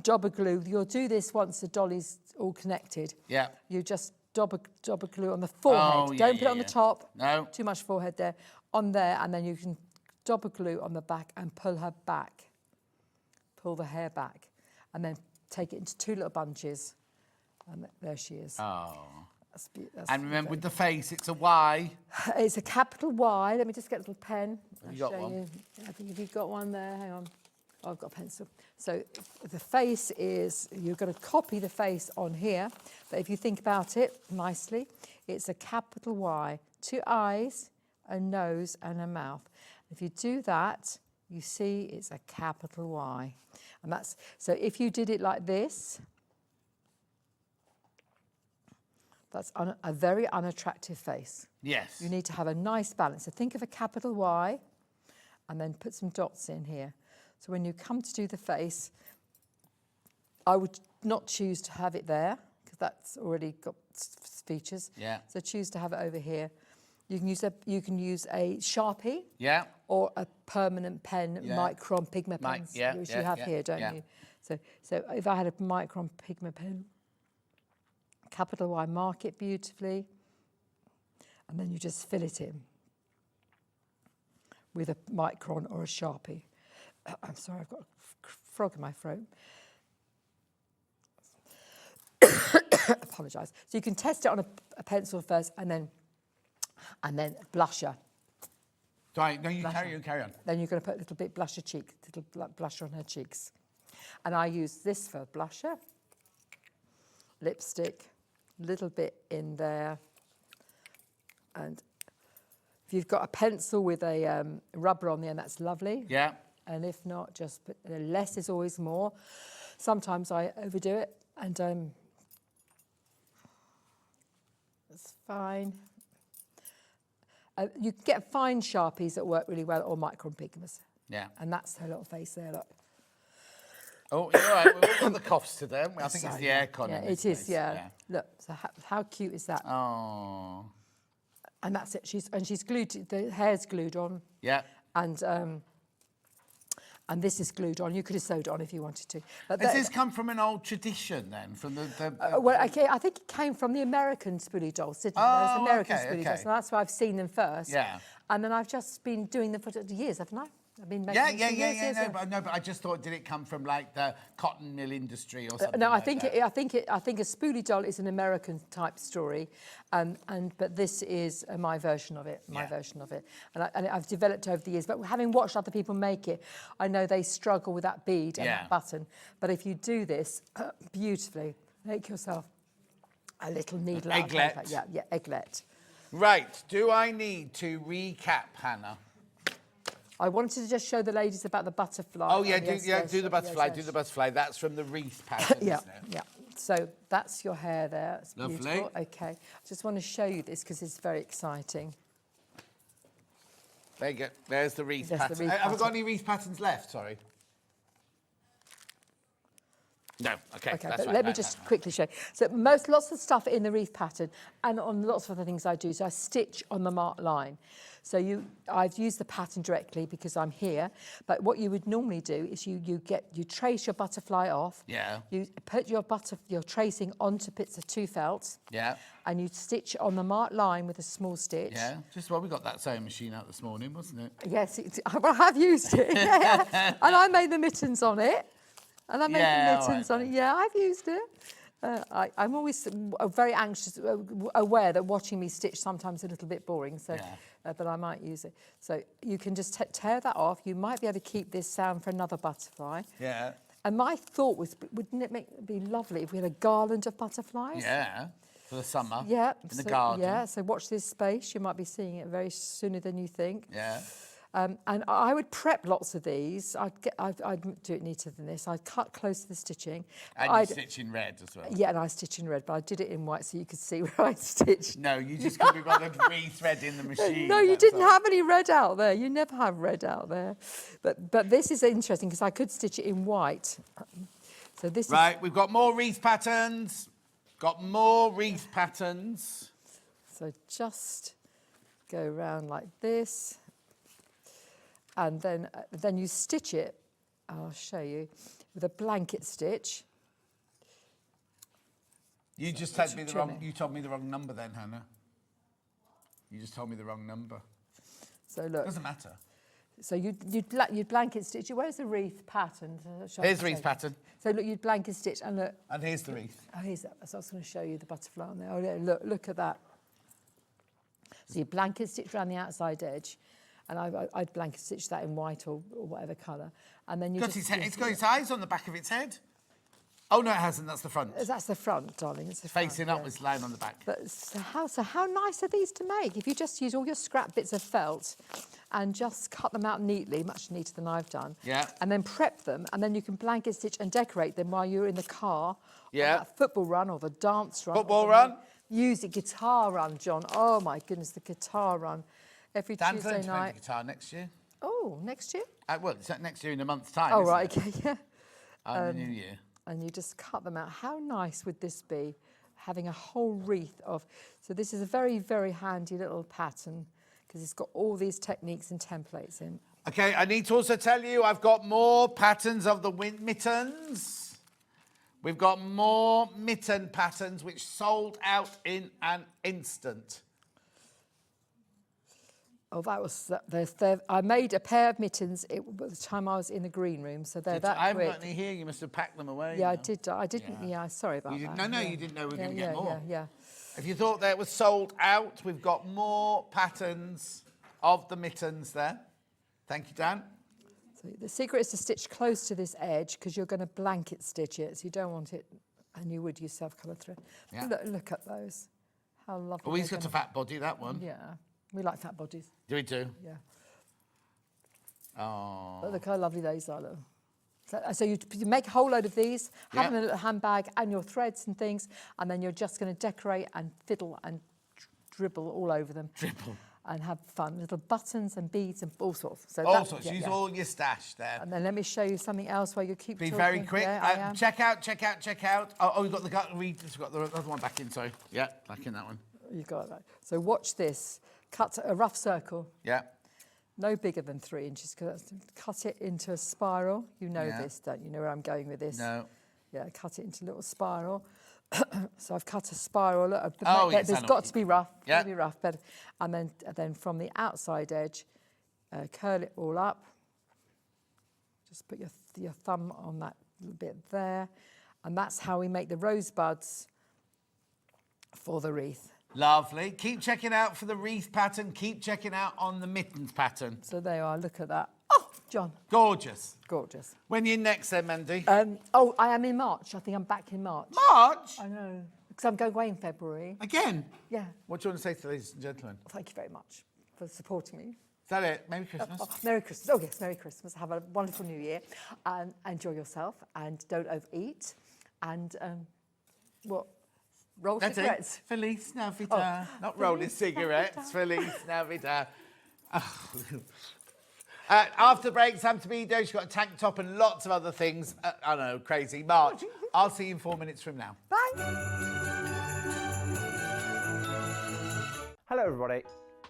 double glue. You'll do this once the dolly's all connected. Yeah. You just double glue on the forehead. Don't put it on the top. No. Too much forehead there. On there, and then you can double glue on the back and pull her back. Pull the hair back, and then take it into two little bunches. And there she is. Oh. That's and remember, with the face, it's a Y. It's a capital Y. Let me just get a little pen. Have you got one? I think if you've got one there, hang on. Oh, I've got a pencil. So the face is, you're going to copy the face on here. But if you think about it nicely, it's a capital Y. 2 eyes, a nose, and a mouth. If you do that, you see it's a capital Y. And that's, so if you did it like this, that's a very unattractive face. Yes. You need to have a nice balance. So think of a capital Y and then put some dots in here. So when you come to do the face, I would not choose to have it there because that's already got features. Yeah. So choose to have it over here. You can use a Sharpie. Yeah. Or a permanent pen, Micron Pigma pens, which you have here, don't you? So if I had a Micron Pigma pen, capital Y, mark it beautifully, and then you just fill it in with a Micron or a Sharpie. I'm sorry, I've got a frog in my throat. Apologise. So you can test it on a pencil first, and then blusher. Sorry, no, you carry on. Then you're going to put a little bit blusher blusher on her cheeks. And I use this for blusher, lipstick, little bit in there. And if you've got a pencil with a rubber on the end, that's lovely. Yeah. And if not, just put, less is always more. Sometimes I overdo it, and it's fine. You can get fine Sharpies that work really well, or Micron Pigmas. Yeah. And that's her little face there, look. Oh, you're right. We've all got the coughs today. I think it's the aircon. Yeah, in this it is, place. yeah. Look, so how cute is that? Oh. And that's it. She's glued, the hair's glued on. Yeah. And this is glued on. You could have sewed on if you wanted to. But Has this come from an old tradition then? From well, okay, I think it came from the American spoolie dolls, didn't it? There's American spoolie dolls, and that's why I've seen them first. Yeah. And then I've just been doing them for years, haven't I? I've been making No, but I just thought, did it come from like the cotton mill industry or something? No, I like think that? I think a spoolie doll is an American type story, but this is my version of it. And I've developed over the years. But having watched other people make it, I know they struggle with that bead and that button. But if you do this beautifully, make yourself a little needle. Egglet. Yeah, egglet. Right. Do I need to recap, Hannah? I wanted to just show the ladies about the butterfly. Oh, yeah, do the butterfly, do the butterfly. That's from the wreath pattern, isn't it? Yeah. So that's your hair there. It's lovely. Beautiful. Okay. I just want to show you this because it's very exciting. There you go. There's the wreath pattern. The wreath Have I got any wreath patterns left? Sorry. No, okay, Okay, that's but right. let me no, just no, no. quickly show you. So lots of stuff in the wreath pattern and on lots of other things I do, so I stitch on the marked line. So I've used the pattern directly because I'm here, but what you would normally do is you trace your butterfly off. Yeah. You put your tracing onto bits of two felt. Yeah. And you stitch on the marked line with a small stitch. Yeah, just we got that sewing machine out this morning, wasn't it? Yes, I have used it. Yeah. And I made the mittens on it. And I made the mittens on it. Yeah, I've used it. I'm always very anxious, aware that watching me stitch sometimes a little bit boring. So, but I might use it. So you can just tear that off. You might be able to keep this sound for another butterfly. Yeah. And my thought was, wouldn't it be lovely if we had a garland of butterflies? Yeah. For the summer. Yeah. In the garden. Yeah. So watch this space. You might be seeing it very sooner than you think. Yeah. And I would prep lots of these. I'd do it neater than this. I'd cut close to the stitching. And you stitch in red as well. Yeah, and I stitch in red, but I did it in white so you could see where I stitched. No, you just couldn't be bothered re-thread in the machine. No, you didn't have any red out there. You never have red out there. But this is interesting because I could stitch it in white. So this Right, we've got more wreath patterns. Got more wreath patterns. So just go around like this. And then you stitch it, I'll show you, with a blanket stitch. You just told me the wrong. You told me the wrong number then, Hannah. You just told me the wrong number. So look. Doesn't matter. So you'd blanket stitch. Where's the wreath pattern? Here's the wreath pattern. So look, you'd blanket stitch and look. And here's the wreath. Oh, here's that. So I was going to show you the butterfly on there. Oh, yeah, look at that. So you blanket stitch around the outside edge. And I'd blanket stitch that in white or whatever colour. And then you it's got its eyes on the back of its head. Oh, no, it hasn't. That's the front. That's the front, darling. It's the facing front, upwards, lying on the back. But so how nice are these to make? If you just use all your scrap bits of felt and just cut them out neatly, much neater than I've done. Yeah. And then prep them, and then you can blanket stitch and decorate them while you're in the car. Yeah. Or that football run or the dance run. Football run. Music, guitar run, John. Oh, my goodness, the guitar run. Every Dan's Tuesday learning to play night. the guitar next year. Oh, next year? Well, it's next year in a month's time. Oh, isn't right, it? okay, yeah. The new year. And you just cut them out. How nice would this be, having a whole wreath of... So this is a very, very handy little pattern because it's got all these techniques and templates in. Okay, I need to also tell you I've got more patterns of the mittens. We've got more mitten patterns which sold out in an instant. Oh, that was... I made a pair of mittens at the time I was in the green room, so they're that I haven't quick. got any here. You must have packed them away. Yeah, I didn't. Yeah, sorry about that. No, you didn't know we were going to get more. Yeah. If you thought that was sold out, we've got more patterns of the mittens there. Thank you, Dan. So the secret is to stitch close to this edge because you're going to blanket stitch it, so you don't want it, and you would yourself colour through. Yeah. Look at those. How lovely. Oh, he's got a fat body, that one. Yeah, we like fat bodies. Do we do? Yeah. Oh. But look how lovely those are, look. So you make a whole load of these, have them in a little handbag and your threads and things, and then you're just going to decorate and fiddle and dribble all over them. Dribble. And have fun. Little buttons and beads and all sorts. So all sorts. Use all your stash there. And then let me show you something else while you keep Be talking. very quick. Yeah, I am. Check out. Oh, we've got the other one back in, sorry. Yeah, back in that one. You got that. So watch this. Cut a rough circle. Yeah. No bigger than 3 inches. Cut it into a spiral. You know this, don't you? You know where I'm going with this? No. Yeah, cut it into a little spiral. So I've cut a spiral. Yes, it's got to be rough. Yeah. Got to be rough. But, and then from the outside edge, curl it all up. Just put your thumb on that little bit there. And that's how we make the rosebuds for the wreath. Lovely. Keep checking out for the wreath pattern. Keep checking out on the mittens pattern. So there you are. Look at that. Oh, John. Gorgeous. Gorgeous. When are you next then, Mandy? I am in March. I think I'm back in March. March? I know. Because I'm going away in February. Again? Yeah. What do you want to say to ladies and gentlemen? Thank you very much for supporting me. Is that it? Merry Christmas. Merry Christmas. Oh, yes, Merry Christmas. Have a wonderful New Year. And enjoy yourself. And don't overeat. And roll That's cigarettes. It. Feliz Navidad. Not rolling cigarettes. Feliz Navidad. After the break, Sam Sabido, she's got a tank top and lots of other things. I know, crazy. March, I'll see you in 4 minutes from now. Hello everybody,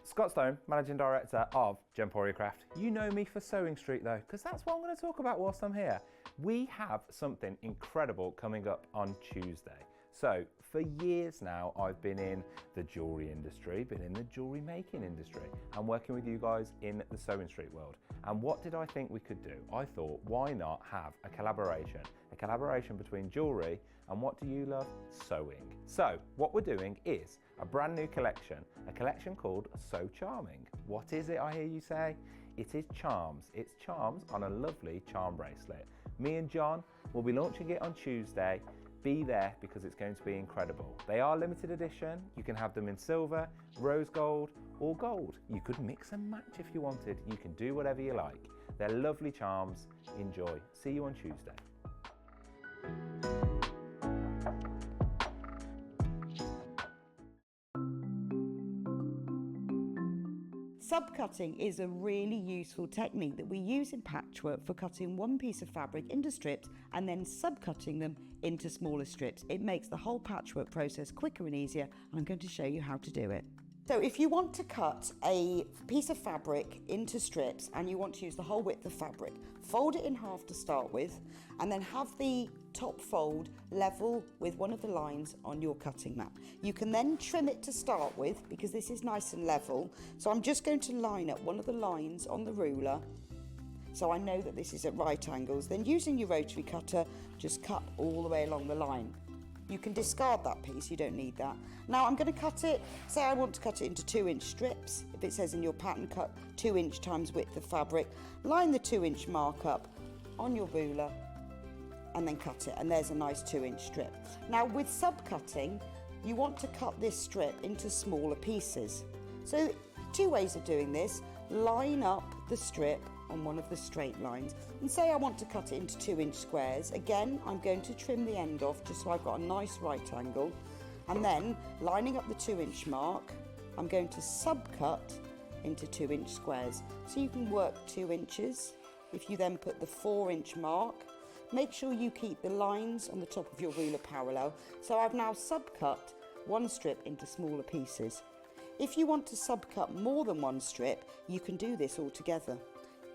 Scott Stone, Managing Director of Gemporia Craft. You know me for SewingStreet though, because that's what I'm going to talk about whilst I'm here. We have something incredible coming up on Tuesday. So for years now, I've been in the jewellery industry, been in the jewellery making industry, and working with you guys in the SewingStreet world. And what did I think we could do? I thought, why not have a collaboration between jewellery and what do you love? Sewing. So what we're doing is a brand new collection, a collection called So Charming. What is it, I hear you say? It is charms. It's charms on a lovely charm bracelet. Me and John will be launching it on Tuesday. Be there because it's going to be incredible. They are limited edition. You can have them in silver, rose gold, or gold. You could mix and match if you wanted. You can do whatever you like. They're lovely charms. Enjoy. See you on Tuesday. Subcutting is a really useful technique that we use in patchwork for cutting one piece of fabric into strips and then subcutting them into smaller strips. It makes the whole patchwork process quicker and easier, and I'm going to show you how to do it. So if you want to cut a piece of fabric into strips and you want to use the whole width of fabric, fold it in half to start with, and then have the top fold level with one of the lines on your cutting mat. You can then trim it to start with because this is nice and level. So I'm just going to line up one of the lines on the ruler so I know that this is at right angles. Then using your rotary cutter, just cut all the way along the line. You can discard that piece, you don't need that. Now I'm going to cut it, say I want to cut it into 2-inch strips. If it says in your pattern cut 2-inch times width of fabric, line the 2-inch mark up on your ruler and then cut it, and there's a nice 2-inch strip. Now with subcutting, you want to cut this strip into smaller pieces. So 2 ways of doing this: line up the strip on one of the straight lines, and say I want to cut it into 2-inch squares. Again, I'm going to trim the end off just so I've got a nice right angle, and then lining up the 2-inch mark, I'm going to subcut into 2-inch squares. So you can work 2 inches. If you then put the 4-inch mark, make sure you keep the lines on the top of your ruler parallel. So I've now subcut one strip into smaller pieces. If you want to subcut more than one strip, you can do this all together.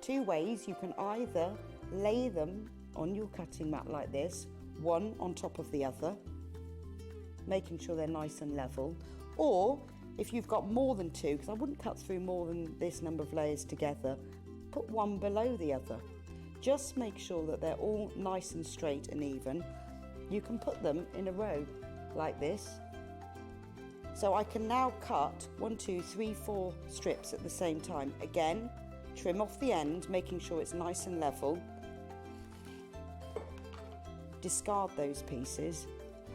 2 ways: you can either lay them on your cutting mat like this, one on top of the other, making sure they're nice and level, or if you've got more than 2, because I wouldn't cut through more than this number of layers together, put one below the other. Just make sure that they're all nice and straight and even. You can put them in a row like this. So I can now cut 1, 2, 3, 4 strips at the same time. Again, trim off the end, making sure it's nice and level. Discard those pieces.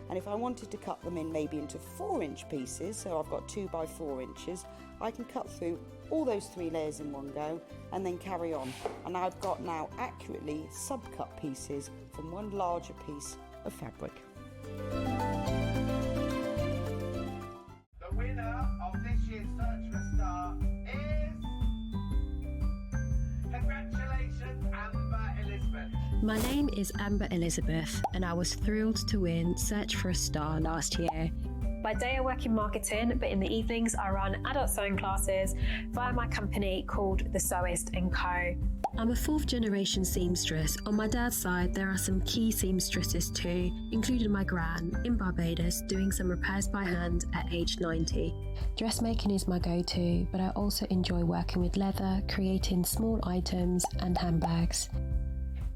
And if I wanted to cut them in maybe into 4-inch pieces, so I've got 2 by 4 inches, I can cut through all those 3 layers in one go and then carry on. And I've got now accurately subcut pieces from one larger piece of fabric. The winner of this year's Search for a Star is... Congratulations, Amber Elizabeth. My name is Amber Elizabeth, and I was thrilled to win Search for a Star last year. By day I work in marketing, but in the evenings I run adult sewing classes via my company called The Sewist & Co. I'm a 4th generation seamstress. On my dad's side, there are some key seamstresses too, including my gran in Barbados doing some repairs by hand at age 90. Dressmaking is my go-to, but I also enjoy working with leather, creating small items and handbags.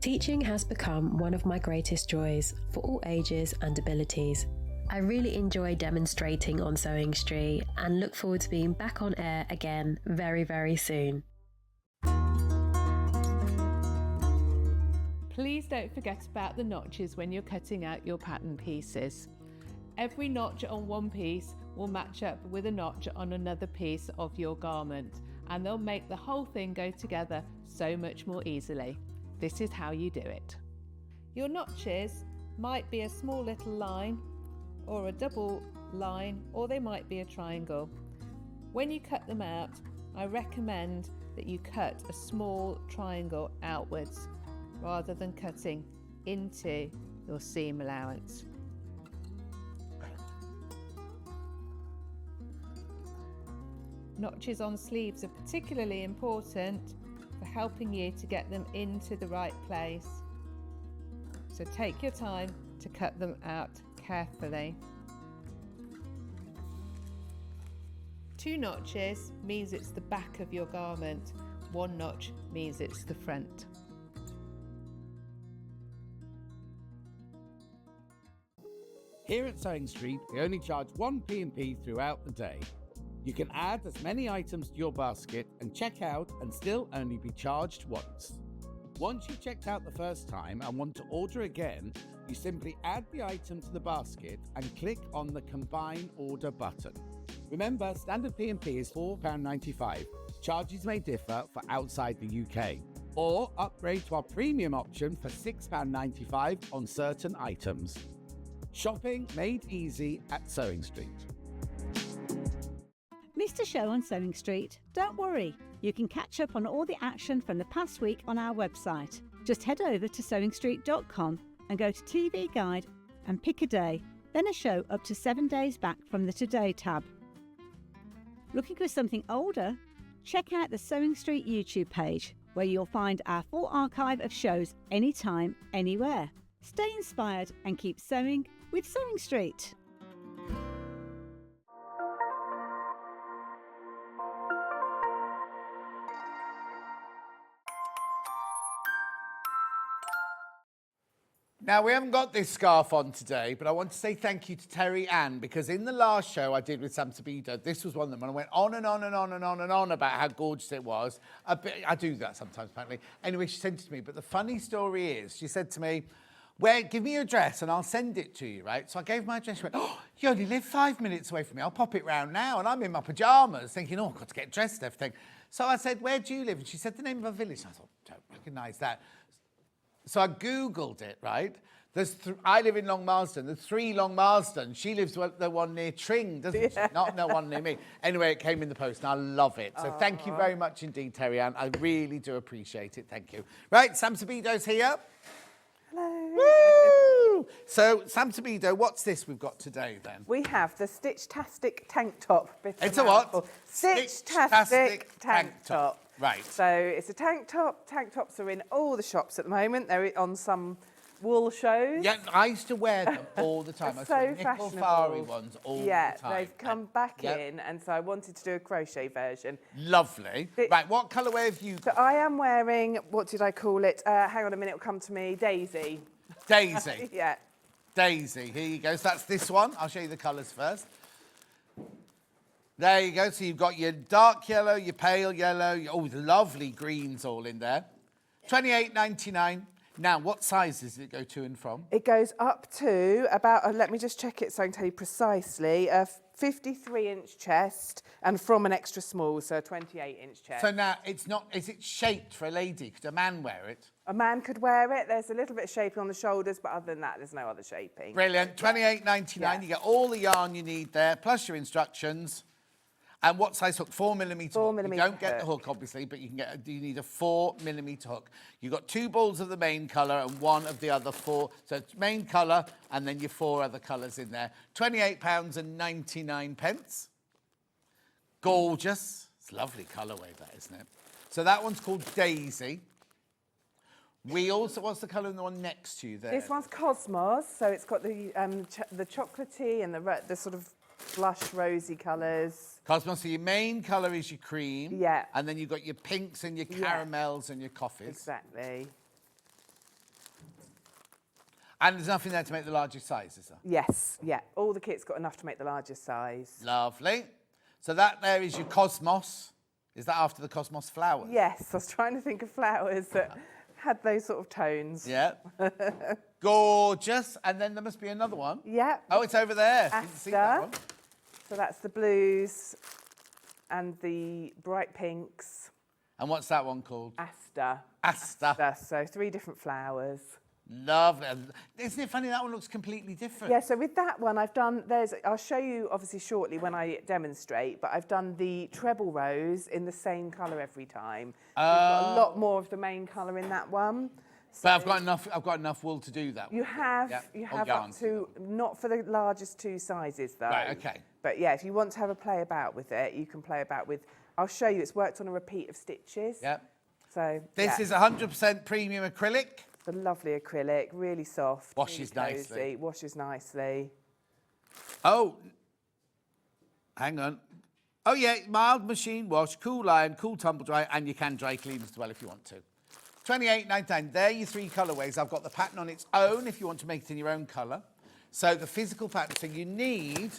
Teaching has become one of my greatest joys for all ages and abilities. I really enjoy demonstrating on SewingStreet and look forward to being back on air again very, very soon. Please don't forget about the notches when you're cutting out your pattern pieces. Every notch on one piece will match up with a notch on another piece of your garment, and they'll make the whole thing go together so much more easily. This is how you do it. Your notches might be a small little line or a double line, or they might be a triangle. When you cut them out, I recommend that you cut a small triangle outwards rather than cutting into your seam allowance. Notches on sleeves are particularly important for helping you to get them into the right place. So take your time to cut them out carefully. 2 notches means it's the back of your garment. 1 notch means it's the front. Here at Sewing Street, we only charge 1 P&P throughout the day. You can add as many items to your basket and check out and still only be charged once. Once you've checked out the first time and want to order again, you simply add the item to the basket and click on the Combine Order button. Remember, standard P&P is £4.95. Charges may differ for outside the UK. Or upgrade to our premium option for £6.95 on certain items. Shopping made easy at Sewing Street. Missed a show on Sewing Street? Don't worry, you can catch up on all the action from the past week on our website. Just head over to SewingStreet.com and go to TV Guide and pick a day, then a show up to 7 days back from the Today tab. Looking for something older? Check out the Sewing Street YouTube page, where you'll find our full archive of shows anytime, anywhere. Stay inspired and keep sewing with Sewing Street. Now, we haven't got this scarf on today, but I want to say thank you to Terry Ann, because in the last show I did with Sam Sabido, this was one of them, and I went on and on and on and on and on about how gorgeous it was. I do that sometimes, apparently. Anyway, she sent it to me, but the funny story is, she said to me, give me your address and I'll send it to you, right? So I gave my address. She went, oh, you only live 5 minutes away from me. I'll pop it round now. And I'm in my pyjamas thinking, oh, I've got to get dressed and everything. So I said, where do you live? And she said the name of a village. And I thought, don't recognise that. So I Googled it, right? I live in Long Marsden. There's 3 Long Marsden. She lives the one near Tring, doesn't she? Not the one near me. Anyway, it came in the post and I love it. So thank you very much indeed, Terry Ann. I really do appreciate it. Thank you. Right, Sam Sabido's here. Hello. Woo! So, Sam Sabido, what's this we've got today then? We have the Stitchtastic Tank Top. It's a what? Stitchtastic Tank Top. Right. So it's a tank top. Tank tops are in all the shops at the moment. They're on some wool shows. Yeah, I used to wear them all the time. So I saw nickel fari ones all the time. Yeah, they've come back in, and so I wanted to do a crochet version. Lovely. Right, what colourway have you got? So I am wearing, what did I call it? Hang on a minute, it'll come to me. Daisy. Daisy. Yeah. Daisy, here you go. So that's this one. I'll show you the colours first. There you go. So you've got your dark yellow, your pale yellow, the lovely greens all in there. $28.99. Now, what sizes does it go to and from? It goes up to about, let me just check it so I can tell you precisely, a 53-inch chest and from an extra small, so a 28-inch chest. So now, is it shaped for a lady? Could a man wear it? A man could wear it. There's a little bit of shaping on the shoulders, but other than that, there's no other shaping. Brilliant. $28.99. Yeah. You get all the yarn you need there, plus your instructions. And what size hook? 4mm 4mm You don't get the hook, obviously, but you need a 4mm hook. You've got 2 balls of the main colour and 1 of the other 4. So it's main colour and then your 4 other colours in there. £28.99. Gorgeous. It's a lovely colourway, that, isn't it? So that one's called Daisy. We also, what's the colour in the one next to you there? This one's Cosmos, so it's got the chocolatey and the sort of blush rosy colours. Cosmos, so your main colour is your cream. Yeah. And then you've got your pinks and your caramels and your coffees. Exactly. And there's nothing there to make the largest size, is there? Yes, yeah. All the kit's got enough to make the largest size. Lovely. So that there is your Cosmos. Is that after the Cosmos flowers? Yes, I was trying to think of flowers that had those sort of tones. Yeah. Gorgeous. And then there must be another one. Yeah. Oh, it's over there. Didn't see that one. So that's the blues and the bright pinks. And what's that one called? Aster. Aster. So 3 different flowers. Lovely. Isn't it funny that one looks completely different? Yeah, so with that one, I'll show you obviously shortly when I demonstrate, but I've done the treble rows in the same colour every time. We've got a lot more of the main colour in that one. But I've got enough wool to do that. You have up to, not for the largest 2 sizes though. Right, okay. But yeah, if you want to have a play about with it, you can play about with, I'll show you, it's worked on a repeat of stitches. Yep. So This is 100% premium acrylic. The lovely acrylic, really soft. Washes really cozy, nicely. Washes nicely. Oh, hang on. Oh yeah, mild machine wash, cool iron, cool tumble dry, and you can dry clean as well if you want to. $28.99. There are your 3 colourways. I've got the pattern on its own if you want to make it in your own colour. So the physical pattern. So you need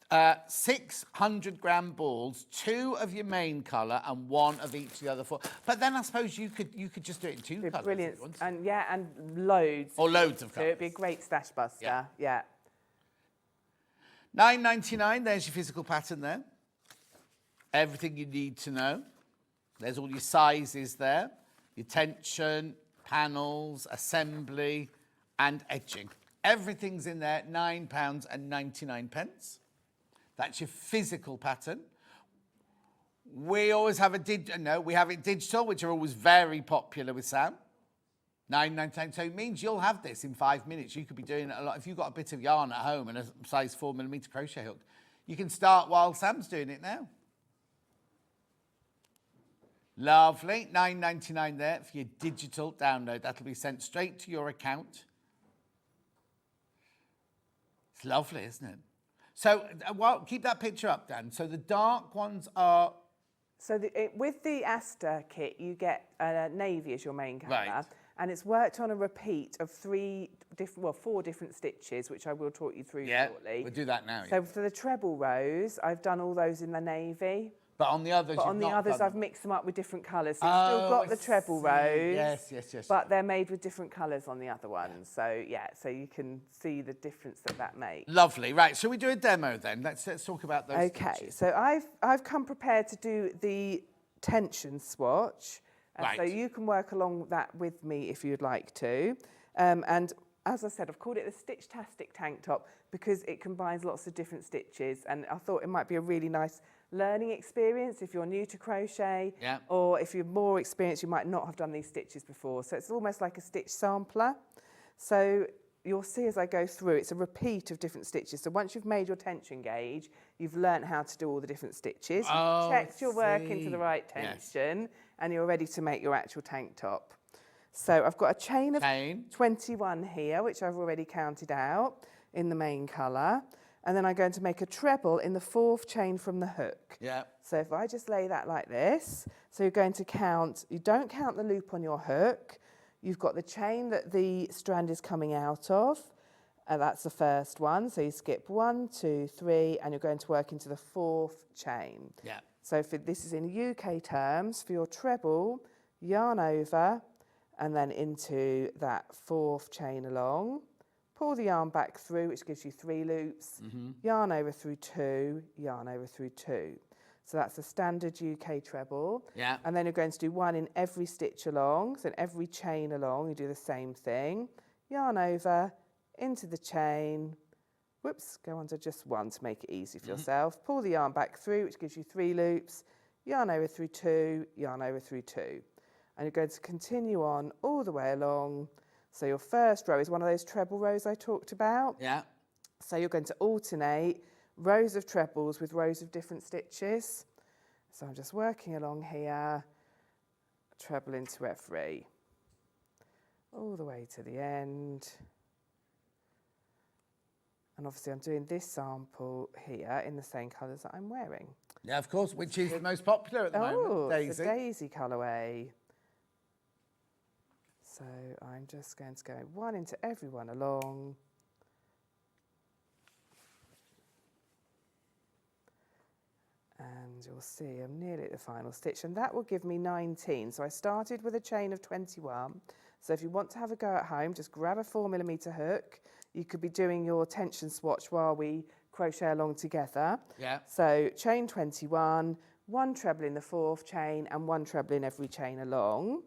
600-gram balls, 2 of your main colour and 1 of each of the other 4. But then I suppose you could just do it in 2 colours. Brilliant, and loads. Or loads of So colours. it'd be a great stash buster. Yeah. $9.99. There's your physical pattern there. Everything you need to know. There's all your sizes there. Your tension, panels, assembly, and edging. Everything's in there. £9.99. That's your physical pattern. We always have we have it digital, which are always very popular with Sam. $9.99. So it means you'll have this in 5 minutes. You could be doing it a lot. If you've got a bit of yarn at home and a size 4mm crochet hook, you can start while Sam's doing it now. Lovely. $9.99 there for your digital download. That'll be sent straight to your account. It's lovely, isn't it? So, keep that picture up, Dan. So the dark ones are... So with the Aster kit, you get navy as your main colour. Right. And it's worked on a repeat of 4 different stitches, which I will talk you through shortly. We'll do that now. So for the treble rows, I've done all those in the navy. But on the others, I've mixed them up with different colours. So you've still got the treble rows. Yes. But they're made with different colours on the other ones. So so you can see the difference that makes. Lovely. Right. Shall we do a demo then? Let's talk about those. Okay. stitches. So I've come prepared to do the tension swatch. Right. So you can work along that with me if you'd like to. And as I said, I've called it the Stitchtastic Tank Top because it combines lots of different stitches. And I thought it might be a really nice learning experience if you're new to crochet, or if you're more experienced, you might not have done these stitches before. So it's almost like a stitch sampler. So you'll see as I go through, it's a repeat of different stitches. So once you've made your tension gauge, you've learnt how to do all the different stitches. You've checked your work into the right tension, and you're ready to make your actual tank top. So I've got a chain of 21 here, which I've already counted out in the main colour. And then I'm going to make a treble in the 4th chain from the hook. Yeah. So if I just lay that like this, so you're going to count, you don't count the loop on your hook. You've got the chain that the strand is coming out of. That's the first one. So you skip 1, 2, 3, and you're going to work into the 4th chain. Yeah. So this is in UK terms, for your treble, yarn over, and then into that 4th chain along. Pull the yarn back through, which gives you 3 loops, yarn over through 2, yarn over through 2. So that's a standard UK treble. Yeah. And then you're going to do 1 in every stitch along. So in every chain along, you do the same thing. Yarn over, into the chain. Whoops, go on to just 1 to make it easy for yourself. Pull the yarn back through, which gives you 3 loops. Yarn over through 2, yarn over through 2. And you're going to continue on all the way along. So your first row is one of those treble rows I talked about. Yeah. So you're going to alternate rows of trebles with rows of different stitches. So I'm just working along here, treble into every, all the way to the end. And obviously I'm doing this sample here in the same colours that I'm wearing. Yeah, of course, which is the most popular at the moment, Daisy. It's a daisy colourway. So I'm just going to go 1 into every one along. And you'll see I'm nearly at the final stitch, and that will give me 19. So I started with a chain of 21. So if you want to have a go at home, just grab a 4mm hook. You could be doing your tension swatch while we crochet along together. Yeah. So chain 21, 1 treble in the 4th chain and 1 treble in every chain along.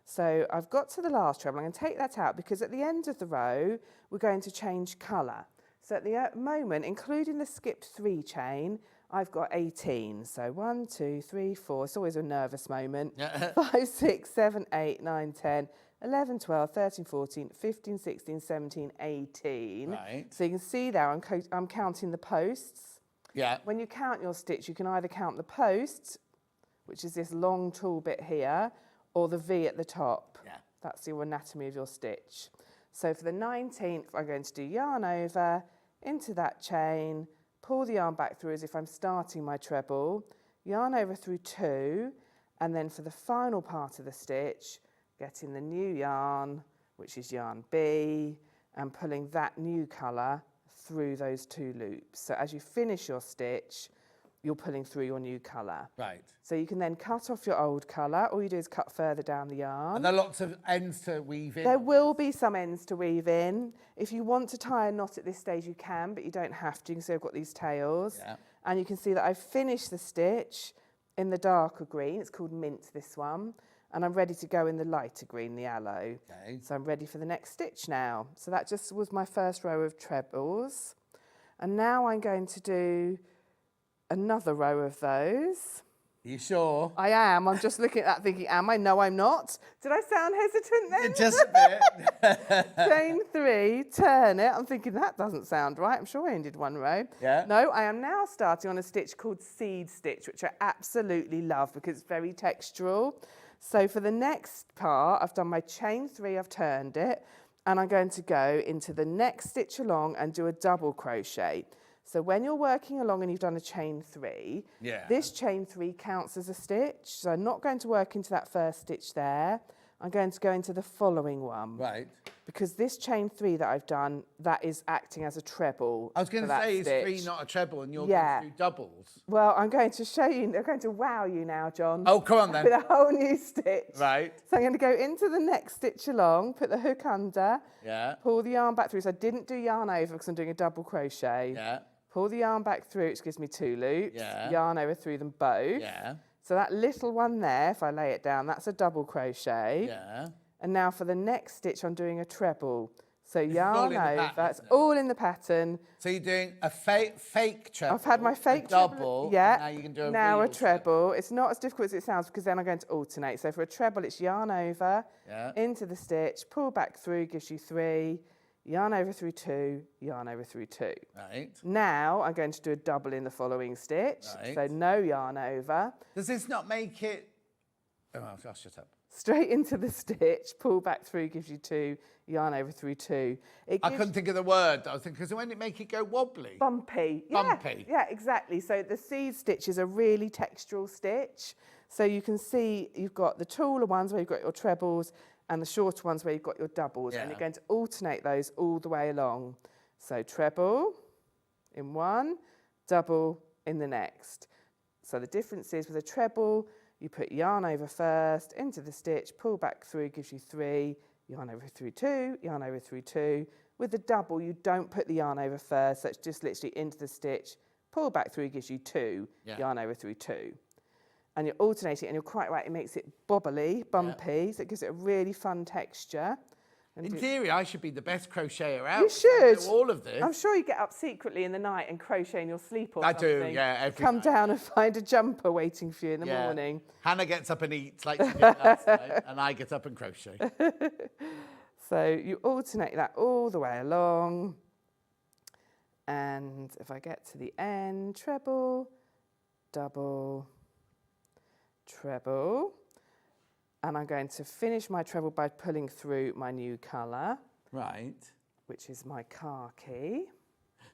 So I've got to the last treble. I'm going to take that out because at the end of the row, we're going to change colour. So at the moment, including the skipped 3 chain, I've got 18. So 1, 2, 3, 4. It's always a nervous moment. 5, 6, 7, 8, 9, 10, 11, 12, 13, 14, 15, 16, 17, 18. Right. So you can see there, I'm counting the posts. Yeah. When you count your stitch, you can either count the posts, which is this long tool bit here, or the V at the top. Yeah. That's your anatomy of your stitch. So for the 19th, I'm going to do yarn over, into that chain, pull the yarn back through as if I'm starting my treble, yarn over through 2, and then for the final part of the stitch, getting the new yarn, which is yarn B, and pulling that new colour through those 2 loops. So as you finish your stitch, you're pulling through your new colour. Right. So you can then cut off your old colour. All you do is cut further down the yarn. And there are lots of ends to weave in. There will be some ends to weave in. If you want to tie a knot at this stage, you can, but you don't have to. You can see I've got these tails. Yeah. And you can see that I've finished the stitch in the darker green. It's called mint, this one. And I'm ready to go in the lighter green, the aloe. Okay. So I'm ready for the next stitch now. So that just was my first row of trebles. And now I'm going to do another row of those. You sure? I am. I'm just looking at that thinking, am I? No, I'm not. Did I sound hesitant then? Just a bit. Chain 3, turn it. I'm thinking, that doesn't sound right. I'm sure I only did 1 row. Yeah. No, I am now starting on a stitch called seed stitch, which I absolutely love because it's very textural. So for the next part, I've done my chain 3, I've turned it, and I'm going to go into the next stitch along and do a double crochet. So when you're working along and you've done a chain 3, this chain 3 counts as a stitch. So I'm not going to work into that first stitch there. I'm going to go into the following one. Right. Because this chain 3 that I've done, that is acting as a treble. I was going to say, it's 3 not a treble, and you're going to do doubles. Well, I'm going to show you, I'm going to wow you now, John. Oh, come on then. With a whole new stitch. Right. So I'm going to go into the next stitch along, put the hook under, pull the yarn back through. So I didn't do yarn over because I'm doing a double crochet. Yeah. Pull the yarn back through, which gives me 2 loops. Yarn over through them both. Yeah. So that little one there, if I lay it down, that's a double crochet. Yeah. And now for the next stitch, I'm doing a treble. So yarn over, it's all in the pattern. So you're doing a fake treble. I've had my fake double. Yeah. Now you can do a now real a treble. It's not as difficult as it sounds because then I'm going to alternate. So for a treble, it's yarn over, into the stitch, pull back through, gives you 3, yarn over through 2, yarn over through 2. Right. Now I'm going to do a double in the following stitch. Right. So no yarn over. Does this not make it... Oh, I'll shut up. Straight into the stitch, pull back through, gives you 2, yarn over through 2. I couldn't think of the word. I was thinking, because when it make it go wobbly? Bumpy. Bumpy. Yeah, exactly. So the seed stitch is a really textural stitch. So you can see you've got the taller ones where you've got your trebles and the shorter ones where you've got your doubles. And you're going to alternate those all the way along. So treble in one, double in the next. So the difference is with a treble, you put yarn over first, into the stitch, pull back through, gives you 3, yarn over through 2, yarn over through 2. With the double, you don't put the yarn over first, so it's just literally into the stitch, pull back through, gives you 2, yarn over through 2. And you're alternating, and you're quite right, it makes it bobbly, bumpy, so it gives it a really fun texture. In theory, I should be the best crocheter out. You should. Do all of this. I'm sure you get up secretly in the night and crochet in your sleep or I something. do, yeah. Every Come night. down and find a jumper waiting for you in the morning. Hannah gets up and eats like she did last night, and I get up and crochet. So you alternate that all the way along. And if I get to the end, treble, double, treble. And I'm going to finish my treble by pulling through my new colour. Right. Which is my khaki.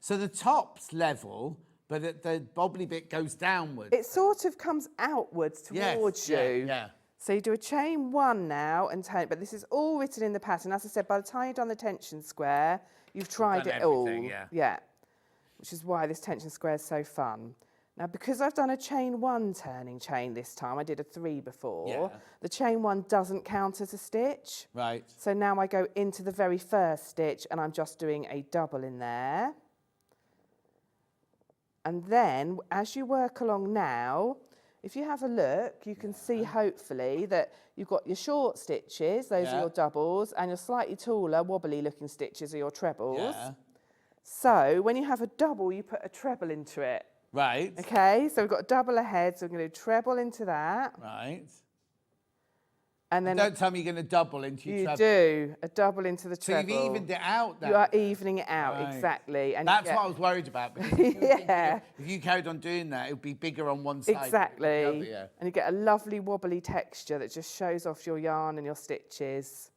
So the top's level, but the bobbly bit goes downwards. It sort of comes outwards towards you. Yeah. So you do a chain 1 now and turn it, but this is all written in the pattern. As I said, by the time you've done the tension square, you've tried it all. Yeah. Which is why this tension square is so fun. Now, because I've done a chain 1 turning chain this time, I did a 3 before, the chain 1 doesn't count as a stitch. Right. So now I go into the very first stitch and I'm just doing a double in there. And then, as you work along now, if you have a look, you can see hopefully that you've got your short stitches, those are your doubles, and your slightly taller, wobbly looking stitches are your trebles. Yeah. So when you have a double, you put a treble into it. Right. Okay, so we've got a double ahead, so we're going to do treble into that. Right. And then don't tell me you're going to double into your treble. You do, a double into the treble. So you've evened it out then? You are evening it out, Right. exactly. And that's what I was worried about. Because if, yeah. if you carried on doing that, it would be bigger on one side. Exactly. Than the other, yeah. And you get a lovely wobbly texture that just shows off your yarn and your stitches.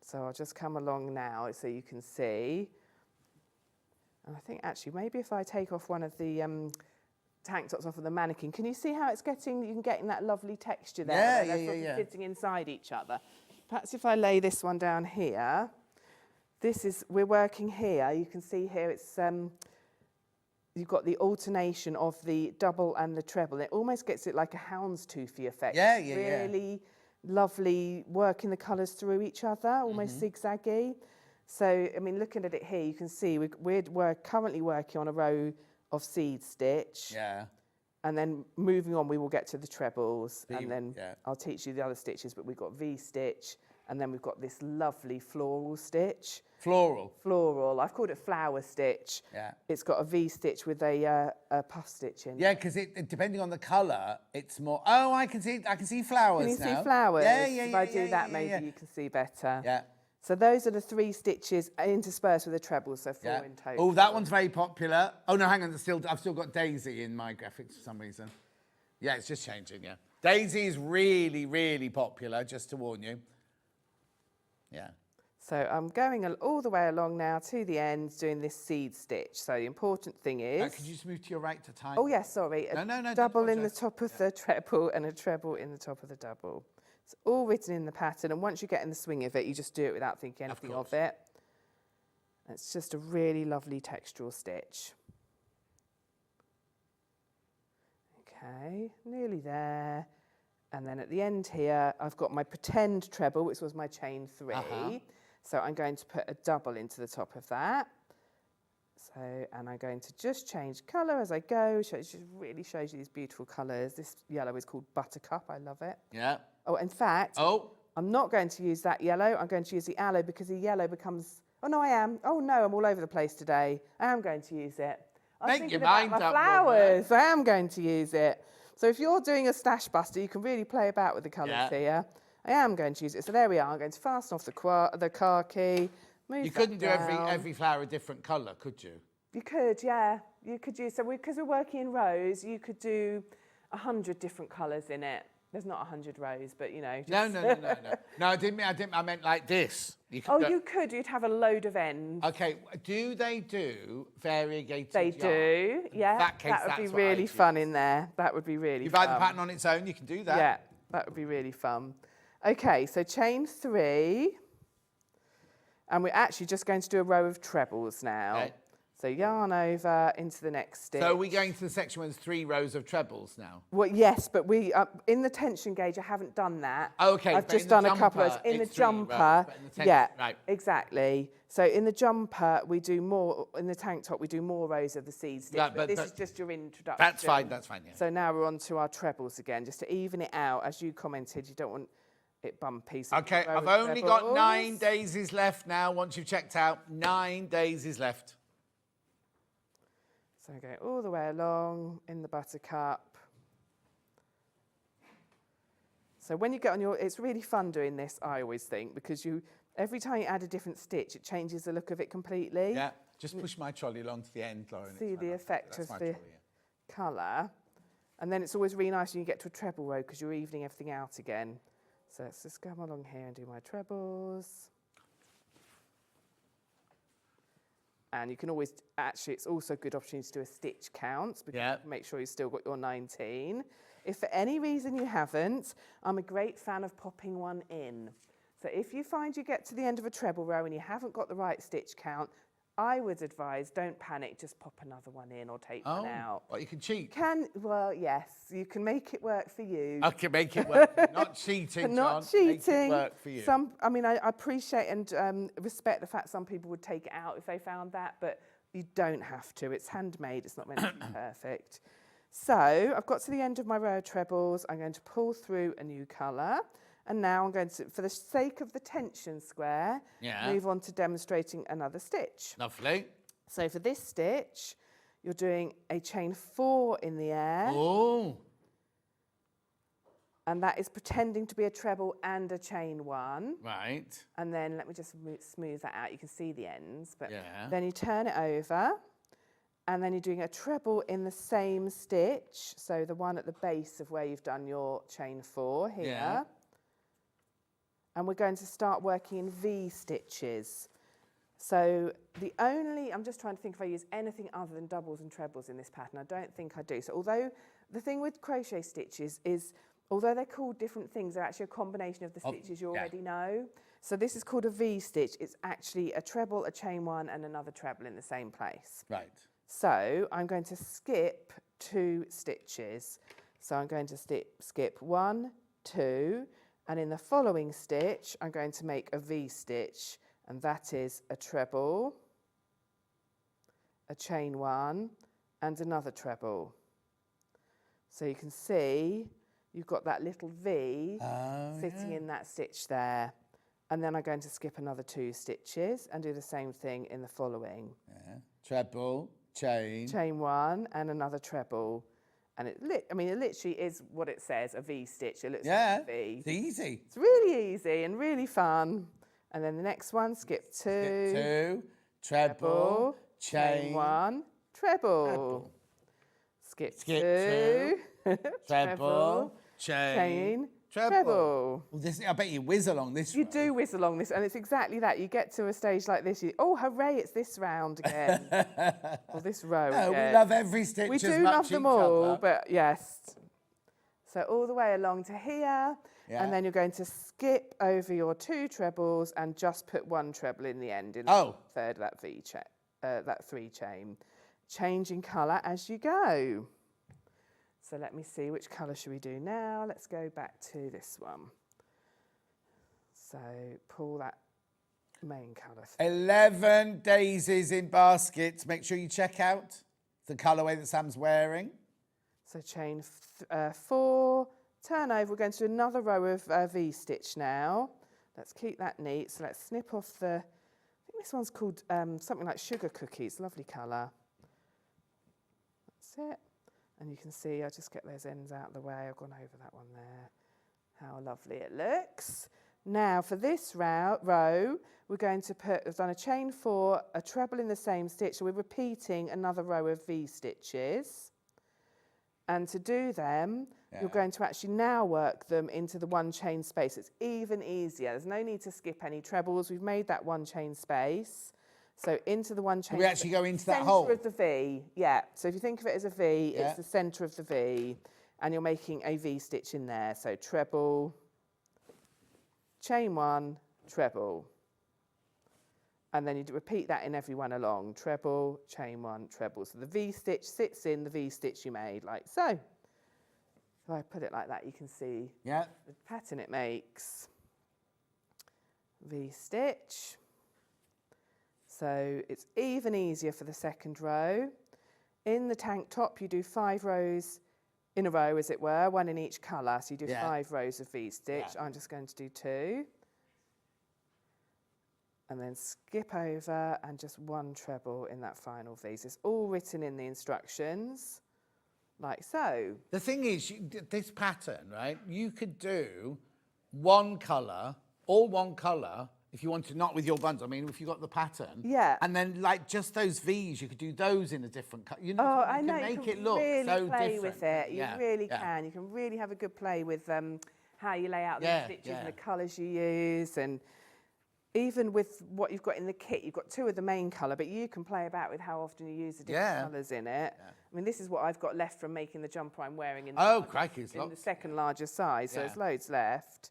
So I'll just come along now so you can see. And I think actually maybe if I take off one of the tank tops off of the mannequin, can you see how it's getting, you can get in that lovely texture there? Yeah, they're sort of sitting inside each other. Perhaps if I lay this one down here, we're working here, you can see here it's, you've got the alternation of the double and the treble. It almost gets it like a houndstoothy effect. Really lovely working the colours through each other, almost zigzaggy. So, I mean, looking at it here, you can see we're currently working on a row of seed stitch. Yeah. And then moving on, we will get to the trebles. And then I'll teach you the other stitches, but we've got V-stitch. And then we've got this lovely floral stitch. Floral? Floral. I've called it flower stitch. Yeah. It's got a V-stitch with a puff stitch in. Yeah, because depending on the colour, it's more... Oh, I can see flowers now. Can you see flowers? Yeah. If I do that, maybe you can see better. Yeah. So those are the 3 stitches interspersed with the trebles, so 4 in total. Oh, that one's very popular. Oh, no, hang on. I've still got Daisy in my graphics for some reason. Yeah, it's just changing, yeah. Daisy is really, really popular, just to warn you. Yeah. So I'm going all the way along now to the end, doing this seed stitch. So the important thing is... could you just move to your right to time? Oh, yes, sorry. No, double in the top of the treble and a treble in the top of the double. It's all written in the pattern, and once you get in the swing of it, you just do it without thinking anything of it. It's just a really lovely textural stitch. Okay, nearly there. And then at the end here, I've got my pretend treble, which was my chain 3. So I'm going to put a double into the top of that. So, and I'm going to just change colour as I go. So it just really shows you these beautiful colours. This yellow is called Buttercup. I love it. Yeah. Oh, in fact, I'm not going to use that yellow. I'm going to use the aloe because the yellow becomes... Oh, no, I am. Oh, no, I'm all over the place today. I am going to use it. Make your mind up. Flowers. I am going to use it. So if you're doing a stash buster, you can really play about with the colours here. I am going to use it. So there we are. I'm going to fasten off the car key. You couldn't do every flower a different colour, could you? You could, yeah. You could use, so because we're working in rows, you could do 100 different colours in it. There's not 100 rows, but you know. No. No, I didn't. I meant like this. You could. You'd have a load of ends. Okay. Do they do variegated They yarn? do, yeah. In that case, that would be really fun in there. That would be really fun. Divide the pattern on its own, you can do that. Yeah, that would be really fun. Okay, so chain 3. And we're actually just going to do a row of trebles now. Okay. So yarn over into the next stitch. So are we going to the section where there's 3 rows of trebles now? Well, yes, but we in the tension gauge, I haven't done that. Okay, I've just done a couple of in the jumper. Right. Exactly. So in the jumper, we do more. In the tank top, we do more rows of the seed stitch. Right, but this is just your introduction. That's fine. Yeah. So now we're on to our trebles again, just to even it out. As you commented, you don't want it bumpy. So okay, I've only got 9 daisies left now. Once you've checked out, 9 daisies left. So go all the way along in the buttercup. So when you get on it's really fun doing this, I always think, because every time you add a different stitch, it changes the look of it completely. Yeah, just push my trolley along to the end, Lauren. See the effect of the colour. And then it's always really nice when you get to a treble row because you're evening everything out again. So let's just come along here and do my trebles. And you can always, actually, it's also a good opportunity to do a stitch count because make sure you've still got your 19. If for any reason you haven't, I'm a great fan of popping one in. So if you find you get to the end of a treble row and you haven't got the right stitch count, I would advise, don't panic, just pop another one in or take one out. Well, you can cheat. Well, yes, you can make it work for you. I can make it work. Not cheating, Not John. cheating. Make it work for you. I appreciate and respect the fact some people would take it out if they found that, but you don't have to. It's handmade. It's not meant to be perfect. So I've got to the end of my row of trebles. I'm going to pull through a new colour. And now I'm going to, for the sake of the tension square, move on to demonstrating another stitch. Lovely. So for this stitch, you're doing a chain 4 in the air. Oh. And that is pretending to be a treble and a chain 1. Right. And then let me just smooth that out. You can see the ends. But then you turn it over. And then you're doing a treble in the same stitch. So the one at the base of where you've done your chain 4 here. Yeah. And we're going to start working in V stitches. So I'm just trying to think if I use anything other than doubles and trebles in this pattern. I don't think I do. So although the thing with crochet stitches is, although they're called different things, they're actually a combination of the stitches you already know. So this is called a V stitch. It's actually a treble, a chain 1 and another treble in the same place. Right. So I'm going to skip 2 stitches. So I'm going to skip 1, 2, and in the following stitch, I'm going to make a V stitch, and that is a treble, a chain 1, and another treble. So you can see you've got that little V sitting in that stitch there. And then I'm going to skip another 2 stitches and do the same thing in the following. Yeah. Treble, chain. Chain 1 and another treble. And it literally is what it says, a V stitch. It looks like a V. It's easy. It's really easy and really fun. And then the next one, skip 2. Skip 2, treble, chain 1, treble. Skip 2, treble, chain, treble. Well, I bet you whiz along this You do whiz along this, and it's exactly that. You get to a stage like this, oh, hooray, it's this round again. Or this row again. We love every stitch we as do much love them each all, other. but yes. So all the way along to here, and then you're going to skip over your 2 trebles and just put 1 treble in the end, in the third of that V chain, that 3 chain. Changing colour as you go. So let me see, which colour should we do now? Let's go back to this one. So pull that main colour through. 11 daisies in baskets. Make sure you check out the colourway that Sam's wearing. So chain 4, turn over. We're going to do another row of V stitch now. Let's keep that neat. So let's snip off I think this one's called something like Sugar Cookies. Lovely colour. That's it. And you can see, I'll just get those ends out of the way. I've gone over that one there. How lovely it looks. Now for this row, we're going to we've done a chain 4, a treble in the same stitch. So we're repeating another row of V stitches. And to do them, you're going to actually now work them into the 1 chain space. It's even easier. There's no need to skip any trebles. We've made that 1 chain space. So into the 1 chain. We actually go into that hole. Centre of the V, yeah. So if you think of it as a V, it's the centre of the V, and you're making a V stitch in there. So treble, chain 1, treble. And then you repeat that in every one along. Treble, chain 1, treble. So the V stitch sits in the V stitch you made, like so. If I put it like that, you can see the pattern it makes. V stitch. So it's even easier for the second row. In the tank top, you do 5 rows in a row, as it were, 1 in each colour. So you do 5 rows of V stitch. I'm just going to do 2. And then skip over and just 1 treble in that final V. So it's all written in the instructions, like so. The thing is, this pattern, right, you could do 1 colour, all 1 colour, if you wanted, not with your buns, I mean, if you got the pattern. Yeah. And then, like, just those V's, you could do those in a different colour. You know, I know, make you it can look really so play different. with it. You really can. You can really have a good play with how you lay out the stitches and the colours you use. And even with what you've got in the kit, you've got 2 of the main colour, but you can play about with how often you use the different colours in it. I mean, this is what I've got left from making the jumper I'm wearing in the second largest size, so there's loads left.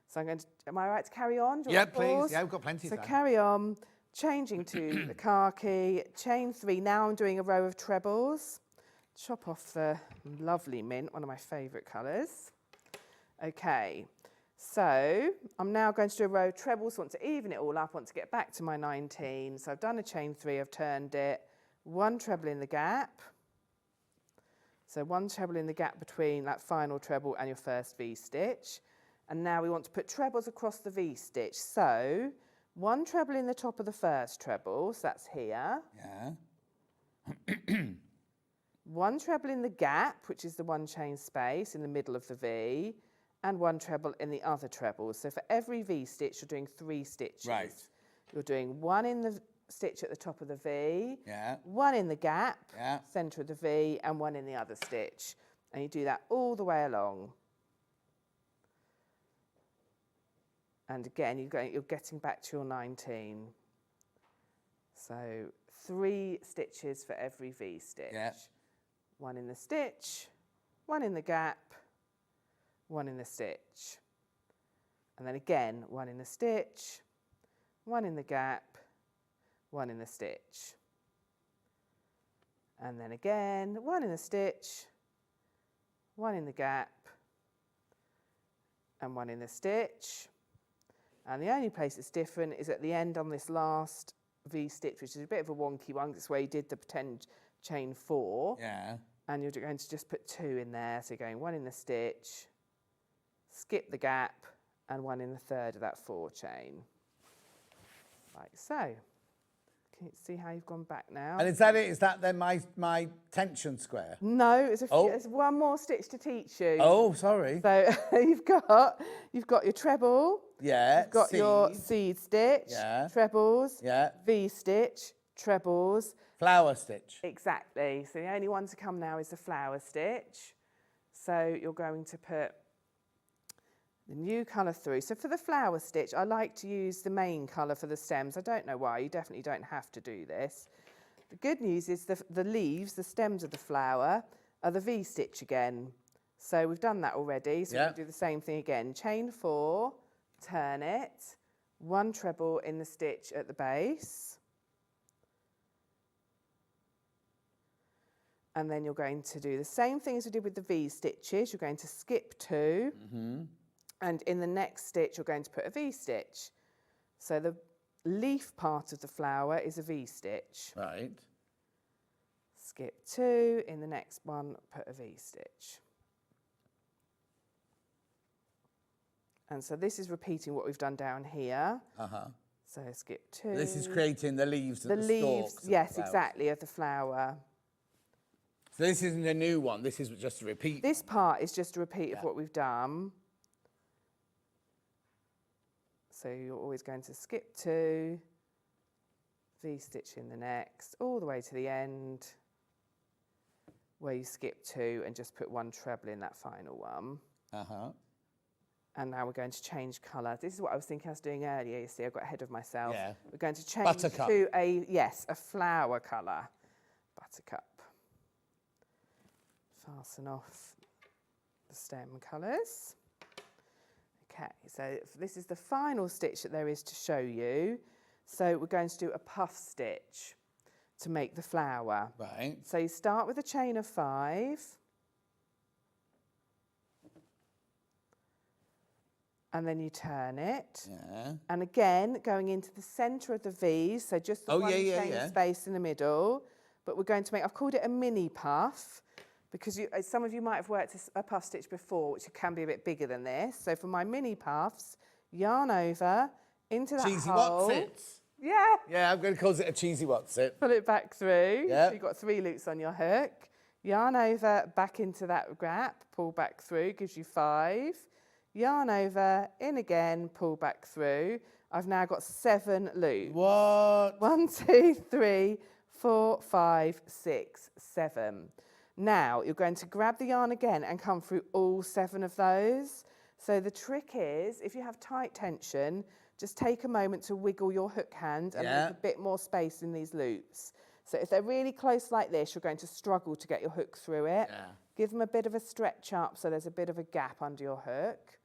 So I'm going to, am I right to carry on? Do you want to please. pause? Yeah, we've got plenty of time. So carry on, changing to the khaki, chain 3. Now I'm doing a row of trebles. Chop off the lovely mint, one of my favourite colours. Okay, so I'm now going to do a row of trebles. Want to even it all up, want to get back to my 19. So I've done a chain 3, I've turned it, 1 treble in the gap. So 1 treble in the gap between that final treble and your first V-stitch. And now we want to put trebles across the V-stitch. So 1 treble in the top of the first treble, so that's here. Yeah. 1 treble in the gap, which is the 1 chain space in the middle of the V, and 1 treble in the other treble. So for every V-stitch, you're doing 3 stitches. Right. You're doing 1 in the stitch at the top of the V, Yeah. 1 in the gap, Yeah. centre of the V, and 1 in the other stitch. And you do that all the way along. And again, you're getting back to your 19. So 3 stitches for every V-stitch. Yeah. 1 in the stitch, 1 in the gap, 1 in the stitch. And then again, 1 in the stitch, 1 in the gap, 1 in the stitch. And then again, 1 in the stitch, 1 in the gap, and 1 in the stitch. And the only place it's different is at the end on this last V-stitch, which is a bit of a wonky one. It's where you did the pretend chain 4. Yeah. And you're going to just put 2 in there. So you're going 1 in the stitch, skip the gap, and 1 in the third of that 4 chain. Like so. Can you see how you've gone back now? And is that it? Is that then my tension square? No, it's there's 1 more stitch to teach you. Oh, sorry. So you've got your treble. Yeah. You've got your seed stitch. Yeah. Trebles. Yeah. V-stitch. Trebles. Flower stitch. Exactly. So the only one to come now is the flower stitch. So you're going to put the new colour through. So for the flower stitch, I like to use the main colour for the stems. I don't know why, you definitely don't have to do this. The good news is the leaves, the stems of the flower, are the V-stitch again. So we've done that already, so we'll do the same thing again. Chain 4, turn it, 1 treble in the stitch at the base. And then you're going to do the same thing as we did with the V-stitches. You're going to skip 2. And in the next stitch, you're going to put a V-stitch. So the leaf part of the flower is a V-stitch. Right. Skip 2. In the next one, put a V-stitch. And so this is repeating what we've done down here. So skip 2. This is creating the leaves of the leaves, stalks. yes, exactly, of the flower. So this isn't a new one. This is just a repeat. This part is just a repeat of what we've done. So you're always going to skip 2, V-stitch in the next, all the way to the end, where you skip 2 and just put 1 treble in that final one. And now we're going to change colour. This is what I was thinking I was doing earlier. You see, I got ahead of myself. Yeah. We're going to change Buttercup. to a flower colour. Buttercup. Fasten off the stem colours. Okay, so this is the final stitch that there is to show you. So we're going to do a puff stitch to make the flower. Right. So you start with a chain of 5. And then you turn it. Yeah. And again, going into the centre of the V, so just the one chain space in the middle. But we're going to make, I've called it a mini puff, because some of you might have worked a puff stitch before, which can be a bit bigger than this. So for my mini puffs, yarn over into that Cheesy hole. What's-it? Yeah. Yeah, I'm going to call it a cheesy What's-it. Pull it back through. Yeah. So you've got 3 loops on your hook. Yarn over, back into that gap, pull back through, gives you 5. Yarn over, in again, pull back through. I've now got 7 loops. What? 1, 2, 3, 4, 5, 6, 7. Now, you're going to grab the yarn again and come through all 7 of those. So the trick is, if you have tight tension, just take a moment to wiggle your hook hand and leave a bit more space in these loops. So if they're really close like this, you're going to struggle to get your hook through it. Give them a bit of a stretch up so there's a bit of a gap under your hook.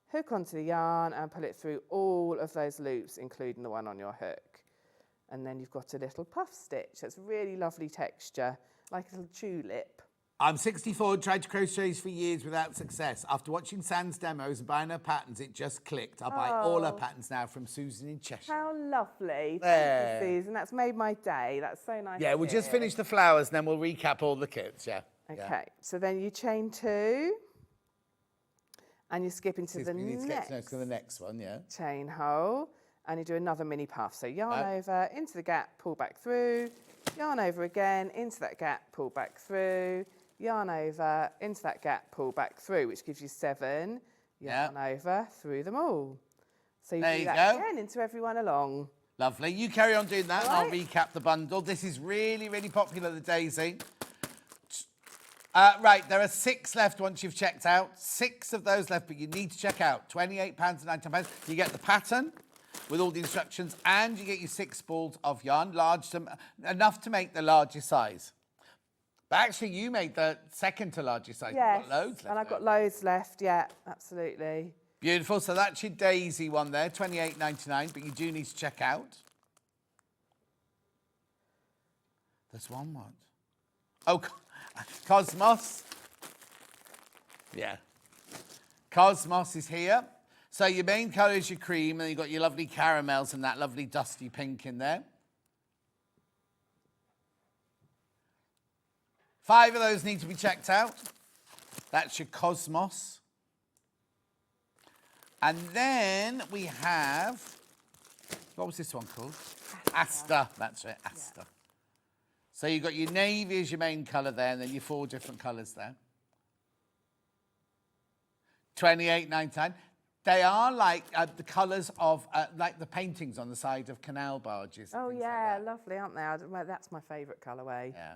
Hook onto the yarn and pull it through all of those loops, including the one on your hook. And then you've got a little puff stitch. That's really lovely texture, like a little tulip. I'm 64 and tried to crochet for years without success. After watching San's demos and buying her patterns, it just clicked. I'll buy all her patterns now from Susan in Cheshire. How lovely. There. Thank you, Susan. That's made my day. That's so nice. Yeah, we'll just finish the flowers and then we'll recap all the kits, yeah. Okay, so then you chain 2 and you skip into the next one, yeah. chain hole, and you do another mini puff. So yarn over, into the gap, pull back through, yarn over again, into that gap, pull back through, yarn over, into that gap, pull back through, which gives you 7, yarn over, through them all. So you do that again into everyone along. Lovely. You carry on doing that, and I'll recap the bundle. This is really, really popular, the daisy. Right, there are 6 left once you've checked out. 6 of those left, but you need to check out. £28 and £19. You get the pattern with all the instructions, and you get your 6 balls of yarn, enough to make the largest size. But actually, you made the second to largest size. Yes, You've got loads left. And I've got loads left, yeah, absolutely. Beautiful. So that's your daisy one there, £28.99, but you do need to check out. There's one more. Oh, Cosmos. Yeah. Cosmos is here. So your main colour is your cream, and you've got your lovely caramels and that lovely dusty pink in there. 5 of those need to be checked out. That's your Cosmos. And then we have, what was this one called? Asta. That's it, Asta. Yeah. So you've got your navy as your main colour there, and then your 4 different colours there. £28.99. They are like the colours of, like the paintings on the side of canal barges. Oh, yeah, like lovely, aren't they? That's my favourite colourway. Yeah.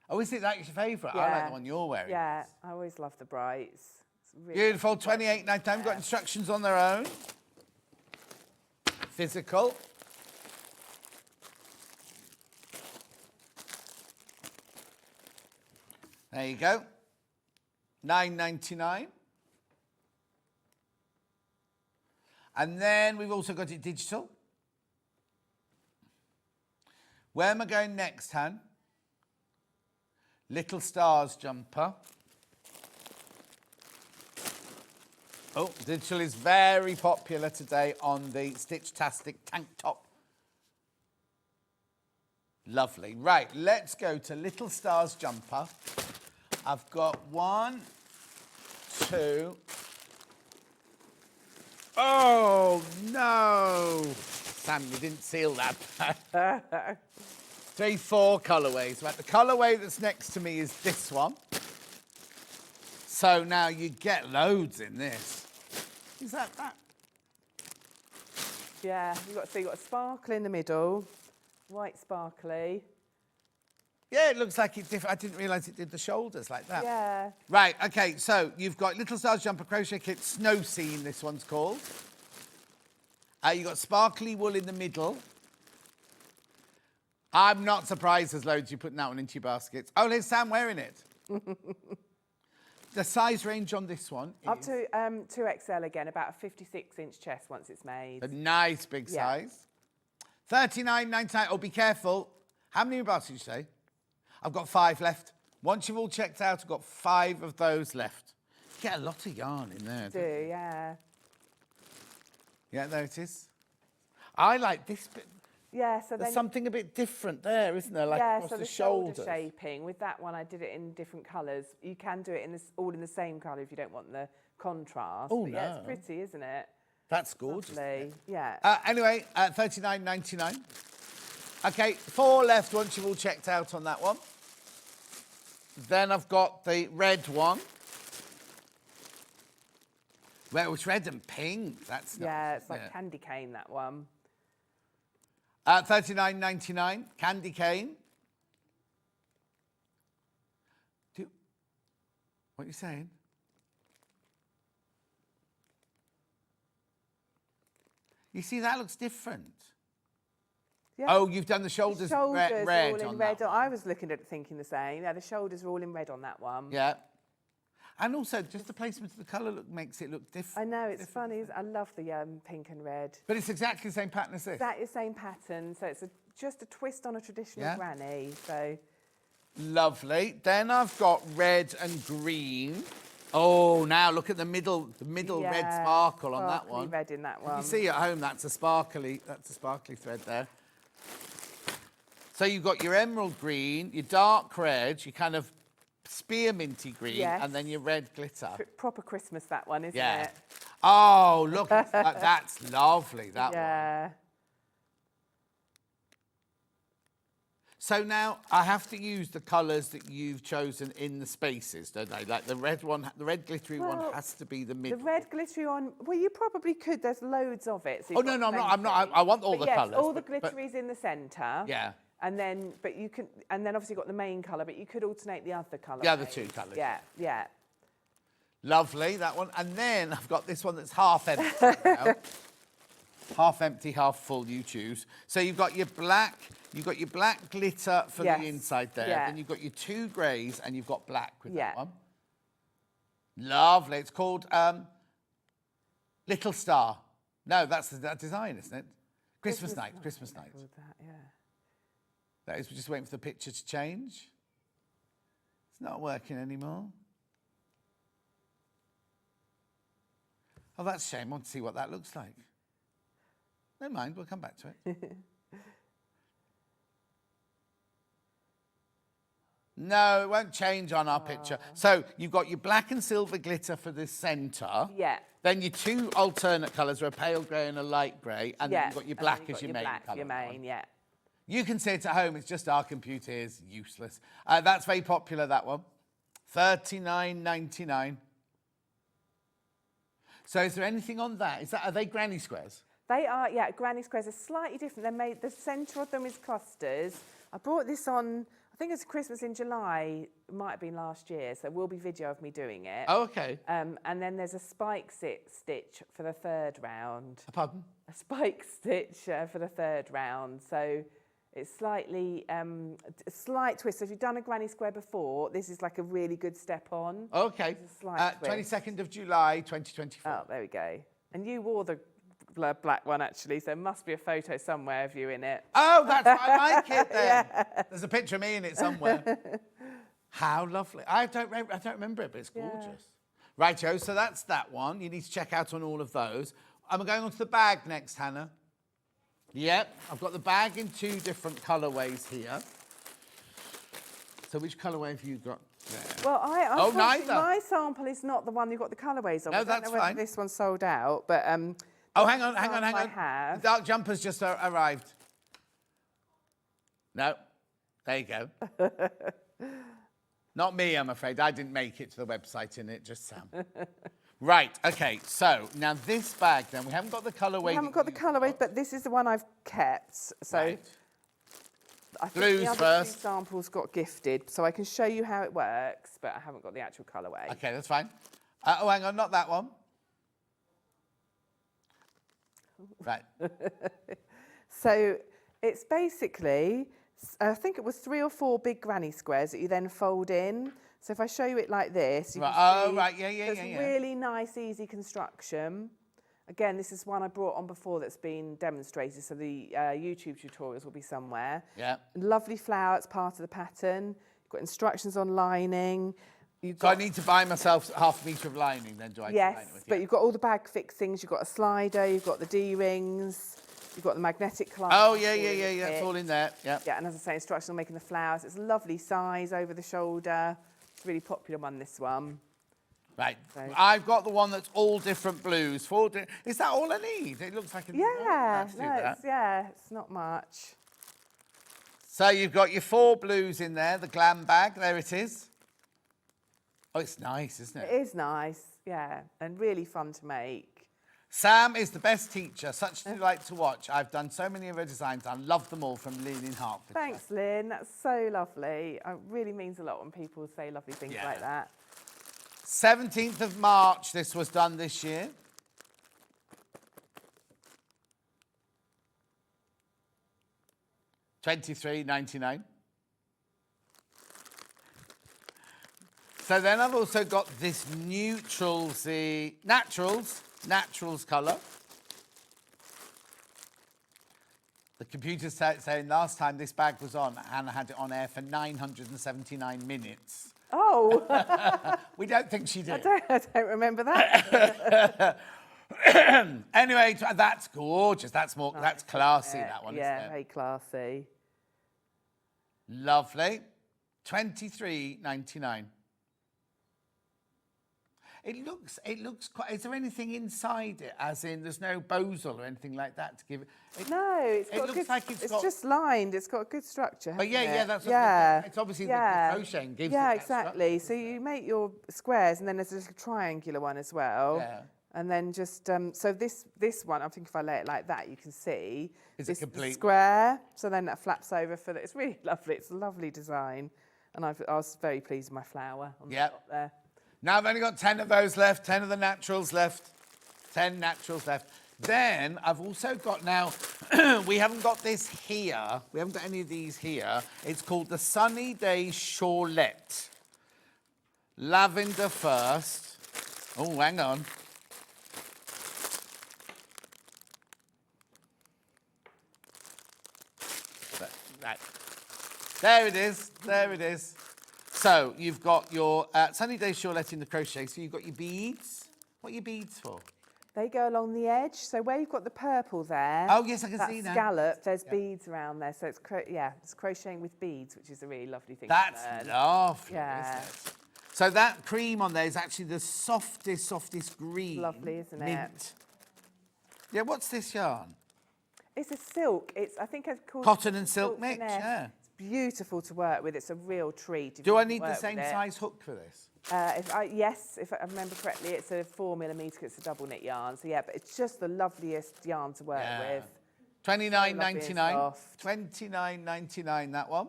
Oh, is it that your favourite? Yeah. I like the one you're wearing. Yeah, I always love the brights. Really beautiful, £28.99. We've got instructions on their own. Physical. There you go. £9.99. And then we've also got it digital. Where am I going next, Han? Little Stars jumper. Oh, digital is very popular today on the Stitchtastic Tank top. Lovely. Right, let's go to Little Stars jumper. I've got 1, 2. Oh, no. Sam, you didn't seal that. 3, 4 colourways. Right, the colourway that's next to me is this one. So now you get loads in this. Is that? Yeah, you've got a sparkle in the middle, white sparkly. Yeah, it looks like it different. I didn't realise it did the shoulders like that. Yeah. Right, okay, so you've got Little Stars Jumper Crochet Kit, Snow Scene, this one's called. You've got sparkly wool in the middle. I'm not surprised there's loads. You're putting that one into your baskets. Oh, there's Sam wearing it. The size range on this one is... Up to 2XL again, about a 56-inch chest once it's made. A nice big size. $39.99. Oh, be careful. How many baskets did you say? I've got 5 left. Once you've all checked out, I've got 5 of those left. You get a lot of yarn in there. Do, yeah. Yeah, there it is. I like this bit. Yeah, so there's something a bit different there, isn't there? Like yeah, across so the shoulder shoulders. shaping. With that one, I did it in different colours. You can do it in this, all in the same colour if you don't want the contrast. Oh, but no. Yeah, it's pretty, isn't it? That's gorgeous. Lovely. Yeah. Anyway, $39.99. Okay, 4 left once you've all checked out on that one. Then I've got the red one. Well, it's red and pink. That's nice. Yeah, it's like candy cane, that one. $39.99, candy cane. What are you saying? You see, that looks different. Yeah. Oh, you've done the shoulders, red all in on red. that one. I was looking at it thinking the same. Yeah, the shoulders are all in red on that one. Yeah. And also, just the placement of the colour makes it look different. I know, it's funny. I love the pink and red. But it's exactly the same pattern as this. Exactly the same pattern. So it's just a twist on a traditional granny. So lovely. Then I've got red and green. Oh, now look at the middle red sparkle on that one. Red in that one. You see at home, that's a sparkly thread there. So you've got your emerald green, your dark red, your kind of spearminty green, Yes. and then your red glitter. Proper Christmas, that one, isn't Yeah. it? Oh, look, at that. That's lovely, that one. Yeah. So now I have to use the colours that you've chosen in the spaces, don't I? Like the red one, the red glittery one has to be the middle. The red glittery one, well, you probably could. There's loads of it. So Oh, no, I'm not. I want all but the yes, colours. all the glittery's in the centre. Yeah. And then, but you can, and then obviously you've got the main colour, but you could alternate the other colour. The other two colours. Yeah, yeah. Lovely, that one. And then I've got this one that's half empty now. Half empty, half full, you choose. So you've got your black glitter for the inside there. Yeah. Then you've got your two greys and you've got black with Yeah. that one. Lovely. It's called Little Star. No, that's the design, isn't it? Christmas Night. Christmas Night. That, yeah. That is, we're just waiting for the picture to change. It's not working anymore. Oh, that's a shame. I want to see what that looks like. Never mind, we'll come back to it. No, it won't change on our picture. So you've got your black and silver glitter for the centre. Yeah. Then your two alternate colours are a pale grey and a light grey. And then you've got your black as your main colour. Your main, yeah. You can see it at home. It's just our computer is useless. That's very popular, that one. $39.99. So is there anything on that? Are they granny squares? They are, yeah, granny squares are slightly different. They're made, the centre of them is clusters. I brought this on, I think it's Christmas in July, it might have been last year, so there will be video of me doing it. Oh, okay. And then there's a spike stitch for the third round. Pardon? A spike stitch for the third round. So it's slightly, a slight twist. So if you've done a granny square before, this is like a really good step on. Okay. It's a slight twist. 22nd of July, 2024. Oh, there we go. And you wore the black one, actually, so there must be a photo somewhere of you in it. Oh, that's why I like it then. Yeah. There's a picture of me in it somewhere. How lovely. I don't remember it, but it's gorgeous. Yeah. Righto, so that's that one. You need to check out on all of those. I'm going on to the bag next, Hannah. Yep, I've got the bag in two different colourways here. So which colourway have you got there? Well, neither. My sample is not the one you've got the colourways on. No, I don't know whether this one's sold out, but oh, hang on. The dark jumper's just arrived. No, there you go. Not me, I'm afraid. I didn't make it to the website in it, just Sam. Right, okay, so now this bag then, we haven't got the colourway. We haven't got the colourways, but this is the one I've kept. So right. I think Blues the other first. two samples got gifted, so I can show you how it works, but I haven't got the actual colourway. Okay, that's fine. Oh, hang on, not that one. Right. So it's basically, I think it was 3 or 4 big granny squares that you then fold in. So if I show you it like this, you can see it's really nice, easy construction. Again, this is one I brought on before that's been demonstrated, so the YouTube tutorials will be somewhere. Yeah. Lovely flower, it's part of the pattern. You've got instructions on lining. So I need to buy myself half a metre of lining then, do I? Yes, but you've got all the bag fixings. You've got a slider, you've got the D-rings, you've got the magnetic clasp. Oh, yeah, it's all in there, yeah. Yeah, and as I say, instructions on making the flowers. It's a lovely size, over the shoulder. It's a really popular one, this one. Right, so I've got the one that's all different blues. Is that all I need? It looks like a it's not much. So you've got your 4 blues in there, the glam bag, there it is. Oh, it's nice, isn't it? It is nice, yeah, and really fun to make. Sam is the best teacher, such a delight to watch. I've done so many of her designs. I love them all, from Lynn in Hertfordshire. Thanks, Lynn. That's so lovely. It really means a lot when people say lovely things like that. 17th of March, this was done this year. $23.99. So then I've also got this naturals colour. The computer's saying last time this bag was on, Hannah had it on air for 979 minutes. Oh. We don't think she did. I don't remember that. Anyway, that's gorgeous. That's classy, that one, isn't it? Yeah, very classy. Lovely. $23.99. It looks quite. Is there anything inside it? As in, there's no bozal or anything like that to give it. No, it looks like it's got. just lined. It's got a good structure. But hasn't yeah, it? that's yeah. it's obviously the crocheting gives. Yeah, it that exactly. structure, So you make your squares, and then there's a little triangular one as well. Yeah. And then just so this one, I think if I lay it like that, you can see Is it complete? Square. So then that flaps over for the. It's really lovely. It's a lovely design, and I was very pleased with my flower on the top there. Now I've only got 10 of those left, 10 of the naturals left, 10 naturals left. Then I've also got now, we haven't got this here. We haven't got any of these here. It's called the Sunny Day Shawlette. Lavender first. Oh, hang on. Right. There it is. There it is. So you've got your Sunny Day Shawlette in the crochet. So you've got your beads. What are your beads for? They go along the edge. So where you've got the purple there. Oh, yes, I can see now. Scallop, there's beads around there. So it's, it's crocheting with beads, which is a really lovely thing That's to learn. lovely, Yeah. isn't it? So that cream on there is actually the softest green. Lovely, isn't mint. it? Yeah, what's this yarn? It's a silk. I think it's called Cotton and silk mix, finesse. yeah. It's beautiful to work with. It's a real treat. if Do you I can need the work same with it. size hook for this? Yes, if I remember correctly, it's a 4mm. It's a double knit yarn. So yeah, but it's just the loveliest yarn to work with. $29.99. $29.99, that one.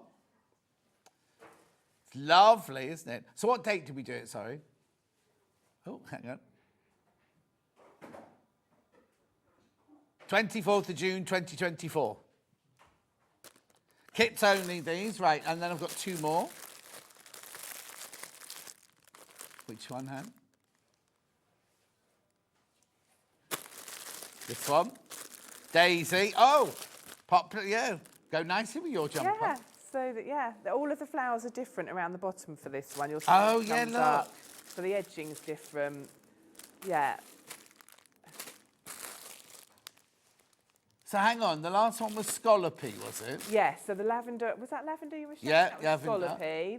It's lovely, isn't it? So what date did we do it, sorry? Oh, hang on. 24th of June, 2024. Kits only, these. Right, and then I've got two more. Which one, Han? This one. Daisy. Oh, popular, yeah. Go nicely with your jumper. Yeah, so all of the flowers are different around the bottom for this one. You'll see Oh, it yeah, comes look. up. So the edging's different. Yeah. So hang on, the last one was scallopy, was it? Yeah, so the lavender, was that lavender you were showing? Yeah, that was lavender. scallopy.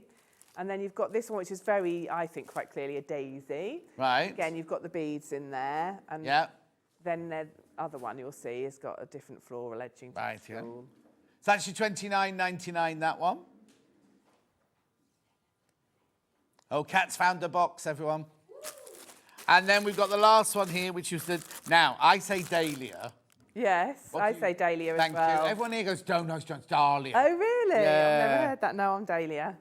And then you've got this one, which is very, I think, quite clearly a daisy. Right. Again, you've got the beads in there. And then the other one you'll see has got a different floral edging. Right, yeah. It's actually $29.99, that one. Oh, Kat's found a box, everyone. And then we've got the last one here, which is the... Now, I say dahlia. Yes, I say dahlia Thank as well. you. Everyone here goes, don't know, it's dahlia. Oh, really? Yeah. I've never heard that. No, I'm dahlia.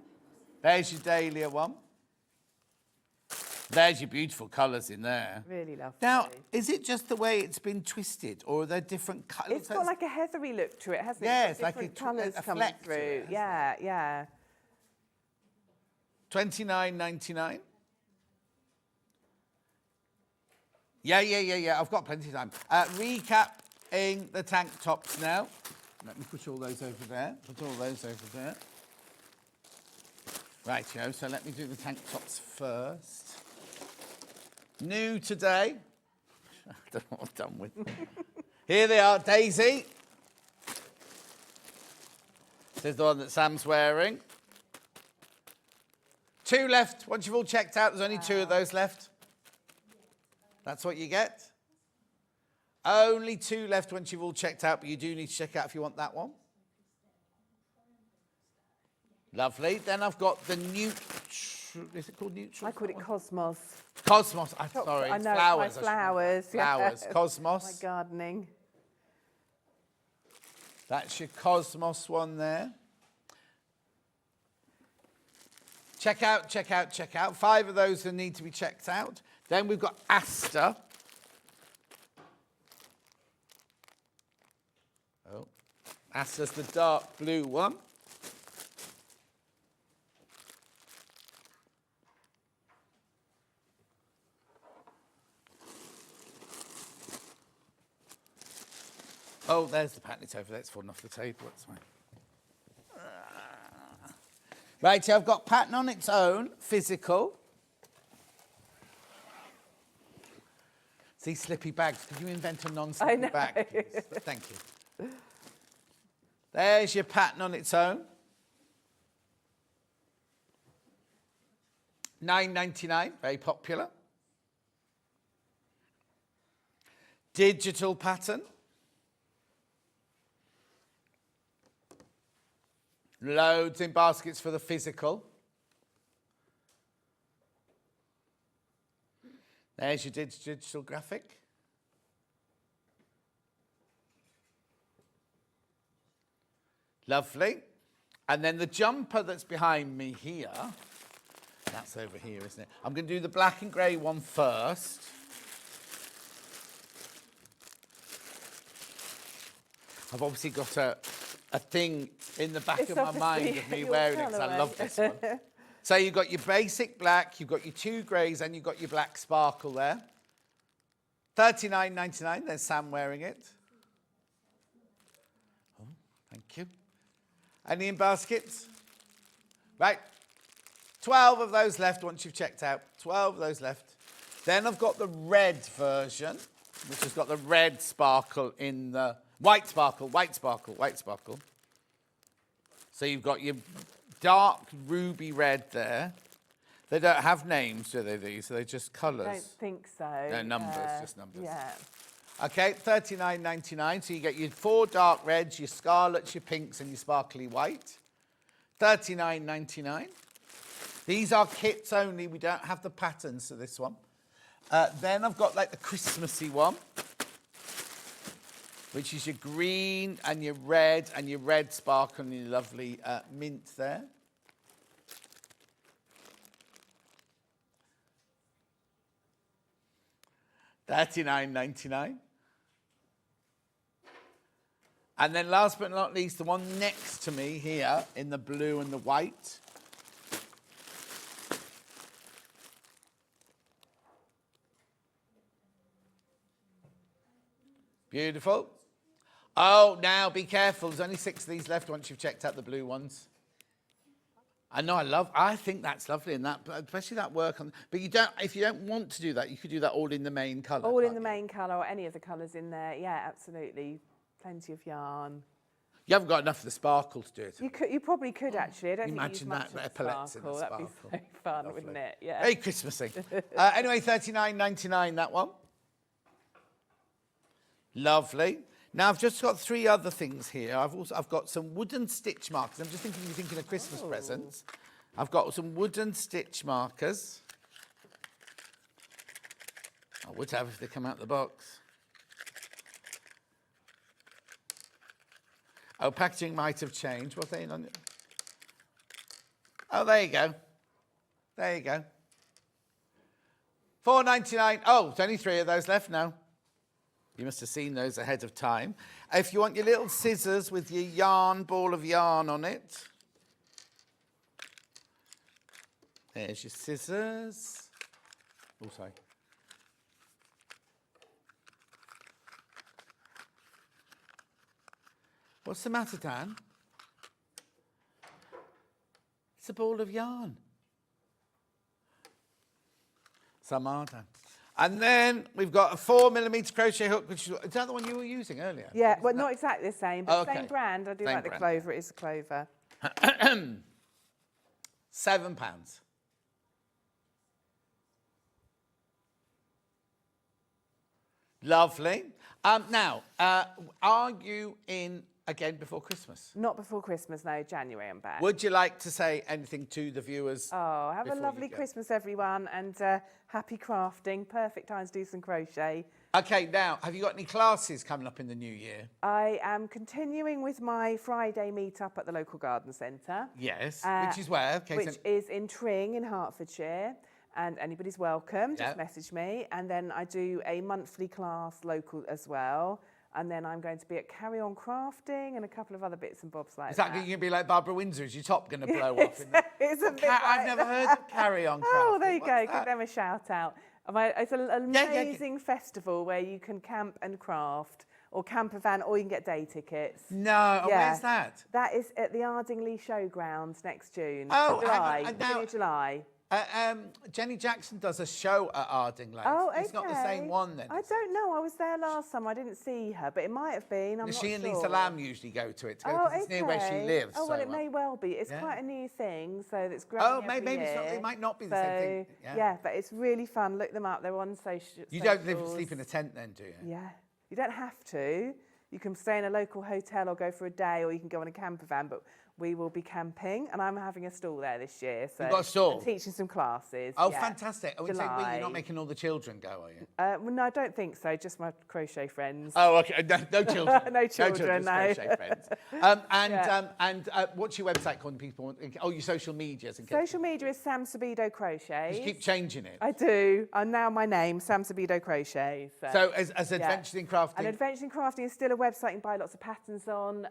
There's your dahlia one. There's your beautiful colours in there. Really lovely. Now, is it just the way it's been twisted, or are there different colours? It's got like a heathery look to it, hasn't it? Yeah, It's it's like different a colours coming fleck to through. it, hasn't Yeah. $29.99. Yeah. I've got plenty of time. Recapping the tank tops now. Let me put all those over there. Right, so let me do the tank tops first. New today. I don't know what I've done with them. Here they are, Daisy. This is the one that Sam's wearing. 2 left. Once you've all checked out, there's only 2 of those left. That's what you get. Only 2 left once you've all checked out, but you do need to check out if you want that one. Lovely. Then I've got the neutral. Is it called neutral? I call it Cosmos. Cosmos. I'm sorry. I know, flowers. my flowers. Flowers. Yeah. Cosmos. My gardening. That's your Cosmos one there. Check out. 5 of those that need to be checked out. Then we've got Aster. Oh, Aster's the dark blue one. Oh, there's the pattern. It's over there. It's fallen off the table. That's fine. Right, so I've got pattern on its own, physical. See, slippy bags. Could you invent a non-slippy bag, please? Thank you. There's your pattern on its own. $9.99, very popular. digital pattern. Loads in baskets for the physical. There's your digital graphic. Lovely. And then the jumper that's behind me here, that's over here, isn't it? I'm going to do the black and grey one first. I've obviously got a thing in the back of my mind of me wearing it because I love this one. So you've got your basic black, you've got your 2 greys, and you've got your black sparkle there. $39.99, there's Sam wearing it. Oh, thank you. Any in baskets? Right. 12 of those left once you've checked out. 12 of those left. Then I've got the red version, which has got the red sparkle in the... White sparkle, white sparkle, white sparkle. So you've got your dark ruby red there. They don't have names, do they, these? Are they just colours? I don't think so. They're numbers, just numbers. Yeah. Okay, $39.99. So you get your 4 dark reds, your scarlets, your pinks, and your sparkly white. $39.99. These are kits only. We don't have the patterns for this one. Then I've got like the Christmassy one, which is your green and your red sparkle and your lovely mint there. $39.99. And then last but not least, the one next to me here in the blue and the white. Beautiful. Oh, now be careful. There's only 6 of these left once you've checked out the blue ones. I know, I think that's lovely, and that, especially that work on. But you don't. If you don't want to do that, you could do that all in the main colour. All in the main colour, or any of the colours in there. Yeah, absolutely. Plenty of yarn. You haven't got enough of the sparkle to do it. You probably could actually. I don't Imagine think you that, use much epaulets of in the sparkle. That'd be so fun, Lovely. wouldn't it? Yeah. Very Christmassy. Anyway, $39.99 that one. Lovely. Now I've just got 3 other things here. I've got some wooden stitch markers. I'm just thinking you're thinking of Christmas presents. I've got some wooden stitch markers. I would have if they come out the box. Oh, packaging might have changed. What are they on? Oh, there you go. There you go. $4.99. Oh, there's only 3 of those left now. You must have seen those ahead of time. If you want your little scissors with your yarn, ball of yarn on it. There's your scissors. Oh, sorry. What's the matter, Dan? It's a ball of yarn. Some are, Dan. And then we've got a 4mm crochet hook, which is that the one you were using earlier? Yeah, well, not exactly the same, but Okay. same brand. I do Same like the brand. clover. It is a clover. £7. Lovely. Now, are you in again before Christmas? Not before Christmas, no. January I'm back. Would you like to say anything to the viewers? Oh, have a before lovely you go? Christmas, everyone, and happy crafting. Perfect time to do some crochet. Okay, now, have you got any classes coming up in the new year? I am continuing with my Friday meet-up at the local garden centre. Yes, which is where? Okay, which is in Tring in Hertfordshire. And anybody's welcome, just message me. And then I do a monthly class local as well. And then I'm going to be at Carry On Crafting and a couple of other bits and bobs like Is that. that going to be like Barbara Windsor? Is your top going to blow off? It's a bit I've never heard of Carry On Crafting. Oh, there you go. What's Give that? them a shout out. It's an amazing festival where you can camp and craft, or camper van, or you can get day tickets. No, where's that? That is at the Ardingly Showgrounds next June. Oh, July, now, beginning of July. Jenny Jackson does a show at Ardingly. Oh, okay. It's not the same one then. I don't know. I was there last time. I didn't see her, but it might have been. I'm not She and sure. Lisa Lamb usually go to it because it's near where she lives. Oh, well, so, it may well be. It's yeah. quite a new thing, so it's growing every maybe year. it might not be the same thing. Yeah, but it's really fun. Look them up. They're on social. You don't sleep in a tent then, do you? Yeah. You don't have to. You can stay in a local hotel or go for a day, or you can go on a camper van, but we will be camping, and I'm having a stall there this year. So you've got a stall? I'm teaching some classes. Oh, yeah. fantastic. I would say, wait, you're not making all the children go, are you? Well, no, I don't think so. Just my crochet friends. Oh, okay. No children. No children, no. Just crochet friends. And what's your website called? People? Oh, your social medias. Social media is Sam Sabido Crochets. You keep changing it. I do. I'm now my name, Sam Sabido Crochets. So as Adventuring Crafting? And Adventuring Crafting is still a website you can buy lots of patterns on.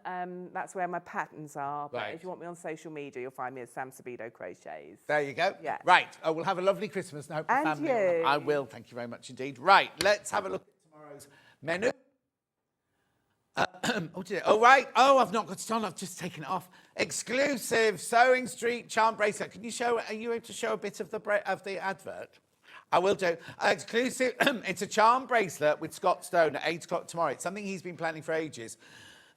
That's where my patterns are. But if you want me on social media, you'll find me as Sam Sabido Crochets. There you go. Yeah. Right. Oh, we'll have a lovely Christmas now. And family. you. I will. Thank you very much indeed. Right. Let's have a look at tomorrow's menu. Right. Oh, I've not got it on. I've just taken it off. Exclusive SewingStreet charm bracelet. Can you show? Are you able to show a bit of the advert? I will do. Exclusive. It's a charm bracelet with Scott Stone at 8 o'clock tomorrow. It's something he's been planning for ages.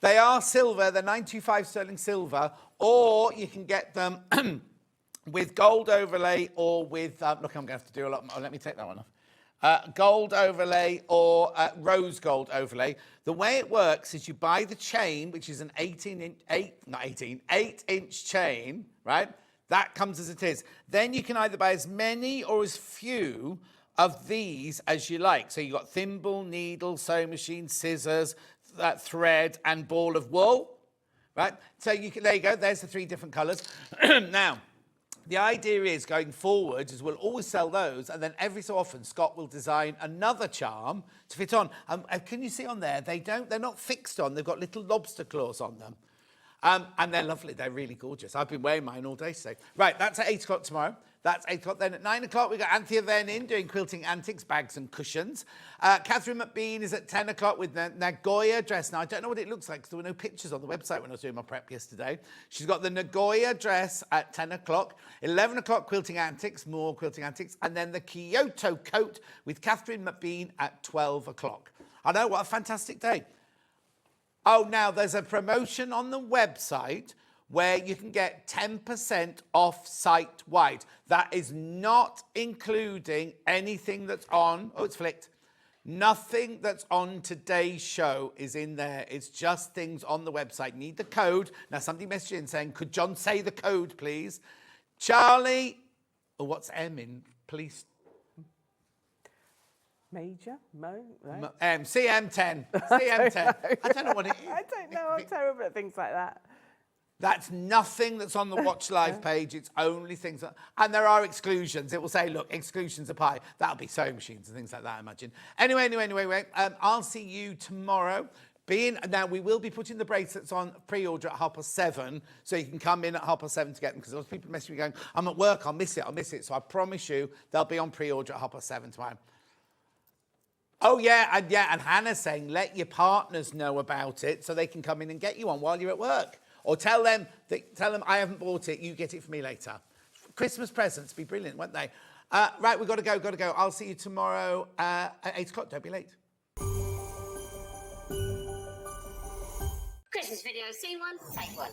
They are silver. They're 925 sterling silver, or you can get them with gold overlay or with. Look, I'm going to have to do a lot more. Let me take that one off. Gold overlay or rose gold overlay. The way it works is you buy the chain, which is an 8-inch chain, right? That comes as it is. Then you can either buy as many or as few of these as you like. So you've got thimble, needle, sewing machine, scissors, thread and ball of wool, right? So you can, there you go. There's the 3 different colours. Now, the idea is going forward is we'll always sell those, and then every so often Scott will design another charm to fit on. Can you see on there? They're not fixed on. They've got little lobster claws on them. And they're lovely. They're really gorgeous. I've been wearing mine all day today. Right, that's at 8 o'clock tomorrow. That's 8 o'clock. Then at 9 o'clock, we've got Anthea Vernon doing quilting antiques, bags and cushions. Catherine McBean is at 10 o'clock with the Nagoya dress. Now, I don't know what it looks like because there were no pictures on the website when I was doing my prep yesterday. She's got the Nagoya dress at 10 o'clock. 11 o'clock, quilting antiques, more quilting antiques. And then the Kyoto coat with Catherine McBean at 12 o'clock. I know, what a fantastic day. Oh, now there's a promotion on the website where you can get 10% off site-wide. That is not including anything that's on... Oh, it's flicked. Nothing that's on today's show is in there. It's just things on the website. You need the code. Now, somebody messaged in saying, could John say the code, please? Charlie... Oh, what's M in police? Major? Mo? No? CM10. CM10. I don't know what it is. I don't know. I'm terrible at things like that. That's nothing that's on the Watch Live page. It's only things that... And there are exclusions. It will say, look, exclusions apply. That'll be sewing machines and things like that, I imagine. Anyway. I'll see you tomorrow. Now, we will be putting the bracelets on pre-order at 7:30, so you can come in at 7:30 to get them, because lots of people message me going, I'm at work, I'll miss it. So I promise you, they'll be on pre-order at 7:30 tomorrow. Oh, yeah, and Hannah's saying, let your partners know about it so they can come in and get you one while you're at work. Or tell them I haven't bought it, you get it for me later. Christmas presents, be brilliant, won't they? Right, we've got to go. I'll see you tomorrow at 8 o'clock, don't be late. Christmas video, scene 1, take 1.